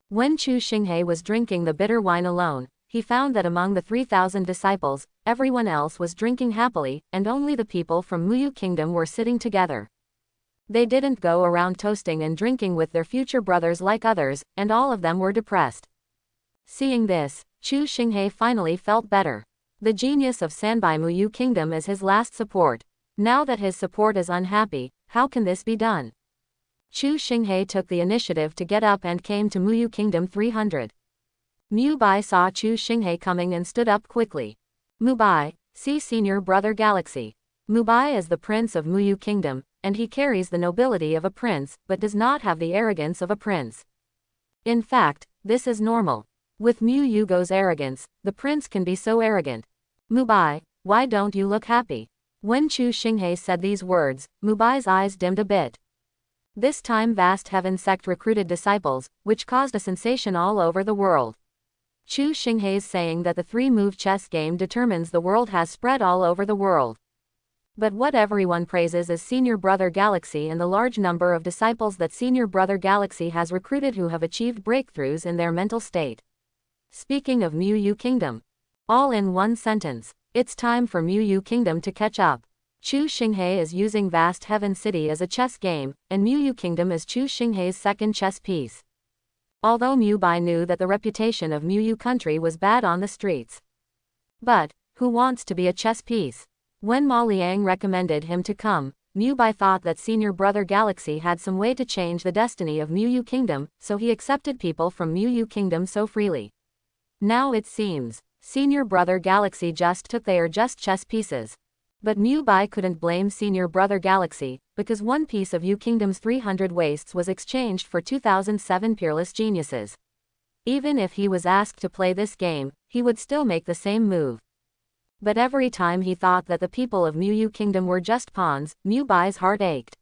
When Chu Shing was drinking the bitter wine alone, he found that among the 3,000 disciples, everyone else was drinking happily, and only the people from Muyu Kingdom were sitting together. They didn't go around toasting and drinking with their future brothers like others, and all of them were depressed. Seeing this, Chu Shing finally felt better. The genius of Sanbai Muyu Kingdom is his last support. Now that his support is unhappy, how can this be done? Chu Shing took the initiative to get up and came to Muyu Kingdom 300. Mu Bai saw Chu Shing coming and stood up quickly. Mu Bai, see Senior Brother Galaxy. Mu Bai is the prince of Muyu Kingdom, and he carries the nobility of a prince, but does not have the arrogance of a prince. In fact, this is normal. With Mu Yugo's arrogance, the prince can be so arrogant. Mu Bai, why don't you look happy? When Chu Shing said these words, Mu Bai's eyes dimmed a bit. This time Vast Heaven Sect recruited disciples, which caused a sensation all over the world. Chu Shing's saying that the 3-move chess game determines the world has spread all over the world. But what everyone praises is Senior Brother Galaxy and the large number of disciples that Senior Brother Galaxy has recruited who have achieved breakthroughs in their mental state. Speaking of Muyu Kingdom. All in one sentence. It's time for Muyu Kingdom to catch up. Chu Shing is using Vast Heaven City as a chess game, and Muyu Kingdom is Chu Shing's second chess piece. Although Mu Bai knew that the reputation of Muyu country was bad on the streets. But, who wants to be a chess piece? When Ma Liang recommended him to come, Mu Bai thought that Senior Brother Galaxy had some way to change the destiny of Muyu Kingdom, so he accepted people from Muyu Kingdom so freely. Now it seems, Senior Brother Galaxy just took their just chess pieces. But Mu Bai couldn't blame Senior Brother Galaxy, because one piece of Yu Kingdom's 300 wastes was exchanged for 2007 peerless geniuses. Even if he was asked to play this game, he would still make the same move. But every time he thought that the people of Muyu Kingdom were just pawns, Mu Bai's heart ached.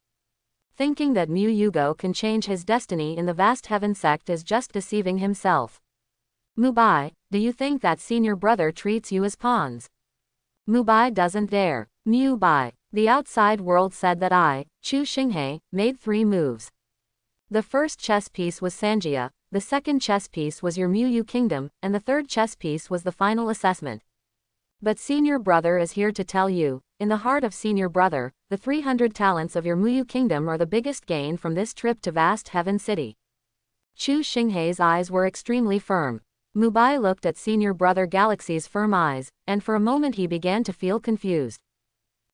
Thinking that Mu Yugo can change his destiny in the Vast Heaven Sect is just deceiving himself. Mu Bai, do you think that Senior Brother treats you as pawns? Mu Bai doesn't dare. Mu Bai, the outside world said that I, Chu Shing, made 3 moves. The first chess piece was Sanjia, the second chess piece was your Mu kingdom, and the third chess piece was the final assessment. But Senior Brother is here to tell you, in the heart of Senior Brother, the 300 talents of your Mu kingdom are the biggest gain from this trip to Vast Heaven City. Chu Xinghei's eyes were extremely firm. Mubai looked at Senior Brother Galaxy's firm eyes, and for a moment he began to feel confused.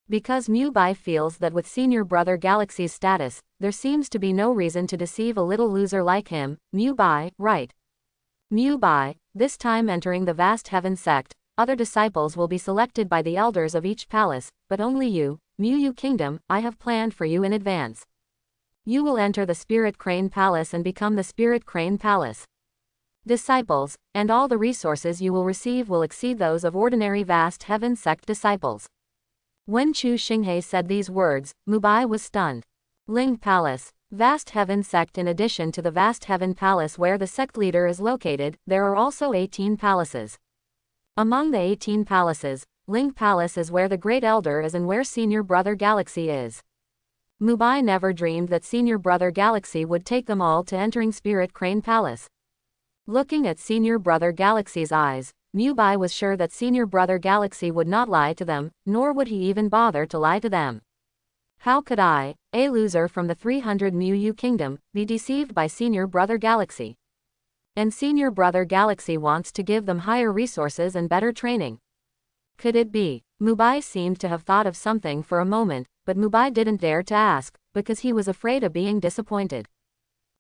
Because Mubai feels that with Senior Brother Galaxy's status, there seems to be no reason to deceive a little loser like him. Mubai, right? Mubai, this time entering the Vast Heaven Sect, other disciples will be selected by the elders of each palace, but only you, Mu Kingdom, I have planned for you in advance. You will enter the Spirit Crane Palace and become the Spirit Crane Palace disciples, and all the resources you will receive will exceed those of ordinary Vast Heaven Sect disciples. When Chu Xinghei said these words, Mubai was stunned. Ling Palace, Vast Heaven Sect. In addition to the Vast Heaven Palace where the sect leader is located, there are also 18 palaces. Among the 18 palaces, Ling Palace is where the Great Elder is and where Senior Brother Galaxy is. Mubai never dreamed that Senior Brother Galaxy would take them all to entering Spirit Crane Palace. Looking at Senior Brother Galaxy's eyes, Mubai was sure that Senior Brother Galaxy would not lie to them, nor would he even bother to lie to them. How could I, a loser from the 300 Mu Kingdom, be deceived by Senior Brother Galaxy? And Senior Brother Galaxy wants to give them higher resources and better training. Could it be? Mubai seemed to have thought of something for a moment, but Mubai didn't dare to ask, because he was afraid of being disappointed.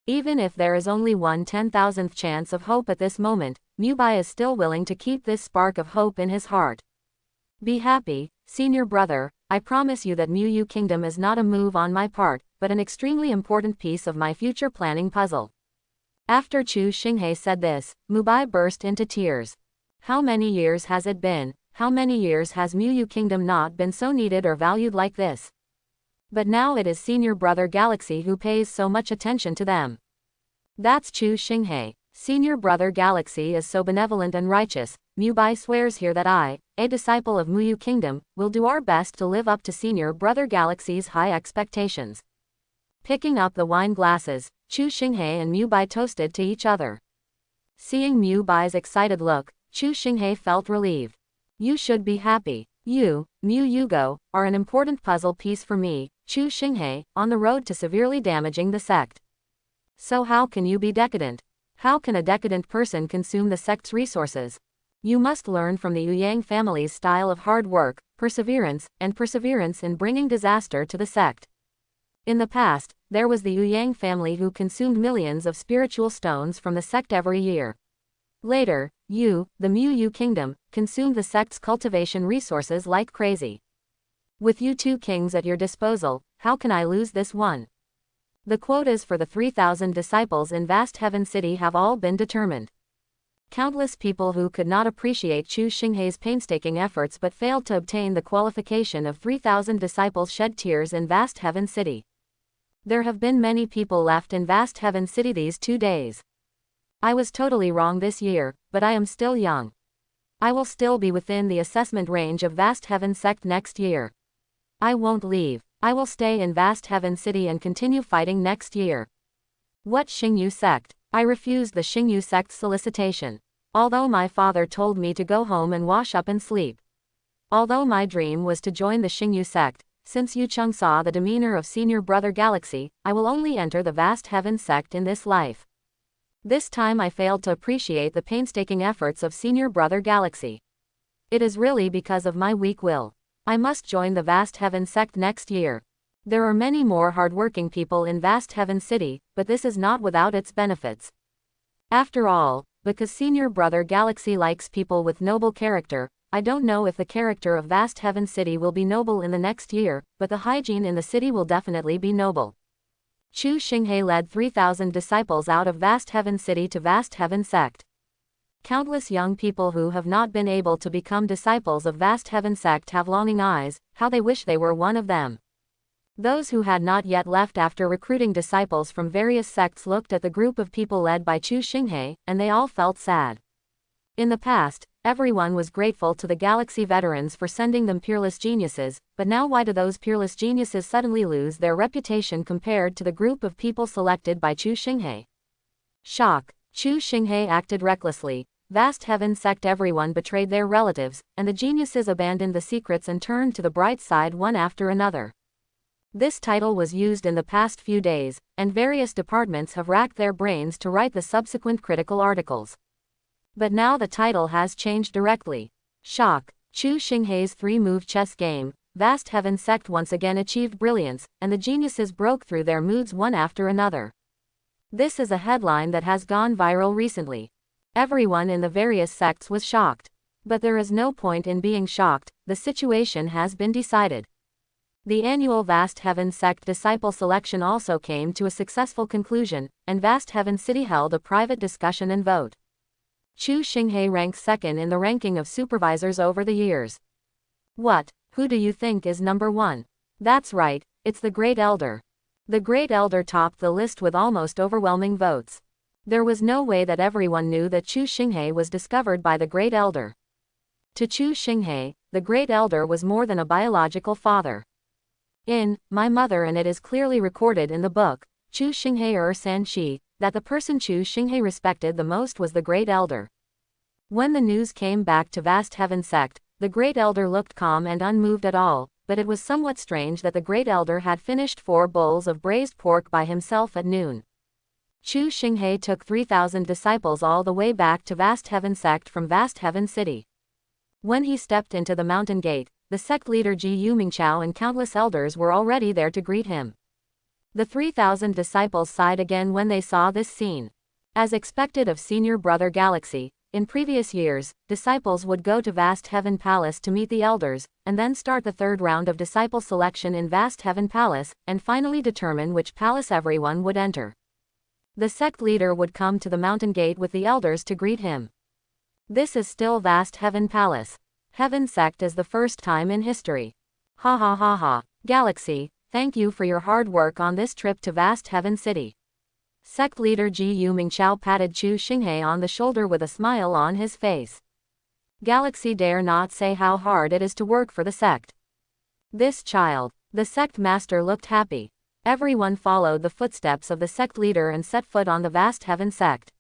Even if there is only 1/10,000th chance of hope at this moment, Mubai is still willing to keep this spark of hope in his heart. Be happy, Senior Brother, I promise you that Mu Kingdom is not a move on my part, but an extremely important piece of my future planning puzzle. After Chu Xinghei said this, Mubai burst into tears. How many years has it been? How many years has Mu Kingdom not been so needed or valued like this? But now it is Senior Brother Galaxy who pays so much attention to them. That's Chu Xinghei. Senior Brother Galaxy is so benevolent and righteous. Mubai swears here that I, a disciple of Mu Kingdom, will do our best to live up to Senior Brother Galaxy's high expectations. Picking up the wine glasses, Chu Xinghei and Mubai toasted to each other. Seeing Mubai's excited look, Chu Xinghei felt relieved. You should be happy. You, Mu Yugo, are an important puzzle piece for me, Chu Xinghei, on the road to severely damaging the sect. So how can you be decadent? How can a decadent person consume the sect's resources? You must learn from the Yang family's style of hard work, perseverance in bringing disaster to the sect. In the past, there was the Yang family who consumed millions of spiritual stones from the sect every year. Later, you, the Mu Kingdom, consumed the sect's cultivation resources like crazy. With you two kings at your disposal, how can I lose this one? The quotas for the 3,000 disciples in Vast Heaven City have all been determined. Countless people who could not appreciate Chu Xinghei's painstaking efforts but failed to obtain the qualification of 3,000 disciples shed tears in Vast Heaven City. There have been many people left in Vast Heaven City these 2 days. I was totally wrong this year, but I am still young. I will still be within the assessment range of Vast Heaven Sect next year. I won't leave. I will stay in Vast Heaven City and continue fighting next year. What Xingyu Sect? I refused the Xingyu Sect's solicitation. Although my father told me to go home and wash up and sleep. Although my dream was to join the Xingyu Sect, since Yu Cheng saw the demeanor of Senior Brother Galaxy, I will only enter the Vast Heaven Sect in this life. This time I failed to appreciate the painstaking efforts of Senior Brother Galaxy. It is really because of my weak will. I must join the Vast Heaven Sect next year. There are many more hardworking people in Vast Heaven City, but this is not without its benefits. After all, because Senior Brother Galaxy likes people with noble character, I don't know if the character of Vast Heaven City will be noble in the next year, but the hygiene in the city will definitely be noble. Chu Xinghei led 3,000 disciples out of Vast Heaven City to Vast Heaven Sect. Countless young people who have not been able to become disciples of Vast Heaven Sect have longing eyes, how they wish they were one of them. Those who had not yet left after recruiting disciples from various sects looked at the group of people led by Chu Xinghei, and they all felt sad. In the past, everyone was grateful to the Galaxy veterans for sending them peerless geniuses, but now why do those peerless geniuses suddenly lose their reputation compared to the group of people selected by Chu Xinghei? Shock. Chu Shing acted recklessly. Vast heaven sect everyone betrayed their relatives, and the geniuses abandoned the secrets and turned to the bright side one after another. This title was used in the past few days, and various departments have racked their brains to write the subsequent critical articles. But now the title has changed directly. Shock. Chu Shing's three-move chess game. Vast heaven sect once again achieved brilliance, and the geniuses broke through their moods one after another. This is a headline that has gone viral recently. Everyone in the various sects was shocked. But there is no point in being shocked, the situation has been decided. The annual Vast Heaven Sect disciple selection also came to a successful conclusion, and Vast Heaven City held a private discussion and vote. Chu Shing ranks second in the ranking of supervisors over the years. What? Who do you think is number one? That's right, it's the Great Elder. The Great Elder topped the list with almost overwhelming votes. There was no way that everyone knew that Chu Shing was discovered by the Great Elder. To Chu Shing, the Great Elder was more than a biological father. In My Mother, and it is clearly recorded in the book, Chu Shing San Shi, that the person Chu Shing respected the most was the Great Elder. When the news came back to Vast Heaven Sect, the Great Elder looked calm and unmoved at all, but it was somewhat strange that the Great Elder had finished 4 bowls of braised pork by himself at noon. Chu Shing took 3,000 disciples all the way back to Vast Heaven Sect from Vast Heaven City. When he stepped into the mountain gate, the sect leader Jiao Mingqiao and countless elders were already there to greet him. The 3,000 disciples sighed again when they saw this scene. As expected of Senior Brother Galaxy, in previous years, disciples would go to Vast Heaven Palace to meet the elders, and then start the third round of disciple selection in Vast Heaven Palace, and finally determine which palace everyone would enter. The sect leader would come to the mountain gate with the elders to greet him. This is still Vast Heaven Palace. Heaven Sect is the first time in history. Ha ha ha ha. Galaxy, thank you for your hard work on this trip to Vast Heaven City. Sect leader Jiao Mingqiao patted Chu Shing on the shoulder with a smile on his face. Galaxy dare not say how hard it is to work for the sect. This child. The sect master looked happy. Everyone followed the footsteps of the sect leader and set foot on the Vast Heaven Sect.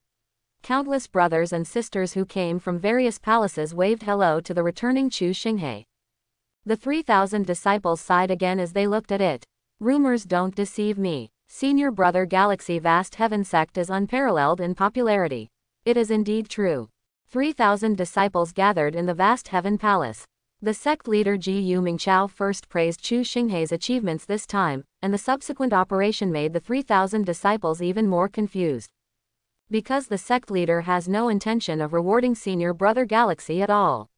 Countless brothers and sisters who came from various palaces waved hello to the returning Chu Shing. The 3,000 disciples sighed again as they looked at it. Rumors don't deceive me. Senior Brother Galaxy Vast Heaven Sect is unparalleled in popularity. It is indeed true. 3,000 disciples gathered in the Vast Heaven Palace. The sect leader Jiao Mingqiao first praised Chu Shing's achievements this time, and the subsequent operation made the 3,000 disciples even more confused. Because the sect leader has no intention of rewarding Senior Brother Galaxy at all.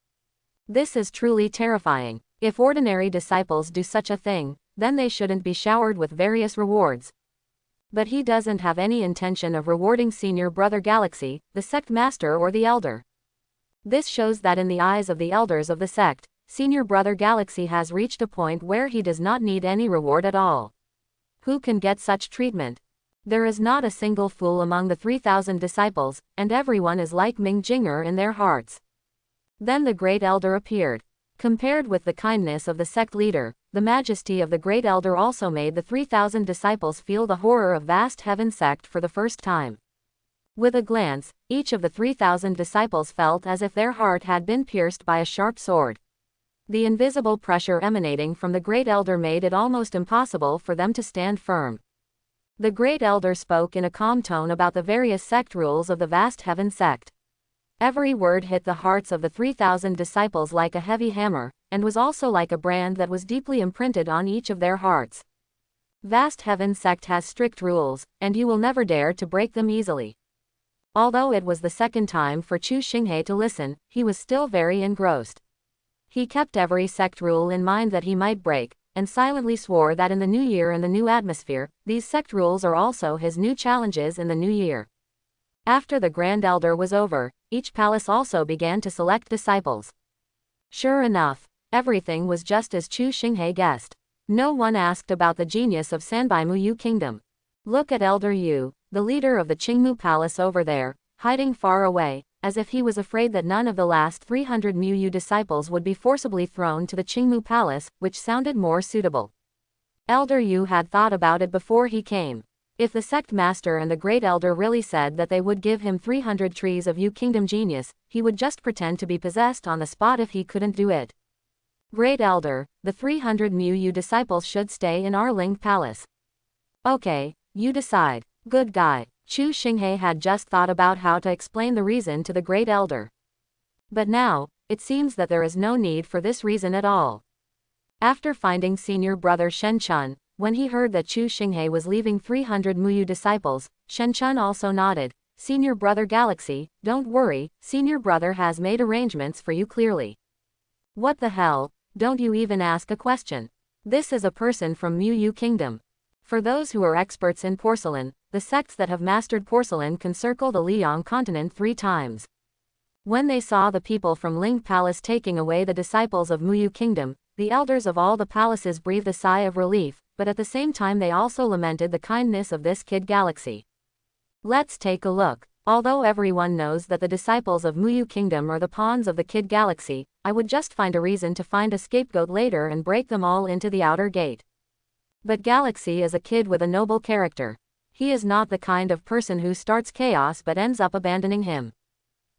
This is truly terrifying. If ordinary disciples do such a thing, then they shouldn't be showered with various rewards. But he doesn't have any intention of rewarding Senior Brother Galaxy, the sect master or the elder. This shows that in the eyes of the elders of the sect, Senior Brother Galaxy has reached a point where he does not need any reward at all. Who can get such treatment? There is not a single fool among the 3,000 disciples, and everyone is like Ming Jinger in their hearts. Then the Great Elder appeared. Compared with the kindness of the sect leader, the majesty of the Great Elder also made the 3,000 disciples feel the horror of Vast Heaven Sect for the first time. With a glance, each of the 3,000 disciples felt as if their heart had been pierced by a sharp sword. The invisible pressure emanating from the Great Elder made it almost impossible for them to stand firm. The Great Elder spoke in a calm tone about the various sect rules of the Vast Heaven Sect. Every word hit the hearts of the 3,000 disciples like a heavy hammer, and was also like a brand that was deeply imprinted on each of their hearts. Vast Heaven Sect has strict rules, and you will never dare to break them easily. Although it was the second time for Chu Shing to listen, he was still very engrossed. He kept every sect rule in mind that he might break, and silently swore that in the new year and the new atmosphere, these sect rules are also his new challenges in the new year. After the Grand Elder was over, each palace also began to select disciples. Sure enough, everything was just as Chu Shing guessed. No one asked about the genius of Sanbaimu Yu Kingdom. Look at Elder Yu, the leader of the Qingmu Palace over there, hiding far away, as if he was afraid that none of the last 300 Mu Yu disciples would be forcibly thrown to the Qingmu Palace, which sounded more suitable. Elder Yu had thought about it before he came. If the sect master and the great elder really said that they would give him 300 trees of Yu Kingdom genius, he would just pretend to be possessed on the spot if he couldn't do it. Great elder, the 300 Mu Yu disciples should stay in our Ling Palace. Okay, you decide. Good guy. Chu Shing had just thought about how to explain the reason to the great elder. But now, it seems that there is no need for this reason at all. After finding senior brother Shen Chun, when he heard that Chu Shing was leaving 300 Muyu disciples, Shen Chun also nodded. Senior brother Galaxy, don't worry, senior brother has made arrangements for you clearly. What the hell, don't you even ask a question. This is a person from Muyu Kingdom. For those who are experts in porcelain, the sects that have mastered porcelain can circle the Liang continent 3 times. When they saw the people from Ling Palace taking away the disciples of Muyu Kingdom, the elders of all the palaces breathed a sigh of relief, but at the same time they also lamented the kindness of this kid Galaxy. Let's take a look. Although everyone knows that the disciples of Muyu Kingdom are the pawns of the kid Galaxy, I would just find a reason to find a scapegoat later and break them all into the outer gate. But Galaxy is a kid with a noble character. He is not the kind of person who starts chaos but ends up abandoning him.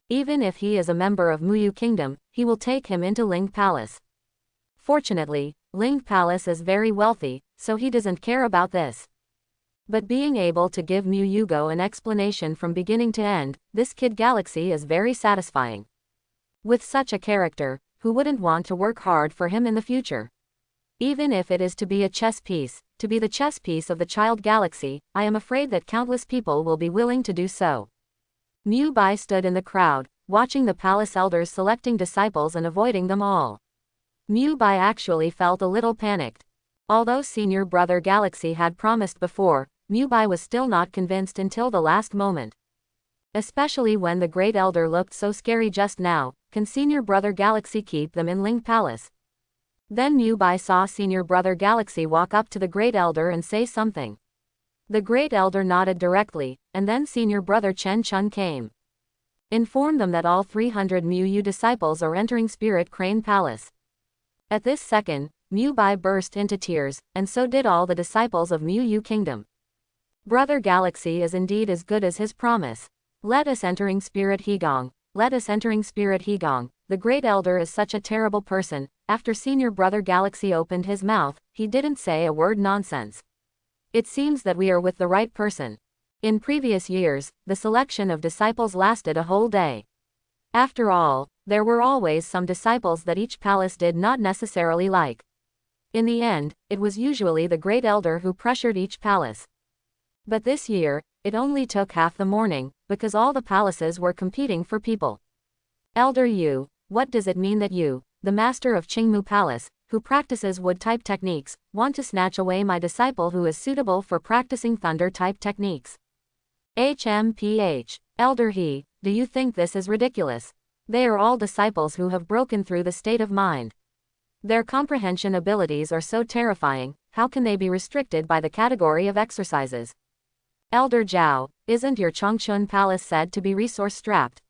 Even if he is a member of Muyu Kingdom, he will take him into Ling Palace. Fortunately, Ling Palace is very wealthy, so he doesn't care about this. But being able to give Mu Yugo an explanation from beginning to end, this kid Galaxy is very satisfying. With such a character, who wouldn't want to work hard for him in the future? Even if it is to be a chess piece, to be the chess piece of the child Galaxy, I am afraid that countless people will be willing to do so. Mu Bai stood in the crowd, watching the palace elders selecting disciples and avoiding them all. Mu Bai actually felt a little panicked. Although senior brother Galaxy had promised before, Mu Bai was still not convinced until the last moment. Especially when the great elder looked so scary just now. Can senior brother Galaxy keep them in Ling Palace? Then Mu Bai saw senior brother Galaxy walk up to the great elder and say something. The great elder nodded directly, and then senior brother Chen Chun came. Inform them that all 300 Mu Yu disciples are entering Spirit Crane Palace. At this second, Mu Bai burst into tears, and so did all the disciples of Mu Yu Kingdom. Brother Galaxy is indeed as good as his promise. Let us entering Spirit Hegong. Let us entering Spirit Hegong. The great elder is such a terrible person. After senior brother Galaxy opened his mouth, he didn't say a word nonsense. It seems that we are with the right person. In previous years, the selection of disciples lasted a whole day. After all, there were always some disciples that each palace did not necessarily like. In the end, it was usually the great elder who pressured each palace. But this year, it only took half the morning, because all the palaces were competing for people. Elder Yu, what does it mean that you, the master of Qingmu Palace, who practices wood-type techniques, want to snatch away my disciple who is suitable for practicing thunder-type techniques? HMPH. Elder He, do you think this is ridiculous? They are all disciples who have broken through the state of mind. Their comprehension abilities are so terrifying, how can they be restricted by the category of exercises? Elder Jiao, isn't your Chongchun Palace said to be resource-strapped?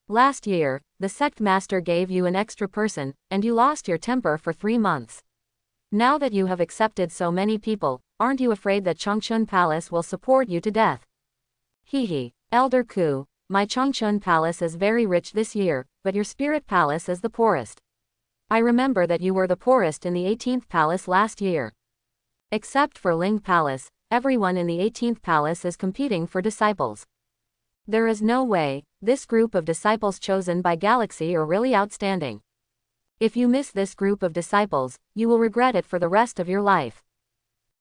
Last year, the sect master gave you an extra person, and you lost your temper for 3 months. Now that you have accepted so many people, aren't you afraid that Chongchun Palace will support you to death? Hehe, Elder Ku, my Chongchun Palace is very rich this year, but your Spirit Palace is the poorest. I remember that you were the poorest in the 18th Palace last year. Except for Ling Palace, everyone in the 18th Palace is competing for disciples. There is no way, this group of disciples chosen by Galaxy are really outstanding. If you miss this group of disciples, you will regret it for the rest of your life.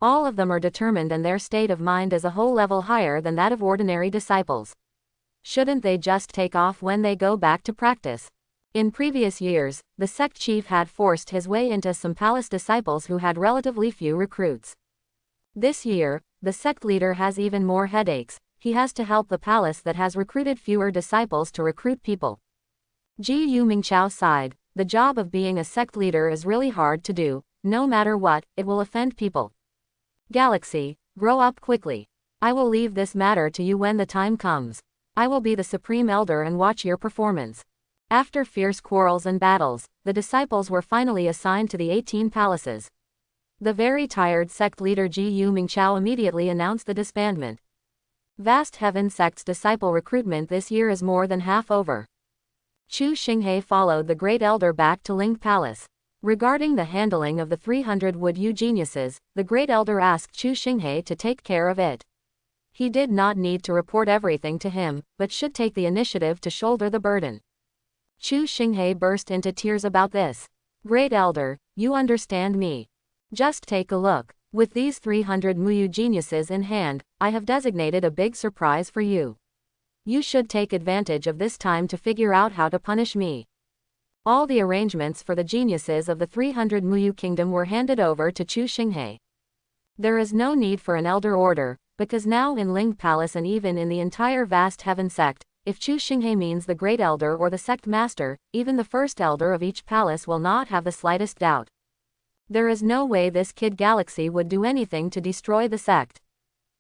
All of them are determined and their state of mind is a whole level higher than that of ordinary disciples. Shouldn't they just take off when they go back to practice? In previous years, the sect chief had forced his way into some palace disciples who had relatively few recruits. This year, the sect leader has even more headaches. He has to help the palace that has recruited fewer disciples to recruit people. Ji Yu Mingchao sighed. The job of being a sect leader is really hard to do. No matter what, it will offend people. Galaxy, grow up quickly. I will leave this matter to you when the time comes. I will be the supreme elder and watch your performance. After fierce quarrels and battles, the disciples were finally assigned to the 18 palaces. The very tired sect leader Jiao Mingchao immediately announced the disbandment. Vast Heaven Sect's disciple recruitment this year is more than half over. Chu Shing followed the Great Elder back to Ling Palace. Regarding the handling of the 300 Wood Yu geniuses, the Great Elder asked Chu Shing to take care of it. He did not need to report everything to him, but should take the initiative to shoulder the burden. Chu Shing burst into tears about this. Great Elder, you understand me. Just take a look. With these 300 Muyu geniuses in hand, I have designated a big surprise for you. You should take advantage of this time to figure out how to punish me. All the arrangements for the geniuses of the 300 Muyu kingdom were handed over to Chu Shing. There is no need for an elder order, because now in Ling Palace and even in the entire vast Heaven Sect, if Chu Shing means the Great Elder or the Sect Master, even the first elder of each palace will not have the slightest doubt. There is no way this kid Galaxy would do anything to destroy the sect.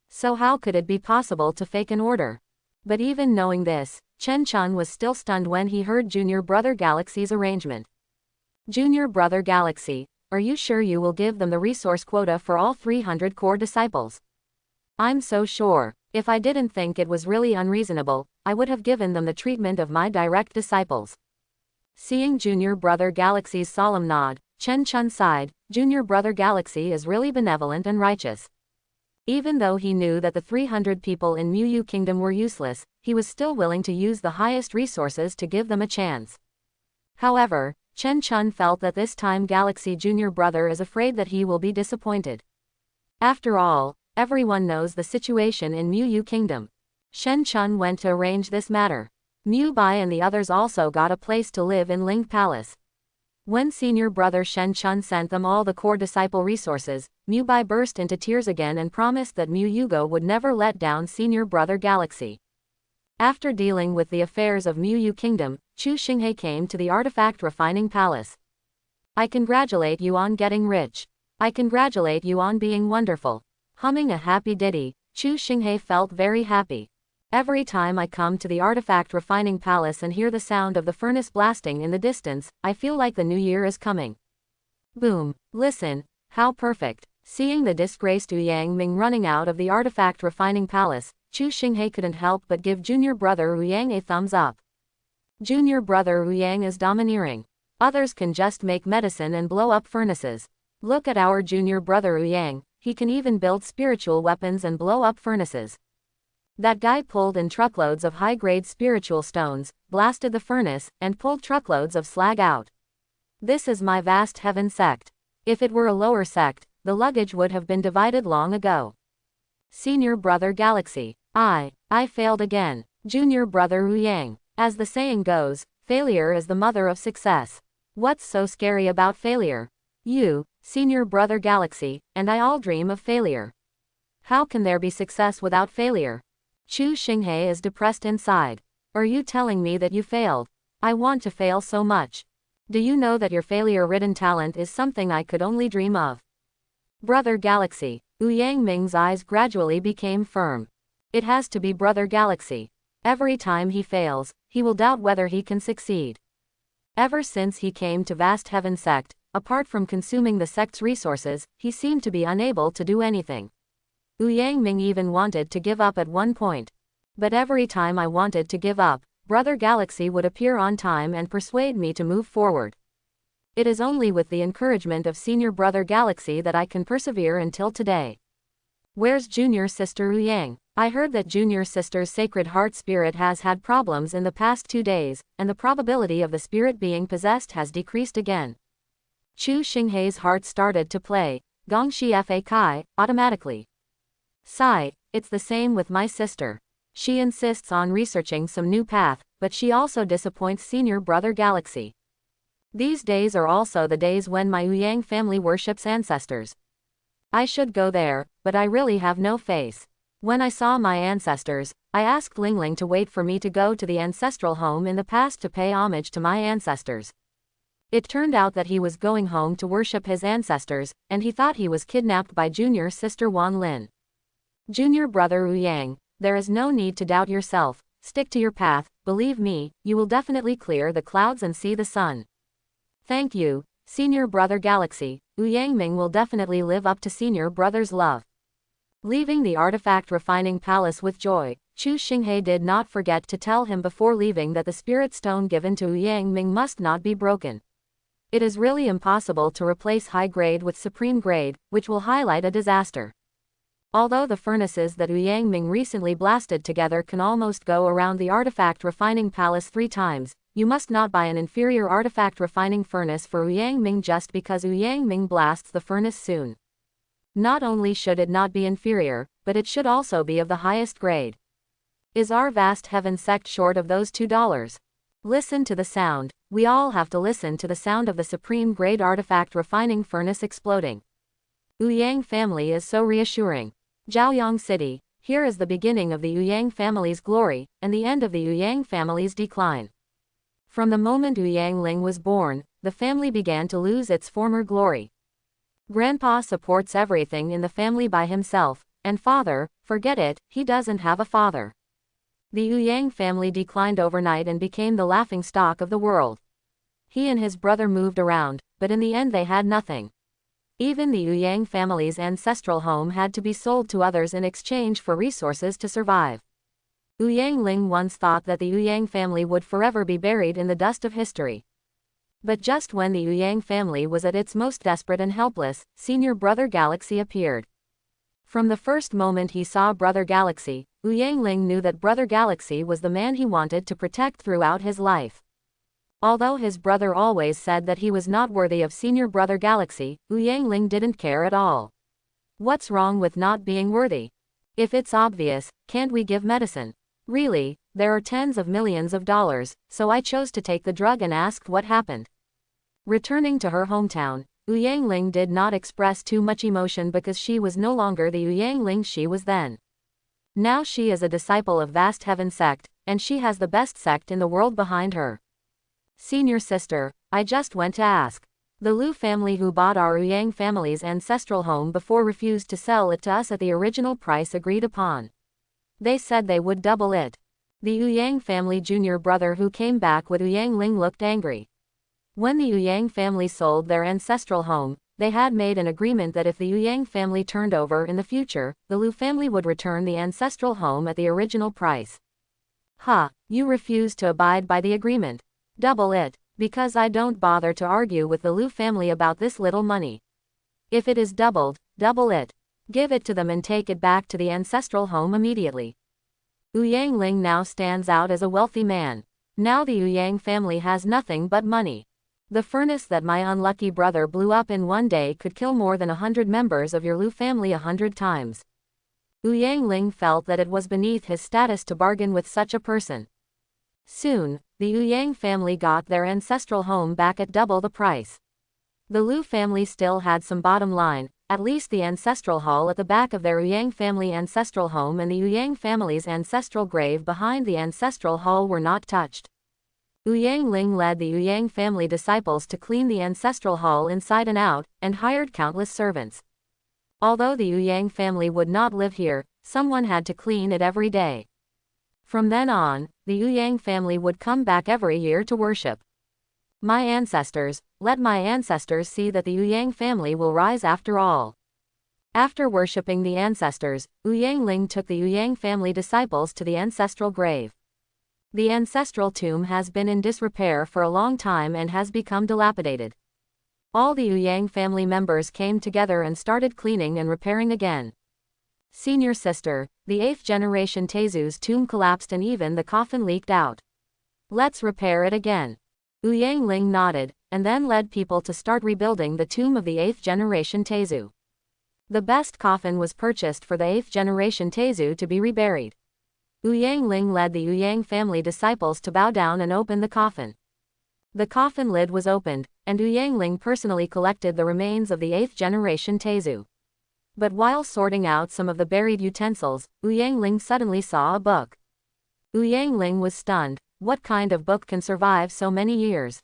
So how could it be possible to fake an order? But even knowing this, Chen Chun was still stunned when he heard Junior Brother Galaxy's arrangement. Junior Brother Galaxy, are you sure you will give them the resource quota for all 300 core disciples? I'm so sure. If I didn't think it was really unreasonable, I would have given them the treatment of my direct disciples. Seeing Junior Brother Galaxy's solemn nod, Chen Chun sighed. Junior Brother Galaxy is really benevolent and righteous. Even though he knew that the 300 people in Muyu Kingdom were useless, he was still willing to use the highest resources to give them a chance. However, Chen Chun felt that this time Galaxy Junior Brother is afraid that he will be disappointed. After all, everyone knows the situation in Muyu Kingdom. Shen Chun went to arrange this matter. Mu Bai and the others also got a place to live in Ling Palace. When senior brother Shen Chun sent them all the core disciple resources, Mu Bai burst into tears again and promised that Mu Yugo would never let down senior brother Galaxy. After dealing with the affairs of Muyu Kingdom, Chu Shing came to the artifact refining palace. I congratulate you on getting rich. I congratulate you on being wonderful. Humming a happy ditty, Chu Shing felt very happy. Every time I come to the artifact refining palace and hear the sound of the furnace blasting in the distance, I feel like the new year is coming. Boom. Listen, how perfect. Seeing the disgraced Yang Ming running out of the artifact refining palace, Chu Shing couldn't help but give junior brother Yang a thumbs up. Junior brother Yang is domineering. Others can just make medicine and blow up furnaces. Look at our junior brother Yang, he can even build spiritual weapons and blow up furnaces. That guy pulled in truckloads of high-grade spiritual stones, blasted the furnace, and pulled truckloads of slag out. This is my vast heaven sect. If it were a lower sect, the luggage would have been divided long ago. Senior brother Galaxy. I failed again. Junior brother Yang. As the saying goes, failure is the mother of success. What's so scary about failure? You, senior brother Galaxy, and I all dream of failure. How can there be success without failure? Chu Shing is depressed inside. Are you telling me that you failed? I want to fail so much. Do you know that your failure-ridden talent is something I could only dream of? Brother Galaxy. Yang Ming's eyes gradually became firm. It has to be Brother Galaxy. Every time he fails, he will doubt whether he can succeed. Ever since he came to Vast Heaven Sect, apart from consuming the sect's resources, he seemed to be unable to do anything. Yang Ming even wanted to give up at one point. But every time I wanted to give up, Brother Galaxy would appear on time and persuade me to move forward. It is only with the encouragement of Senior Brother Galaxy that I can persevere until today. Where's Junior Sister Yang? I heard that Junior Sister's Sacred Heart Spirit has had problems in the past 2 days, and the probability of the spirit being possessed has decreased again. Chu Xinghe's heart started to play, Gongxi Fa Kai, automatically. Sigh, it's the same with my sister. She insists on researching some new path, but she also disappoints Senior Brother Galaxy. These days are also the days when my Yang family worships ancestors. I should go there, but I really have no face. When I saw my ancestors, I asked Lingling to wait for me to go to the ancestral home in the past to pay homage to my ancestors. It turned out that he was going home to worship his ancestors, and he thought he was kidnapped by Junior Sister Wan Lin. Junior Brother Yang, there is no need to doubt yourself, stick to your path, believe me, you will definitely clear the clouds and see the sun. Thank you, Senior Brother Galaxy. Ming will definitely live up to senior brother's love. Leaving the artifact refining palace with joy, Chu Shing did not forget to tell him before leaving that the spirit stone given to Ming must not be broken. It is really impossible to replace high grade with supreme grade, which will highlight a disaster. Although the furnaces that Ming recently blasted together can almost go around the artifact refining palace 3 times, you must not buy an inferior artifact refining furnace for Ming just because Ming blasts the furnace soon. Not only should it not be inferior, but it should also be of the highest grade. Is our vast heaven sect short of those $2? Listen to the sound. We all have to listen to the sound of the supreme grade artifact refining furnace exploding. Yang family is so reassuring. Jiaoyang City, here is the beginning of the Yang family's glory, and the end of the Yang family's decline. From the moment Yang Ling was born, the family began to lose its former glory. Grandpa supports everything in the family by himself, and father, forget it, he doesn't have a father. The Yang family declined overnight and became the laughingstock of the world. He and his brother moved around, but in the end they had nothing. Even the Yang family's ancestral home had to be sold to others in exchange for resources to survive. Yang Ling once thought that the Yang family would forever be buried in the dust of history. But just when the Yang family was at its most desperate and helpless, senior brother Galaxy appeared. From the first moment he saw Brother Galaxy, Yang Ling knew that Brother Galaxy was the man he wanted to protect throughout his life. Although his brother always said that he was not worthy of senior brother Galaxy, Yang Ling didn't care at all. What's wrong with not being worthy? If it's obvious, can't we give medicine? Really, there are tens of millions of dollars, so I chose to take the drug and asked what happened. Returning to her hometown, Yang Ling did not express too much emotion because she was no longer the Yang Ling she was then. Now she is a disciple of Vast Heaven Sect, and she has the best sect in the world behind her. Senior sister, I just went to ask. The Liu family who bought our Yang family's ancestral home before refused to sell it to us at the original price agreed upon. They said they would double it. The Yang family junior brother who came back with Yang Ling looked angry. When the Yang family sold their ancestral home, they had made an agreement that if the Yang family turned over in the future, the Liu family would return the ancestral home at the original price. You refused to abide by the agreement. Double it, because I don't bother to argue with the Liu family about this little money. If it is doubled, double it. Give it to them and take it back to the ancestral home immediately. Yang Ling now stands out as a wealthy man. Now the Yang family has nothing but money. The furnace that my unlucky brother blew up in one day could kill more than 100 members of your Liu family 100 times. Yang Ling felt that it was beneath his status to bargain with such a person. Soon, the Yang family got their ancestral home back at double the price. The Liu family still had some bottom line, at least the ancestral hall at the back of their Yang family ancestral home and the Yang family's ancestral grave behind the ancestral hall were not touched. Yang Ling led the Yang family disciples to clean the ancestral hall inside and out, and hired countless servants. Although the Yang family would not live here, someone had to clean it every day. From then on, the Yang family would come back every year to worship. My ancestors, let my ancestors see that the Yang family will rise after all. After worshipping the ancestors, Yang Ling took the Yang family disciples to the ancestral grave. The ancestral tomb has been in disrepair for a long time and has become dilapidated. All the Yang family members came together and started cleaning and repairing again. Senior sister, the 8th generation Teizu's tomb collapsed and even the coffin leaked out. Let's repair it again. Yang Ling nodded, and then led people to start rebuilding the tomb of the 8th generation Teizu. The best coffin was purchased for the 8th generation Teizu to be reburied. Yang Ling led the Yang family disciples to bow down and open the coffin. The coffin lid was opened, and Yang Ling personally collected the remains of the 8th generation Teizu. But while sorting out some of the buried utensils, Yang Ling suddenly saw a book. Yang Ling was stunned. What kind of book can survive so many years?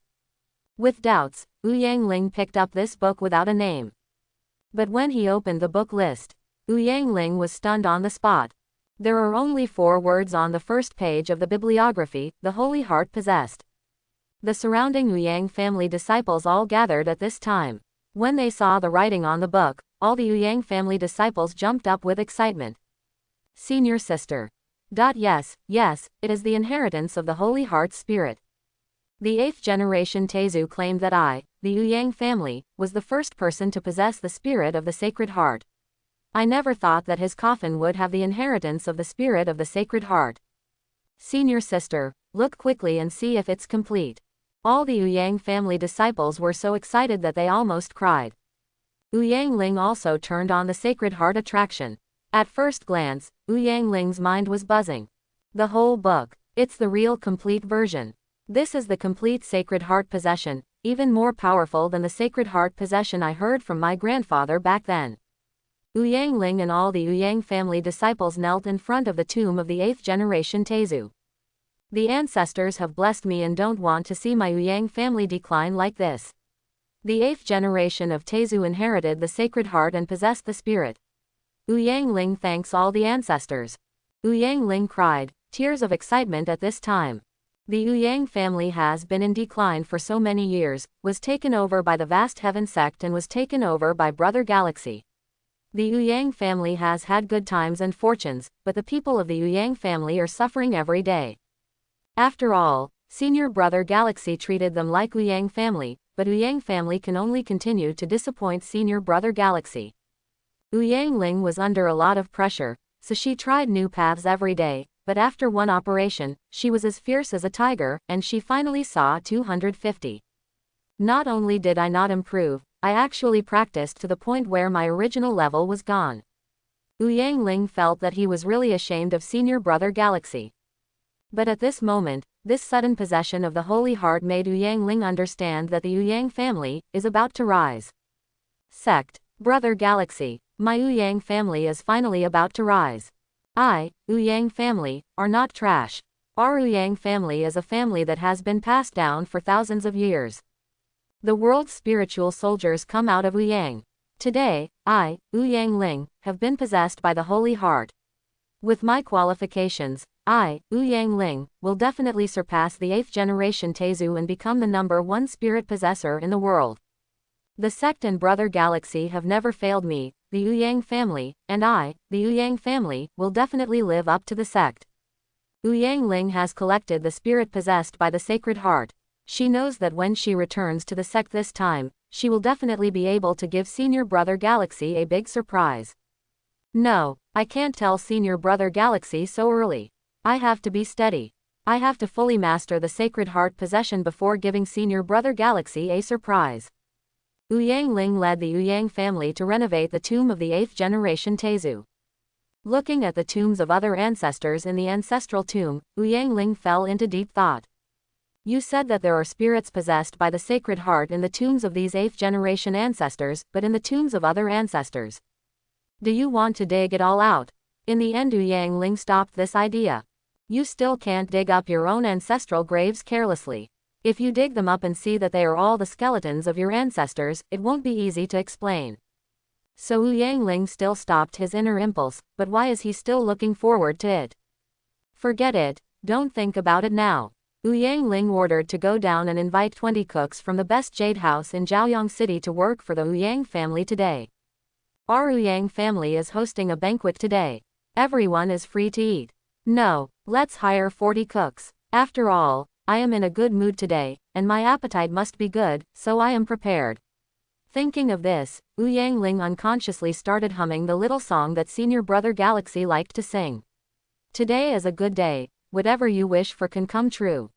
With doubts, Yang Ling picked up this book without a name. But when he opened the book list, Yang Ling was stunned on the spot. There are only 4 words on the first page of the bibliography, the Holy Heart possessed. The surrounding Yang family disciples all gathered at this time. When they saw the writing on the book, all the Yang family disciples jumped up with excitement. Senior sister. Yes, it is the inheritance of the Holy Heart Spirit. The 8th generation Tezu claimed that I, the Yang family, was the first person to possess the spirit of the Sacred Heart. I never thought that his coffin would have the inheritance of the spirit of the Sacred Heart. Senior sister, look quickly and see if it's complete. All the Yang family disciples were so excited that they almost cried. Yang Ling also turned on the Sacred Heart attraction. At first glance, Yang Ling's mind was buzzing. The whole book, it's the real complete version. This is the complete Sacred Heart possession, even more powerful than the Sacred Heart possession I heard from my grandfather back then. Yang Ling and all the Yang family disciples knelt in front of the tomb of the 8th generation Tezu. The ancestors have blessed me and don't want to see my Yang family decline like this. The 8th generation of Tezu inherited the Sacred Heart and possessed the spirit. Yang Ling thanks all the ancestors. Yang Ling cried, tears of excitement at this time. The Yang family has been in decline for so many years, was taken over by the vast heaven sect and was taken over by Brother Galaxy. The Yang family has had good times and fortunes, but the people of the Yang family are suffering every day. After all, Senior Brother Galaxy treated them like Yang family, but Yang family can only continue to disappoint Senior Brother Galaxy. Yang Ling was under a lot of pressure, so she tried new paths every day, but after one operation, she was as fierce as a tiger, and she finally saw 250. Not only did I not improve, I actually practiced to the point where my original level was gone. Yang Ling felt that he was really ashamed of Senior Brother Galaxy. But at this moment, this sudden possession of the Holy Heart made Yang Ling understand that the Yang family is about to rise. Sect. Brother Galaxy, my Yang family is finally about to rise. Yang family, are not trash. Our Yang family is a family that has been passed down for thousands of years. The world's spiritual soldiers come out of Yang. Today, Yang Ling, have been possessed by the Holy Heart. With my qualifications, Yang Ling, will definitely surpass the 8th generation Tezu and become the #1 spirit possessor in the world. The Sect and Brother Galaxy have never failed me, the Yang family, and the Yang family, will definitely live up to the Sect. Yang Ling has collected the spirit possessed by the Sacred Heart. She knows that when she returns to the Sect this time, she will definitely be able to give Senior Brother Galaxy a big surprise. No, I can't tell Senior Brother Galaxy so early. I have to be steady. I have to fully master the Sacred Heart possession before giving Senior Brother Galaxy a surprise. Yang Ling led the Yang family to renovate the tomb of the 8th generation Tezu. Looking at the tombs of other ancestors in the ancestral tomb, Yang Ling fell into deep thought. You said that there are spirits possessed by the Sacred Heart in the tombs of these 8th generation ancestors, but in the tombs of other ancestors. Do you want to dig it all out? In the end, Yang Ling stopped this idea. You still can't dig up your own ancestral graves carelessly. If you dig them up and see that they are all the skeletons of your ancestors, it won't be easy to explain. So Yang Ling still stopped his inner impulse, but why is he still looking forward to it? Forget it, don't think about it now. Yang Ling ordered to go down and invite 20 cooks from the best jade house in Jiaoyang City to work for the Yang family today. Our Yang family is hosting a banquet today. Everyone is free to eat. No, let's hire 40 cooks. After all, I am in a good mood today, and my appetite must be good, so I am prepared. Thinking of this, Yang Ling unconsciously started humming the little song that Senior Brother Galaxy liked to sing. Today is a good day, whatever you wish for can come true.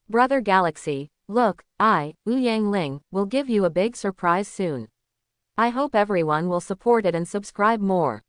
Brother Galaxy, look, Yang Ling, will give you a big surprise soon. I hope everyone will support it and subscribe more.